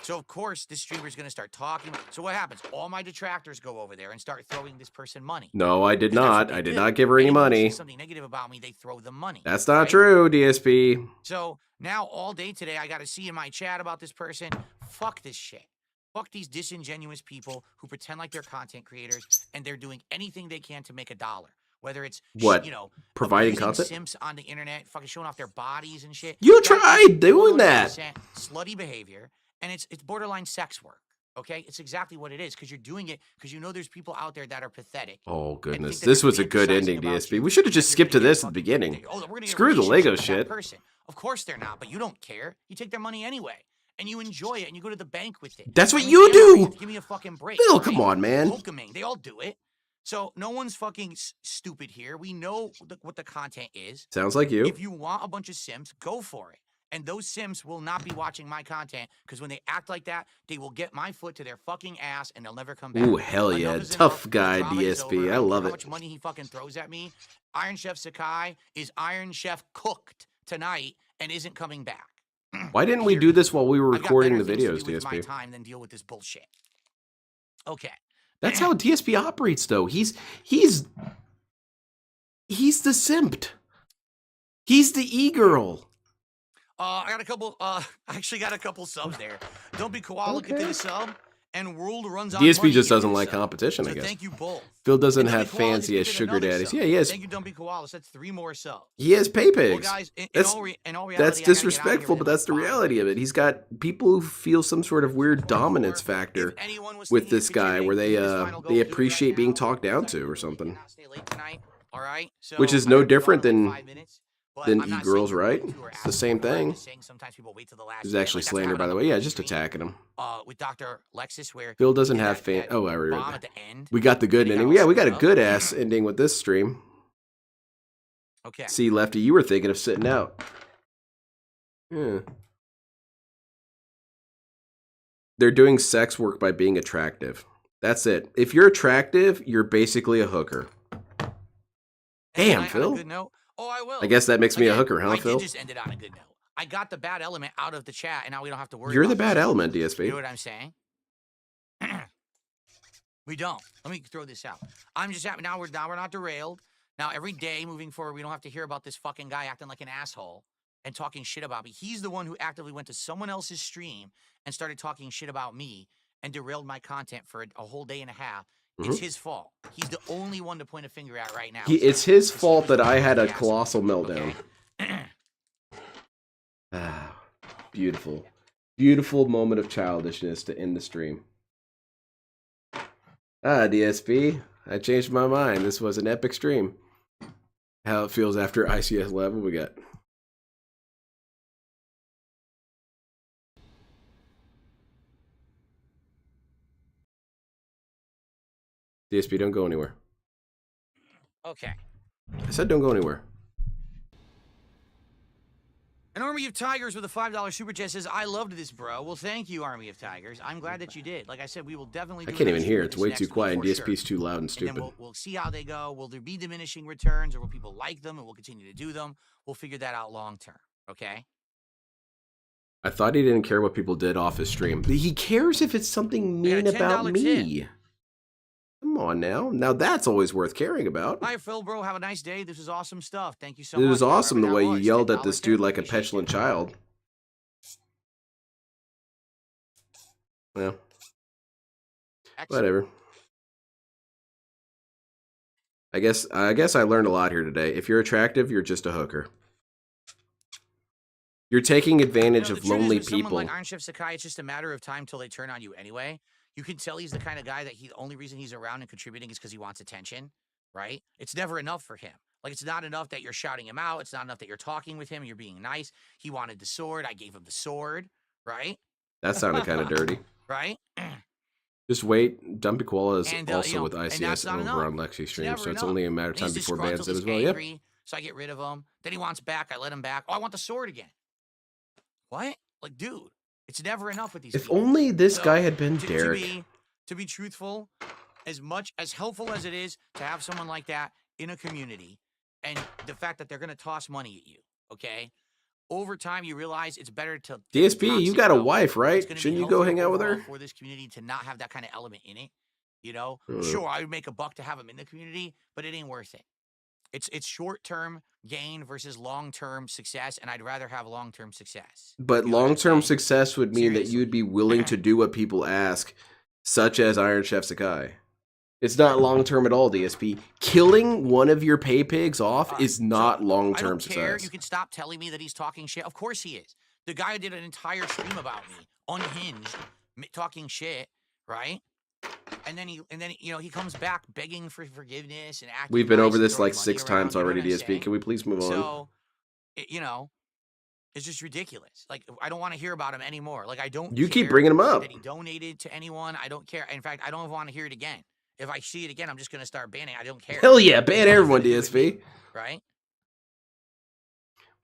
So, of course, this streamer's going to start talking. So what happens? All my detractors go over there and start throwing this person money. No, I did 'Cause that's what not. they I did do. not give her any Anyone who money. says something negative about me, they throw them money. That's not right? true, DSP. So now all day today, I got to see in my chat about this person. Fuck this shit. Fuck these disingenuous people who pretend like they're content creators and they're doing anything they can to make a dollar. Whether it's, What? you know, Providing abusing content? simps on the internet, fucking showing off their bodies and shit. You That is tried doing that. 100% slutty behavior, and it's borderline sex work. Okay, it's exactly what it is, because you're doing it because you know there's people out there that are pathetic. Oh, goodness. that This they're was a good fantasizing ending, about DSP. you We should have just because skipped to you're gonna this get at the fucking- beginning. Oh, we're gonna get a Screw the relationship Lego with that shit. person. Of course they're not, but you don't care. You take their money anyway, and you enjoy it, and you go to the bank with it. That's what I mean, you damn, do. Give me a fucking break. Phil, right? come on, man. Welcoming. They all do it. So no one's fucking stupid here. We know what the content is. Sounds like you. If you want a bunch of Sims, go for it. And those Sims will not be watching my content, because when they act like that, they will get my foot to their fucking ass and they'll never come back. Ooh, hell Enough yeah. is Tough enough. The guy, drama is DSP. over. I don't love care it. how much money he fucking throws at me. Iron Chef Sakai is Iron Chef cooked tonight and isn't coming back. Why didn't we do this while we were I've got recording the better things to videos, do with my DSP? time than deal with this bullshit. Okay. That's how DSP operates, though. He's the simped. He's the e-girl. I got a couple. I actually got a couple subs there. Don't be koala, get to the sub. And World runs on DSP money, just get to doesn't the like sub. competition, So I guess. thank you both. Phil doesn't And Don't have Be Koala fancy just as gave it sugar another daddies. sub. Yeah, he has. Thank you, Don't Be Koalas. That's 3 more subs. He has pay Well, pigs. guys, in That's all reality, that's I gotta get out of here disrespectful, but within that's the 5 reality of it. minutes. He's got people who feel some sort of weird dominance factor If anyone was with thinking of this guy, where contributing to this final goal, they do it right appreciate being now. talked down Because I to or really something. cannot stay late tonight. All right. So Which is I no gotta be gone different in than like 5 minutes. But than I'm not e-girls, saying right? people who are It's the asking same for it. I'm thing. just saying sometimes people wait till the last This is minute. actually Like, that's what slander, by happened the on way. Yeah, one just stream, attacking him. with Dr. Lexus, where Phil he doesn't did have that- fan. that Oh, I read bomb that. at the end. We got the good and he got ending. all Yeah, we got a screwed up. good ass ending with this stream. Okay. See, Lefty, you were thinking of sitting out. Yeah. They're doing sex work by being attractive. That's it. If you're attractive, you're basically a hooker. And Damn, on a Phil. good note, oh, I will. I guess that makes me a Again, hooker, huh, I Phil? did just end it on a good note. I got the bad element out of the chat, and now we don't have to worry. You're about the bad this. element, You DSP. know what I'm saying? We don't. Let me throw this out. I'm just happy now we're not derailed. Now every day moving forward, we don't have to hear about this fucking guy acting like an asshole and talking shit about me. He's the one who actively went to someone else's stream and started talking shit about me and derailed my content for a whole day and a half. It's his fault. He's the only one to point a finger at right now. It's his fault that I had a colossal meltdown. Okay? Ah, beautiful. Beautiful moment of childishness to end the stream. Ah, DSP, I changed my mind. This was an epic stream. How it feels after ICS 11 we got. DSP, don't go anywhere. Okay. I said don't go anywhere. An Army of Tigers with a $5 super chat says, I loved this, bro. Well, thank you, Army of Tigers. I'm glad that you did. Like I said, we will definitely I do can't another even stream hear. with It's this way next too week quiet and for DSP's sure. too loud and And stupid. then we'll see how they go. Will there be diminishing returns or will people like them and we'll continue to do them? We'll figure that out long term, okay? I thought he didn't care what people did off his stream. He cares if it's something We got a mean about $10 me. tip. Come on now. Now that's always worth caring about. Hi, Phil, bro. Have a nice day. This is awesome stuff. Thank you so It much. was awesome the Whoever way that you was. yelled at $10 this tip. dude like a Appreciate petulant it. child. Well, Excellent. whatever. I guess I learned a lot here today. If you're attractive, you're just a hooker. You're taking advantage You know, of the truth is lonely with someone people. like Iron Chef Sakai, it's just a matter of time till they turn on you anyway. You can tell he's the kind of guy that the only reason he's around and contributing is because he wants attention, right? It's never enough for him. Like, it's not enough that you're shouting him out. It's not enough that you're talking with him and you're being nice. He wanted the sword. I gave him the sword, right? That sounded kind of dirty. Right? Just wait. Dumpy Koala is And, also you know, with and that's ICS not over enough. on Lexi It's stream, never so it's enough. only a matter of And time he's before disgruntled, bans it he's as well. Yep. angry, so I get rid of him. Then he wants back. I let him back. Oh, I want the sword again. What? Like, dude, it's never enough with these If people. only this So, guy had been Derek. To be truthful, as helpful as it is to have someone like that in a community, and the fact that they're going to toss money at you, okay? Over time, you realize it's better to DSP, you got a wife, right? It's gonna be Shouldn't you go healthier hang out with overall her? for this community to not have that kind of element in it? You know, Mm. sure, I would make a buck to have him in the community, but it ain't worth it. It's short-term gain versus long-term success, and I'd rather have long-term success. But You know what I'm long-term saying? success would mean that Seriously. you'd be willing to do what people ask, such as Iron Chef Sakai. It's not long-term at all, DSP. Killing one of your pay pigs off is not I long-term don't care. success. You can stop telling me that he's talking shit. Of course he is. The guy did an entire stream about me, unhinged, talking shit, right? And then he comes back begging for forgiveness and acting. We've been nice over and this throwing like money 6 around, times you know already, what I'm DSP. saying? Can we please move on? So, it's just ridiculous. Like, I don't want to hear about him anymore. Like, I don't. You keep care bringing him up. that he donated to anyone. I don't care. In fact, I don't want to hear it again. If I see it again, I'm just gonna start banning. I don't care. Hell yeah, ban It's everyone, nothing to do with me, DSP. right?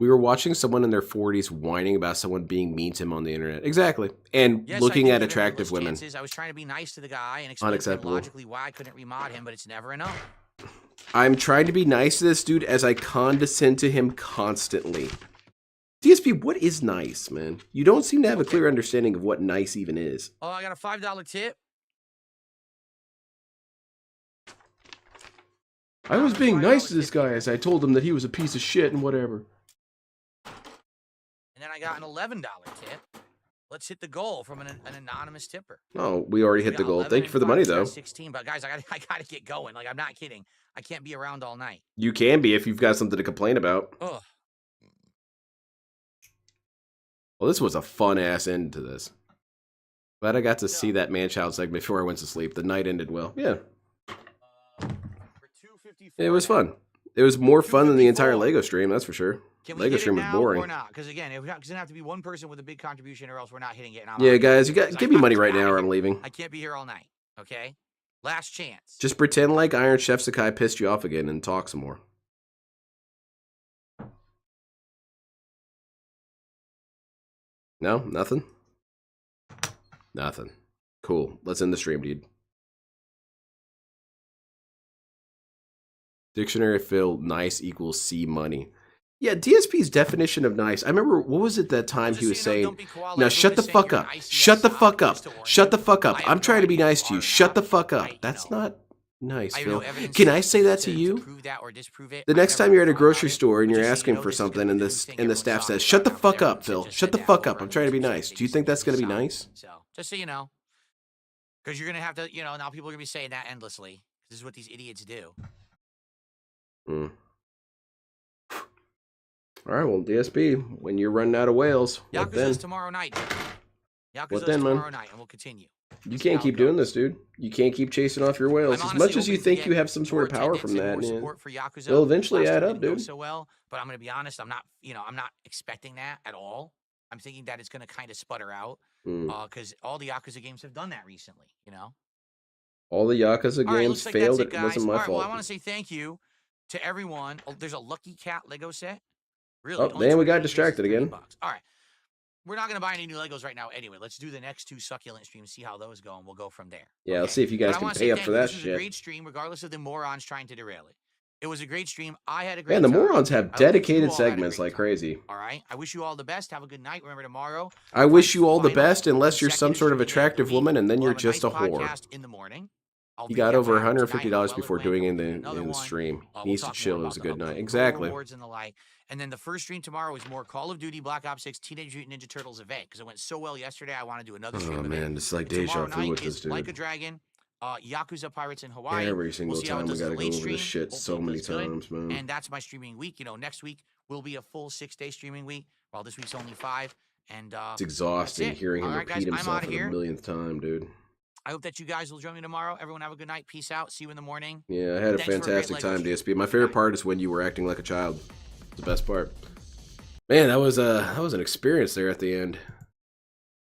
We were watching someone in their 40s whining about someone being mean to him on the internet. Exactly. And Yes, looking I at did give him attractive endless women. chances. I was trying to be nice to the guy and explain to him Unacceptable. logically why I couldn't remod him, but it's never enough. I'm trying to be nice to this dude as I condescend to him constantly. DSP, what is nice, man? You don't seem to have a clear understanding of what nice even is. Oh, I got a $5 tip. I was being nice to this guy as I told him that he was a piece of shit and whatever. And then I got an $11 tip. Let's hit the goal from an anonymous tipper. Oh, we already hit We the got goal. 11 Thank you and for the 5, money, so though. that's 16. But guys, I gotta get going. Like, I'm not kidding. I can't be around all night. You can be if you've got something to complain about. Ugh. Well, this was a fun-ass end to this. Glad I got to see that man-child segment before I went to sleep. The night ended well. Yeah. It was fun. It was more fun than the entire Lego stream, that's for sure. Can we Lego hit it stream was now boring. or not? Because again, it's gonna have to be one person with a big contribution, or else we're not hitting it. And I'm Yeah, out. guys, you got Because give me money I'm right outta now or here. I'm leaving. I can't be here all night. Okay. Last chance. Just pretend like Iron Chef Sakai pissed you off again and talk some more. No? Nothing? Nothing. Cool. Let's end the stream, dude. Dictionary fill nice equals C money. Yeah, DSP's definition of nice. I remember, what was it that time he was saying, now shut the fuck up. Shut the fuck up. Shut the fuck up. I'm trying to be nice to you. Shut the fuck up. That's not nice, Phil. Can I say that to you? The next time you're at a grocery store and you're asking for something and the staff says, shut the fuck up, Phil. Shut the fuck up. I'm trying to be nice. Do you think that's going to be nice? So, just so you know. Because you're going to have to, now people are going to be saying that endlessly. This is what these idiots do. All right, well, DSP, when you're running out of whales, what then? Yakuza's tomorrow night. What then, man? Tomorrow night, and we'll continue. You can't keep doing this, dude. You can't keep chasing off your whales. As much as you think you have some sort of power from that, man, it'll eventually add up, dude. So well, but I'm going to be honest, I'm not expecting that at all. I'm thinking that it's going to kind of sputter out because all the Yakuza games have done that recently, All the Yakuza games failed. It wasn't my fault. Well, I want to say thank you to everyone. Oh, there's a Lucky Cat Lego set. Really? Oh, man, we got distracted again. All right. We're not going to buy any new Legos right now anyway. Let's do the next 2 succulent streams, see how those go, and we'll go from there. Yeah, let's see if you guys can pay up for that shit. This was a great stream, regardless of the morons trying to derail it. It was a great stream. I had a great time. Man, the morons have dedicated segments segments like crazy. All right. I wish you all the best. Have a good night. Remember tomorrow. I wish you all the best, unless you're some sort of attractive woman, and then you're just a whore. In the morning. He got over $150 before doing it in the stream. He needs to chill. It was a good night. Exactly. And then the first stream tomorrow is more Call of Duty, Black Ops 6, Teenage Mutant Ninja Turtles event because it went so well yesterday. I want to do another stream. Oh man, it's like deja vu with this dude. Like a Dragon, Yakuza Pirates in Hawaii. Every single time we gotta go over this shit so many times, man. And that's my streaming week. Next week will be a full 6-day streaming week. Well, this week's only 5. And it's exhausting hearing him repeat himself for the millionth time, dude. I hope that you guys will join me tomorrow. Everyone have a good night. Peace out. See you in the morning. Yeah, I had a fantastic time, DSP. My favorite part is when you were acting like a child. It's the best part. Man, that was an experience there at the end.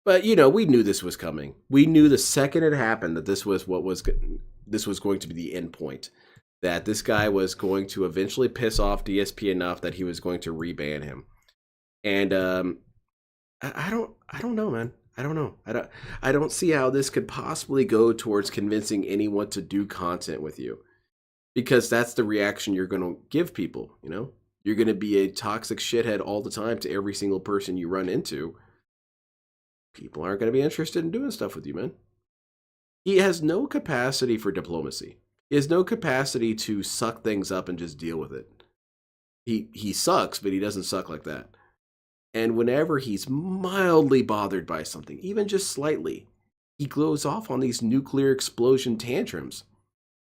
But we knew this was coming. We knew the second it happened that this was going to be the end point. That this guy was going to eventually piss off DSP enough that he was going to reban him. And I don't know, man. I don't know. I don't see how this could possibly go towards convincing anyone to do content with you. Because that's the reaction you're going to give people, You're going to be a toxic shithead all the time to every single person you run into. People aren't going to be interested in doing stuff with you, man. He has no capacity for diplomacy. He has no capacity to suck things up and just deal with it. He sucks, but he doesn't suck like that. And whenever he's mildly bothered by something, even just slightly, he goes off on these nuclear explosion tantrums.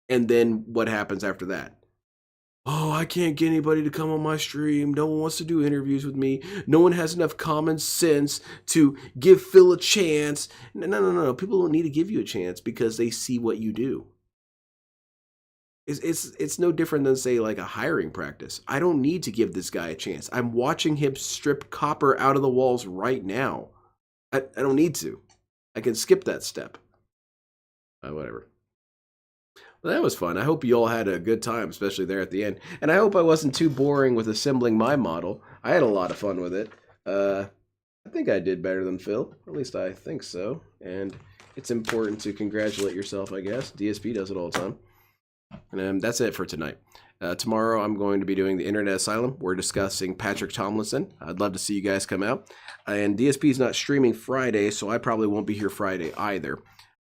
And then what happens after that? Oh, I can't get anybody to come on my stream. No one wants to do interviews with me. No one has enough common sense to give Phil a chance. No. People don't need to give you a chance because they see what you do. It's no different than, say, like a hiring practice. I don't need to give this guy a chance. I'm watching him strip copper out of the walls right now. I don't need to. I can skip that step. Whatever. Well, that was fun. I hope you all had a good time, especially there at the end. And I hope I wasn't too boring with assembling my model. I had a lot of fun with it. I think I did better than Phil. At least I think so. And it's important to congratulate yourself, I guess. DSP does it all the time. And that's it for tonight. Tomorrow I'm going to be doing the Internet Asylum. We're discussing Patrick Tomlinson. I'd love to see you guys come out. And DSP is not streaming Friday, so I probably won't be here Friday either.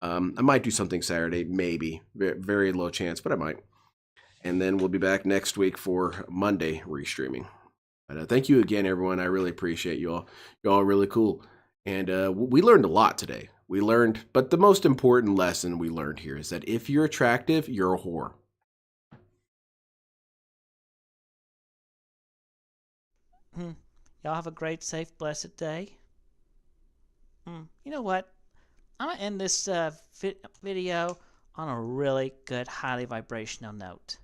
I might do something Saturday, maybe. Very low chance, but I might. And then we'll be back next week for Monday restreaming. But thank you again, everyone. I really appreciate you all. You're all really cool. And we learned a lot today. But the most important lesson we learned here is that if you're attractive, you're a whore. Y'all have a great, safe, blessed day. You know what? I'm going to end this video on a really good, highly vibrational note.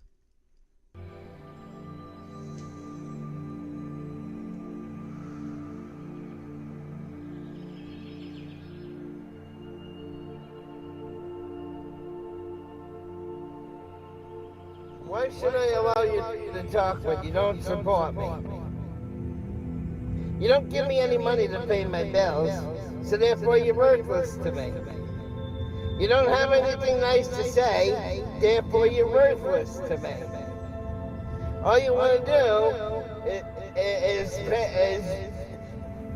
Why should I allow you to talk when you don't support me? You don't give me any money to pay my bills, so therefore you're worthless to me. You don't have anything nice to say, therefore you're worthless to me. All you want to do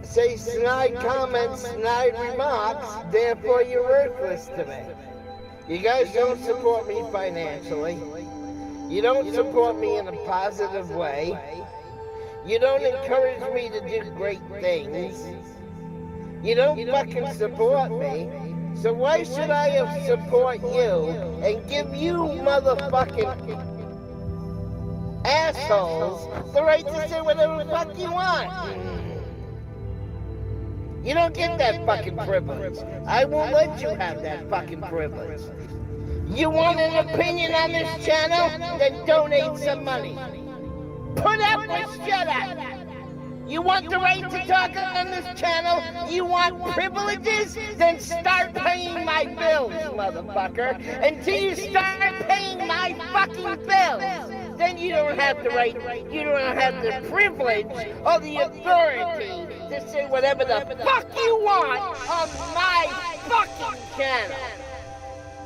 say snide comments, snide remarks, therefore you're worthless to me. You guys don't support me financially. You don't support me in a positive way. You don't encourage me to do great things. You don't fucking support me. So why should I support you and give you motherfucking assholes the right to say whatever the fuck you want? You don't get that fucking privilege. I won't let you have that fucking privilege. You want an opinion on this channel? Then donate some money. Put up or shut up. You want the right to talk on this channel? You want privileges? Then start paying my bills, motherfucker. Until you start paying my fucking bills, then you don't have the right, you don't have the privilege or the authority to say whatever the fuck you want on my fucking channel.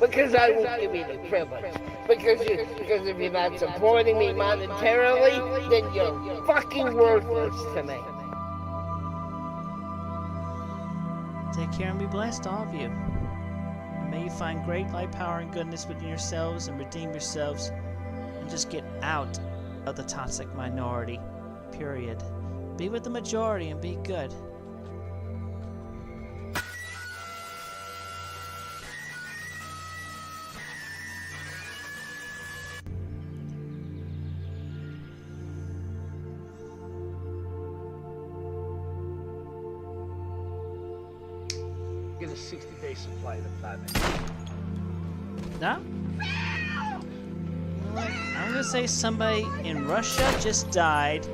Because I won't give you the privilege. Because if you're not supporting me monetarily, then you're fucking worthless to me. Take care and be blessed, all of you. And may you find great light, power, and goodness within yourselves and redeem yourselves and just get out of the toxic minority. Period. Be with the majority and be good. Get a 60-day supply of platinum. No? I'm gonna say somebody in Russia just died,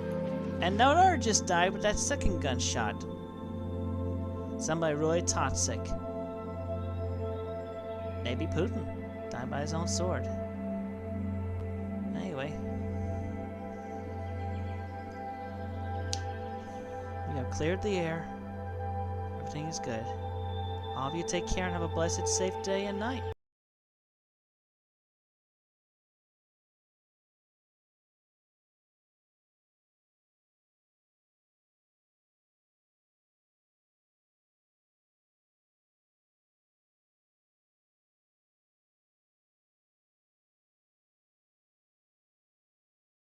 and no other just died with that second gunshot. Somebody really toxic. Maybe Putin died by his own sword. Anyway, we have cleared the air. Everything is good. All of you take care and have a blessed, safe day and night.